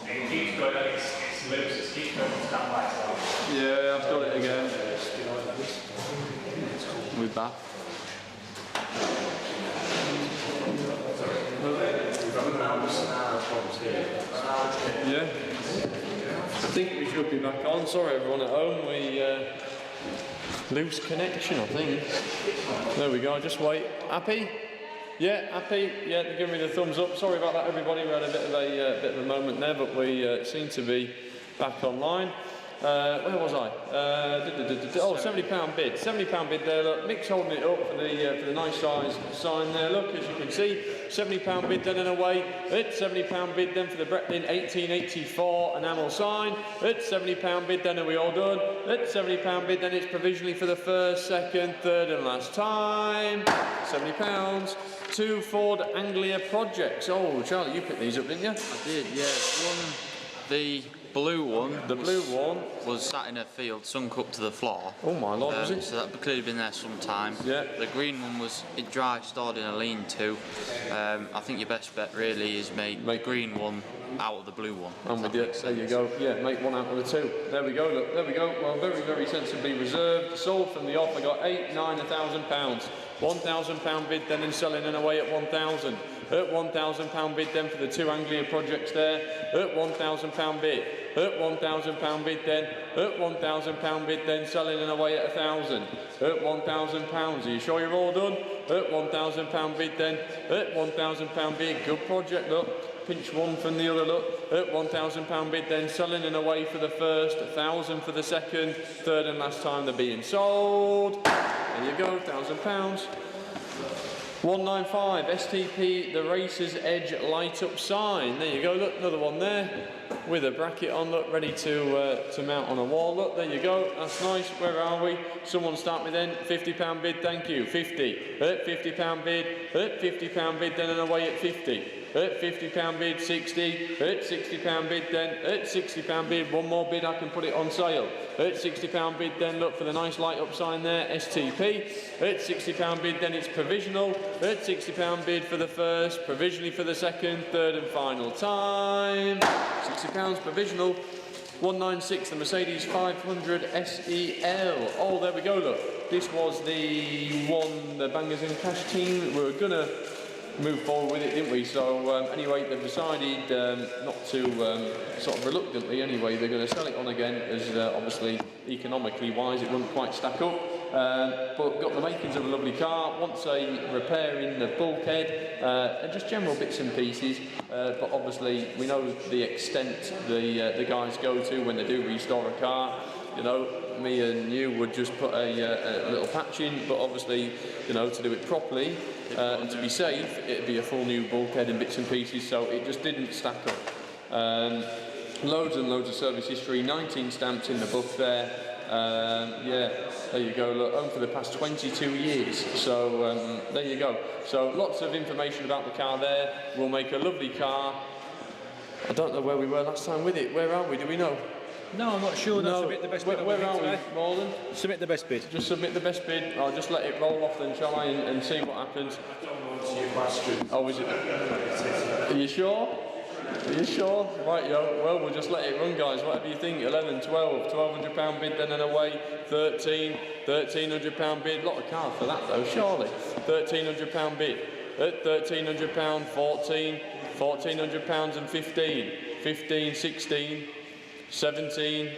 It keeps going, it's loose, it keeps going, it's that light out. Yeah, I've got it again. We're back. Yeah. I think we should be back on. Sorry everyone at home, we loose connection I think. There we go, just wait. Happy? Yeah, happy? Yeah, they're giving me the thumbs up. Sorry about that everybody, we had a bit of a moment there, but we seem to be back online. Where was I? Oh, £70 bid. £70 bid there. Look, Mick's holding it up for the nice size sign there. Look, as you can see, £70 bid then and away. It's £70 bid then for the Bretlin 1884 enamel sign. It's £70 bid then, are we all done? It's £70 bid then. It's provisionally for the first, second, third, and last time. £70. 2 Ford Anglia projects. Oh, Charlie, you picked these up, didn't you? I did, yeah. The blue one. The blue one was sat in a field, sunk up to the floor. Oh my lord, was it? So that clearly been there some time. Yeah. The green one was dry, stored in a lean-to. I think your best bet really is make green one out of the blue one. I'm with you. There you go. Yeah, make one out of the two. There we go. Look, there we go. Well, very, very sensibly reserved. Sold from the off. I got 8, 9, £1,000. £1,000 bid then and selling and away at 1,000. At £1,000 bid then for the 2 Anglia projects there. At £1,000 bid. At £1,000 bid then. At £1,000 bid then selling and away at 1,000. At £1,000. Are you sure you're all done? At £1,000 bid then. At £1,000 bid. Good project. Look. Pinch one from the other, look, at £1,000 bid then, selling and away for the first, 1,000 for the second, third and last time they're being sold. There you go, £1,000. 195 STP, the Racer's Edge light up sign. There you go, look, another one there with a bracket on, look, ready to mount on a wall. Look, there you go, that's nice. Where are we? Someone start me then. £50 bid, thank you. 50. At £50 bid. At £50 bid then and away at 50. At £50 bid, 60. At £60 bid then. At £60 bid, one more bid, I can put it on sale. At £60 bid then, look for the nice light up sign there, STP. At £60 bid then it's provisional. At £60 bid for the first, provisionally for the second, third and final time. £60 provisional. 196, the Mercedes 500 SEL. Oh, there we go, look. This was the one, the Bangers and Cash team. We were gonna move forward with it, didn't we? So anyway, they've decided not to, sort of reluctantly anyway, they're going to sell it on again, as obviously economically wise it wouldn't quite stack up, but got the makings of a lovely car, wants a repair in the bulkhead, and just general bits and pieces, but obviously we know the extent the guys go to when they do restore a car. You know, me and you would just put a little patch in, but obviously, you know, to do it properly and to be safe, it'd be a full new bulkhead and bits and pieces, so it just didn't stack up. Loads and loads of service history, 19 stamps in the book there. Yeah, there you go, look, home for the past 22 years, so there you go. So lots of information about the car there. We'll make a lovely car. I don't know where we were last time with it. Where are we? Do we know? No, I'm not sure. No, submit the best bid. Where are we, Morland? Submit the best bid. Just submit the best bid. I'll just let it roll off then, shall I, and see what happens. Oh, is it? Are you sure? Are you sure? Right, yo. Well, we'll just let it run, guys. Whatever you think. 11, 12, £1,200 bid then and away. 13, £1,300 bid. Lot of cars for that though, surely. £1,300 bid. At £1,300, 14, £1,400 and 15, 15, 16. 17,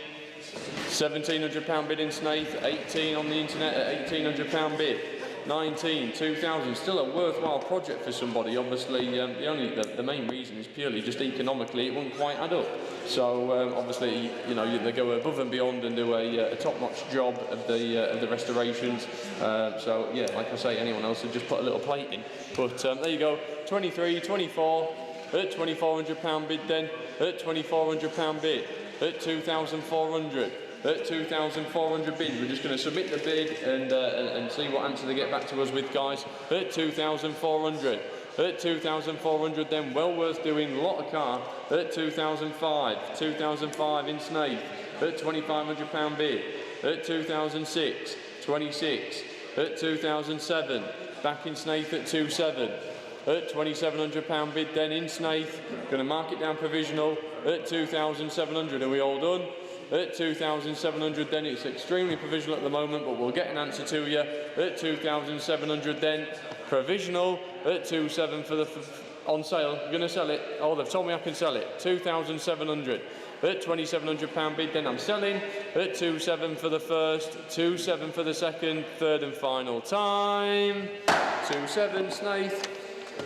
£1,700 bid in Snaith, 18 on the internet at £1,800 bid, 19, 2,000. Still a worthwhile project for somebody. Obviously, the main reason is purely just economically it wouldn't quite add up. So obviously, you know, they go above and beyond and do a top-notch job of the restorations. So yeah, like I say, anyone else would just put a little plate in. But there you go, 23, 24 at £2,400 bid then at £2,400 bid. At 2,400, at 2,400 bid. We're just going to submit the bid and see what answer they get back to us with, guys. At 2,400, at 2,400 then, well worth doing, a lot of car. At 2,005, 2,005 in Snaith, at £2,500 bid. At 2006, 26, at 2007, back in Snaith at 27. At £2,700 bid then in Snaith, going to mark it down provisional at 2,700. Are we all done? At 2,700 then, it's extremely provisional at the moment, but we'll get an answer to you. At 2,700 then, provisional at 2,700 for the on sale. You're going to sell it? Oh, they've told me I can sell it. 2,700. At £2,700 bid then I'm selling. At 2,700 for the first, 2,700 for the second, third and final time. 2,700 Snaith.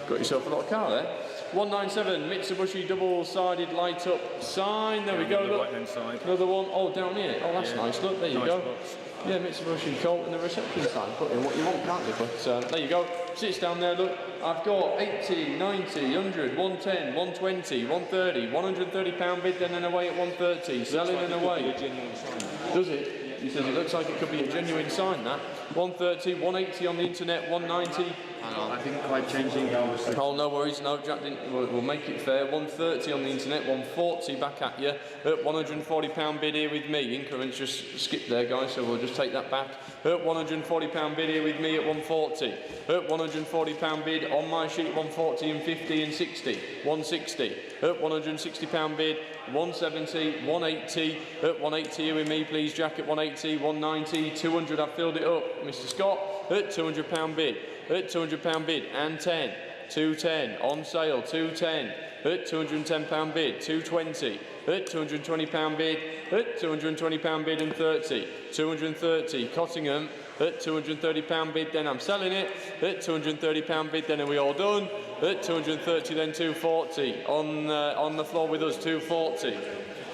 Got yourself a lot of car there. 197 Mitsubishi double-sided light-up sign. There we go. On the Look, right-hand side. another one. Oh, down here. Oh, that's Yeah. nice. Look, there you Nice go. box. Yeah, Mitsubishi Colt and the reception sign. Put in what you want, can't you? But there you go. Sits down there. Look, I've got 80, 90, 100, 110, 120, 130, 130 pound bid, then and away at 130. Selling and away. A genuine sign. Does it? He says it looks like it could be a genuine sign, that. 130, 180 on the internet, 190. I didn't quite change the email. Oh, no worries, no, Jack didn't. We'll make it fair. 130 on the internet, 140 back at you. At £140 bid here with me. Increments just skipped there, guys, so we'll just take that back. At £140 bid here with me at 140. At £140 bid on my sheet, 140 and 50 and 60. 160. At £160 bid, 170, 180. At 180 here with me, please, Jack, at 180, 190, 200. I've filled it up, Mr. Scott. At £200 bid. At £200 bid and 10, 210 on sale, 210 at £210 bid, 220 at £220 bid, at £220 bid and 30, 230 Cottingham at £230 bid, then I'm selling it at £230 bid, then are we all done? At 230, then 240 on the floor with us, 240,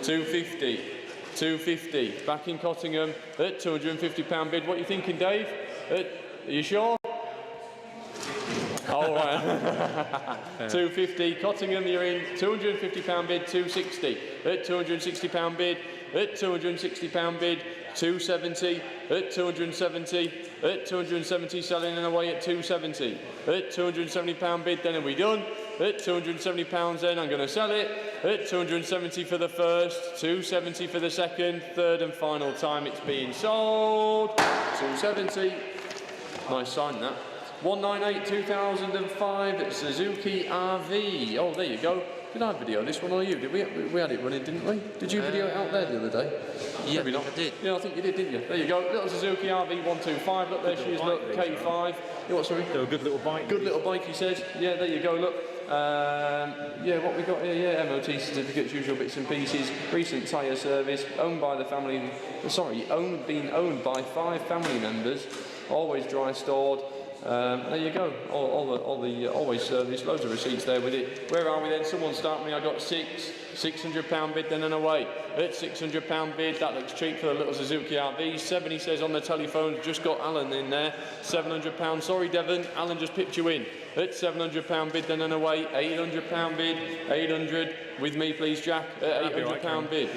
250. 250 back in Cottingham at £250 bid. What are you thinking, Dave? Are you sure? Oh, right. 250 Cottingham, you're in. £250 bid, 260 at £260 bid, at £260 bid, 270 at 270 at 270, selling and away at 270 at £270 bid, then are we done? At £270 then I'm going to sell it at 270 for the first, 270 for the second, third and final time it's being sold. 270. Nice sign, that. 198 2005 Suzuki RV. Oh, there you go. Did I video this one or you? Did we had it running, didn't we? Did you video it out there the other day? Yeah, Maybe not. I did. Yeah, I think you did, didn't you? There you go. Little Suzuki RV 125. Look, there she is. Look, K5. You what, sorry? They're a good little bike. Good little bike, he says. Yeah, there you go. Look. Yeah, what we got here? Yeah, MOT certificates, usual bits and pieces. Recent tyre service. Owned by the family. Sorry, being owned by 5 family members. Always dry stored. There you go, all the always service, loads of receipts there with it. Where are we then? Someone start me. I got £600 bid, then and away. At £600 bid, that looks cheap for a little Suzuki RV. 7, he says on the telephone, just got Alan in there. £700, sorry Devon, Alan just pipped you in. At £700 bid, then and away. £800 bid, 800 with me please, Jack. At £800 bid,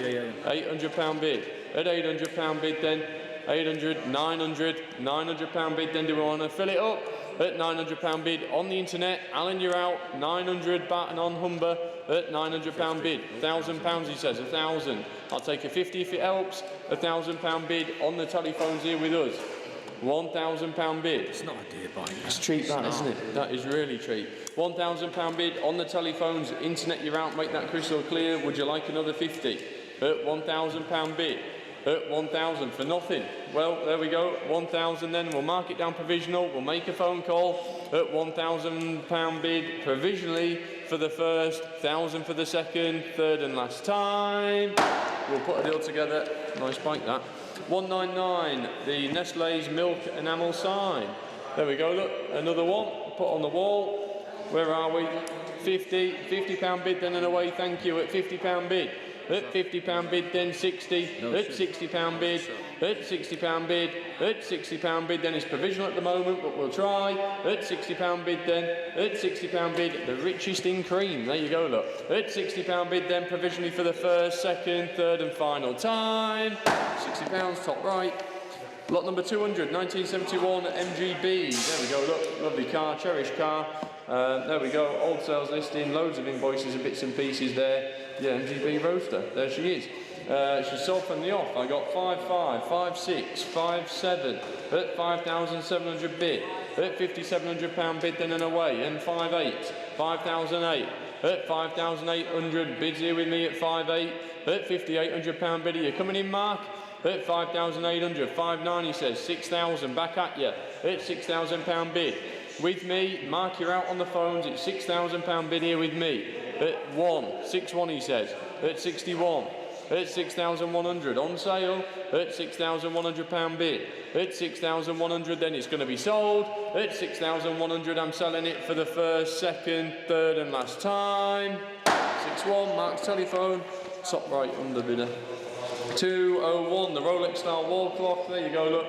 £800 bid. At £800 bid then. 800, 900, £900 bid, then do we want to fill it up? At £900 bid on the internet, Alan you're out, 900 batten on Humber at £900 bid, £1,000 he says, 1,000. I'll take a 50 if it helps, £1,000 bid on the telephones here with us. £1,000 bid. It's not a dear bike. It's cheap, that, isn't it? That is really cheap. £1,000 bid on the telephones, internet you're out, make that crystal clear. Would you like another 50? At £1,000 bid. At 1,000 for nothing. Well, there we go, 1,000 then. We'll mark it down provisional. We'll make a phone call at £1,000 bid provisionally for the first, 1,000 for the second, third and last time. We'll put a deal together. Nice bike, that. 199, the Nestlé's milk enamel sign. There we go, look, another one. Put on the wall. Where are we? £50 bid, then and away, thank you, at £50 bid. At £50 bid, then 60, at £60 bid, at £60 bid, at £60 bid, then it's provisional at the moment, but we'll try. At £60 bid then, at £60 bid, the richest in cream, there you go, look. At £60 bid then, provisionally for the first, second, third and final time. £60, top right. Lot number 200, 1971 MGB, there we go, look, lovely car, cherished car. There we go, old sales listing, loads of invoices and bits and pieces there. Yeah, MGB Roadster, there she is. She's sold from the off. I got 5.5, 5.6, 5.7 at 5,700 bid. At £5,700 bid, then and away. And 5.8, 5,008 at 5,800 bids here with me at 5.8 at £5,800 bid. Are you coming in, Mark? At 5,800, 5.9 he says, 6,000 back at you at £6,000 bid. With me, Mark, you're out on the phones, it's £6,000 bid here with me. At 1, 6.1 he says, at 61, at 6,100. On sale at £6,100 bid. At 6,100, then it's going to be sold. At 6,100, I'm selling it for the first, second, third and last time. 6-1, Mark's telephone, top right underbidder. 201, the Rolex style wall clock, there you go, look.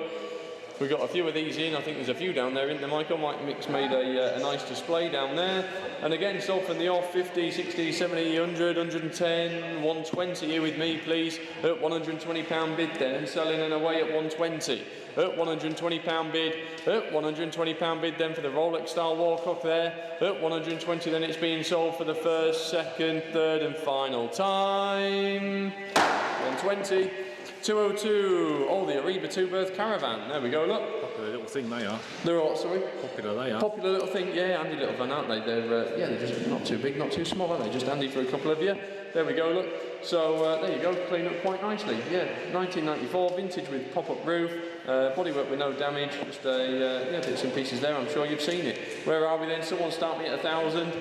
We've got a few of these in, I think there's a few down there, isn't there, Michael? Mike Mix made a nice display down there. And again, sold from the off, 50, 60, 70, 100, 110, 120 here with me, please. At £120 bid then, selling and away at 120. At £120 bid, at £120 bid then for the Rolex style wall clock there. At 120 then it's being sold for the first, second, third and final time. 120. 202, oh, the Ariba two-berth caravan. There we go, look. Popular little thing they are. They're what, sorry? Popular they are. Popular little thing, yeah, handy little van, aren't they? They're, yeah, they're just not too big, not too small, are they? Just handy for a couple of you. There we go, look. So, there you go, clean up quite nicely. Yeah, 1994, vintage with pop-up roof, bodywork with no damage, just yeah, bits and pieces there, I'm sure you've seen it. Where are we then? Someone start me at 1,000.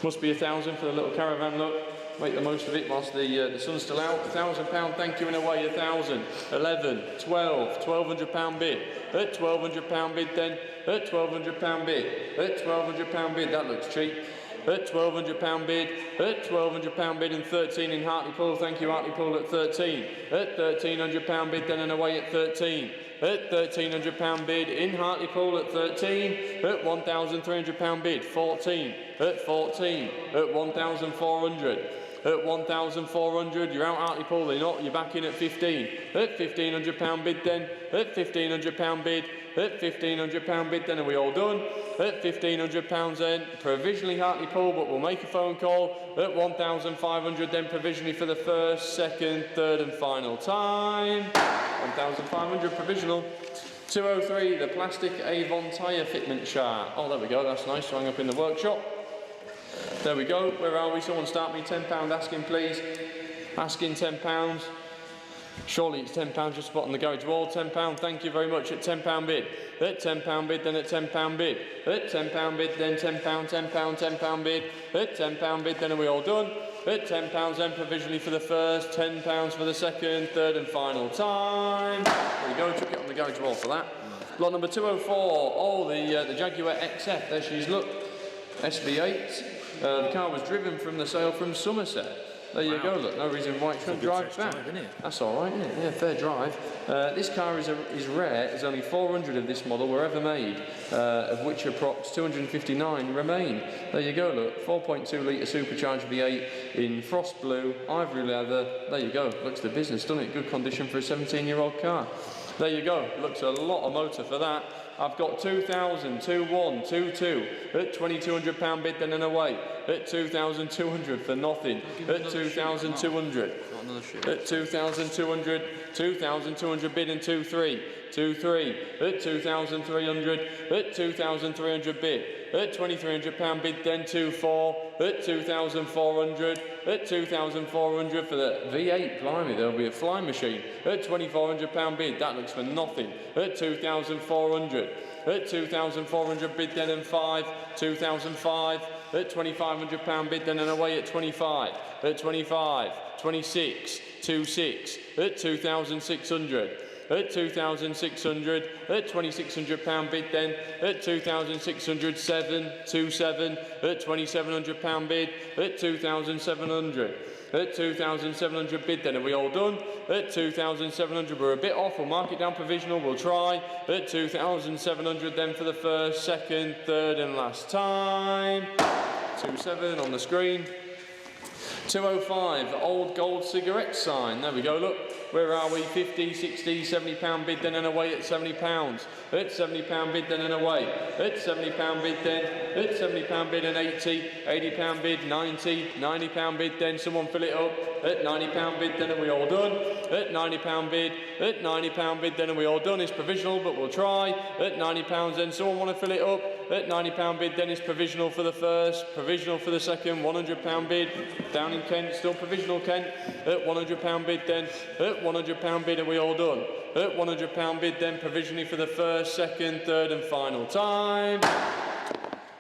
Must be 1,000 for the little caravan, look. Make the most of it whilst the sun's still out. £1,000, thank you, in away, 1,000, 11, 12, £1,200 bid. At £1,200 bid then, at £1,200 bid, at £1,200 bid, that looks cheap. At £1,200 bid, at £1,200 bid and 13 in Hartlepool, thank you Hartlepool at 13. At £1,300 bid then and away at 13. At £1,300 bid in Hartlepool at 13. At £1,300 bid, 14. At 14. At 1,400. At 1,400, you're out Hartlepool, they're not, you're back in at 15. At £1,500 bid then, at £1,500 bid, at £1,500 bid then, are we all done? At £1,500 then, provisionally Hartlepool, but we'll make a phone call. At 1,500 then, provisionally for the first, second, third and final time. 1,500 provisional. 203, the plastic Avon tyre fitment chart. Oh, there we go, that's nice, to hang up in the workshop. There we go, where are we? Someone start me, £10 asking please. Asking £10. Surely it's £10 just spot on the garage wall. £10, thank you very much. At £10 bid. At £10 bid, then at £10 bid. At £10 bid, then £10, £10 bid. At £10 bid, then are we all done? At £10 then provisionally for the first, £10 for the second, third and final time. There we go, took it on the garage wall for that. Lot number 204, oh, the Jaguar XF, there she is, look. SV8. The car was driven from the sale from Somerset. There you go, look, no reason why it shouldn't drive back. That's all right, isn't it? Yeah, fair drive. This car is rare, as only 400 of this model were ever made, of which approx 259 remain. There you go, look, 4.2 litre supercharged V8 in frost blue, ivory leather. There you go, looks the business, doesn't it? Good condition for a 17-year-old car. There you go, looks a lot of motor for that. I've got 2,000, 2-1, 2-2, at £2,200 bid then and away, at 2,200 for nothing, at 2,200, at 2,200, 2,200 bid and 2-3, 2-3, at 2,300, at 2,300 bid, at £2,300 bid then 2-4, at 2,400, at 2,400 for the V8, blimey, there'll be a flying machine, at £2,400 bid, that looks for nothing, at 2,400, at 2,400 bid then and 5, 2,005, at £2,500 bid then and away at 25, at 25, 26, 26, at 2,600, at 2,600, at £2,600 bid then, at 2,600, 7, 27, at £2,700 bid, at 2,700, at 2,700 bid then, are we all done? At 2,700, we're a bit off, we'll mark it down provisional, we'll try, at 2,700 then for the first, second, third and last time. 27 on the screen. 205, the old gold cigarette sign. There we go, look. Where are we? 50, 60, £70 bid then and away at £70. At £70 bid then and away. At £70 bid then. At £70 bid and 80. £80 bid, 90. £90 bid then. Someone fill it up. At £90 bid then, are we all done? At £90 bid. At £90 bid then, are we all done? It's provisional, but we'll try. At £90 then. Someone want to fill it up? At £90 bid then, it's provisional for the first. Provisional for the second. £100 bid. Down in Kent, still provisional Kent. At £100 bid then. At £100 bid, are we all done? At £100 bid then, provisionally for the first, second, third and final time.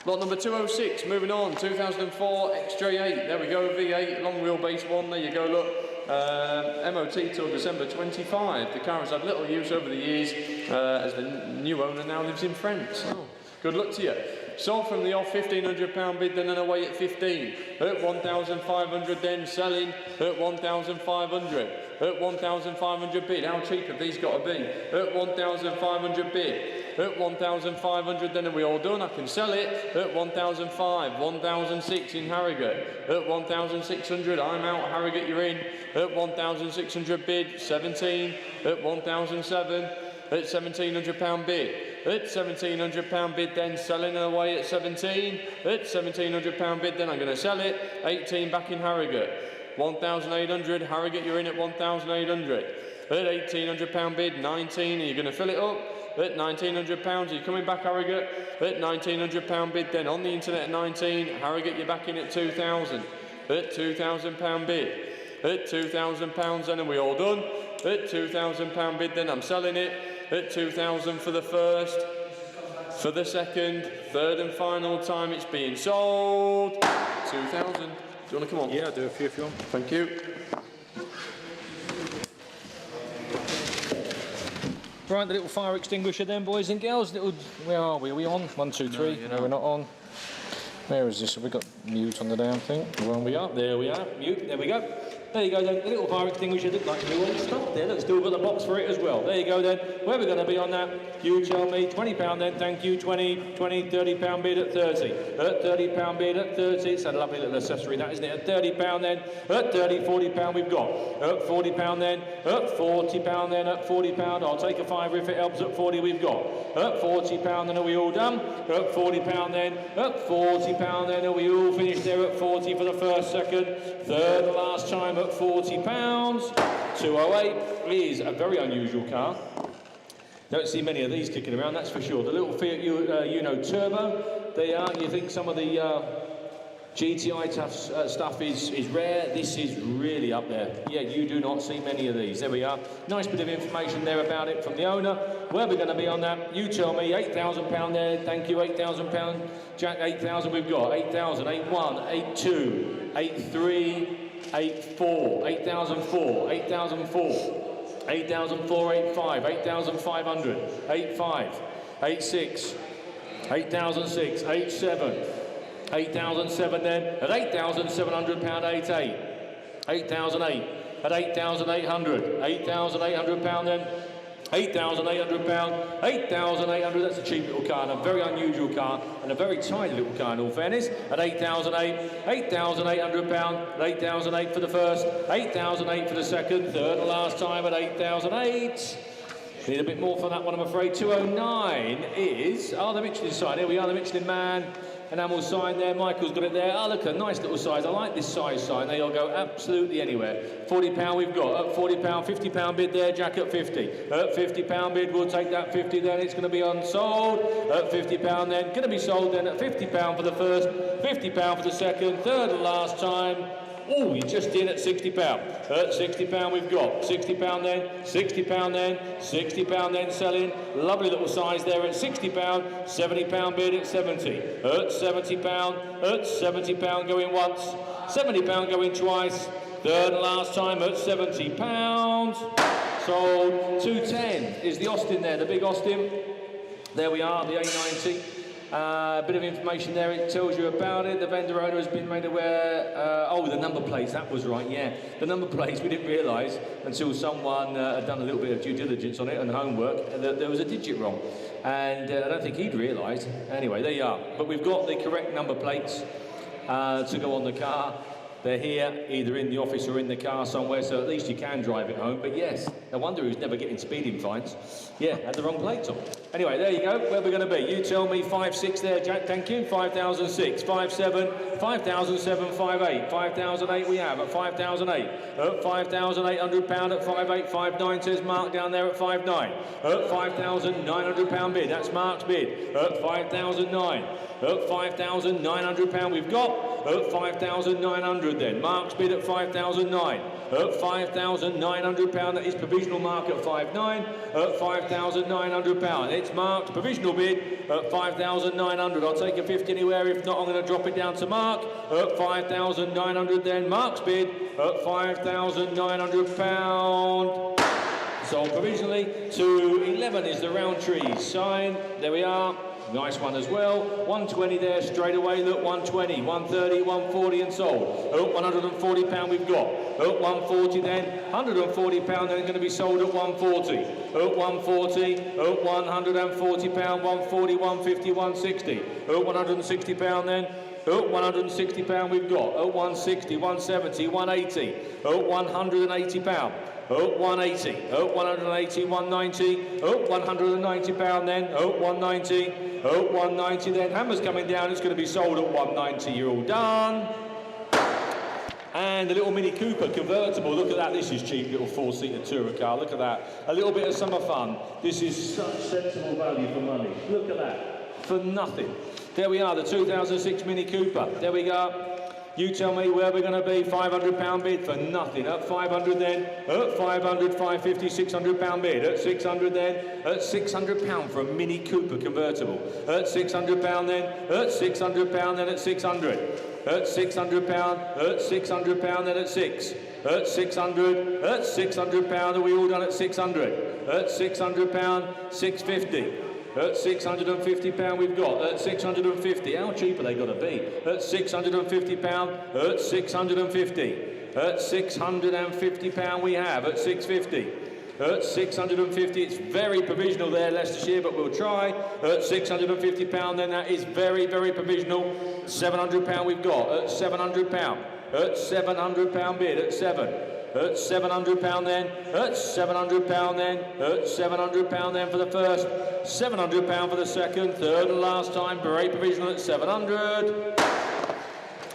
Lot number 206, moving on, 2004 XJ8, there we go, V8, long wheelbase one, there you go, look. MOT till December 25. The car has had little use over the years as the new owner now lives in France. Oh, good luck to you. Sold from the off, £1,500 bid, then and away at 15. At 1,500 then, selling at 1,500. At 1,500 bid, how cheap have these got to be? At 1,500 bid. At 1,500 then, are we all done? I can sell it at 1,500, 1,006 in Harrogate. At 1,600, I'm out, Harrogate you're in. At 1,600 bid, 17. At 1,007, at £1,700 bid. At £1,700 bid then, selling away at 17. At £1,700 bid then, I'm going to sell it. 18 back in Harrogate. 1,800, Harrogate you're in at 1,800. At £1,800 bid, 19, are you going to fill it up? At £1,900, are you coming back Harrogate? At £1,900 bid then, on the internet at 19, Harrogate you're back in at 2,000. At £2,000 bid. At £2,000 then, are we all done? At £2,000 bid then, I'm selling it. At 2,000 for the first, for the second, third and final time it's being sold. 2,000. Do you want to come on? Yeah, I'll do a few if you want. Thank you. Right, the little fire extinguisher then, boys and girls. Where are we? Are we on? 1, 2, 3. No, we're not on. Where is this? Have we got mute on the damn thing? Where we are? There we are. Mute. There we go. There you go then. The little fire extinguisher looked like a new one. Stop there. Look, still got the box for it as well. There you go then. Where are we going to be on that? You tell me. £20 then. Thank you. 20, £30 bid at 30. At £30 bid at 30. It's a lovely little accessory that, isn't it? At £30 then. At 30, £40 we've got. At £40 then. At £40 then. At £40. I'll take a fiver if it helps. At 40 we've got. At £40 then. Are we all done? At £40 then. At £40 then. Are we all finished there at 40 for the first, second, third and last time at £40. 208 is a very unusual car. Don't see many of these kicking around, that's for sure. The little Fiat Uno Turbo, they are. You think some of the GTI stuff is rare. This is really up there. Yeah, you do not see many of these. There we are. Nice bit of information there about it from the owner. Where are we going to be on that? You tell me. £8,000 there. Thank you. £8,000. Jack, 8,000 we've got. 8,000. 8,1. 8,2. 8,3. 8,4. 8,004. 8,004. 8,004, 8,5, 8,500, 8,5, 8,6, 8,006, 8,7, 8,007 then, at £8,700, 8,8, 8,008, at £8,800, £8,800 then, £8,800, 8,800, that's a cheap little car and a very unusual car and a very tiny little car in all fairness, at 8,008, £8,800, 8,008 for the first, 8,008 for the second, third and last time at 8,008. Need a bit more for that one, I'm afraid. 209 is, the Michelin sign, here we are, the Michelin Man. Enamel sign there, Michael's got it there. Oh, look, a nice little size. I like this size sign. They'll go absolutely anywhere. £40 we've got. At £40, £50 bid there, Jack at 50. At £50 bid, we'll take that 50 then. It's going to be unsold. At £50 then, going to be sold then at £50 for the first, £50 for the second, third and last time. Oh, you're just in at £60. At £60 we've got. £60 then, £60 then, £60 then selling. Lovely little size there at £60. £70 bid at 70. At £70, at £70 going once. £70 going twice. Third and last time at £70. Sold. 210 is the Austin there, the big Austin. There we are, the A90. A bit of information there, it tells you about it. The vendor owner has been made aware, the number plates, that was right, yeah. The number plates, we didn't realise until someone had done a little bit of due diligence on it and homework, that there was a digit wrong. And I don't think he'd realised. Anyway, there you are. But we've got the correct number plates to go on the car. They're here, either in the office or in the car somewhere, so at least you can drive it home. But yes, no wonder who's never getting speeding fines. Yeah, had the wrong plates on. Anyway, there you go. Where we're going to be? You tell me. 5,6 there, Jack. Thank you. 5,006, 5,7, 5,007, 5,8, 5,008 we have at 5,008. At £5,800 at 5,8, 5,9 says Mark down there at 5,9. At £5,900 bid. That's Mark's bid. At 5,009. At £5,900 we've got. at 5,900 then. Mark's bid at 5,009. At 5,900 pound, that is provisional mark at 5,900. At 5,900 pound, it's Mark's provisional bid at 5,900. I'll take a 50 anywhere. If not, I'm going to drop it down to Mark at 5,900. Then Mark's bid at 5,900 pound. So provisionally to 11 is the Roundtree sign. There we are. Nice one as well. 120 there straight away. Look, 120, 130, 140 and sold. At 140 pound we've got. At 140 then, 140 pound then going to be sold at 140. At 140, at 140 pound, 140, 150, 160. At 160 pound then. At 160 pound we've got. At 160, 170, 180. At 180 pound. At 180, at 180, 190, at 190 pound then, at 190, at 190 then. Hammer's coming down, it's going to be sold at 190. You're all done. And a little Mini Cooper convertible. Look at that. This is cheap, little four-seater tourer car. Look at that. A little bit of summer fun. This is such sensible value for money. Look at that. For nothing. There we are, the 2006 Mini Cooper. There we go. You tell me where we're going to be. £500 bid for nothing. At 500 then. At 500, 550, £600 bid. At 600 then. At £600 for a Mini Cooper convertible. At £600 then. At £600 then. At 600. At £600. At £600 then. At 6. At 600. At £600. Are we all done at 600? At £600. 650. At £650 we've got. At 650, how cheap are they got to be? At £650, at 650. At £650 we have. At 650. At 650, it's very provisional there, Leicestershire, but we'll try. At £650 then, that is very, very provisional. £700 we've got. At £700. At £700 bid. At 7. At £700 then, at £700 then, at £700 then for the first, £700 for the second, third and last time, very provisional at 700.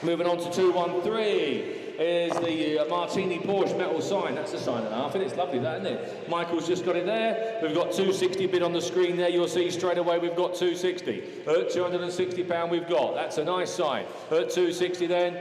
Moving on to 213 is the Martini Porsche metal sign. That's a sign and a half, and it's lovely that, isn't it? Michael's just got it there. We've got 260 bid on the screen there. You'll see straight away we've got 260. At £260 we've got. That's a nice sign. At 260 then.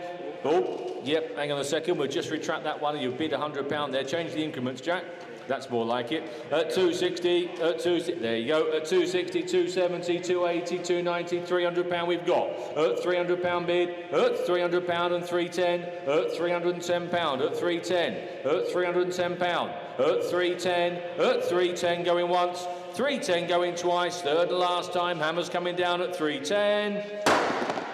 Oh, yep, hang on a second, we'll just retract that one. You've bid £100 there. Change the increments, Jack. That's more like it. At 260, at 260, there you go. At 260, 270, 280, 290, £300 we've got. At £300 bid, at £300 and 310, at £310, at 310, at £310, at 310, at 310 going once, 310 going twice, third and last time. Hammer's coming down at 310.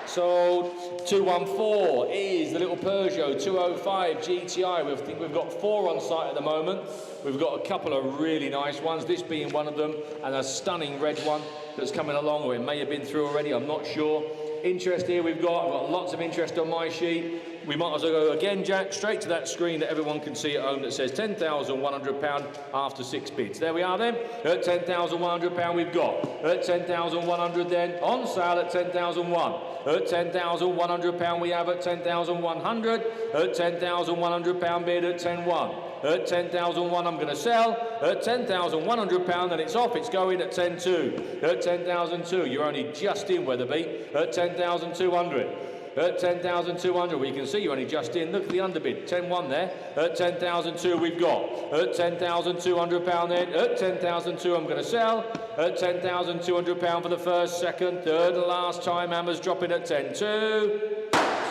Sold. 214 is the little Peugeot 205 GTI. We think we've got 4 on site at the moment. We've got a couple of really nice ones, this being one of them, and a stunning red one that's coming along, or it may have been through already, I'm not sure. Interest here I've got lots of interest on my sheet. We might as well go again, Jack, straight to that screen that everyone can see at home that says £10,100 after 6 bids. There we are then. At £10,100 we've got. At 10,100 then, on sale at 10,001. At £10,100 we have at 10,100. At £10,100 bid at 10,1. At 10,001 I'm going to sell. At £10,100 and it's off, it's going at 10,2. At 10,002 you're only just in, Weatherby. At 10,200. At 10,200, well, you can see you're only just in. Look at the underbid, 10,1 there. At 10,002 we've got. At £10,200 then. At 10,002 I'm going to sell. At £10,200 for the first, second, third and last time. Hammer's dropping at 10,2.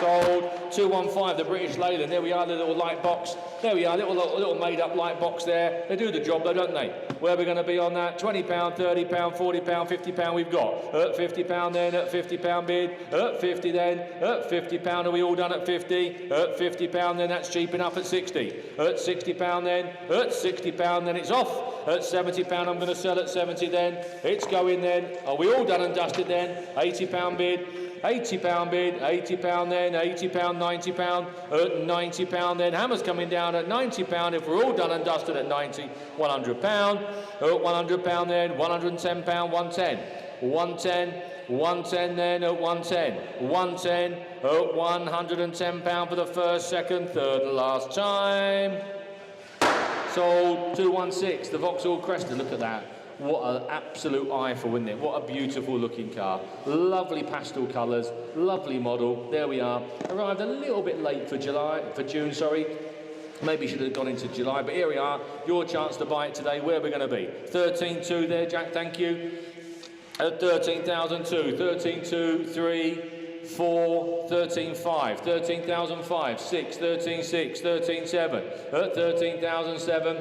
Sold. 215, the British Leyland. There we are, the little light box. There we are, little made-up light box there. They do the job though, don't they? Where are we going to be on that? £20, £30, £40, £50 we've got. At £50 then, at £50 bid. At 50 then, at £50. Are we all done at 50? At £50 then, that's cheap enough at 60. At £60 then, at £60 then, it's off. At £70 I'm going to sell at 70 then. It's going then. Are we all done and dusted then? £80 bid. £80 bid, £80 then, £80, £90, at £90 then. Hammer's coming down at £90 if we're all done and dusted at 90, £100, at £100 then, £110, 110, 110, 110 then, at 110, 110, at £110 for the first, second, third and last time. Sold. 216, the Vauxhall Cresta, look at that. What an absolute eyeful, isn't it? What a beautiful looking car. Lovely pastel colours, lovely model. There we are. Arrived a little bit late for June, sorry. Maybe should have gone into July, but here we are. Your chance to buy it today. Where are we going to be? 13.2 there, Jack, thank you. At 13,002, 13.2, 3, 4, 13.5, 13,005, 6, 13.6, 13.7, at 13,007,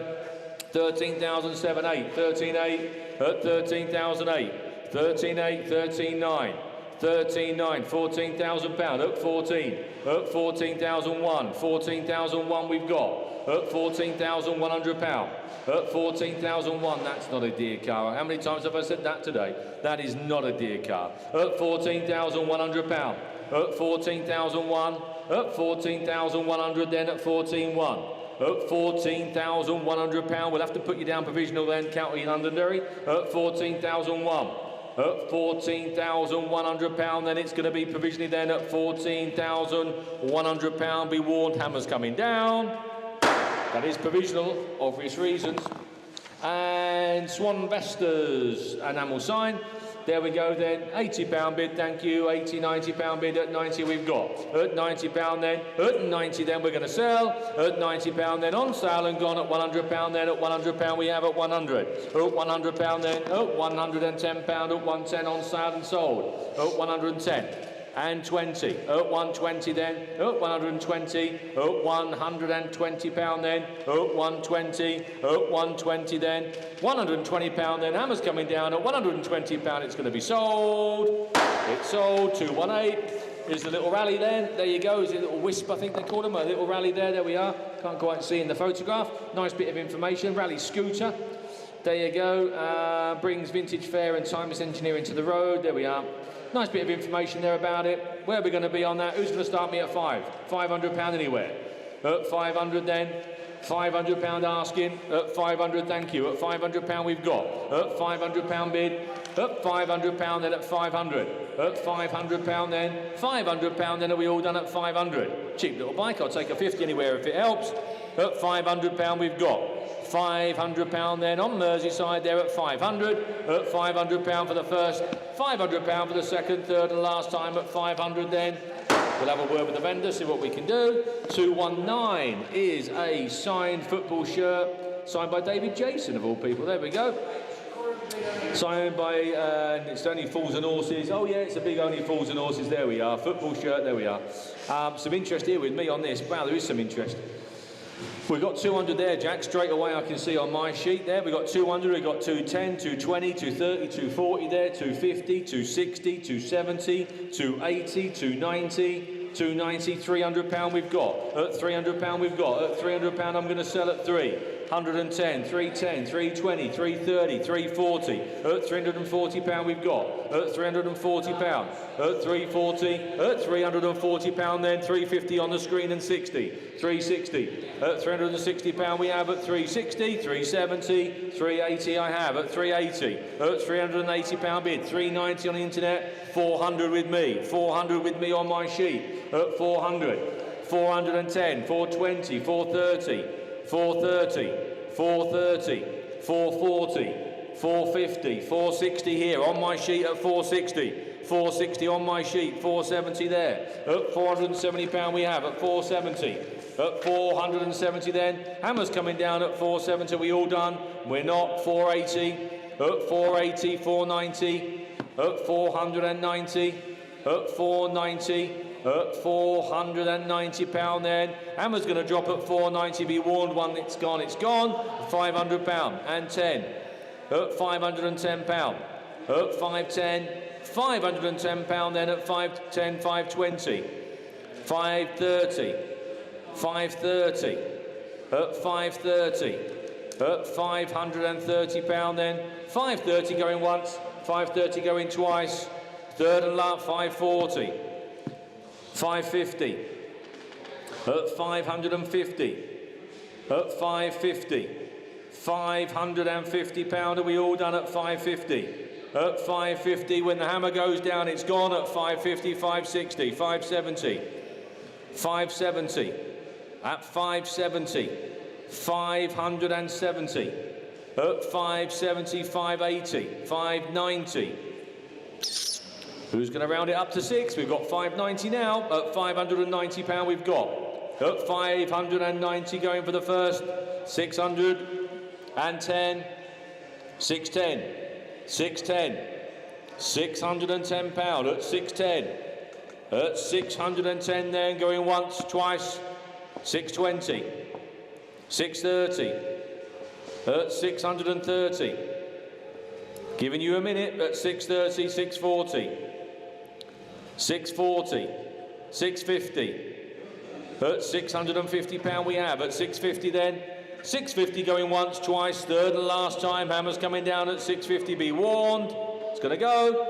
13,007, 8, 13.8, at 13,008, 13.8, 13.9, 13.9, 14,000 pound, at 14, at 14,001, 14,001 we've got, at 14,100 pound, at 14,001, that's not a dear car. How many times have I said that today? That is not a dear car. At 14,100 pound, at 14,001, at 14,100 then at 14.1. At 14,100 pound, we'll have to put you down provisional then, County Londonderry, at 14,001. At 14,100 pound, then it's going to be provisionally then at 14,100 pound. Be warned, hammer's coming down. That is provisional, obvious reasons. And Swan Vestas, enamel sign. There we go then, £80 bid, thank you, £90 bid, at 90 we've got. At £90 then, at 90 then we're going to sell, at £90 then on sale and gone, at £100 then, at £100 we have at 100. At £100 then, at £110, at 110 on sale and sold, at 110. And 20, at 120 then, at 120, at £120 then, at 120, at 120 then, £120 then, hammer's coming down, at £120 it's going to be sold. It's sold, 218. Here's the little rally then, there you go, is it a little wisp I think they call them, a little rally there we are, can't quite see in the photograph, nice bit of information, rally scooter. There you go, brings vintage fare and timeless engineering to the road, there we are. Nice bit of information there about it. Where are we going to be on that? Who's going to start me at £500 anywhere? At 500 then. £500 asking. At 500, thank you. At £500 we've got. At £500 bid. At £500 then at 500. At £500 then. £500 then are we all done at 500? Cheap little bike. I'll take a 50 anywhere if it helps. At £500 we've got. £500 then on Merseyside there at 500, at £500 for the first, £500 for the second, third and last time at 500 then. We'll have a word with the vendor, see what we can do. 219 is a signed football shirt, signed by David Jason of all people, there we go. Signed by, it's only Fools and Horses, oh yeah, it's a big only Fools and Horses, there we are, football shirt, there we are. Some interest here with me on this, wow there is some interest. We've got 200 there, Jack, straight away I can see on my sheet there. We've got 200, we've got 210, 220, 230, 240 there, 250, 260, 270, 280, 290, 290, £300 we've got. At £300 we've got. At £300 I'm going to sell at 310, 310, 320, 330, 340. At £340 we've got. At £340. At 340. At £340 then, 350 on the screen and 60. 360. At £360 we have at 360, 370, 380 I have at 380. At £380 bid, 390 on the internet, 400 with me. 400 with me on my sheet. At 400. 410, 420, 430, 430, 430, 440, 450, 460 here on my sheet at 460. 460 on my sheet, 470 there. At £470 we have at 470. At 470 then, hammer's coming down at 470, we all done? We're not, 480, at 480, 490, at 490, at 490, at £490 then, hammer's going to drop at 490, be warned one, it's gone, £500 and 10, at £510, at 510, £510 then at 510, 520, 530, 530, at 530, at £530 then, 530 going once, 530 going twice, third and last, 540, 550, at 550, at 550, £550, are we all done at 550? At 550, when the hammer goes down, it's gone at 550, 560, 570, 570, at 570, 570, At 570, 580, 590. Who's going to round it up to 6? We've got 590 now. At £590 we've got. At 590 going for the first. 610. 610. 610. £610 at 610. At 610 then, going once, twice. 620. 630. At 630. Giving you a minute at 630, 640. 640. 650. At £650 we have. At 650 then. 650 going once, twice, third and last time. Hammer's coming down at 650. Be warned. It's going to go.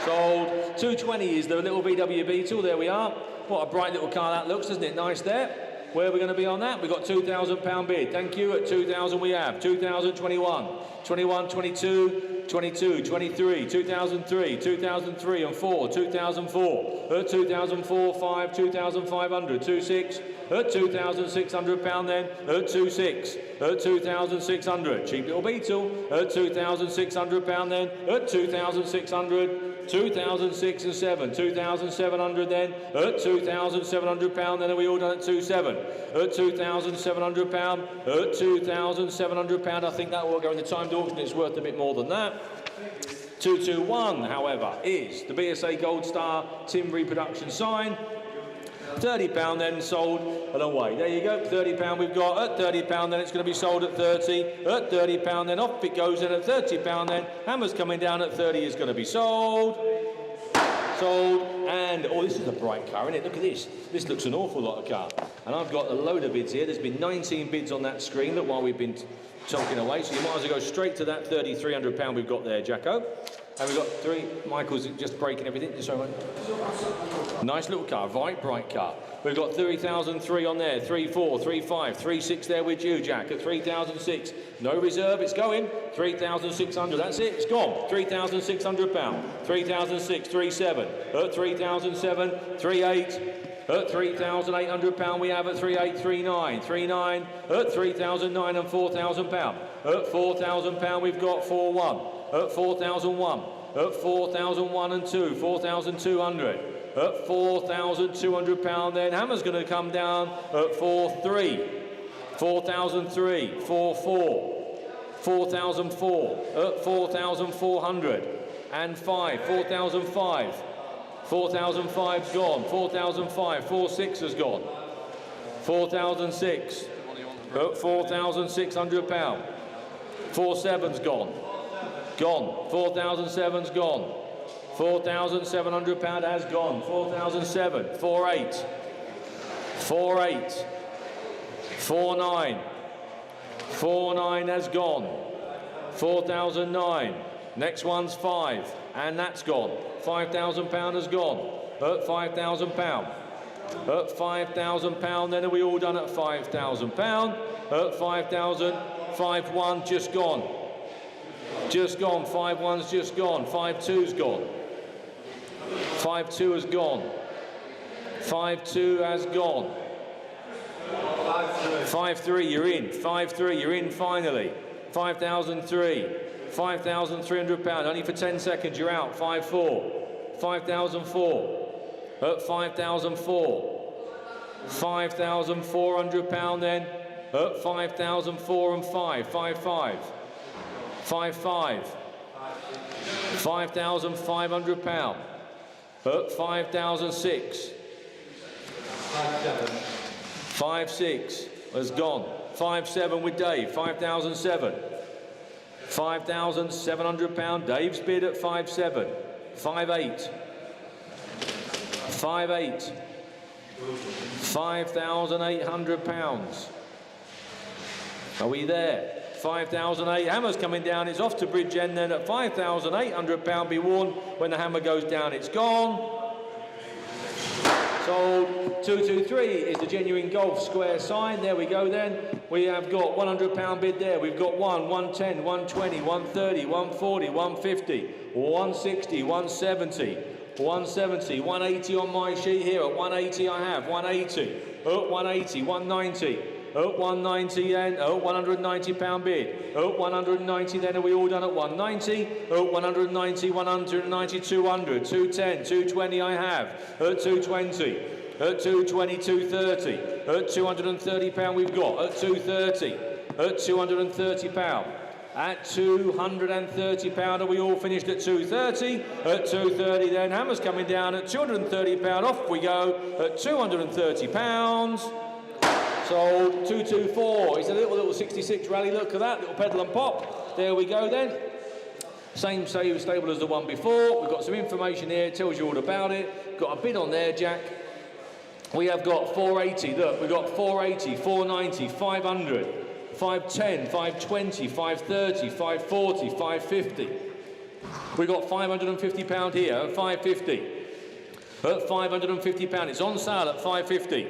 Sold. 220 is the little VW Beetle. There we are. What a bright little car that looks, doesn't it? Nice there. Where are we going to be on that? We've got £2,000 bid. Thank you. At 2,000 we have. 2021, 21, 22, 22, 23, 2003, 2003 and 4, 2004. At 2004, 5, 2,500, 26. At £2,600 then. At 26. At 2,600. Cheap little Beetle. At £2,600 then. At 2,600. 2,006 and 7, 2,700 then, at £2,700 then, are we all done at 2,700? At £2,700, at £2,700, I think that will go in the timed auction, it's worth a bit more than that. 221, however, is the BSA Gold Star Tim Reproduction sign. £30 then sold and away. There you go, £30 we've got. At £30 then it's going to be sold at 30. At £30 then off it goes in at £30 then. Hammer's coming down at 30 is going to be sold. Sold. And, oh, this is a bright car, isn't it? Look at this. This looks an awful lot of car. And I've got a load of bids here. There's been 19 bids on that screen, look, while we've been talking away. So you might as well go straight to that £3,300 we've got there, Jacko. And we've got three. Michael's just breaking everything. Sorry, nice little car, bright car. We've got 3,003 on there, 3,4, 3,5, 3,6 there with you, Jack, at 3,006. No reserve, it's going. 3,600, that's it, it's gone. £3,600. 3,006, 3,7. At 3,007, 3,8. At £3,800 we have at 3,839. 3,9. At 3,009 and £4,000. At £4,000 we've got 4,1. At 4,001, at 4,001 and 2, 4,200, at £4,200 then. Hammer's going to come down at 4,3, 4,003, 4,4, 4,004, at 4,400 and 5, 4,005, 4,005's gone, 4,005, 4,6 has gone, 4,006, at £4,600, 4,7's gone. Gone. 4,007's gone. £4,700 has gone. 4,007. 4,8. 4,8. 4,9. 4,9 has gone. 4,009. Next one's 5, and that's gone. £5,000 has gone. At £5,000. At £5,000 then, are we all done at £5,000? At 5,000. 5,1 just gone. Just gone. 5,1's just gone. 5,2's gone. 5,2 has gone. 5,2 has gone. 5,3 you're in. 5,3 you're in finally. 5,003. £5,300 only for 10 seconds you're out. 5,4. 5,004. At 5,004. £5,400 then. At 5,004 and 5. 5,5. 5,5. £5,500. At 5,006. 5,6 has gone. 5,7 with Dave. 5,007. £5,700. Dave's bid at 5,7. 5,8. 5,8. £5,800. Are we there? 5,008. Hammer's coming down. It's off to Bridgend then at £5,800. Be warned when the hammer goes down. It's gone. Sold. 223 is the genuine golf square sign. There we go then. We have got £100 bid there. We've got 1, 110, 120, 130, 140, 150, 160, 170, 170, 180 on my sheet here. At 180 I have 180. At 180, 190. At 190 then, at 190 pound bid. At 190 then, are we all done at 190? At 190, 190, 200, 210, 220 I have. At 220. At 220, 230. At 230 pound we've got. At 230. At 230 pound. At 230 pound, are we all finished at 230? At 230 then, hammers coming down at 230 pound, off we go at 230 pounds. Sold 224. It's a little 66 rally, look at that, little pedal and pop. There we go then. Same stable as the one before. We've got some information here, tells you all about it. Got a bid on there, Jack. We have got 480, look, we've got 480, 490, 500. 510, 520, 530, 540, 550. We've got £550 here at 550. At £550, it's on sale at 550.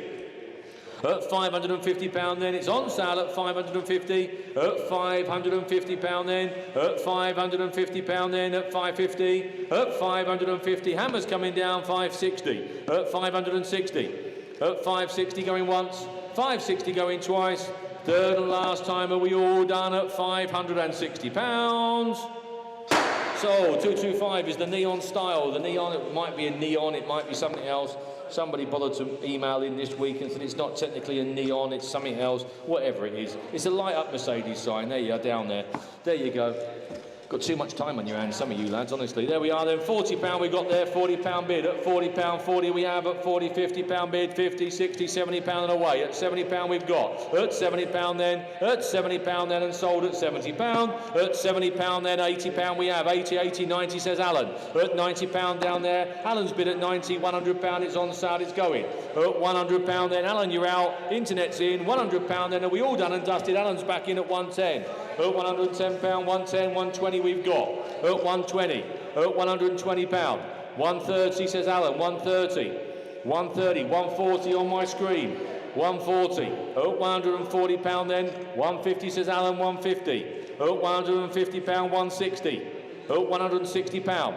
At £550 then, it's on sale at 550. At £550 then, at £550 then, at 550. At 550, hammers coming down 560. At 560. At 560 going once, 560 going twice. Third and last time, are we all done at £560? So 225 is the neon style. The neon, it might be a neon, it might be something else. Somebody bothered to email in this week and said it's not technically a neon, it's something else, whatever it is. It's a light up Mercedes sign. There you are, down there. There you go. Got too much time on your hands, some of you lads, honestly. There we are then, £40 we got there, £40 bid. At £40, 40 we have. At 40, £50 bid, 50, 60, £70 and away. At £70 we've got. At £70 then, at £70 then and sold at £70. At £70 then, £80 we have. 80, 80, 90 says Alan. At £90 down there, Alan's bid at 90, £100 it's on sale, it's going. At £100 then, Alan you're out, internet's in, £100 then, are we all done and dusted? Alan's back in at 110. At £110, 110, 120 we've got. At 120, at £120. 130 says Alan, 130. 130, 140 on my screen. 140, at £140 then. 150 says Alan, 150. At £150, 160. At £160.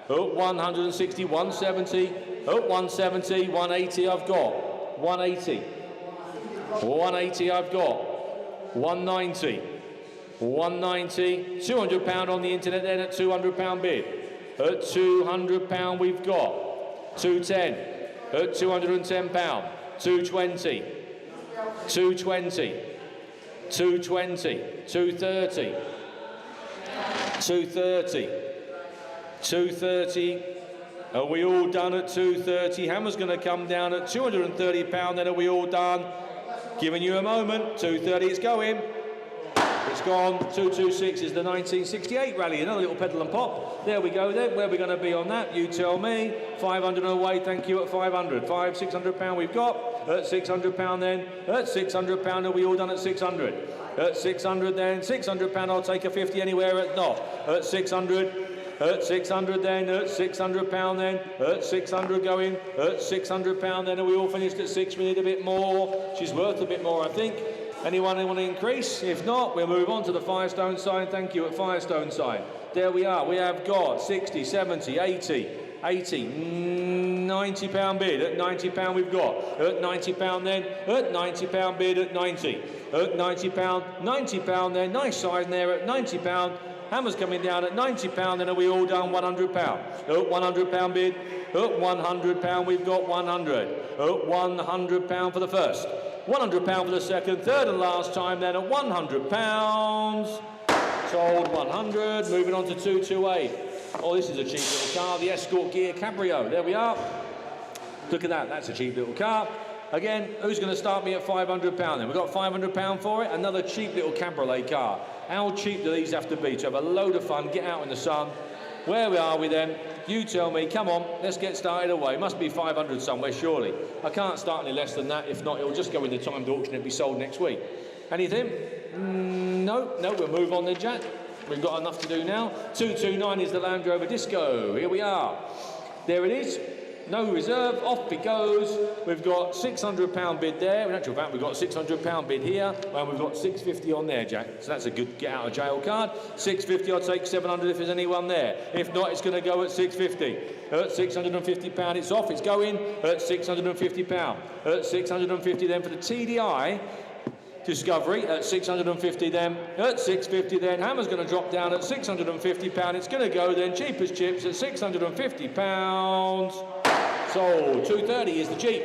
At 160, 170. At 170, 180 I've got. 180. 180 I've got. 190. 190, £200 on the internet then at £200 bid. At £200 we've got. 210, at £210. 220, 220, 220, 230, 230, 230. Are we all done at 230? Hammer's going to come down at £230 then, are we all done? Giving you a moment, 230 it's going. It's gone. 226 is the 1968 rally. Another little pedal and pop. There we go then. Where are we going to be on that? You tell me. 500 away. Thank you at 500. £600 we've got. At £600 then. At £600 are we all done at 600? At 600 then. £600 I'll take a 50 anywhere at not. At 600. At 600 then. At £600 then. At 600 going. At £600 then. Are we all finished at 6? We need a bit more. She's worth a bit more, I think. Anyone who want to increase? If not, we'll move on to the Firestone sign. Thank you at Firestone sign. There we are. We have got 60, 70, 80, 80, £90 bid. At £90 we've got. At £90 then. At £90 bid at 90. At £90, £90 then. Nice sign there at £90. Hammer's coming down at £90 then, are we all done? £100. At £100 bid. At £100 we've got 100. At £100 for the first. £100 for the second, third and last time then at £100. Sold 100, moving on to 228. Oh, this is a cheap little car, the Escort Gear Cabrio. There we are. Look at that, that's a cheap little car. Again, who's going to start me at £500 then? We've got £500 for it, another cheap little cabriolet car. How cheap do these have to be to have a load of fun, get out in the sun? Where are we then? You tell me, come on, let's get started away. Must be 500 somewhere, surely. I can't start any less than that. If not, it'll just go in the timed auction and be sold next week. Anything? No, we'll move on then, Jack. We've got enough to do now. 229 is the Land Rover Disco. Here we are. There it is. No reserve, off it goes. We've got £600 bid there. In actual fact, we've got £600 bid here, and we've got £650 on there, Jack. So that's a good get out of jail card. £650, I'll take £700 if there's anyone there. If not, it's going to go at £650. At £650, it's off, it's going. At £650. At £650 then for the TDI. Discovery at 650 then, at 650 then. Hammer's going to drop down at £650. It's going to go then, cheap as chips at £650. Sold. 230 is the Jeep.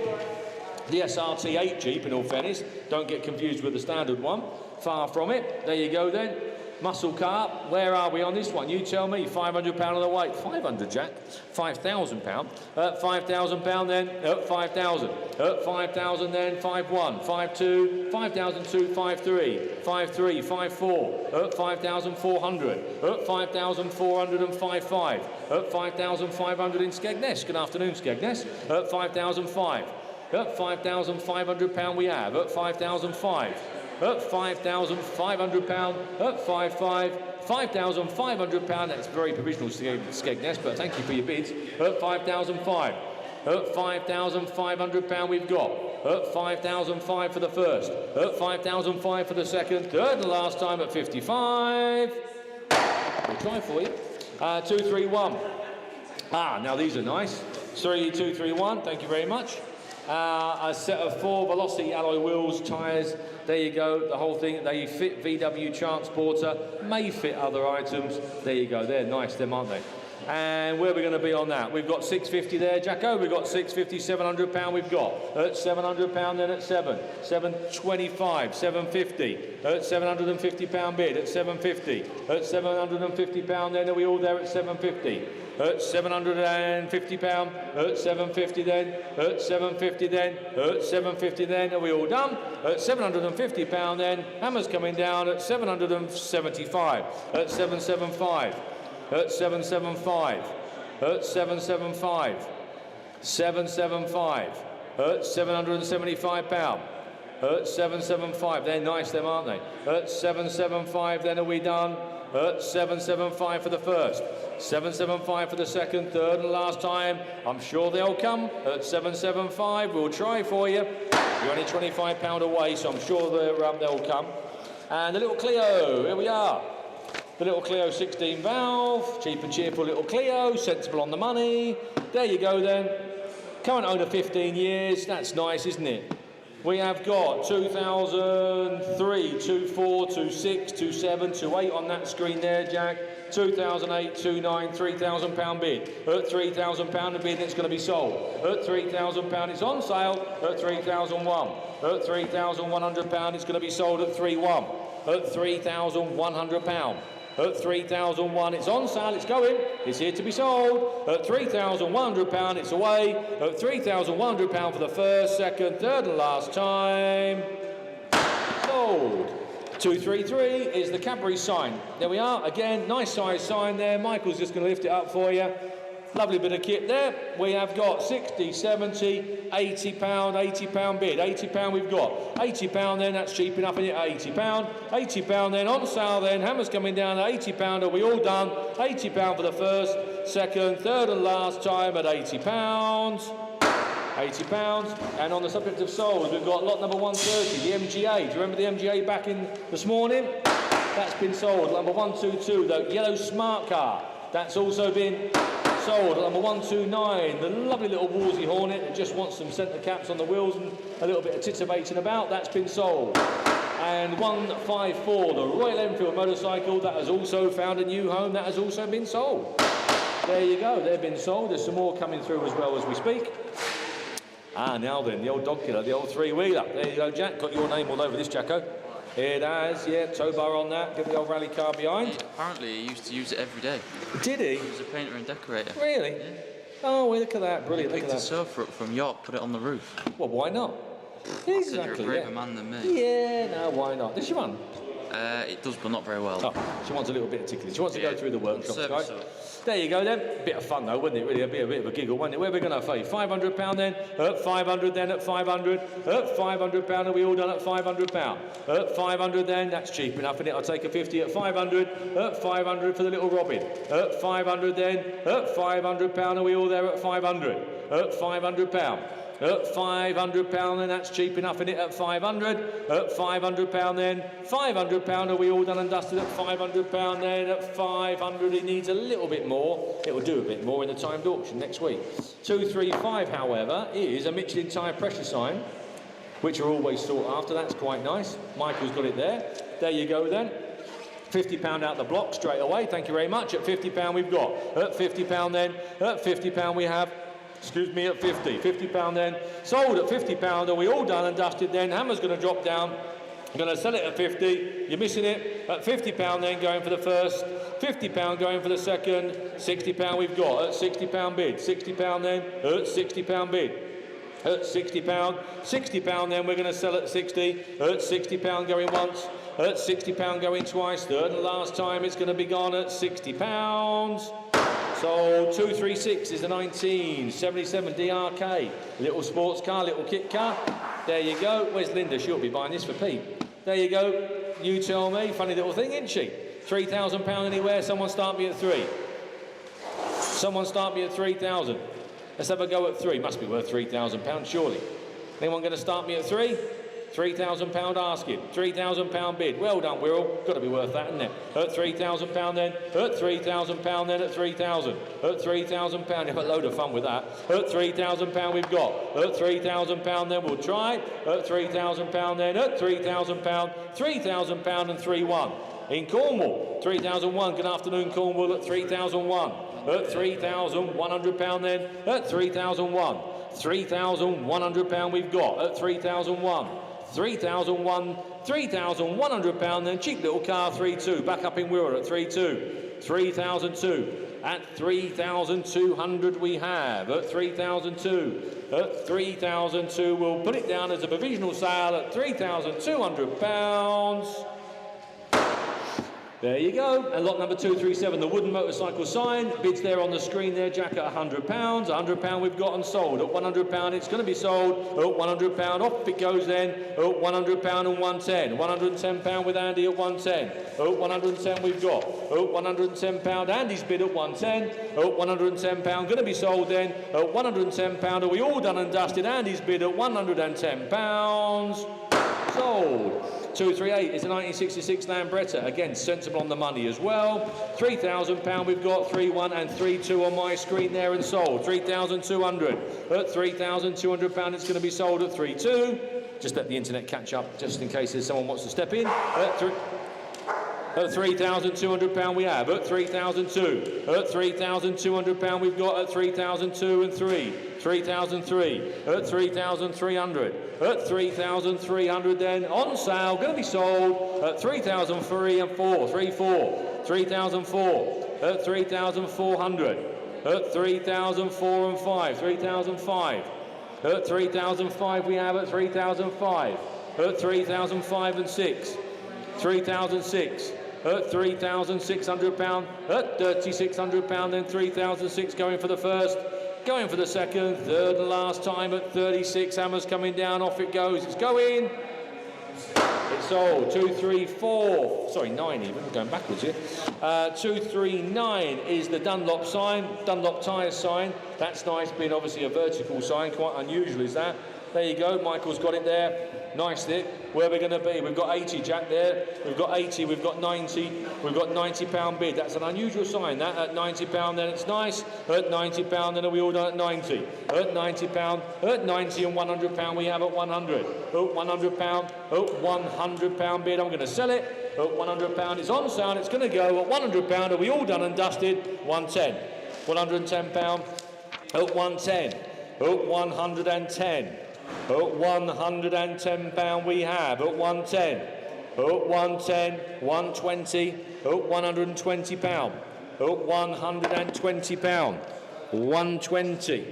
The SRT 8 Jeep, in all fairness. Don't get confused with the standard one. Far from it. There you go then. Muscle car. Where are we on this one? You tell me. £500 of the weight. 500, Jack. £5,000. £5,000 then. At 5,000. At 5,000 then. 5,1. 5,2. 5,002. 5,3. 5,3. 5,4. At 5,400. At 5,400 and 5,5. At 5,500 in Skegness. Good afternoon, Skegness. At 5,005. At £5,500 we have. At 5,005. At £5,500. At 5,500. £5,500. That's very provisional, Skegness, but thank you for your bids. At 5,005. At £5,500 we've got. At 5,005 for the first. At 5,005 for the second. Third and last time at 55. We'll try for you. 231. Now these are nice. 3231. Thank you very much. A set of 4 Velocity alloy wheels, tyres. There you go, the whole thing. They fit VW Transporter, may fit other items. There you go, they're nice, them, aren't they? And where are we going to be on that? We've got 650 there, Jacko. We've got 650, £700 we've got. At £700 then at 7. 725, 750. At £750 bid, at 750. At £750 then, are we all there at 750? At £750, at 750 then, at 750 then, at 750 then, are we all done? At £750 then, Hammer's coming down at 775, at 775, at 775, at 775, 775, at £775, at 775, they're nice them, aren't they? At 775 then, are we done? At 775 for the first, 775 for the second, third and last time. I'm sure they'll come at 775. We'll try for you. You're only £25 away, so I'm sure they'll come. And the little Clio, here we are. The little Clio 16 valve, cheap and cheerful little Clio, sensible on the money. There you go then. Current owner 15 years, that's nice, isn't it? We have got 2003, 24, 26, 27, 28 on that screen there, Jack. 2008, 29, £3,000 bid. At £3,000 a bid, it's going to be sold. At £3,000, it's on sale. At 3,001. At £3,100, it's going to be sold at 3,1. At £3,100. At 3,001, it's on sale, it's going, it's here to be sold. At £3,100, it's away. At £3,100 for the first, second, third and last time. Sold. 233 is the Cadbury sign. There we are, again, nice size sign there. Michael's just going to lift it up for you. Lovely bit of kit there. We have got 60, 70, £80, £80 bid. £80 we've got. £80 then, that's cheap enough in it, £80. £80 then, on sale then, Hammer's coming down at £80. Are we all done? £80 for the first, second, third and last time at £80. £80. And on the subject of souls, we've got lot number 130, the MGA. Do you remember the MGA back in this morning? That's been sold. Number 122, the yellow smart car. That's also been sold. Number 129, the lovely little Wolsey Hornet that just wants some centre caps on the wheels and a little bit of titivating about. That's been sold. And 154, the Royal Enfield motorcycle, that has also found a new home. That has also been sold. There you go, they've been sold. There's some more coming through as well as we speak. Now then, the old dog killer, the old three-wheeler. There you go, Jack. Got your name all over this, Jacko. It has, yeah, tow bar on that. Get the old rally car behind. Apparently, he used to use it every day. Did he? He was a painter and decorator. Really? Yeah. Oh, well, look at that. Brilliant. He picked a sofa up from York, put it on the roof. Well, why not? Exactly, you're a braver man than me. Yeah, no, why not? Does she run? It does, but not very well. Oh, she wants a little bit of tickling. She wants to go through the workshop, guys. There you go then. Bit of fun though, wouldn't it? Really, a bit of a giggle, wouldn't it? Where are we going to pay? £500 then. At 500 then. At 500. At £500. Are we all done at £500? At 500 then. That's cheap enough, isn't it? I'll take a 50 at 500. At 500 for the little Robin. At 500 then. At £500. Are we all there at 500? At £500. At £500 then, that's cheap enough, isn't it? At 500. At £500 then. £500, are we all done and dusted at £500 then? At 500, it needs a little bit more. It will do a bit more in the timed auction next week. 235, however, is a Michelin tyre pressure sign. which are always sought after. That's quite nice. Michael's got it there. There you go then. £50 out the block straight away. Thank you very much. At £50 we've got. At £50 then. At £50 we have. Excuse me, at 50. £50 then. Sold at £50. Are we all done and dusted then? Hammer's going to drop down. I'm going to sell it at 50. You're missing it. At £50 then, going for the first. £50 going for the second. £60 we've got. At £60 bid. £60 then. At £60 bid. At £60. £60 then, we're going to sell at 60. At £60 going once. At £60 going twice. Third and last time it's going to be gone at £60. So 236 is the 1977 DRK. Little sports car, little kit car. There you go. Where's Linda? She'll be buying this for Pete. There you go. You tell me. Funny little thing, isn't she? £3,000 anywhere. Someone start me at 3. Someone start me at 3,000. Let's have a go at 3. Must be worth £3,000, surely. Anyone going to start me at 3? £3,000 asking. £3,000 bid. Well done, Wirral. Got to be worth that, isn't it? At £3,000 then. At £3,000 then. At 3,000. At £3,000. You have a load of fun with that. At £3,000 we've got. At £3,000 then we'll try. At £3,000 then. At £3,000. £3,000 and 3-1. In Cornwall. 3,001. Good afternoon, Cornwall. At 3,001. At £3,100 then. At 3,001. £3,100 we've got. At 3,001. 3,001. £3,100 then. Cheap little car. 3-2. Back up in Wirral at 3-2. 3,002. At 3,200 we have. At 3,002. At 3,002 we'll put it down as a provisional sale at £3,200. There you go. And lot number 237, the wooden motorcycle sign. Bids there on the screen there, Jack, at £100. £100 we've got and sold. At £100 it's going to be sold. At £100 off it goes then. At £100 and 110. £110 with Andy at 110. At 110 we've got. At £110 Andy's bid at 110. At £110 going to be sold then. At £110 are we all done and dusted? Andy's bid at £110. Sold. 238 is a 1966 Lambretta. Again, sensible on the money as well. £3,000 we've got. 3-1 and 3-2 on my screen there and sold. 3,200. At £3,200 it's going to be sold at 3-2. Just let the internet catch up just in case there's someone wants to step in. At £3,200 we have. At 3,002. At £3,200 we've got. At 3,002 and 3. 3,003. At 3,300. At 3,300 then. On sale. Going to be sold at 3,003 and 4. 3,4. 3,004. At 3,400. At 3,004 and 5. 3,005. At 3,005 we have. At 3,005. At 3,005 and 6. 3,006. At £3,600. At £3,600 then. 3,006 going for the first. Going for the second, third and last time at 36. Hammer's coming down, off it goes. It's going. It's sold. 234. Sorry, 9 even. I'm going backwards here. 239 is the Dunlop sign, Dunlop tyres sign. That's nice, being obviously a vertical sign. Quite unusual, is that? There you go. Michael's got it there. Nice thick. Where are we going to be? We've got 80, Jack, there. We've got 80, we've got 90. We've got £90 bid. That's an unusual sign, that. At £90, then it's nice. At £90, then are we all done at 90? At £90, at 90 and £100 we have at 100. At £100, at £100 bid. I'm going to sell it. At £100, it's on sale. It's going to go at £100. Are we all done and dusted? 110. £110. At 110. At 110. At £110 we have. At 110. At 110. 120. At £120. At £120. 120.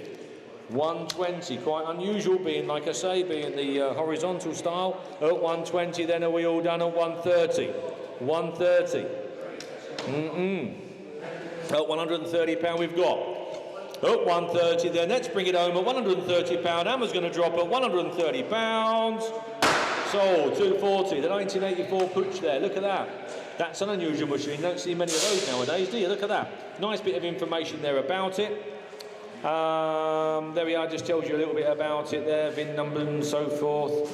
120. Quite unusual, being, like I say, being the horizontal style. At 120 then are we all done at 130. 130. At £130 we've got. At 130 then, let's bring it home at £130. Hammer's going to drop at £130. Sold, 240, the 1984 Pooch there, look at that. That's an unusual machine, don't see many of those nowadays, do you? Look at that. Nice bit of information there about it. There we are, just tells you a little bit about it there, VIN number and so forth.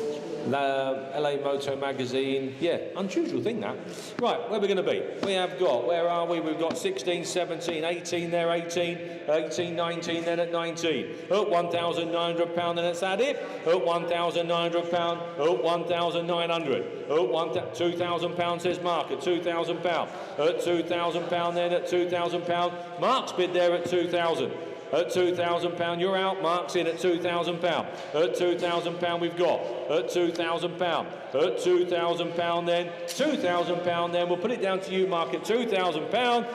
LA Moto Magazine. Yeah, unusual thing that. Right, where are we going to be? We have got, where are we? We've got 16, 17, 18 there, 18, 18, 19 then at 19. At £1,900 then it's at it. At £1,900. At 1,900. At £2,000 says Mark at £2,000. At £2,000 then at £2,000. Mark's bid there at 2,000. At £2,000, you're out. Mark's in at £2,000. At £2,000 we've got. At £2,000. At £2,000 then. £2,000 then. We'll put it down to you, Mark, at £2,000.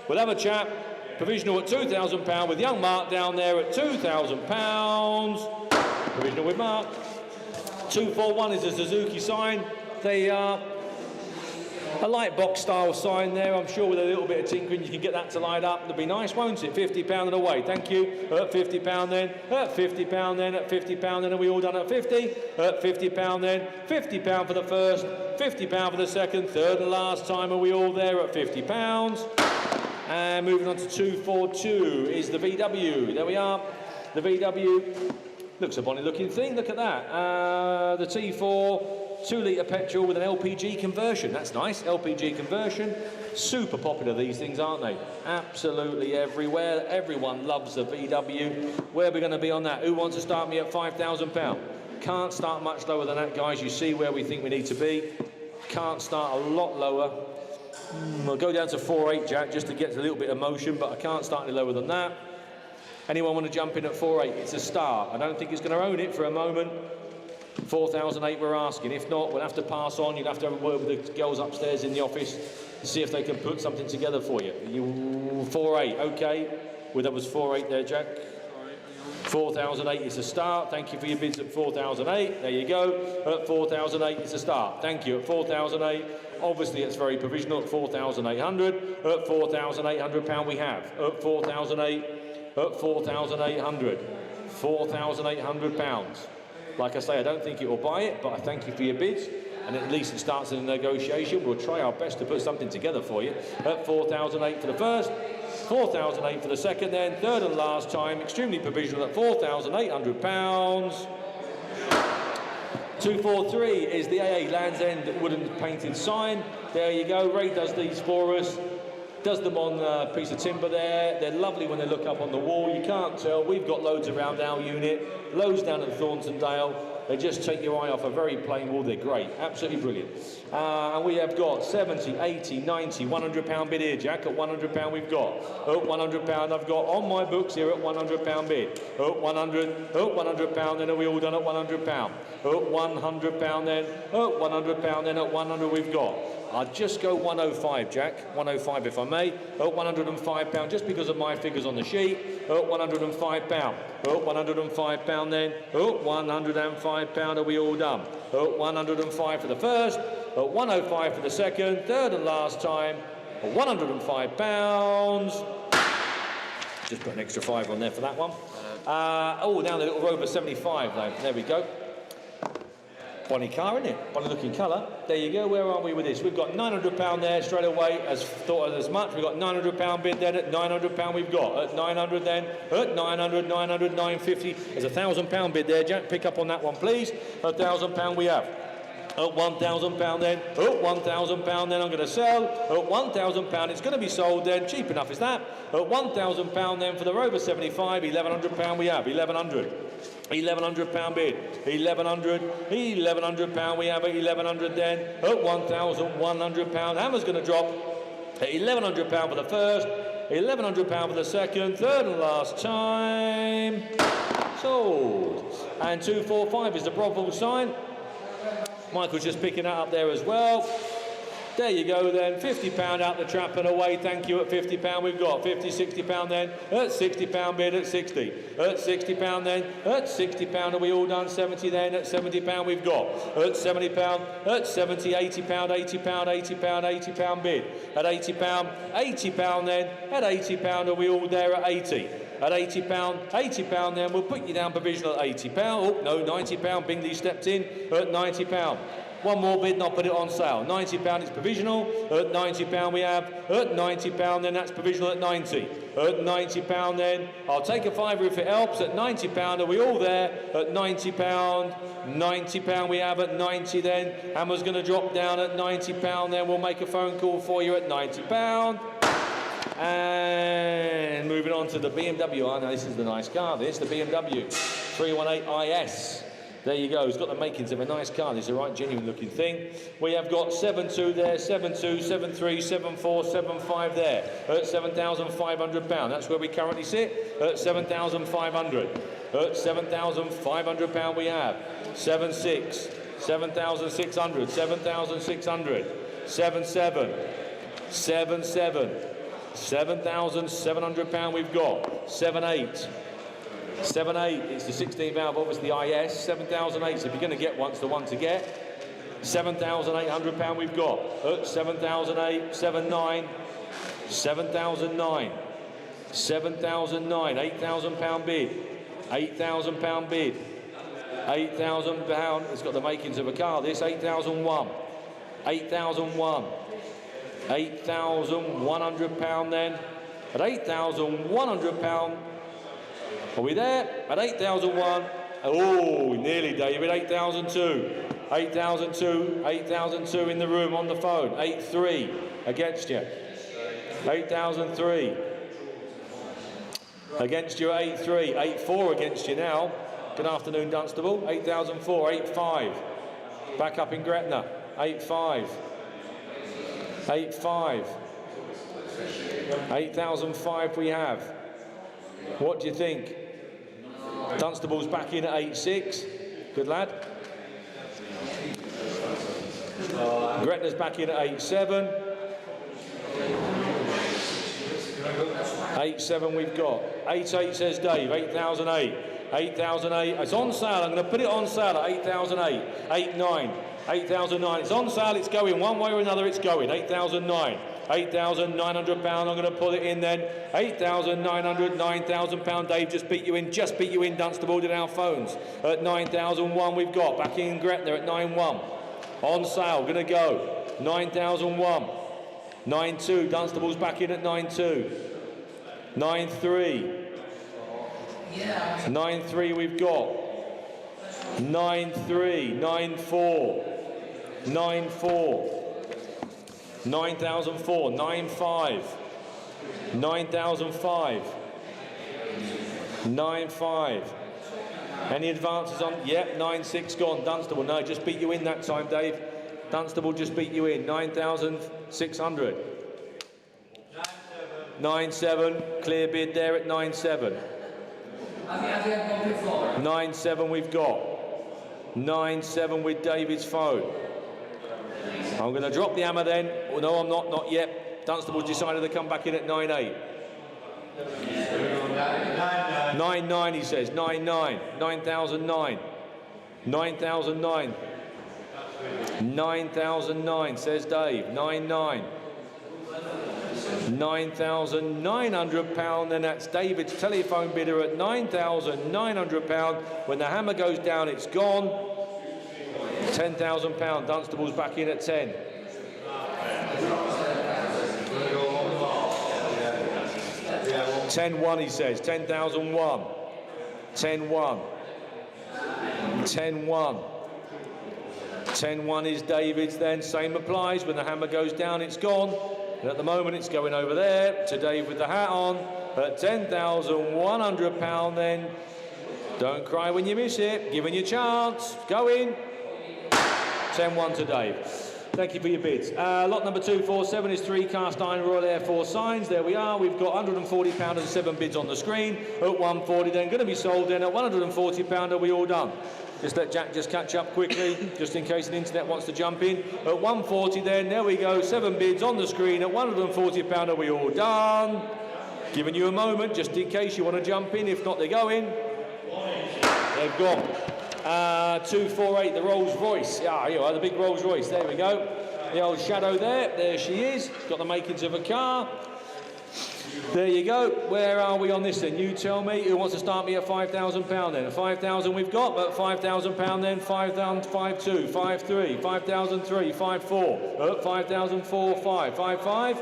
We'll have a chat. Provisional at £2,000 with young Mark down there at £2,000. Provisional with Mark. 241 is a Suzuki sign. They are a light box style sign there. I'm sure with a little bit of tinkering you can get that to light up. It'll be nice, won't it? £50 and away. Thank you. At £50 then. At £50 then. At £50 then. Are we all done at 50? At £50 then. £50 for the first. £50 for the second. Third and last time. Are we all there at £50? And moving on to 242 is the VW. There we are. The VW. Looks a bonny looking thing. Look at that. The T4. 2-litre petrol with an LPG conversion. That's nice. LPG conversion. Super popular, these things, aren't they? Absolutely everywhere. Everyone loves the VW. Where are we going to be on that? Who wants to start me at £5,000? Can't start much lower than that, guys. You see where we think we need to be. Can't start a lot lower. We'll go down to 4.8, Jack, just to get a little bit of motion, but I can't start any lower than that. Anyone want to jump in at 4.8? It's a start. I don't think it's going to own it for a moment. 4,008 we're asking. If not, we'll have to pass on. You'll have to have a word with the girls upstairs in the office to see if they can put something together for you. 4.8, okay. Well, that was 4.8 there, Jack. 4,008 is a start. Thank you for your bids at 4,008. There you go. At 4,008 is a start. Thank you. At 4,008, obviously it's very provisional. At 4,800. At £4,800 we have. At 4,008. At 4,800. £4,800. Like I say, I don't think it will buy it, but I thank you for your bids, and at least it starts in a negotiation. We'll try our best to put something together for you. At 4,008 for the first, 4,008 for the second then, third and last time, extremely provisional at £4,800. 243 is the AA Land's End wooden painted sign. There you go. Ray does these for us. Does them on a piece of timber there. They're lovely when they look up on the wall. You can't tell. We've got loads around our unit, loads down at Thorntondale. They just take your eye off a very plain wall. They're great. Absolutely brilliant. And we have got 70, 80, 90, £100 bid here, Jack. At £100 we've got. At £100 I've got on my books here at £100 bid. At 100, at £100 then are we all done at £100? At £100 then. At £100 then. At 100 we've got. I'd just go 105, Jack. 105 if I may. At £105, just because of my figures on the sheet. At £105. At £105 then. At £105 are we all done? At 105 for the first. At 105 for the second. Third and last time. At £105. Just put an extra 5 on there for that one. Oh, now the little Rover 75 though. There we go. Bonny car, isn't it? Bonny looking colour. There you go. Where are we with this? We've got £900 there straight away. As thought as much. We've got £900 bid then. At £900 we've got. At 900 then. At 900, 900, 950. There's a £1,000 bid there, Jack. Pick up on that one, please. At £1,000 we have. At £1,000 then. At £1,000 then I'm going to sell. At £1,000 it's going to be sold then. Cheap enough is that. At £1,000 then for the Rover 75. £1,100 we have. 1,100. £1,100 bid. 1,100. £1,100 we have at 1,100 then. At £1,100. Hammer's going to drop at £1,100 for the first. £1,100 for the second. Third and last time. Sold. And 245 is the Bravo sign. Michael's just picking that up there as well. There you go then, £50 out the trap and away, thank you. At £50 we've got, £50, £60 then, at £60 bid at 60, at £60 then, at £60 are we all done, 70 then, at £70 we've got, at £70, at 70, £80, £80, £80, £80 bid, at £80 then, at £80 are we all there at 80. At £80 then, we'll put you down provisional at £80. Oh, no, £90, Bingley stepped in, at £90. One more bid and I'll put it on sale. £90, it's provisional. At £90 we have. At £90 then that's provisional at 90. At £90 then, I'll take a fiver if it helps. At £90, are we all there? At £90, £90 we have at 90 then. Hammer's going to drop down at £90 then. We'll make a phone call for you at £90. And moving on to the BMW. I know this is the nice car, this, the BMW 318 IS. There you go, it's got the makings of a nice car. This is a right genuine looking thing. We have got 7.2 there, 7.2, 7.3, 7.4, 7.5 there at £7,500. That's where we currently sit at £7,500. At £7,500 we have 7.6, 7,600, 7,600, 7.7, 7.7, £7,700 we've got 7.8. 7.8, it's the 16 valve, obviously IS. 7,008, so if you're going to get one, it's the one to get. £7,800 we've got. 7,008, 7.9, 7,009, 7,009, £8,000 bid, £8,000 bid, £8,000. It's got the makings of a car. This 8,001, 8,001, £8,100 then. At £8,100. Are we there? At 8,001. Oh, nearly, David. 8,002. 8,002. 8,002 in the room on the phone. 8,3 against you. 8,003 against you. 8,3. 8,4 against you now. Good afternoon, Dunstable. 8,004. 8,5. Back up in Gretna. 8,5. 8,5. 8,005 we have. What do you think? Dunstable's back in at 8.6. Good lad. Gretna's back in at 8.7. 8.7 we've got. 8.8 says Dave. 8,008. 8,008. It's on sale. I'm going to put it on sale at 8,008. 8.9. 8,009. It's on sale. It's going one way or another. It's going. 8,009. £8,900, I'm going to put it in then. 8,900, £9,000. Dave just beat you in, Dunstable did our phones. At 9,001 we've got, back in Gretna at 9.1. On sale, going to go. 9,001. 9.2, Dunstable's back in at 9.2. 9.3. 9.3 we've got. 9.3, 9.4. 9.4. 9,004, 9.5, 9,005, 9.5. Any advances on? Yep, 9.6 gone. Dunstable, no, just beat you in that time, Dave. Dunstable just beat you in. 9,600. 9.7, clear bid there at 9.7. 9.7 we've got. 9.7 with David's phone. I'm going to drop the hammer then. Oh, no, I'm not yet. Dunstable's decided to come back in at 9.8. 9.9 he says. 9.9. 9,009. 9,009. 9,009 says Dave. 9.9. £9,900, and that's David's telephone bidder at £9,900. When the hammer goes down, it's gone. £10,000. Dunstable's back in at 10. 10-1 he says. 10,001. 10-1. 10-1. 10-1 is David's then. Same applies. When the hammer goes down, it's gone. And at the moment, it's going over there to Dave with the hat on at £10,100 then. Don't cry when you miss it. Giving you a chance. Go in. 10-1 to Dave. Thank you for your bids. Lot number 247 is 3 cast iron Royal Air Force signs. There we are. We've got £140 and 7 bids on the screen. At 140 then, going to be sold then. At £140, are we all done? Just let Jack just catch up quickly, just in case the internet wants to jump in. At 140 then, there we go. 7 bids on the screen. At £140, are we all done? Giving you a moment, just in case you want to jump in. If not, they're going. They've gone. 248, the Rolls Royce. Yeah, you are, the big Rolls Royce. There we go. The old shadow there. There she is. Got the makings of a car. There you go. Where are we on this then? You tell me. Who wants to start me at £5,000 then? 5,000 we've got, but £5,000 then. 5,000, 5,2, 5,3, 5,003, 5,4, 5,004, 5, 5,5,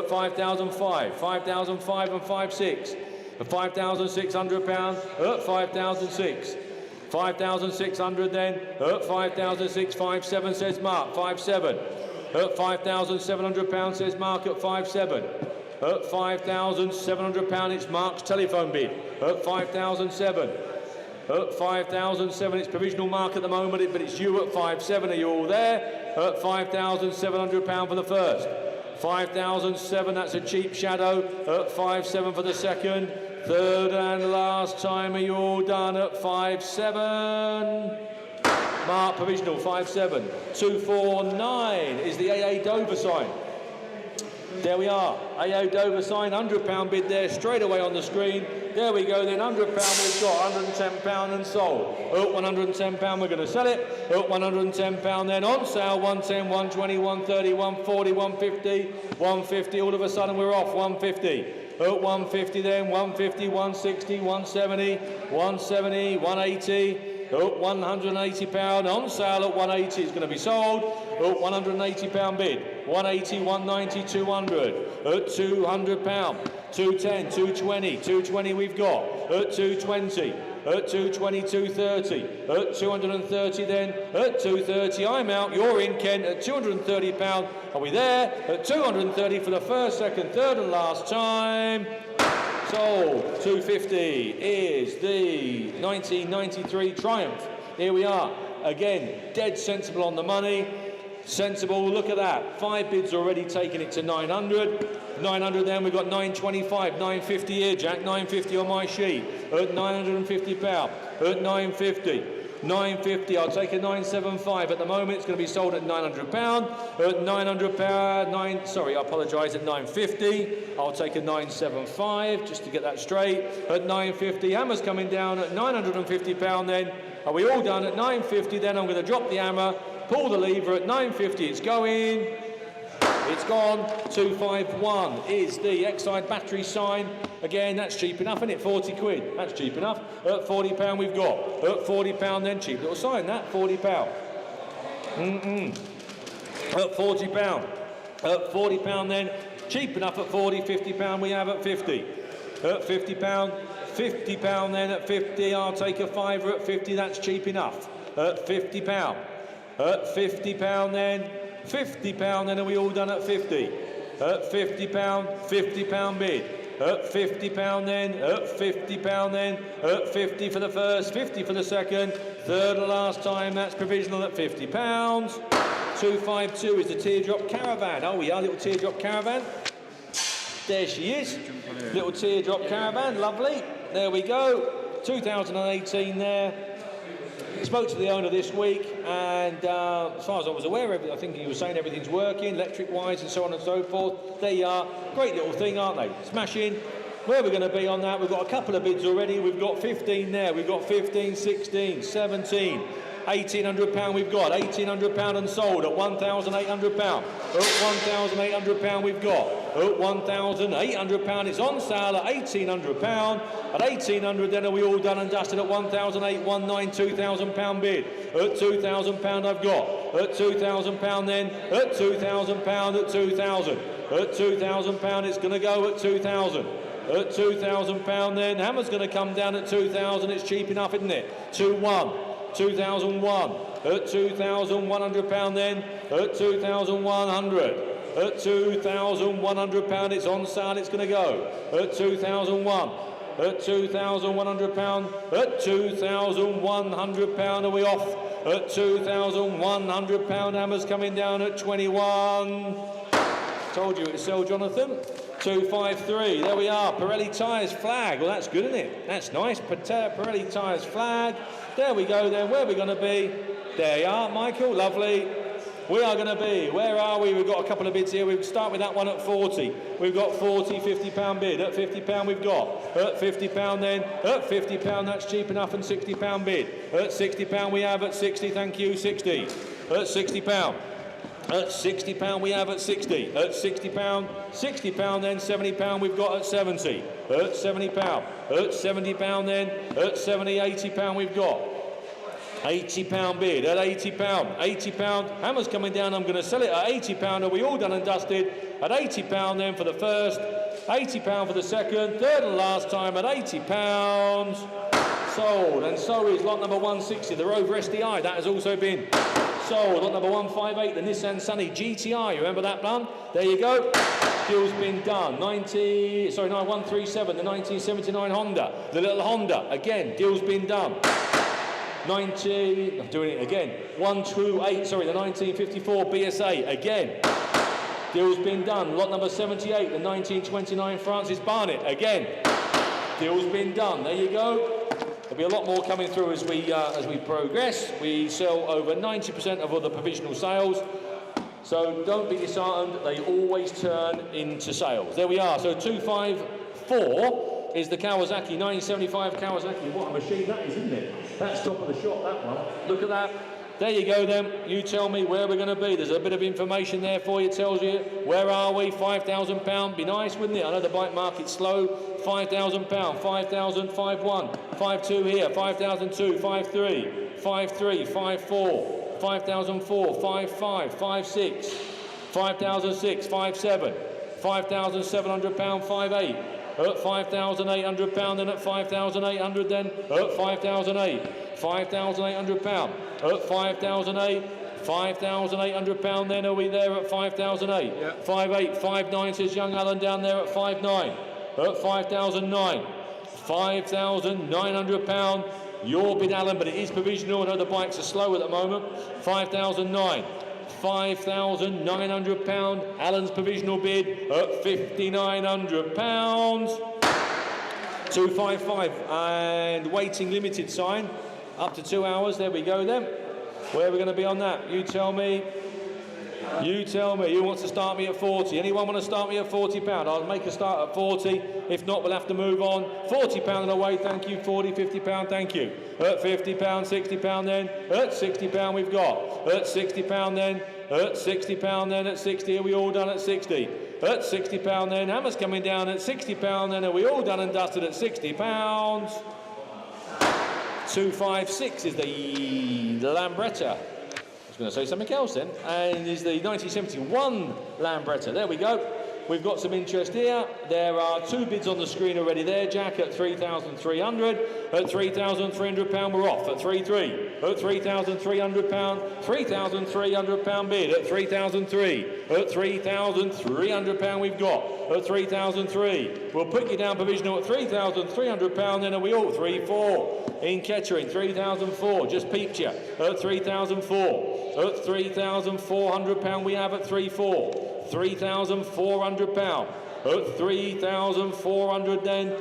5,005, 5,005 and 5,6, £5,600, 5,006. 5,600 then, 5,006, 5,7 says Mark, 5,7. £5,700 says Mark at 5,7. £5,700 it's Mark's telephone bid. 5,007. 5,007 it's provisional Mark at the moment, but it's you at 5,7. Are you all there? £5,700 for the first. 5,007, that's a cheap shadow. 5,7 for the second. Third and last time, are you all done at 5,7? Mark provisional 5,7. 249 is the AA Dover sign. There we are. AA Dover sign, £100 bid there, straight away on the screen. There we go then, £100 we've got, £110 and sold. £110 we're going to sell it. £110 then on sale, 110, 120, 130, 140, 150, 150. All of a sudden we're off, 150. 150 then, 150, 160, 170, 170, 180. £180 on sale at 180. It's going to be sold. £180 bid. 180, 190, 200. At £200. 210, 220, 220 we've got. At 220. At 220, 230. At 230 then. At 230 I'm out. You're in, Ken. At £230. Are we there? At 230 for the first, second, third and last time. Sold. 250 is the 1993 Triumph. Here we are. Again, dead sensible on the money. Sensible, look at that. 5 bids already, taking it to 900. 900 then, we've got 925, 950 here, Jack. 950 on my sheet. At £950. At 950. 950, I'll take a 975. At the moment, it's going to be sold at £900. At £900, I apologise, at 950. I'll take a 975, just to get that straight. At 950, hammer's coming down at £950 then. Are we all done? At 950 then, I'm going to drop the hammer, pull the lever at 950, it's going. It's gone. 251 is the Exide battery sign. Again, that's cheap enough, isn't it? 40 quid. That's cheap enough. At £40 we've got. At £40 then, cheap little sign, that. £40. At £40. At £40 then, cheap enough at 40. £50 we have at 50. At £50. £50 then at 50. I'll take a fiver at 50. That's cheap enough. At £50. At £50 then. £50 then, are we all done at 50? At £50, £50 bid. At £50 then, at £50 then, at 50 for the first, 50 for the second, third and last time, that's provisional at £50. 252 is the Teardrop Caravan. Oh, we are, little Teardrop Caravan. There she is. Little Teardrop Caravan, lovely. There we go. 2018 there. Spoke to the owner this week, and as far as I was aware, I think he was saying everything's working, electric-wise and so on and so forth. They are great little thing, aren't they? Smashing. Where are we going to be on that? We've got a couple of bids already. We've got 15 there. We've got 15, 16, 17. £1,800 we've got. £1,800 and sold at £1,800. At £1,800 we've got. At £1,800 it's on sale at £1,800. At £1,800 then, are we all done and dusted at £1,819, £2,000 bid. At £2,000 I've got. At £2,000 then. At £2,000 at £2,000. At £2,000 it's going to go at £2,000. At £2,000 then, hammer's going to come down at £2,000. It's cheap enough, isn't it? 2001 at £2,100 then. At £2,100. At £2,100 it's on sale, it's going to go. At 2001. At £2,100. At £2,100 are we off. At £2,100 hammer's coming down at 21. Told you it would sell, Jonathan. 253, there we are. Pirelli tyres flag. Well, that's good, isn't it? That's nice. Pirelli tyres flag. There we go then. Where are we going to be? There you are, Michael. Lovely. We are going to be, where are we? We've got a couple of bids here. We'll start with that one at 40. We've got 40, £50 bid. At £50 we've got. At £50 then. At £50, that's cheap enough, and £60 bid. At £60 we have. At 60, thank you, 60. At £60. At £60 we have at 60. At £60, £60 then, £70 we've got at 70. At £70. At £70 then, at 70, £80 we've got. £80 bid at £80. £80. Hammer's coming down. I'm going to sell it at £80. Are we all done and dusted? At £80 then for the first. £80 for the second. Third and last time at £80. Sold. And so is lot number 160, the Rover SDI. That has also been sold. Lot number 158, the Nissan Sunny GTI. You remember that one? There you go. Deal's been done. 137, the 1979 Honda. The little Honda. Again, deal's been done. I'm doing it again. 128, the 1954 BSA. Again. Deal's been done. Lot number 78, the 1929 Francis Barnett. Again. Deal's been done. There you go. There'll be a lot more coming through as we progress. We sell over 90% of all the provisional sales. So don't be disheartened. They always turn into sales. There we are. So 254 is the Kawasaki 1975 Kawasaki. What a machine that is, isn't it? That's top of the shop, that one. Look at that. There you go then. You tell me where we're going to be. There's a bit of information there for you. It tells you where are we. £5,000. Be nice, wouldn't it? I know the bike market's slow. £5,000. 5,000. 5-1. 5-2 here. 5,002. 5-3. 5-3. 5-4. 5,004. 5-5. 5-6. 5,006. 5-7. £5,700. 5-8. At £5,800 then at 5,800 then at 5,008. £5,800. At 5,008. £5,800 then, are we there at 5,008? Yep. 5,8. 5,9 says young Alan down there at 5,9. At 5,009. £5,900. Your bid, Alan, but it is provisional. I know the bikes are slow at the moment. 5,009. £5,900. Alan's provisional bid at £5,900. 255 and waiting limited sign up to 2 hours. There we go then. Where are we going to be on that? You tell me. You tell me. Who wants to start me at 40? Anyone want to start me at £40? I'll make a start at 40. If not, we'll have to move on. £40 and away, thank you. 40, £50, thank you. At £50, £60 then. At £60 we've got. At £60 then. At £60 then. At 60, are we all done at 60? At £60 then. Hammer's coming down at £60 then. Are we all done and dusted at £60? 256 is the Lambretta. I was going to say something else then. And is the 1971 Lambretta. There we go. We've got some interest here. There are 2 bids on the screen already there, Jack, at 3,300. At £3,300 we're off. At 3,300. At £3,300. £3,300 bid. At 3,003. At £3,300 we've got. At 3,003. We'll put you down provisional at £3,300. Then are we all 3,4. In Kettering, 3,004. Just peeped you. At 3,004. At £3,400 we have at 3,4. £3,400. At 3,400 then.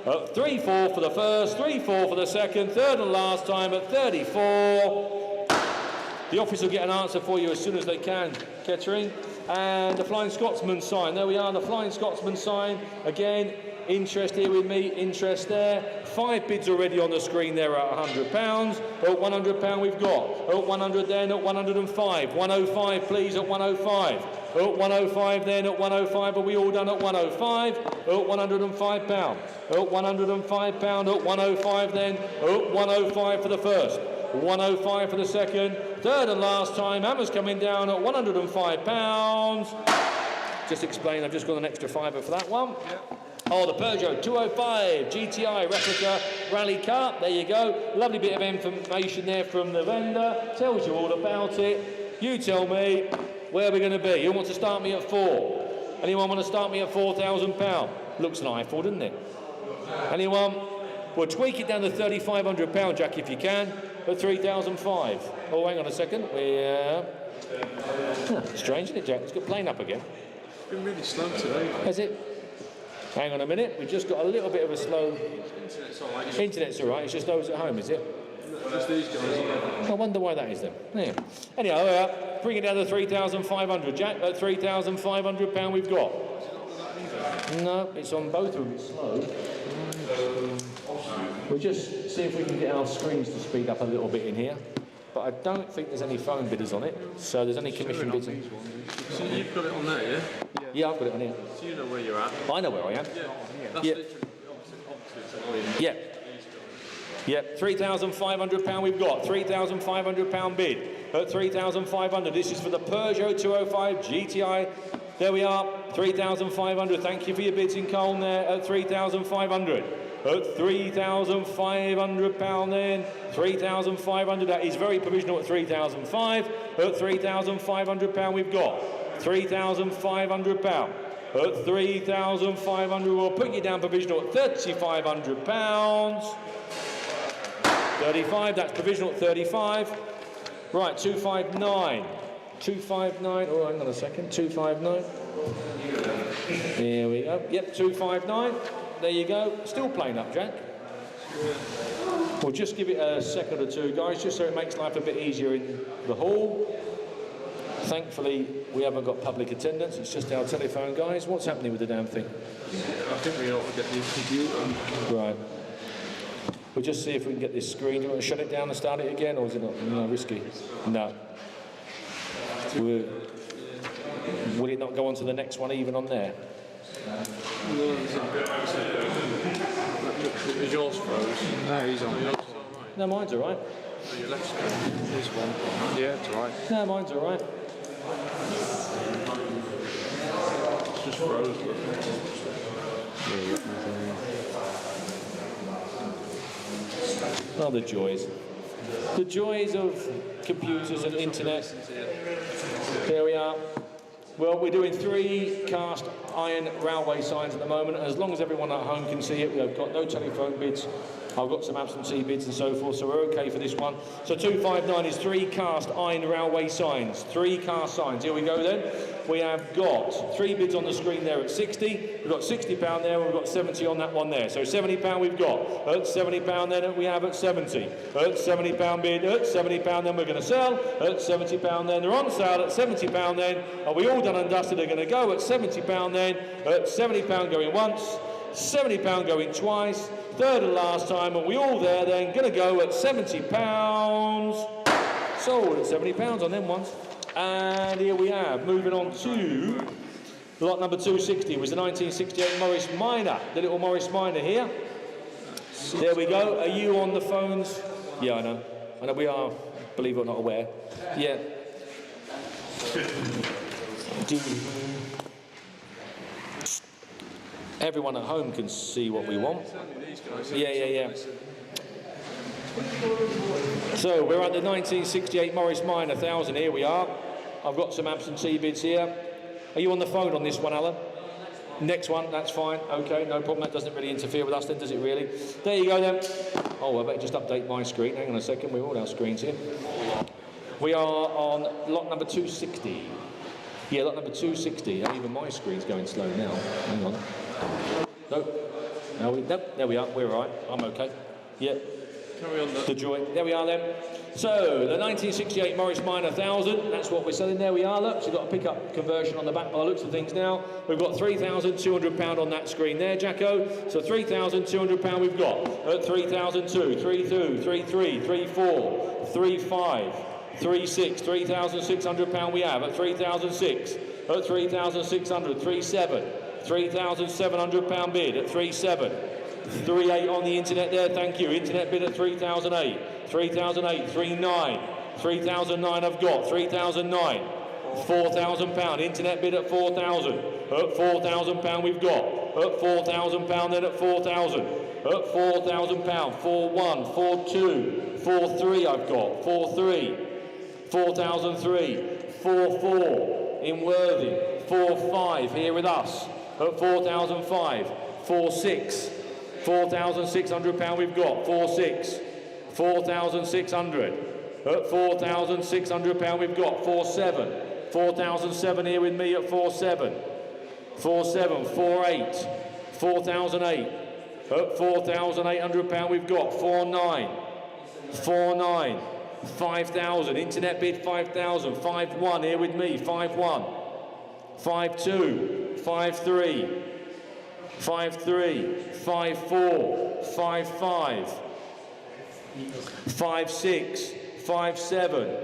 At 3,4 for the first, 3,4 for the second, third and last time at 34. The office will get an answer for you as soon as they can, Kettering. And the Flying Scotsman sign. There we are, the Flying Scotsman sign. Again, interest here with me, interest there. 5 bids already on the screen there at £100. At £100 we've got. At 100 then, at 105. 105 please, at 105. At 105 then, at 105, are we all done at 105? At £105. At £105, at 105 then, at 105 for the first. 105 for the second. Third and last time, Hammer's coming down at £105. Just explain, I've just got an extra fiver for that one. Yep. Oh, the Peugeot 205 GTI replica rally car. There you go. Lovely bit of information there from the vendor. Tells you all about it. You tell me where we're going to be. Who wants to start me at 4? Anyone want to start me at £4,000? Looks an eyeful, doesn't it? Anyone? We'll tweak it down to £3,500, Jack, if you can. At 3,005. Oh, hang on a second. Strange, isn't it, Jack? It's got playing up again. It's been really slow today. Has it? Hang on a minute. We've just got a little bit of a slow... Internet's all right. It's just those at home, is it? Just these guys. I wonder why that is then. Yeah. Anyhow, bring it down to 3,500, Jack. At £3,500 we've got. No, it's on both of them. It's slow. We'll just see if we can get our screens to speed up a little bit in here. but I don't think there's any phone bidders on it. So there's only commission bids. So you've got it on there, yeah? Yeah, I've got it on here. So you know where you're at? I know where I am. Yeah. That's Yeah. literally opposite. Yeah. Yep, £3,500 we've got. £3,500 bid at 3,500. This is for the Peugeot 205 GTI. There we are, 3,500. Thank you for your bids in Colne there at 3,500. At £3,500 then, 3,500. That is very provisional at 3,500. At £3,500 we've got. £3,500. At 3,500, we'll put you down provisional at £3,500. 35, that's provisional at 35. Right, 259. 259, oh, hang on a second, 259. Here we go. Yep, 259. There you go. Still playing up, Jack. We'll just give it a second or two, guys, just so it makes life a bit easier in the hall. Thankfully, we haven't got public attendance. It's just our telephone, guys. What's happening with the damn thing? I think we ought to get the computer. Right. We'll just see if we can get this screen. Do you want to shut it down and start it again, or is it not risky? No. Will it not go on to the next one even on there? Is yours froze? No, he's on. No, mine's all right. No, your left screen. This one. Yeah, it's all right. No, mine's all right. It's just froze. Oh, the joys. The joys of computers and internet. There we are. Well, we're doing 3 cast iron railway signs at the moment. As long as everyone at home can see it, we've got no telephone bids. I've got some absentee bids and so forth, so we're okay for this one. So 259 is 3 cast iron railway signs. 3 cast signs. Here we go then. We have got 3 bids on the screen there at 60. We've got £60 there, and we've got 70 on that one there. So £70 we've got. At £70 then we have at 70. At £70 bid, at £70 then we're going to sell. At £70 then they're on sale. At £70 then, are we all done and dusted? They're going to go at £70 then. At £70 going once. £70 going twice. Third and last time, and we all there then, going to go at £70. Sold at £70 on them ones. And here we have, moving on to lot number 260, was the 1968 Morris Minor, the little Morris Minor here. There we go. Are you on the phones? Yeah, I know we are, believe it or not, aware. Yeah. Everyone at home can see what we want. Yeah. So we're at the 1968 Morris Minor 1000. Here we are. I've got some absentee bids here. Are you on the phone on this one, Alan? Next one, that's fine. Okay, no problem. That doesn't really interfere with us then, does it really? There you go then. Oh, I better just update my screen. Hang on a second. We're all our screens here. We are on lot number 260. Yeah, lot number 260. Even my screen's going slow now. Hang on. Nope. Nope, there we are. We're all right. I'm okay. Yeah. Carry on then. The joy. There we are then. So, the 1968 Morris Minor 1000, that's what we're selling. There we are, look. So you've got a pickup conversion on the back by the looks of things now. We've got £3,200 on that screen there, Jacko. So £3,200 we've got. At 3,002, 32, 33, 34, 35, 36, £3,600 we have. At 3,006, at 3,600, 37, £3,700 bid at 37. 38 on the internet there, thank you. Internet bid at 3,008. 3,008, 39. 3,009 I've got. 3,009. £4,000. Internet bid at 4,000. At £4,000 we've got. At £4,000 then at 4,000. At £4,000. 4,1, 4,2, 4,3 I've got. 4,3. 4,003. 4,4 in Worthing. 4,5 here with us. At 4,005. 4,6. £4,600 we've got. 4,6. 4,600. At £4,600 we've got. 4,7. 4,007 here with me at 4,7. 4,7. 4,8. 4,008. At £4,800 we've got. 4,9. 4,9. 5,000. Internet bid 5,000. 5,1 here with me. 5,1. 5,2. 5,3. 5,3. 5,4. 5,5. 5,6. 5.7,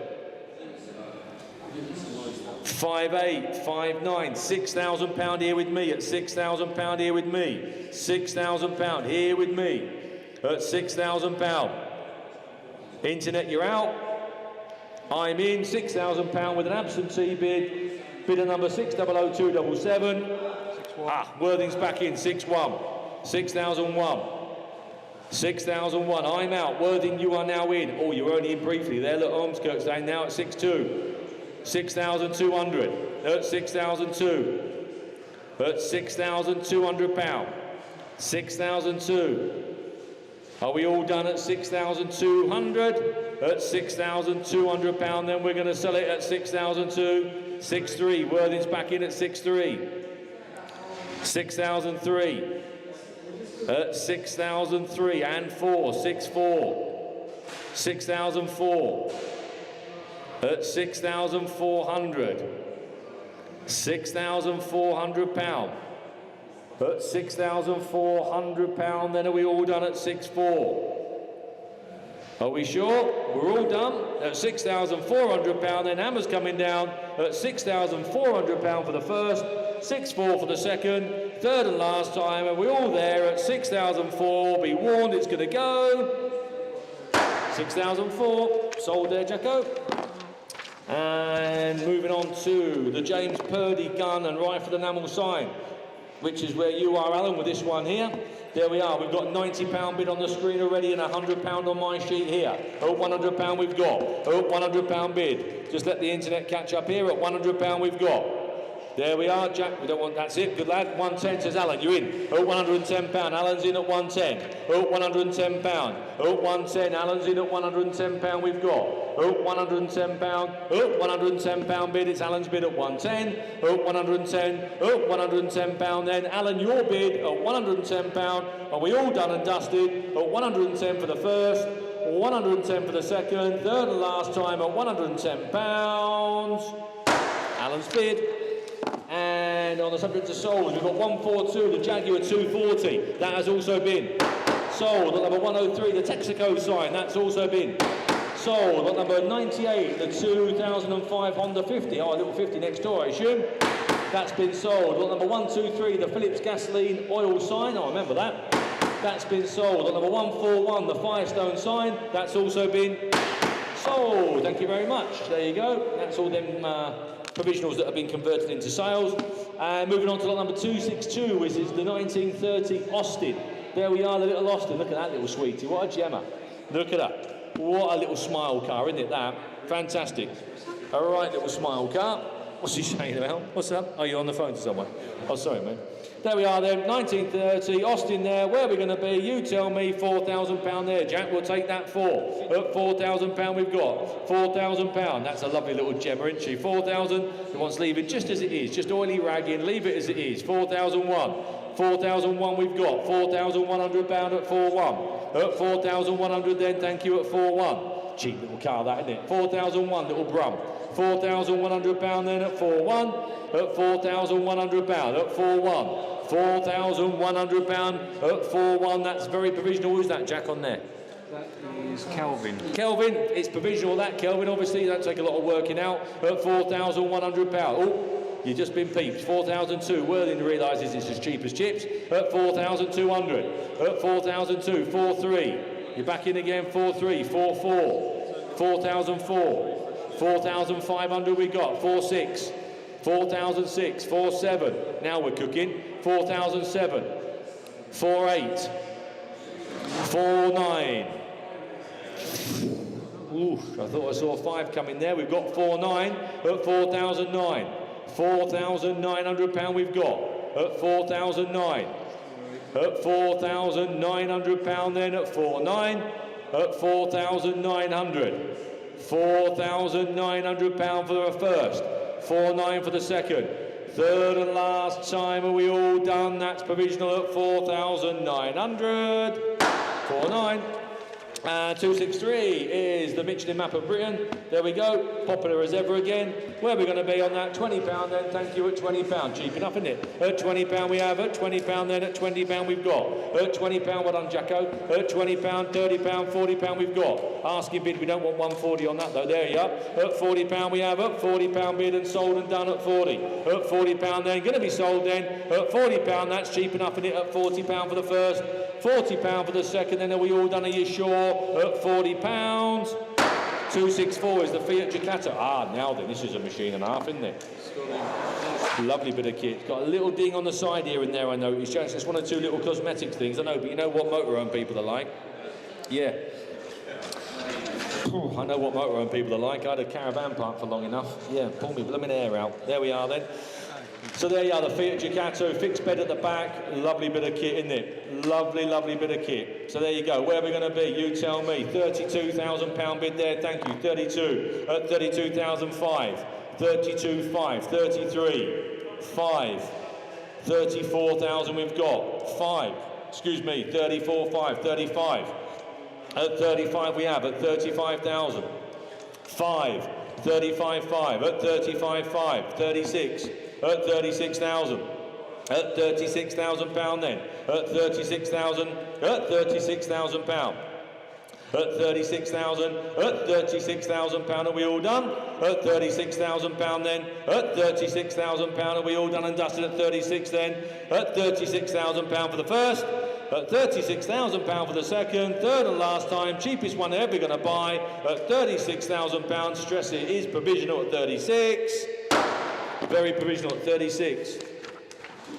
5.8, 5.9, £6,000 here with me at £6,000 here with me, £6,000 here with me at £6,000. Internet, you're out. I'm in, £6,000 with an absentee bid. Bidder number 600277. Worthing's back in, 6-1. 6,001. 6,001. I'm out. Worthing, you are now in. Oh, you were only in briefly there. Look, Ormskirk's down now at 6-2. 6,200. At 6,002. At £6,200. 6,002. Are we all done at 6,200? At £6,200, then we're going to sell it at 6,002. 6.3. Worthing's back in at 6.3. 6,003. At 6,003 and 4. 6.4. 6,004. At 6,400. £6,400. At £6,400, then are we all done at 6.4? Are we sure? We're all done at £6,400, then Hammer's coming down at £6,400 for the first, 6.4 for the second, third and last time, and we're all there at 6,004. Be warned, it's going to go. 6,004, sold there, Jacko. And moving on to the James Purdy gun and rifle enamel sign, which is where you are, Alan, with this one here. There we are. We've got £90 bid on the screen already and £100 on my sheet here. Oh, £100 we've got. Oh, £100 bid. Just let the internet catch up here. At £100 we've got. There we are, Jack. We don't want. That's it. Good lad. 110 says Alan. You're in. Oh, £110. Alan's in at 110. Oh, £110. Oh, 110. Alan's in at £110. We've got. Oh, £110. Oh, £110 bid. It's Alan's bid at 110. Oh, 110. Oh, £110. Then Alan, your bid at £110. Are we all done and dusted? At 110 for the first. 110 for the second. Third and last time at £110. Alan's bid. And on the subject of souls, we've got 142, the Jaguar 240. That has also been sold. At number 103, the Texaco sign. That's also been sold. At number 98, the 2005 Honda 50. Oh, a little 50 next door, I assume. That's been sold. At number 123, the Phillips gasoline oil sign. Oh, I remember that. That's been sold. At number 141, the Firestone sign. That's also been sold. Thank you very much. There you go. That's all them provisionals that have been converted into sales. And moving on to lot number 262, which is the 1930 Austin. There we are, the little Austin. Look at that little sweetie. What a gemmer. Look at that. What a little smile car, isn't it, that? Fantastic. A right little smile car. What's he saying about? What's up? Oh, you're on the phone to someone. Oh, sorry, man. There we are then, 1930, Austin there. Where are we going to be? You tell me. £4,000 there, Jack. We'll take that for. At £4,000 we've got. £4,000. That's a lovely little gemmer, isn't she? 4,000. He wants to leave it just as it is. Just oily ragging. Leave it as it is. 4,001. 4,001 we've got. £4,100 at 4.1. At 4,100 then, thank you, at 4.1. Cheap little car that, isn't it? 4,001 little Brum. £4,100 then at 4.1. At £4,100 at 4.1. £4,100 at 4.1. That's very provisional. Who's that, Jack, on there? That is Kelvin. Kelvin, it's provisional that, Kelvin. Obviously, that'll take a lot of working out. At £4,100. Oh, you've just been peeped. 4,002. Worthing realises it's as cheap as chips. At 4,200. At 4,002. 4.3. You're back in again. 4.3. 4.4. 4,004. 4,500 we got. 4.6. 4,006, 4.7, now we're cooking, 4,007, 4.8, 4.9, ooh, I thought I saw 5 coming there, we've got 4.9 at 4,009, £4,900 we've got, at 4,009, at £4,900 then at 4.9, at 4,900, £4,900 for the first, 4.9 for the second. Third and last time, are we all done? That's provisional at 4,900. 4.9. 263 is the Michelin map of Britain. There we go, popular as ever again. Where are we going to be on that? £20 then, thank you, at £20. Cheap enough, isn't it? At £20 we have, at £20 then, at £20 we've got. At £20, well done, Jacko. At £20, £30, £40 we've got. Asking bid, we don't want 140 on that though, there you are. At £40 we have, at £40 bid and sold and done at 40. At £40 then, going to be sold then. At £40, that's cheap enough, isn't it? At £40 for the first. £40 for the second, then are we all done? Are you sure? At £40. 264 is the Fiat Ducato. Ah, now then, this is a machine and a half, isn't it? Lovely bit of kit. It's got a little ding on the side here and there, I know. It's just one or two little cosmetics things, I know, but you know what motorhome people are like. Yeah. I know what motorhome people are like. I had a caravan park for long enough. Yeah, pull me blooming air out. There we are then. So there you are, the Fiat Ducato, fixed bed at the back, lovely bit of kit, isn't it? Lovely, lovely bit of kit. So there you go, where are we going to be? You tell me. £32,000 bid there, thank you. 32, at 32,005, 32,5, 33, 5, 34,000 we've got, 5, excuse me, 34,5, 35. At 35 we have, at 35,000, 5, 35,5, at 35,5, 36. At 36,000, at £36,000 then, at 36,000, at £36,000, at 36,000, at £36,000, are we all done? At £36,000 then, at £36,000, are we all done and dusted? At 36 then, at £36,000 for the first, at £36,000 for the second, third and last time, cheapest one they're ever going to buy, at £36,000, stress it is provisional at 36. Very provisional at 36.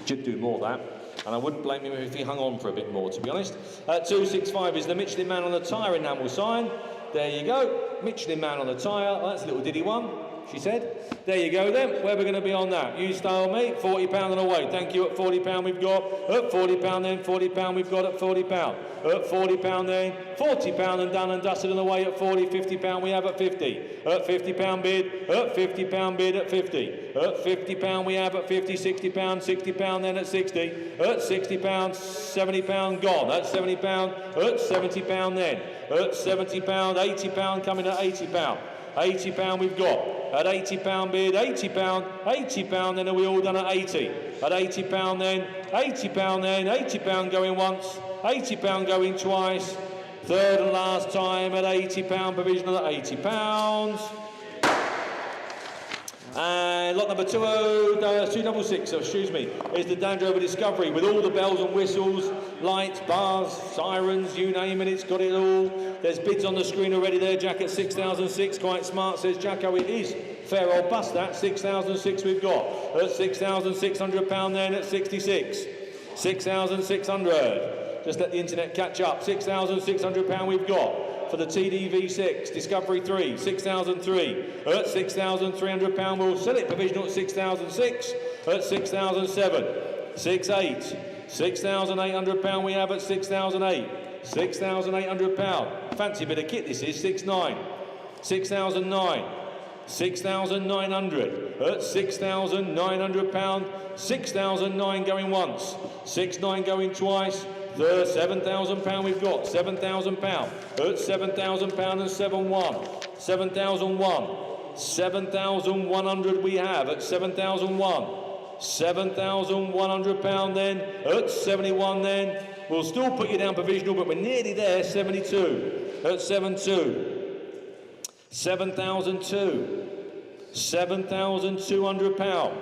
Should do more that. And I wouldn't blame him if he hung on for a bit more, to be honest. 265 is the Michelin Man on the tyre enamel sign. There you go. Michelin Man on the tyre. Oh, that's a little diddy one, she said. There you go then. Where are we going to be on that? You style me. £40 and away. Thank you. At £40 we've got. At £40 then. £40 we've got at £40. At £40 then. £40 and done and dusted and away at 40. £50 we have at 50. At £50 bid. At £50 bid at 50. At £50 we have at 50. £60. £60 then at 60. At £60. £70 gone. At £70. At £70 then. At £70. £80 coming at £80. £80 we've got. At £80 bid, £80, then are we all done at 80? At £80 then, £80 then, £80 going once, £80 going twice, third and last time at £80, provisional at £80. And lot number 266, excuse me, is the Land Rover Discovery with all the bells and whistles, lights, bars, sirens, you name it, it's got it all. There's bids on the screen already there, Jack, at 6,006, quite smart, says Jacko, it is. Fair old bust that, 6,006 we've got. At £6,600 then at 66. 6,600. Just let the internet catch up. £6,600 we've got. For the TDV6, Discovery 3, 6,003. At £6,300, we'll sell it provisional at 6,006. At 6,007. 6,8. £6,800 we have at 6,008. £6,800. Fancy bit of kit this is, 6,9. 6,009. 6,900. At £6,900. 6,009 going once. 6,9 going twice. The £7,000 we've got, £7,000 at £7,000 and 7,100. 7,100 we have at 7,001. £7,100 then at 71 then. We'll still put you down provisional, but we're nearly there. 72 at 72. 7,002. £7,200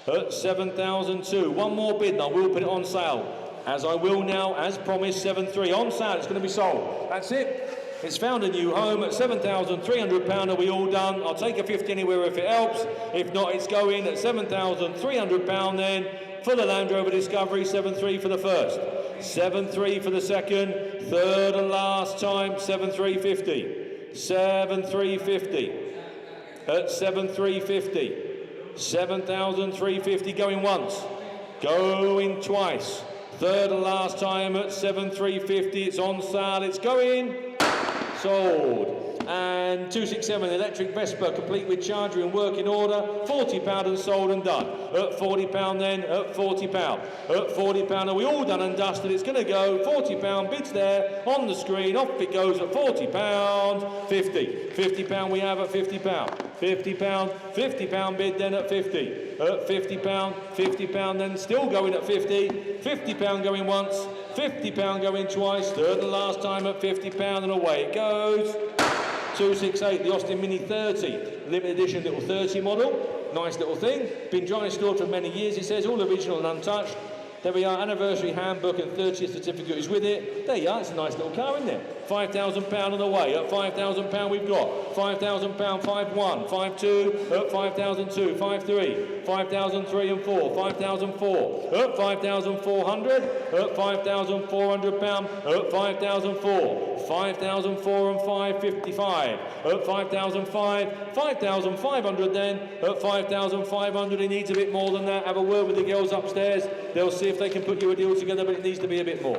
at 7,002. One more bid and I will put it on sale. As I will now, as promised, 7,300 on sale. It's going to be sold. That's it. It's found a new home at £7,300. Are we all done? I'll take a 50 anywhere if it helps. If not, it's going at £7,300 then for the Land Rover Discovery. 7,300 for the first. 7,300 for the second. Third and last time, 7,350. 7,350. At 7,350. 7,350 going once. Going twice. Third and last time at 7,350. It's on sale. It's going. Sold. And 267 electric Vespa, complete with charger and working order. £40 and sold and done. At £40 then, at £40. At £40, are we all done and dusted? It's going to go £40, bids there on the screen. Off it goes at £40. 50. £50 we have at £50. £50, £50 bid then at 50. At £50, £50 then still going at 50. £50 going once, £50 going twice, third and last time at £50, and away it goes. 268, the Austin Mini 30, limited edition little 30 model. Nice little thing. Been dry stored for many years, it says, all original and untouched. There we are, anniversary handbook and 30th certificate is with it. There you are, it's a nice little car, isn't it? £5,000 on the way. At £5,000 we've got £5,000, 5-1, 5-2, at 5,002, 5-3, 5,003 and 4, 5,004, at 5,400, at £5,400, at 5,004, 5,004 and 5, 55, at 5,005, 5,500 then, at 5,500 he needs a bit more than that. Have a word with the girls upstairs, they'll see if they can put you a deal together, but it needs to be a bit more.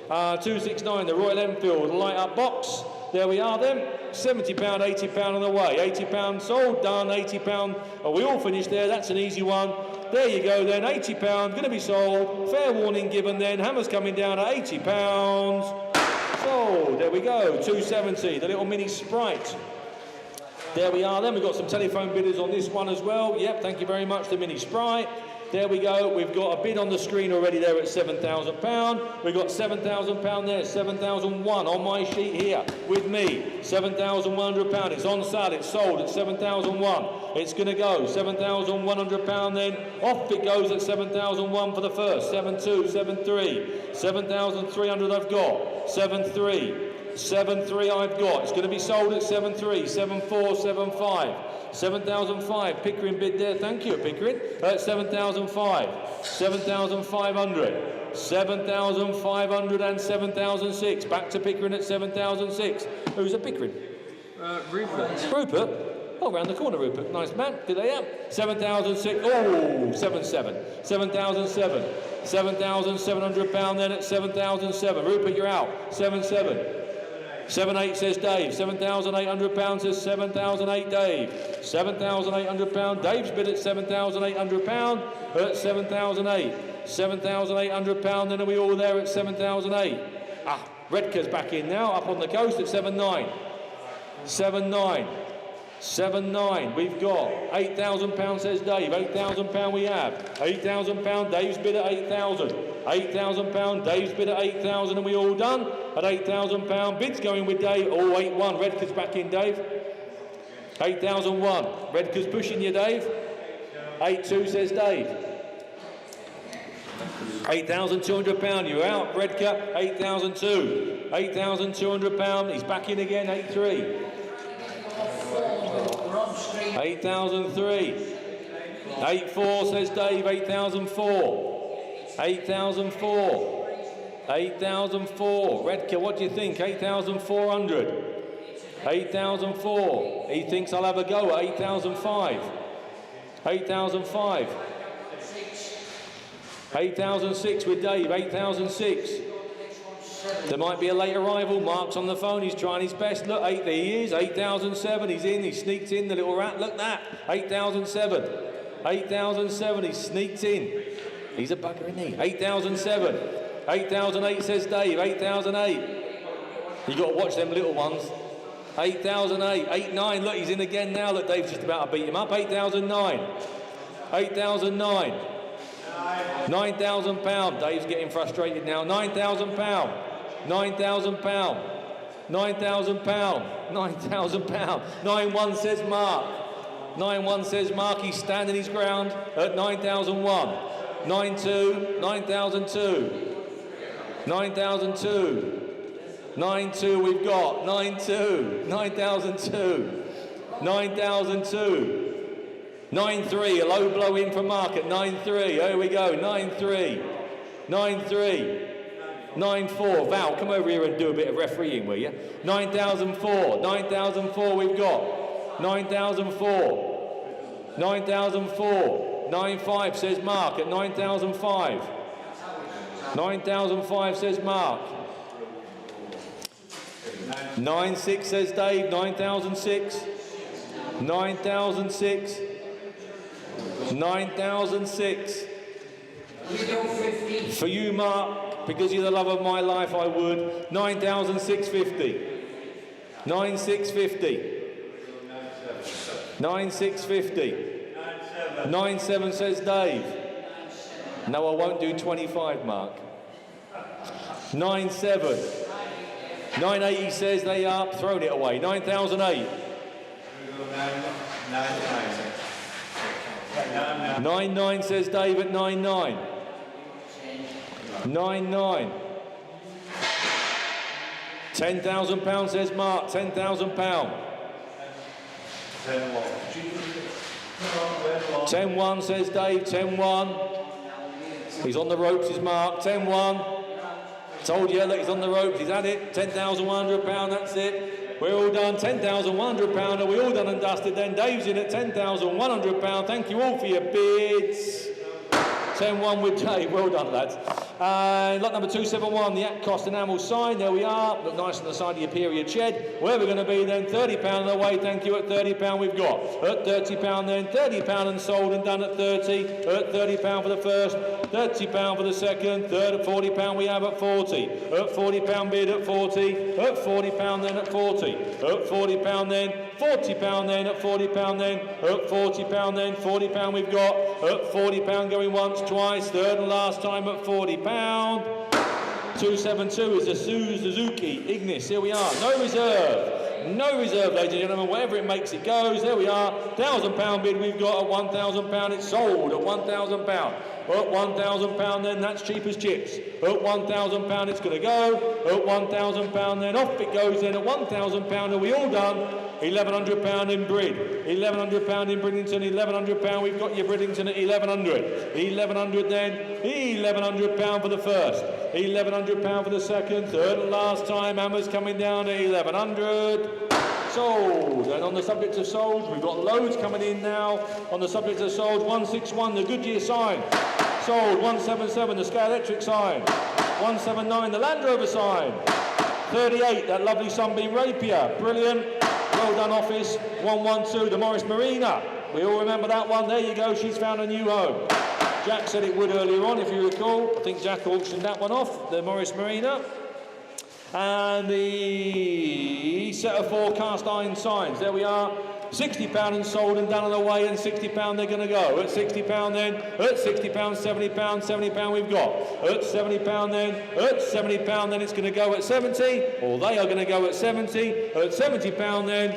269, the Royal Enfield light up box. There we are then. £70, £80 on the way. £80 sold, done. £80. Oh, we all finished there. That's an easy one. There you go then. £80 going to be sold. Fair warning given then. Hammers coming down at £80. Sold. There we go. 270, the little mini Sprite. There we are then. We've got some telephone bidders on this one as well. Yep, thank you very much, the mini Sprite. There we go, we've got a bid on the screen already there at £7,000. We've got £7,000 there, 7,001 on my sheet here with me. £7,100, it's on sale, it's sold at 7,001. It's going to go, £7,100 then. Off it goes at 7,001 for the first. 7,2, 7,3, 7,300 I've got. 7,3. 7,3 I've got. It's going to be sold at 7,3, 7,4, 7,5. 7,005, Pickering bid there, thank you Pickering, at 7,005, 7,500, 7,500 and 7,006, back to Pickering at 7,006. Who's at Pickering? Rupert. Rupert? Oh, round the corner Rupert, nice man, good day up. 7,006, oh, 7,7, 7,007, £7,700 then at 7,007. Rupert, you're out, 7,7. 7,8 says Dave. £7,800 says 7,008 Dave. £7,800. Dave's bid at £7,800 at 7,008. £7,800. Then are we all there at 7,008? Ah, Redcar's back in now, up on the coast at 7,9. 7,9. 7,9. We've got £8,000 says Dave. £8,000 we have. £8,000. Dave's bid at 8,000. £8,000. Dave's bid at 8,000. And we all done at £8,000. Bids going with Dave. Oh, 8-1. Redcar's back in, Dave. 8,001. Redcar's pushing you, Dave. 8-2 says Dave. £8,200. You're out, Redcar. 8,002. £8,200. He's back in again. 8-3. 8,003. 8-4 says Dave. 8,004. 8,004. 8,004. Redcar, what do you think? 8,400. 8,004. He thinks I'll have a go at 8,005. 8,005. 8,006 with Dave. 8,006. There might be a late arrival. Mark's on the phone. He's trying his best. Look, there he is. 8,007. He's in. He sneaked in. The little rat. Look that. 8,007. 8,007. He sneaked in. He's a bugger, isn't he? 8,007. 8,008 says Dave. 8,008. You got to watch them little ones. 8,008. 8,9. Look, he's in again now. Look, Dave's just about to beat him up. 8,009. 8,009. £9,000. Dave's getting frustrated now. £9,000. £9,000. £9,000. £9,000. 9-1 says Mark. 9-1 says Mark. He's standing his ground at 9,001. 9-2. 9,002. 9,002. 9-2 we've got. 9-2. 9,002. 9,002. 9-3, a low blow in for Mark at 9-3. Here we go, 9-3. 9-3. 9-4. Val, come over here and do a bit of refereeing, will you? 9,004. 9,004 we've got. 9,004. 9,004. 9-5 says Mark at 9,005. 9,005 says Mark. 9,600 says Dave. 9,006. 9,006. 9,006. For you, Mark, because you're the love of my life, I would. 9,650. 9,650. 9,650. 9,700 says Dave. No, I won't do 25, Mark. 9,700. 980 says they up, thrown it away. 9,008. 9,900 says Dave at 9,900. 9,900. £10,000 says Mark. £10,000. 10,100 says Dave. 10,100. He's on the ropes, is Mark. 10,100. Told you, look, he's on the ropes. He's had it. £10,100. That's it. We're all done. £10,100. Are we all done and dusted? Then Dave's in at £10,100. Thank you all for your bids. 10-1 with Dave. Well done, lads. And lot number 271, the At Cost Enamel sign. There we are. Look nice on the side of your period shed. Where we're going to be then, £30 away. Thank you. At £30 we've got. At £30 then, £30 and sold and done at 30. At £30 for the first, £30 for the second, third at £40 we have at 40. At £40 bid at 40. At £40 then at 40. At £40 then, £40 then at £40 then. At £40 then, £40 we've got. At £40 going once, twice, third and last time at £40. 272 is a Suzuki Ignis. Here we are. No reserve. No reserve, ladies and gentlemen. Whatever it makes, it goes. There we are. £1,000 bid we've got at £1,000. It's sold at £1,000. At £1,000 then, that's cheap as chips. At £1,000 it's going to go. At £1,000 then, off it goes then. At £1,000 are we all done? £1,100 in Brid. £1,100 in Bridlington. £1,100 we've got your Bridlington at 1,100. 1,100 then. £1,100 for the first. £1,100 for the second. Third and last time. Hammer's coming down at 1,100. Sold. And on the subject of sold, we've got loads coming in now. On the subject of sold, 161, the Goodyear sign. Sold. 177, the Sky Electric sign. 179, the Land Rover sign. 38, that lovely Sunbeam Rapier. Brilliant. Well done, office. 112, the Morris Marina. We all remember that one. There you go. She's found a new home. Jack said it would earlier on, if you recall. I think Jack auctioned that one off, the Morris Marina. And the set of 4 cast iron signs. There we are. £60 and sold and done on the way, and £60 they're going to go. At £60 then, at £60, £70, £70 we've got. At £70 then, at £70 then it's going to go at 70, or they are going to go at 70. At £70 then,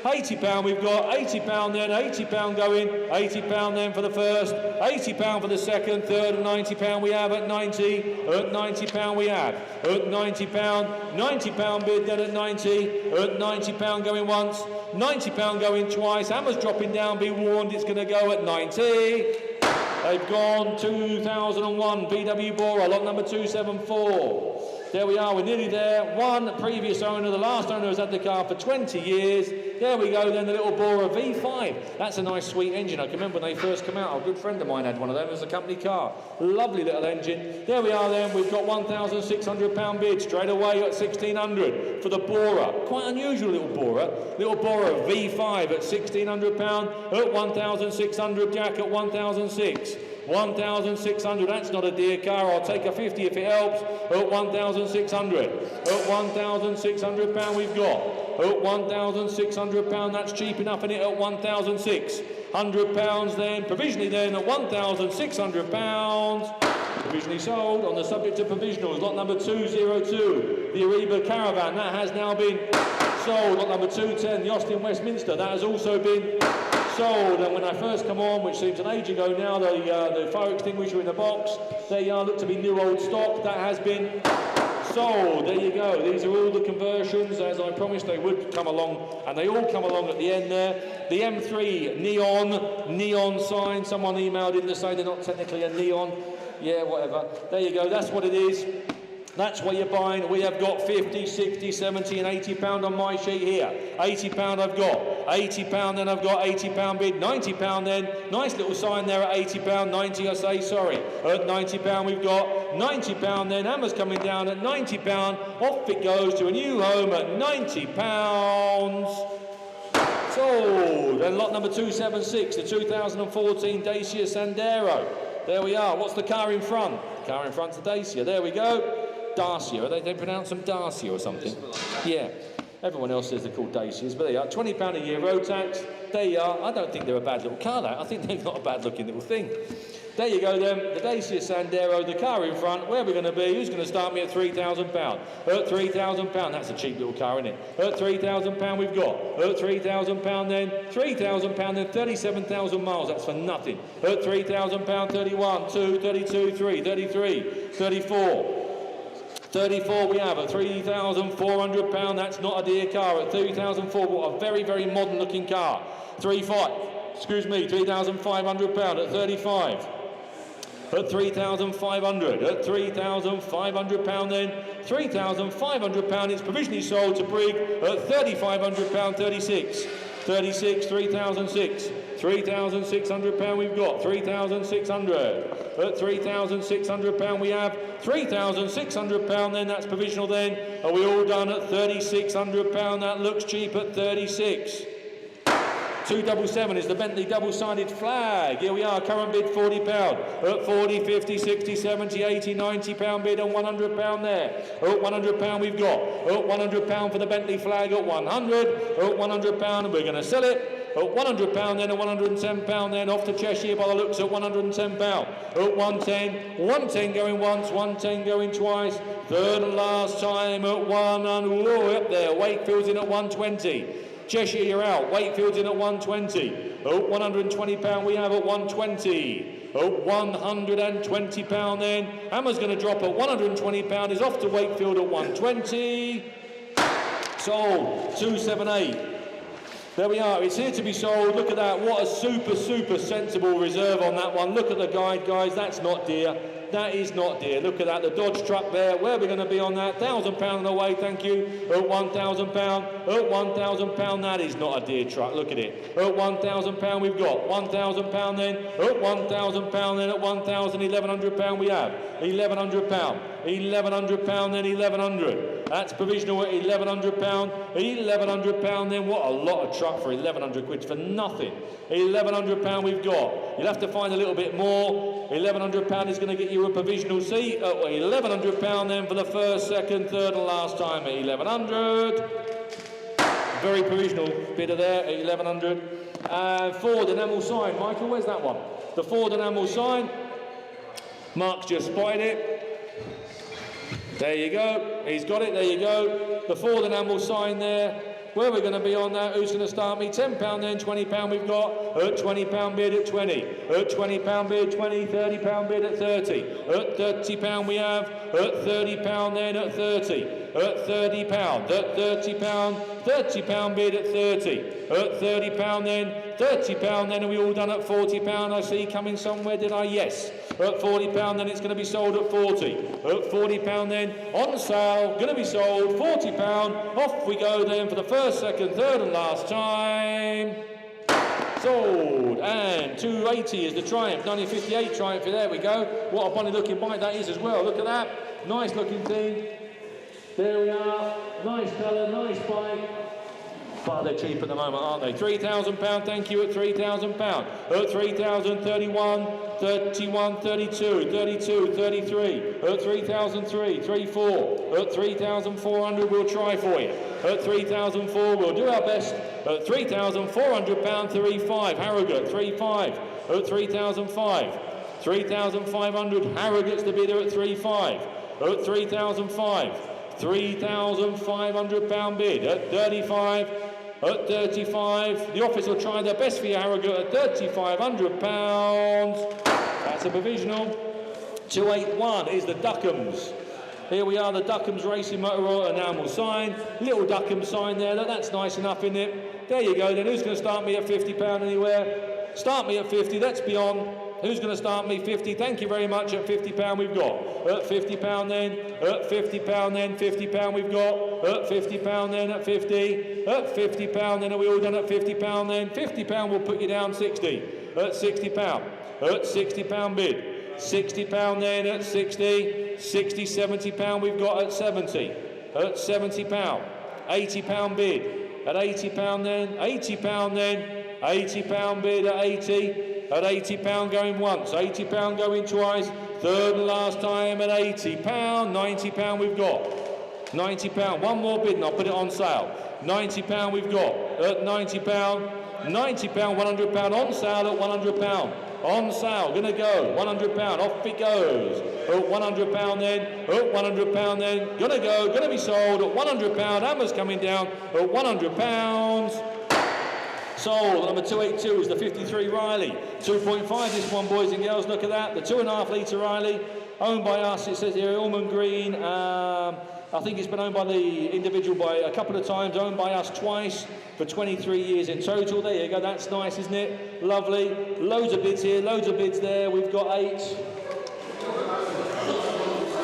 £80 we've got, £80 then, £80 going, £80 then for the first, £80 for the second, third, and £90 we have at 90, at £90 we have, at £90 bid then at 90, at £90 going once, £90 going twice, Hammer's dropping down, be warned it's going to go at 90. They've gone 2001 VW Bora, lot number 274. There we are, we're nearly there. One previous owner, the last owner has had the car for 20 years. There we go then, the little Bora V5. That's a nice sweet engine. I can remember when they first came out, a good friend of mine had one of them. It was a company car. Lovely little engine. There we are then, we've got £1,600 bid straight away at 1,600 for the Bora. Quite unusual little Bora. Little Bora V5 at £1,600, at 1,600, Jack at 1,600. 1,600, that's not a dear car, I'll take a 50 if it helps. At 1,600. At £1,600 we've got. At £1,600, that's cheap enough in it at £1,600 then. Provisionally then at £1,600. Provisionally sold. On the subject of provisionals, lot number 202, the Ariba Caravan, that has now been sold. Lot number 210, the Austin Westminster, that has also been sold. And when I first come on, which seems an age ago now, the fire extinguisher in the box, there you are, look to be new old stock, that has been sold. There you go. These are all the conversions, as I promised they would come along, and they all come along at the end there. The M3 neon sign, someone emailed in to say they're not technically a neon. Yeah, whatever. There you go, that's what it is. That's what you're buying. We have got 50, 60, 70 and £80 on my sheet here. £80 I've got. £80 then I've got £80 bid. £90 then. Nice little sign there at £80. 90 I say, sorry. At £90 we've got. £90 then. Hammer's coming down at £90. Off it goes to a new home at £90. Sold. And lot number 276, the 2014 Dacia Sandero. There we are. What's the car in front? Car in front's the Dacia. There we go. Dacia. They pronounce them Dacia or something. Yeah. Everyone else says they're called Dacias, but they are. £20 a year road tax. There you are. I don't think they're a bad little car, that. I think they're not a bad looking little thing. There you go then, the Dacia Sandero, the car in front. Where are we going to be? Who's going to start me at £3,000? At £3,000, that's a cheap little car, isn't it? At £3,000 we've got. At £3,000 then, £3,000 then, 37,000 miles, that's for nothing. At £3,000, 31, 2, 32, 3, 33, 34. 34 we have at £3,400, that's not a dear car. At £3,400, what a very, very modern looking car. £3,500 at 35. At £3,500, at £3,500 then, £3,500, it's provisionally sold to Brig at £3,500, 36, 36, 3,006, £3,600 we've got, 3,600, at £3,600 we have, £3,600 then, that's provisional then, are we all done at £3,600, that looks cheap at 36. 277 is the Bentley double-sided flag. Here we are, current bid £40. At 40, 50, 60, 70, 80, 90 pound bid and £100 there. At £100 we've got. At £100 for the Bentley flag at 100. At £100 and we're going to sell it. At £100 then, at £110 then, off to Cheshire by the looks at £110. At 110, 110 going once, 110 going twice. Third and last time at 100. Whoa, up there, Wakefield's in at 120. Cheshire, you're out. Wakefield's in at 120. Oh, £120 we have at 120. Oh, £120 then. Hammer's going to drop at £120. Is off to Wakefield at 120. Sold. 278. There we are. It's here to be sold. Look at that. What a super, super sensible reserve on that one. Look at the guide, guys. That's not dear. That is not dear. Look at that, the Dodge truck there. Where are we going to be on that? £1,000 away, thank you. At £1,000. At £1,000, that is not a dear truck. Look at it. At £1,000 we've got. £1,000 then. At £1,000 then. At £1,100 we have. £1,100. £1,100 then. 1,100. That's provisional at £1,100. £1,100 then. What a lot of truck for 1,100 quid for nothing. £1,100 we've got. You'll have to find a little bit more. £1,100 is going to get you a provisional seat at £1,100 then for the first, second, third and last time at 1,100. Very provisional bidder there at 1,100. Ford enamel sign. Michael, where's that one? The Ford enamel sign. Mark's just spotted it. There you go. He's got it. There you go. The Ford enamel sign there. Where are we going to be on that? Who's going to start me? £10 then, £20 we've got. At £20 bid at 20. At £20 bid, 20, £30 bid at 30. At £30 we have. At £30 then at 30. At £30. At £30. £30 bid at 30. At £30 then. £30 then. Are we all done at £40? I see coming somewhere, did I? Yes. At £40 then it's going to be sold at 40. At £40 then, on sale, going to be sold, £40. Off we go then for the first, second, third and last time. Sold. And 280 is the Triumph, 1958 Triumph, there we go. What a bonny looking bike that is as well, look at that. Nice looking thing. There we are, nice colour, nice bike. Well, they're cheap at the moment, aren't they? £3,000, thank you, at £3,000. At 3,000, 31, 31, 32, 32, 33. At 3,003, 34. At 3,400, we'll try for you. At 3,004, we'll do our best. At £3,400, 35. Harrogate, 35. At 3,005. 3,500, Harrogate's the bidder at 35. At 3,005. £3,500 bid at 35. At 35, the office will try their best for you, Harrogate, at £3,500. That's a provisional. 281 is the Duckham's. Here we are, the Duckham's Racing Motor Oil enamel sign. Little Duckham sign there, that's nice enough, isn't it? There you go then, who's going to start me at £50 anywhere? Start me at 50, let's be on. Who's going to start me? 50. Thank you very much. At £50 we've got. At £50 then. At £50 then. £50 we've got. At £50 then. At 50. At £50 then. Are we all done at £50 then? £50 will put you down 60. At £60. At £60 bid. £60 then. At 60. 60, £70 we've got at 70. At £70. £80 bid. At £80 then. £80 then. £80 bid at 80. At £80 going once, £80 going twice, third and last time at £80, £90 we've got, £90, one more bid and I'll put it on sale, £90 we've got, at £90, £100 on sale at £100, on sale, gonna go, £100, off it goes, at £100 then, at £100 then, gonna be sold at £100, hammer's coming down at £100. Sold. Number 282 is the 53 Riley. 2.5 this one, boys and girls. Look at that. The 2.5 litre Riley, owned by us. It says here Allman Green. I think it's been owned by the individual by a couple of times. Owned by us twice for 23 years in total. There you go. That's nice, isn't it? Lovely. Loads of bids here. Loads of bids there. We've got 8.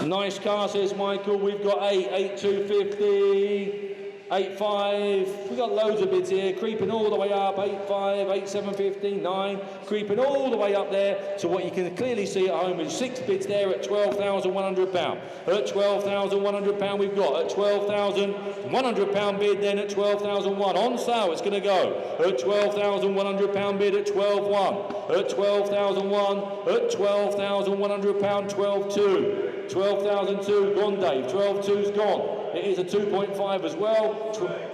Nice car, says Michael. We've got 8. 8,250. 8.5, we've got loads of bids here, creeping all the way up, 8.5, 8,750, 9, creeping all the way up there to what you can clearly see at home with 6 bids there at £12,100. At £12,100 we've got, at £12,100 bid then at 12,001, on sale it's going to go, at £12,100 bid at 12,1, at 12,001, at £12,100, 12,2. 12,002 gone, Dave. 12,2's gone. It is a 2.5 as well.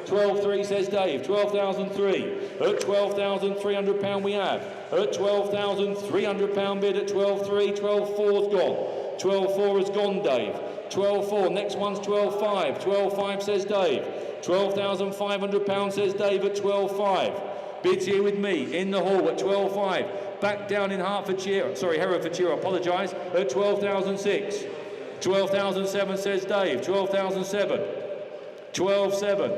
12,3 says Dave. 12,003. At £12,300 we have. At £12,300 bid at 12,3. 12,4's gone. 12,4 has gone, Dave. 12,4. Next one's 12,5. 12,5 says Dave. £12,500 says Dave at 12,5. Bids here with me in the hall at 12,5. Back down in Hertfordshire, I apologise, at 12,006. 12,007 says Dave, 12,007. 12,7.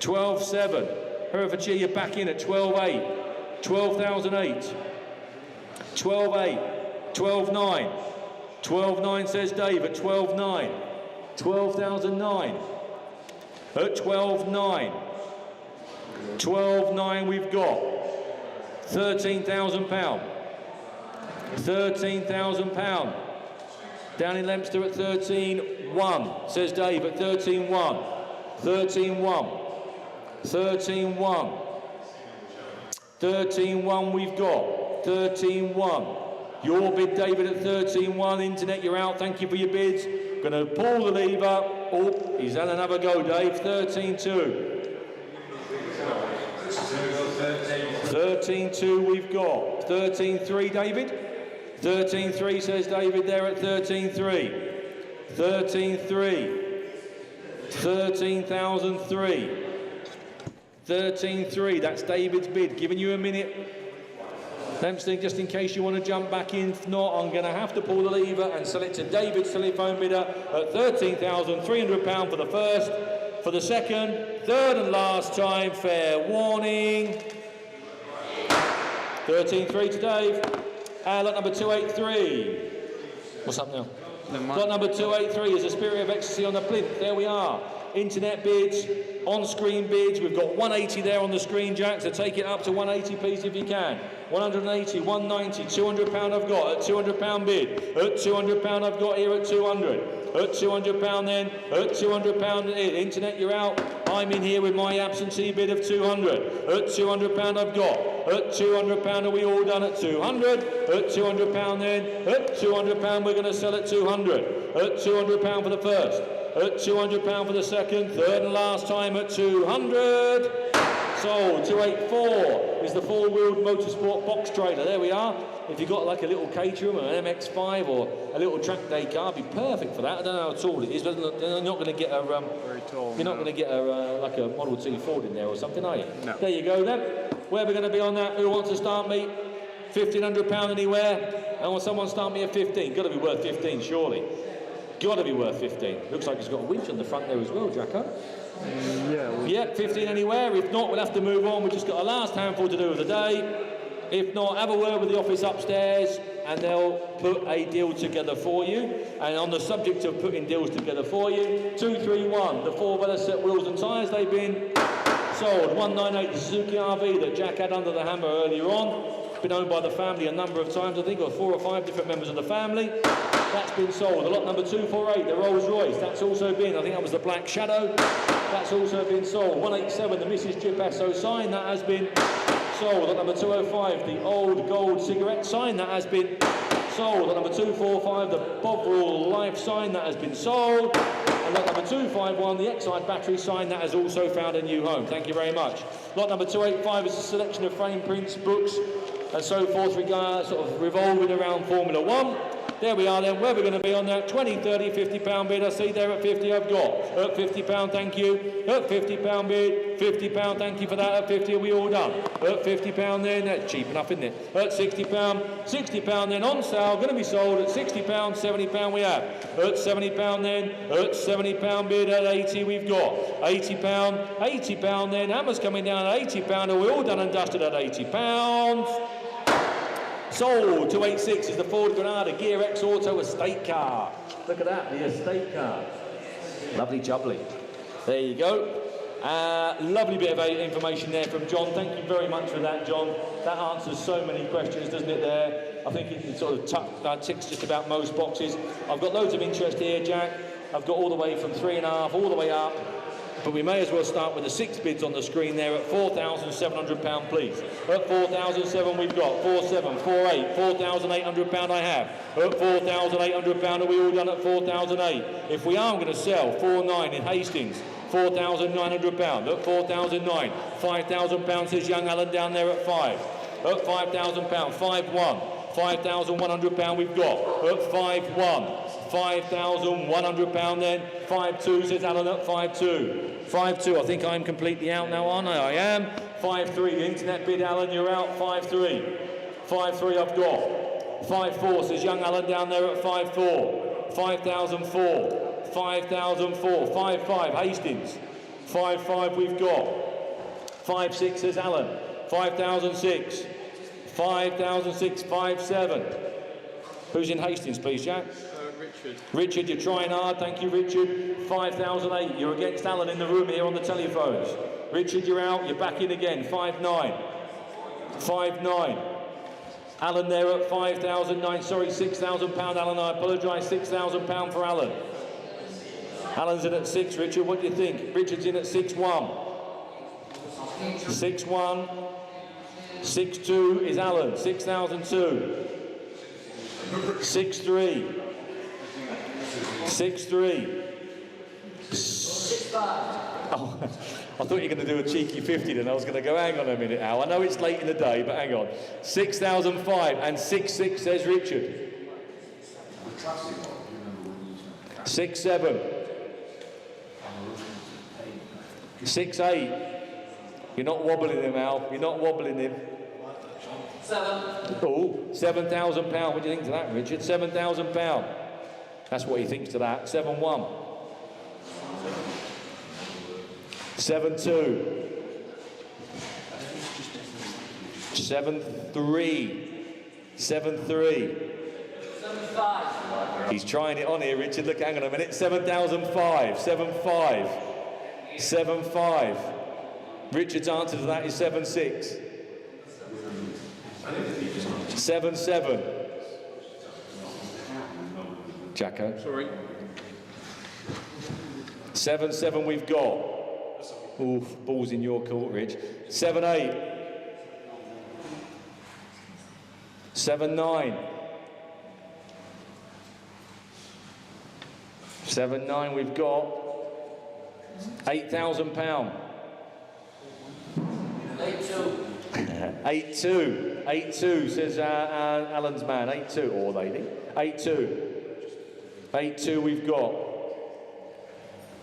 12,7. Hertfordshire, you're back in at 12,8. 12,008. 12,8. 12,9. 12,9 says Dave at 12,9. 12,009. At 12,9. 12,9 we've got. £13,000. £13,000. Down in Leominster at 13,1, says Dave at 13,1. 13,1. 13,1. 13,1 we've got. 13,1. Your bid, David, at 13,1. Internet, you're out. Thank you for your bids. Going to pull the lever. Oh, he's had another go, Dave. 13,2. 13.2 we've got. 13.3, David. 13.3 says David there at 13.3. 13.3. 13,003. 13.3, that's David's bid. Giving you a minute. Dempsey, just in case you want to jump back in. If not, I'm going to have to pull the lever and sell it to David's telephone bidder at £13,300 for the first. For the second, third and last time, fair warning. 13.3 to Dave. Lot number 283. What's up now? Lot number 283 is a Spirit of Ecstasy on the plinth. There we are. Internet bids, on-screen bids. We've got 180 there on the screen, Jack, so take it up to 180, please, if you can. 180, 190, £200 I've got at £200 bid. At £200 I've got here at 200. At £200 then, at £200 internet, you're out. I'm in here with my absentee bid of 200. At £200 I've got. At £200 are we all done at 200? At £200 then, at £200 we're going to sell at 200. At £200 for the first. At £200 for the second, third and last time at 200. Sold. 284 is the four-wheeled motorsport box trailer. There we are. If you've got like a little Caterham or an MX-5 or a little track day car, it'd be perfect for that. I don't know how tall it is, but you're not going to get a very tall. You're not going to get a like a Model T Ford in there or something, are you? No. There you go then. Where are we going to be on that? Who wants to start me? £1,500 anywhere? I want someone to start me at 15. Got to be worth 15, surely. Got to be worth 15. Looks like it's got a winch on the front there as well, Jacko. Yeah. Yeah, 15 anywhere. If not, we'll have to move on. We've just got a last handful to do of the day. If not, have a word with the office upstairs and they'll put a deal together for you. And on the subject of putting deals together for you, 231, the 4 Velocet wheels and tyres, they've been sold. 198, the Suzuki RV that Jack had under the hammer earlier on. Been owned by the family a number of times, I think, or 4 or 5 different members of the family. That's been sold. The lot number 248, the Rolls Royce, that's also been, I think that was the Black Shadow. That's also been sold. 187, the Mrs. Chip Esso sign, that has been sold. Lot number 205, the old gold cigarette sign, that has been sold. Lot number 245, the Bovril Life sign, that has been sold. And lot number 251, the Exide battery sign, that has also found a new home. Thank you very much. Lot number 285 is a selection of frame prints, books, and so forth, sort of revolving around Formula 1. There we are then, where we're going to be on that 20, 30, 50 pound bid. I see there at 50 I've got. At 50 pound, thank you. At 50 pound bid, 50 pound, thank you for that. At 50, are we all done? At 50 pound then, that's cheap enough, isn't it? At 60 pound then on sale, going to be sold at 60 pound, 70 pound we have. At 70 pound then, at 70 pound bid, at 80 we've got. 80 pound then, hammer's coming down at 80 pound, are we all done and dusted at 80 pounds? Sold. 286 is the Ford Granada Gear X Auto estate car. Look at that, the estate car. Lovely jubbly. There you go. Lovely bit of information there from John. Thank you very much for that, John. That answers so many questions, doesn't it, there? I think it sort of ticks just about most boxes. I've got loads of interest here, Jack. I've got all the way from 3.5 all the way up. But we may as well start with the 6 bids on the screen there at £4,700, please. At 4,007 we've got 47, 48, £4,800 I have. At £4,800 are we all done at 4,008? If we are, I'm going to sell 4.9 in Hastings. £4,900 at 4,009. £5,000 says young Alan down there at 5. At £5,000, 5.1. £5,100 we've got. At 5.1. £5,100 then. 5.2 says Alan at 5.2. 5.2, I think I'm completely out now, aren't I? I am. 5.3, the internet bid, Alan, you're out. 5.3. 5.3 I've got. 5.4 says young Alan down there at 5.4. 5,004. 5,004. 5.5 Hastings. 5.5 we've got. 5.6 says Alan. 5,006. 5,006. 5.7. Who's in Hastings, please, Jack? Richard, you're trying hard. Thank you, Richard. 5,008. You're against Alan in the room here on the telephones. Richard, you're out. You're back in again. 5.9. 5.9. Alan there at 5,009. Sorry, £6,000. Alan, I apologise. £6,000 for Alan. Alan's in at 6. Richard, what do you think? Richard's in at 6.1. 6.1. 6.2 is Alan. 6,002. 6.3. 6.3. Oh, I thought you were going to do a cheeky 50 then. I was going to go, hang on a minute, Al. I know it's late in the day, but hang on. 6,005 and 6.6 says Richard. 6.7. 6.8. You're not wobbling him, Al. You're not wobbling him. 7. Oh, £7,000. What do you think to that, Richard? £7,000. That's what he thinks to that. 7.1. 7.2. 7.3. 7.3. 7.5. He's trying it on here, Richard. Look, hang on a minute. 7,005. 7.5. 7.5. Richard's answer to that is 7.6. 7.7. Jacko. Sorry. 7.7 we've got. Oof, ball's in your court, Rich. 7.8. 7.9. 7.9 we've got. £8,000. 8.2. 8.2. 8.2 says Alan's man. 8.2 or lady. 8.2. 8.2 we've got.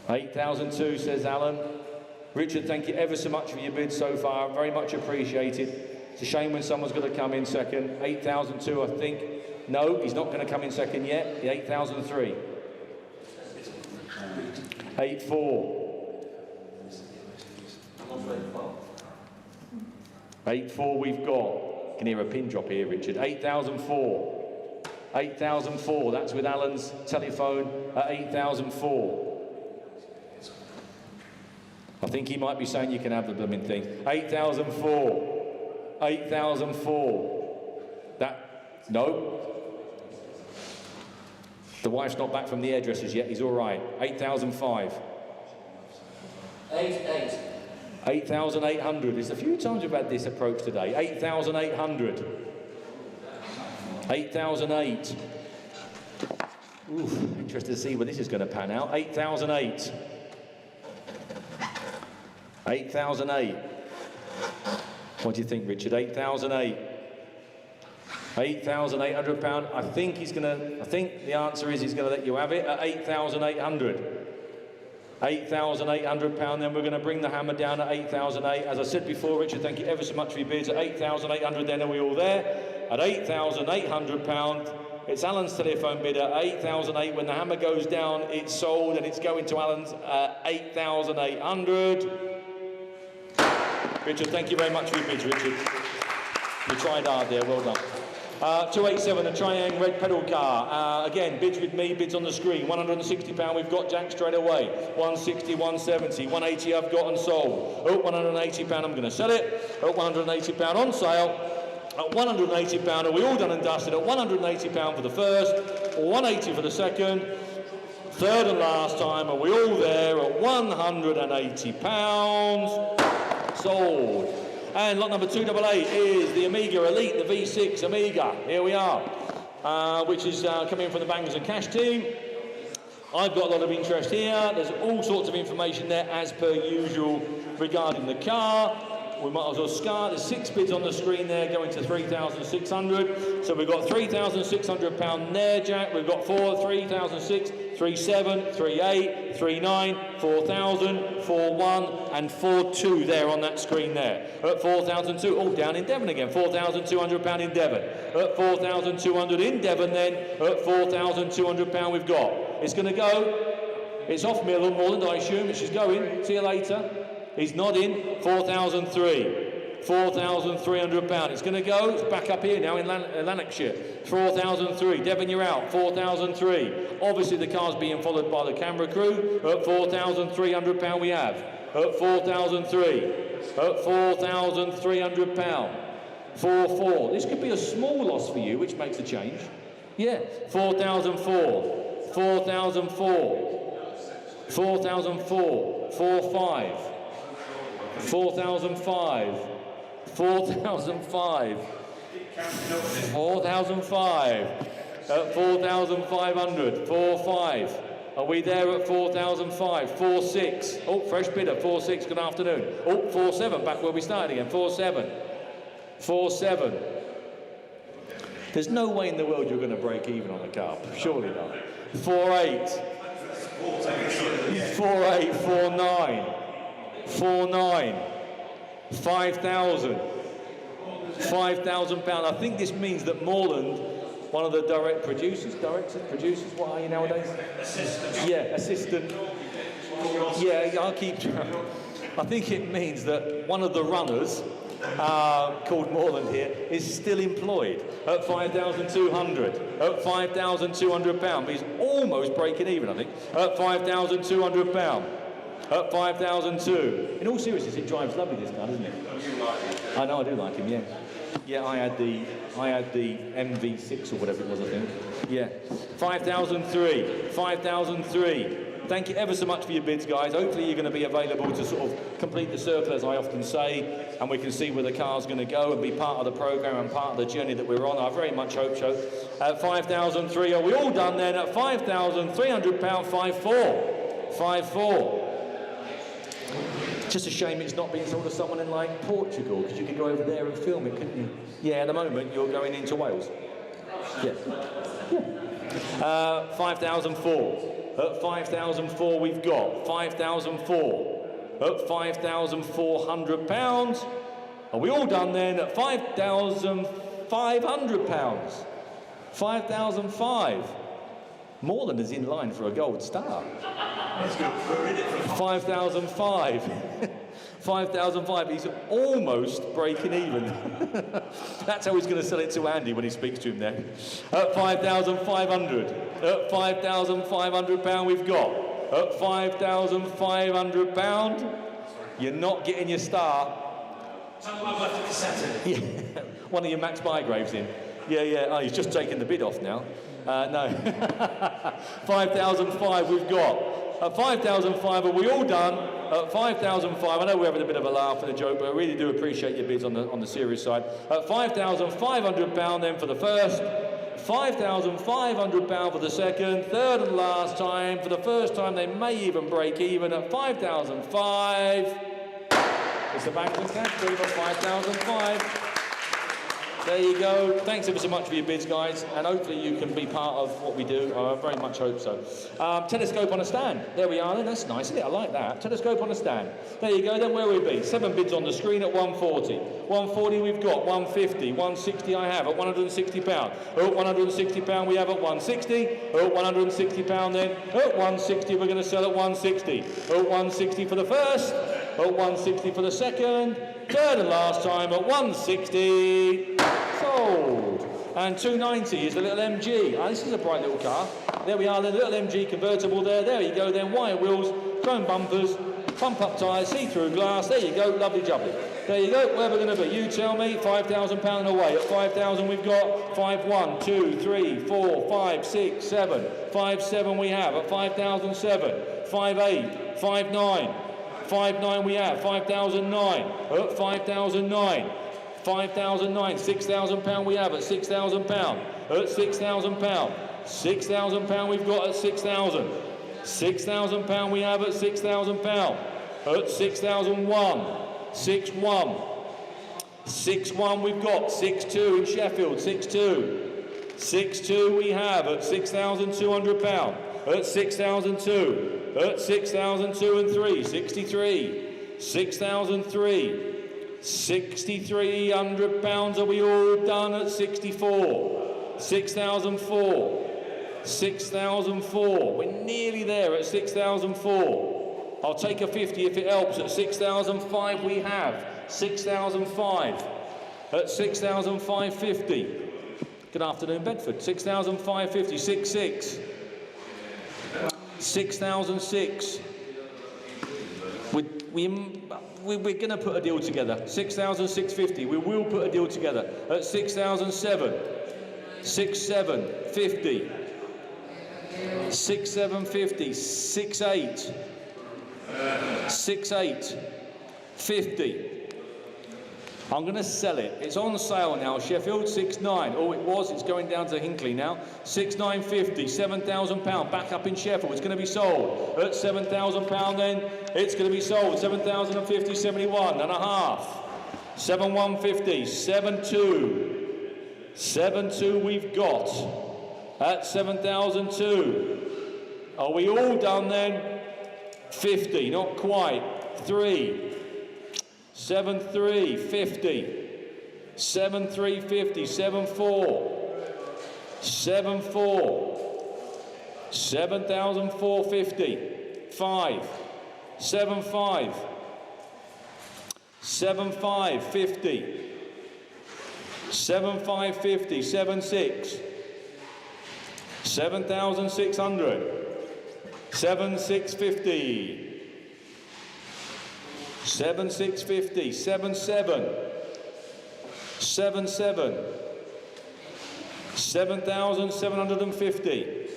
8,002 says Alan. Richard, thank you ever so much for your bid so far. Very much appreciated. It's a shame when someone's going to come in second. 8,002, I think. No, he's not going to come in second yet. 8,003. 8.4. 8.4 we've got. Can hear a pin drop here, Richard. 8,004. 8,004. That's with Alan's telephone at 8,004. I think he might be saying you can have the blooming thing. 8,004. 8,004. No. The wife's not back from the hairdressers yet. He's all right. 8,005. 8,800. There's a few times we've had this approach today. 8,800. 8,008. Ooh, interested to see where this is going to pan out. 8,008. 8,008. What do you think, Richard? 8,008. £8,800. I think the answer is he's going to let you have it at 8,800. £8,800. Then we're going to bring the hammer down at 8,008. As I said before, Richard, thank you ever so much for your bids. At 8,800, then are we all there? At £8,800, it's Alan's telephone bid at 8,008. When the hammer goes down, it's sold, and it's going to Alan's at 8,800. Richard, thank you very much for your bids, Richard. You tried hard there, well done. 287, the Triang red pedal car. Again, bids with me, bids on the screen. £160 we've got, Jack, straight away. 160, 170, 180 I've got and sold. Oh, £180, I'm going to sell it. Oh, £180 on sale. At £180, are we all done and dusted? At £180 for the first, 180 for the second. Third and last time, are we all there at £180? Sold. And lot number 288 is the Amiga Elite, the V6 Amiga. Here we are, which is coming in from the Bangers and Cash team. I've got a lot of interest here. There's all sorts of information there, as per usual, regarding the car. We might as well start. There's 6 bids on the screen there, going to 3,600. So we've got £3,600 there, Jack. We've got 3,600, 3,700, 3,800, 3,900, 4,000, 4,100 and 4,200 there on that screen there. At 4,200, oh, down in Devon again, £4,200 in Devon. At 4,200 in Devon then, at £4,200 we've got. It's going to go. It's off me a little more than I assume. She's going. See you later. He's not in. 4,003. £4,300. It's going to go. It's back up here now in Lanarkshire. 4,003. Devon, you're out. 4,003. Obviously, the car's being followed by the camera crew. At £4,300 we have. At 4,003. At £4,300. 4,400. This could be a small loss for you, which makes a change. Yeah. 4,004. 4,004. 4,004. 4,500. 4,005. 4,005. 4,005. At 4,500. 4,500. Are we there at 4,005? 4,600. Oh, fresh bidder. 4,600. Good afternoon. Oh, 4,700. Back where we started again. 4,700. 4,700. There's no way in the world you're going to break even on the car. Surely not. 4,800. 4,800. 4,900. 4,900. 5,000. £5,000. I think this means that Morland, one of the producers, what are you nowadays? Assistant. Yeah, I'll keep. I think it means that one of the runners, called Morland here, is still employed at 5,200. At £5,200. He's almost breaking even, I think. At £5,200. At 5,002. In all seriousness, it drives lovely, this car, doesn't it? I know, I do like him, yeah. Yeah, I had the MV6 or whatever it was, I think. Yeah. 5,003. 5,003. Thank you ever so much for your bids, guys. Hopefully you're going to be available to sort of complete the circle, as I often say, and we can see where the car's going to go and be part of the programme and part of the journey that we're on. I very much hope so. At 5,003, are we all done then? At £5,300, 5,400. 5,400. Just a shame it's not being sold to someone in like Portugal, because you could go over there and film it, couldn't you? Yeah, at the moment you're going into Wales. Yeah. 5,004. At 5,004 we've got 5,004. At £5,400. Are we all done then? At £5,500. 5,005. Morland is in line for a gold star. 5,005. 5,005. He's almost breaking even. That's how he's going to sell it to Andy when he speaks to him next. At 5,500. At 5,500 pound we've got. At 5,500 pound. You're not getting your star. Yeah. One of your Max Bygraves in. Yeah. Oh, he's just taking the bid off now. No. 5,005 we've got. At 5,005, are we all done? At 5,005, I know we're having a bit of a laugh and a joke, but I really do appreciate your bids on the serious side. At 5,500 pound then for the first. 5,500 pound for the second. Third and last time. For the first time, they may even break even at 5,005. It's the banker's cash for 5,005. There you go. Thanks ever so much for your bids, guys, and hopefully you can be part of what we do. I very much hope so. Telescope on a stand. There we are then. That's nice, isn't it? I like that. Telescope on a stand. There you go then. Where will we be? 7 bids on the screen at 140. 140 we've got. 150. 160 I have at 160 pound. At 160 pound we have at 160. At 160 pound then. At 160 we're going to sell at 160. At 160 for the first. At 160 for the second. Third and last time at 160. Sold. And 290 is the little MG. This is a bright little car. There we are, the little MG convertible there. There you go then. Wire wheels, chrome bumpers, pump up tyres, see-through glass. There you go. Lovely jubbly. There you go. Where we're going to be. You tell me. £5,000 away. At 5,000 we've got 5, 1, 2, 3, 4, 5, 6, 7. 5, 7 we have. At 5,007. 5, 8. 5, 9. 5,9 we have. 5,009. At 5,009. 5,009. £6,000 we have at £6,000. At £6,000. £6,000 we've got at 6,000. £6,000 we have at £6,000. At 6,001. 6,1. 6,1 we've got. 6,2 in Sheffield. 6,2. 6,2 we have at £6,200. At 6,002. At 6,002 and 3. 63. 6,003. £6,300. Are we all done at 64? 6,004. 6,004. We're nearly there at 6,004. I'll take a 50 if it helps. At 6,005 we have. 6,005. At 6,550. Good afternoon, Bedford. 6,550. 6,6. 6,006. We're going to put a deal together. 6,650. We will put a deal together. At 6,007. 6,750. 6,750. 6,8. 6,850. I'm going to sell it. It's on sale now, Sheffield. 6,9. Oh, it was. It's going down to Hinckley now. 6,950. £7,000 back up in Sheffield. It's going to be sold at £7,000. Then it's going to be sold 7,050. 71 and a half. 7,150. 7,2. 7,2 we've got at 7,002. Are we all done then? 50. Not quite. 3. 7,350. 7,350. 7,4. 7,4. 7,450. 5. 7,5. 7,550. 7,550. 7,6. 7,600. 7,650. 7,650. 7,7. 7,7. 7,750.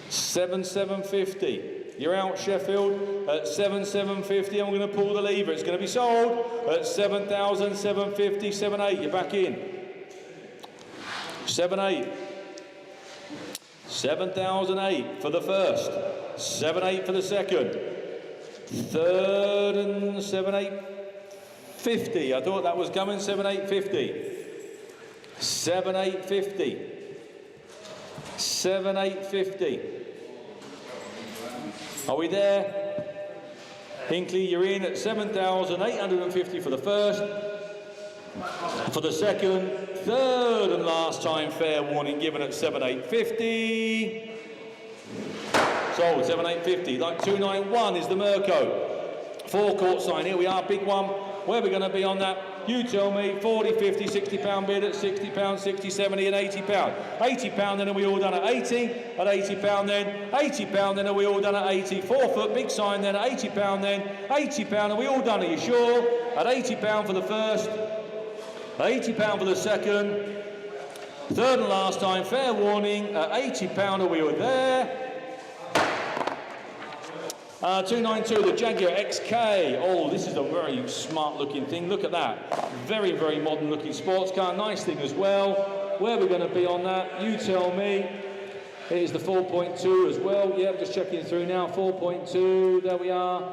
7,750. You're out, Sheffield, at 7,750. I'm going to pull the lever. It's going to be sold at 7,750. 7,8. You're back in. 7,8. 7,008 for the first. 7,8 for the second. Third and 7,850. I thought that was coming. 7,850. 7,850. 7,850. Are we there? Hinckley, you're in at 7,850 for the first. For the second. Third and last time fair warning given at 7,850. Sold 7,850. Like 291 is the Mirko. Forecourt sign, here we are, big one. Where are we going to be on that? You tell me. 40, 50, 60 pound bid at 60 pound, 60, 70 and 80 pound. 80 pound then, are we all done at 80? At 80 pound then, 80 pound then, are we all done at 80? 4 foot, big sign then, at 80 pound then, 80 pound, are we all done? Are you sure? At 80 pound for the first, 80 pound for the second, third and last time, fair warning, at 80 pound, are we all there? 292, the Jaguar XK. Oh, this is a very smart looking thing. Look at that. Very, very modern looking sports car. Nice thing as well. Where are we going to be on that? You tell me. Here's the 4.2 as well. Yep, just checking through now. 4.2. There we are.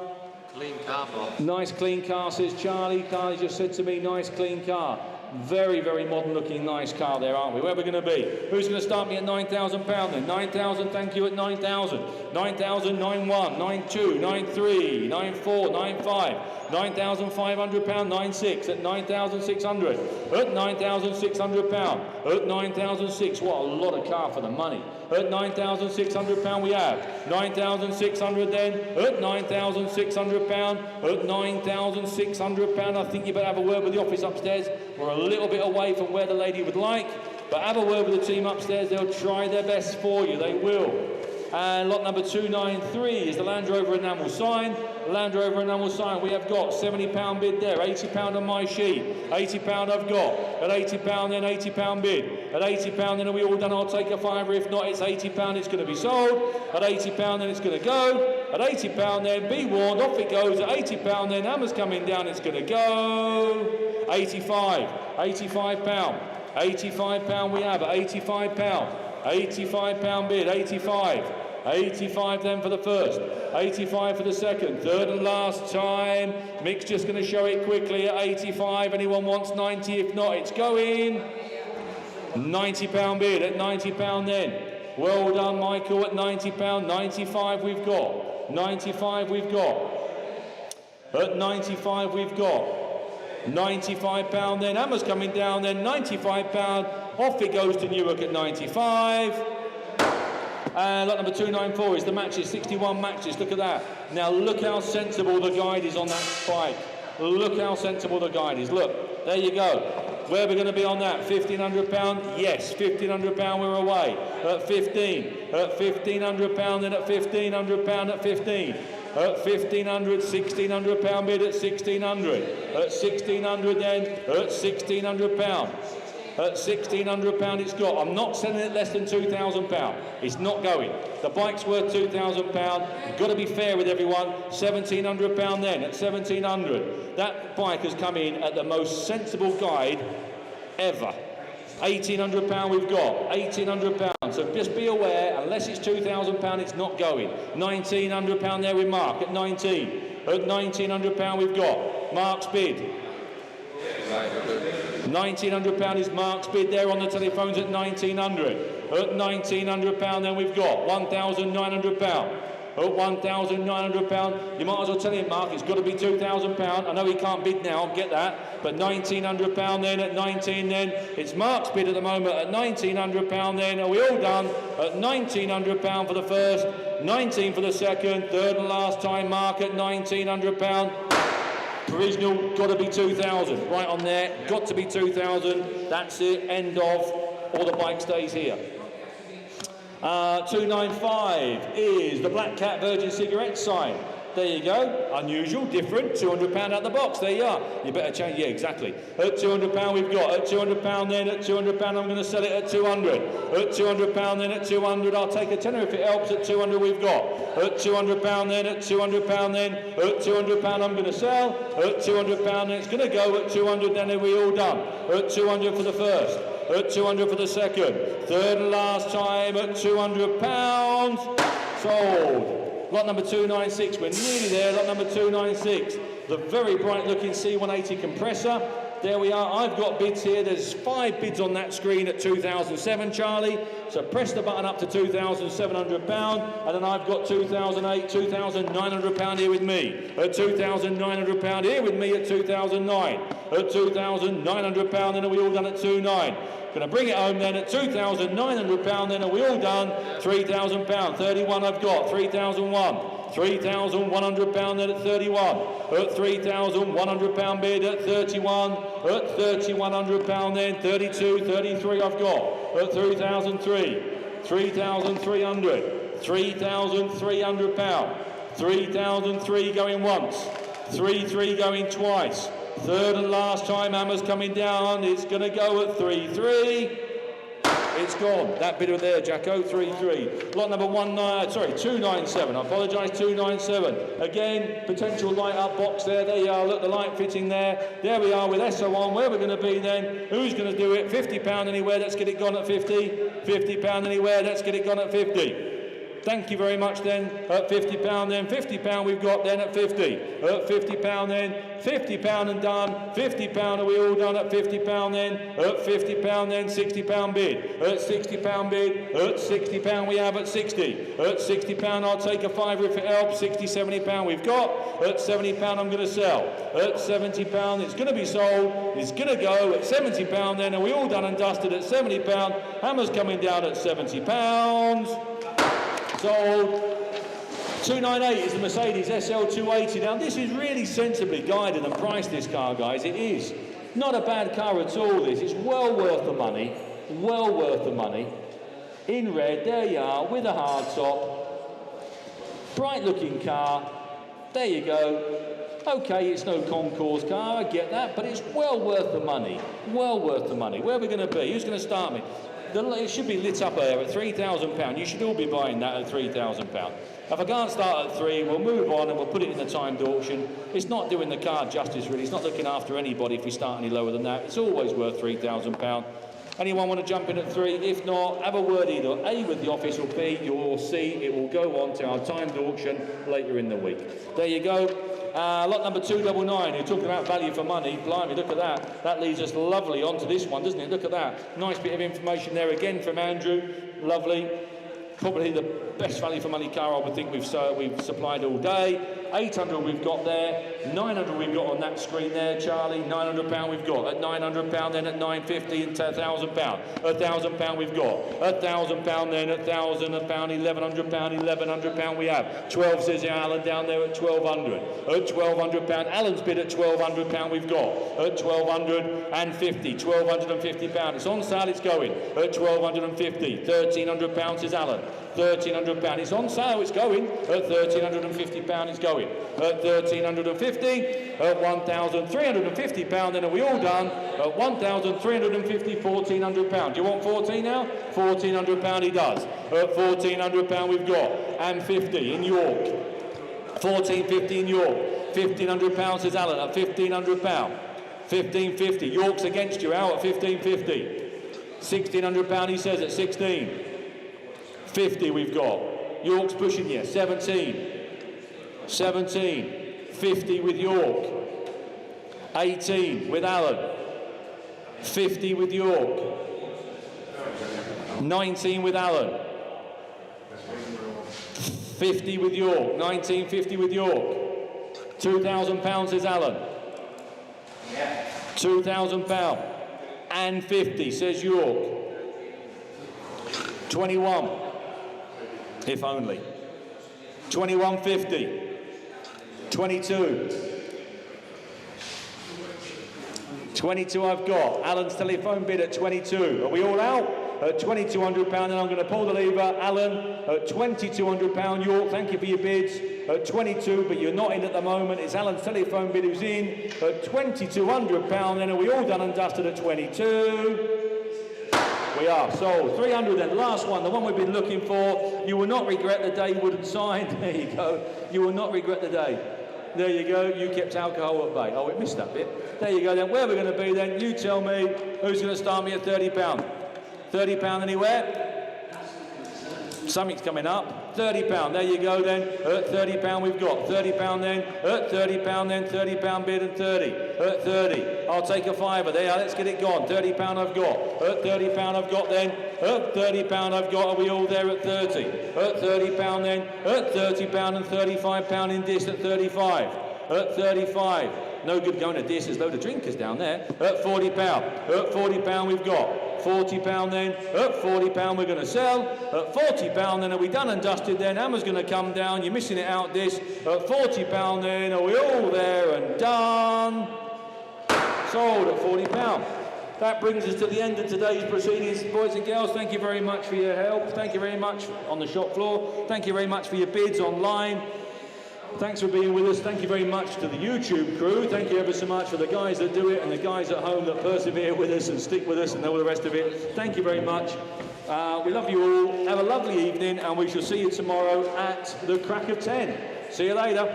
Clean car, Bob. Nice clean car, says Charlie. Carly just said to me, nice clean car. Very, very modern looking nice car there, aren't we? Where are we going to be? Who's going to start me at £9,000 then? 9,000, thank you, at 9,000. 9,000, 91, 92, 93, 94, 95, £9,500, 96 at 9,600. At £9,600. At 9,600. What a lot of car for the money. At £9,600 we have. 9,600 then. At £9,600. At £9,600. I think you better have a word with the office upstairs. We're a little bit away from where the lady would like, but have a word with the team upstairs. They'll try their best for you. They will. And lot number 293 is the Land Rover enamel sign. Land Rover enamel sign. We have got £70 bid there. £80 on my sheet. £80 I've got. At £80 then, £80 bid. At £80 then, are we all done? I'll take a fiver. If not, it's £80. It's going to be sold. At £80 then, it's going to go. At £80 then, be warned. Off it goes. At £80 then, hammer's coming down. It's going to go. 85. £85. £85 we have. At £85. £85 bid. 85. 85 then for the first, 85 for the second, third and last time. Mick's just going to show it quickly at 85. Anyone wants 90? If not, it's going. £90 bid at £90 then. Well done, Michael, at £90. 95 we've got. 95 we've got. At 95 we've got. £95 then. Hammer's coming down then. £95. Off it goes to Newark at 95. And lot number 294 is the matches, 61 matches. Look at that. Now look how sensible the guide is on that bike. Look how sensible the guide is. Look, there you go. Where are we going to be on that? £1,500? Yes, £1,500 we're away. At 15. At £1,500 then at £1,500 at 15. At 1,500, £1,600 bid at 1,600. At 1,600 then, at £1,600. At £1,600 it's got. I'm not selling it less than £2,000. It's not going. The bike's worth £2,000. You've got to be fair with everyone. £1,700 then at 1,700. That bike has come in at the most sensible guide ever. £1,800 we've got. £1,800. So just be aware, unless it's £2,000, it's not going. £1,900 there with Mark at 19. At £1,900 we've got. Mark's bid. £1,900 is Mark's bid there on the telephones at 1,900. At £1,900 then we've got £1,900. At £1,900, you might as well tell him, Mark, it's got to be £2,000. I know he can't bid now, get that. But £1,900 then, at 19 then. It's Mark's bid at the moment at £1,900 then. Are we all done? At £1,900 for the first, 19 for the second, third and last time, Mark at £1,900. Provisional, got to be 2,000. Right on there, got to be 2,000. That's it, end of. All the bike stays here. 295 is the Black Cat Virgin Cigarette sign. There you go. Unusual, different. £200 out the box. There you are. You better change. Yeah, exactly. At £200 we've got. At £200 then. At £200 I'm going to sell it at 200. At £200 then. At 200 I'll take a tenner if it helps. At 200 we've got. At £200 then. At £200 then. At £200 I'm going to sell. At £200 then. It's going to go. At 200 then. Are we all done? At 200 for the first. At 200 for the second. Third and last time at £200. Sold. Lot number 296, we're nearly there. Lot number 296, the very bright looking C180 compressor. There we are. I've got bids here. There's 5 bids on that screen at 2007, Charlie. So press the button up to £2,700, and then I've got 2008, £2,900 here with me. At £2,900 here with me at 2009. At £2,900, then are we all done at 29? Going to bring it home then at £2,900, then are we all done? £3,000, 31 I've got, 3,001. £3,100 then at 31. At £3,100 bid at 31. At £3,100 then 32, 33 I've got. At 3,003. 3,300. £3,300. 3,003 going once. 3,3 going twice. Third and last time, hammer's coming down. It's going to go at 3,3. It's gone. That bidder there, Jacko, 3,3. Lot number 297. I apologise, 297. Again, potential light up box there. There you are. Look, the light fitting there. There we are with SO on. Where we're going to be then? Who's going to do it? £50 anywhere. Let's get it gone at 50. £50 anywhere. Let's get it gone at 50. Thank you very much then. At £50 then. £50 we've got then at 50. At £50 then. £50 and done. £50 are we all done at £50 then. At £50 then. £60 bid. At £60 bid. At £60 we have at 60. At £60 I'll take a fiver if it helps. £60, £70 we've got. At £70 I'm going to sell. At £70 it's going to be sold. It's going to go at £70 then. Are we all done and dusted at £70? Hammer's coming down at £70. Sold. 298 is the Mercedes SL 280. Now this is really sensibly guided and priced, this car, guys. It is not a bad car at all. This is well worth the money. Well worth the money. In red, there you are, with a hard top. Bright looking car. There you go. Okay, it's no concours car, I get that, but it's well worth the money. Well worth the money. Where are we going to be? Who's going to start me? It should be lit up there at £3,000. You should all be buying that at £3,000. If I can't start at 3, we'll move on and we'll put it in the timed auction. It's not doing the car justice, really. It's not looking after anybody if we start any lower than that. It's always worth £3,000. Anyone want to jump in at 3? If not, have a word either A with the office or B, you will see it will go on to our timed auction later in the week. There you go. Lot number 299, you're talking about value for money. Blimey, look at that. That leads us lovely onto this one, doesn't it? Look at that. Nice bit of information there again from Andrew. Lovely. Probably the best value for money car I would think we've supplied all day. 800 we've got there. 900 we've got on that screen there, Charlie. £900 we've got. At £900 then at 950 and £1,000. £1,000 we've got. £1,000 then at £1,000, £1,100, £1,100 we have. 12 says Alan down there at 1,200. At £1,200, Alan's bid at £1,200 we've got. At £1,250, £1,250. It's on sale, it's going. At £1,250, £1,300 says Alan. £1,300. It's on sale, it's going. At £1,350 it's going. At £1,350, at £1,350, then are we all done? At £1,350, £1,400. Do you want 14 now? £1,400 he does. At £1,400 we've got. And 50 in York. £1,450 in York. £1,500 says Alan at £1,500. £1,550. York's against you, Al, at £1,550. £1,600 he says at 16. 50 we've got. York's pushing you. 17. 17. 50 with York. 18 with Alan. 50 with York. 19 with Alan. 50 with York. 1950 with York. £2,000 says Alan. £2,000. And 50 says York. 21. If only. 21.50. 22. 22 I've got. Alan's telephone bid at 22. Are we all out? At £2,200, and I'm going to pull the lever. Alan, at £2,200. York, thank you for your bids. At 22, but you're not in at the moment. It's Alan's telephone bid who's in. At £2,200, then are we all done and dusted at 22? We are. Sold. 300 then. Last one, the one we've been looking for. You will not regret the day you wouldn't sign. There you go. You will not regret the day. There you go. You kept alcohol at bay. Oh, we missed that bit. There you go then. Where are we going to be then? You tell me who's going to start me at £30. £30 anywhere? Something's coming up. £30. There you go then. At £30 we've got. £30 then. At £30 then. £30 bid and 30. At 30. I'll take a fiver. There, let's get it gone. £30 I've got. At £30 I've got then. At £30 I've got. Are we all there at 30? At £30 then. At £30 and £35 in this at 35. At 35. No good going to this. There's a load of drinkers down there. At £40. At £40 we've got. £40 then, at £40 we're going to sell, at £40 then are we done and dusted then, hammer's going to come down, you're missing it out this, at £40 then are we all there and done, sold at £40. That brings us to the end of today's proceedings. Boys and girls, thank you very much for your help, thank you very much on the shop floor, thank you very much for your bids online. Thanks for being with us. Thank you very much to the YouTube crew. Thank you ever so much for the guys that do it and the guys at home that persevere with us and stick with us and all the rest of it. Thank you very much. We love you all. Have a lovely evening and we shall see you tomorrow at the crack of 10. See you later.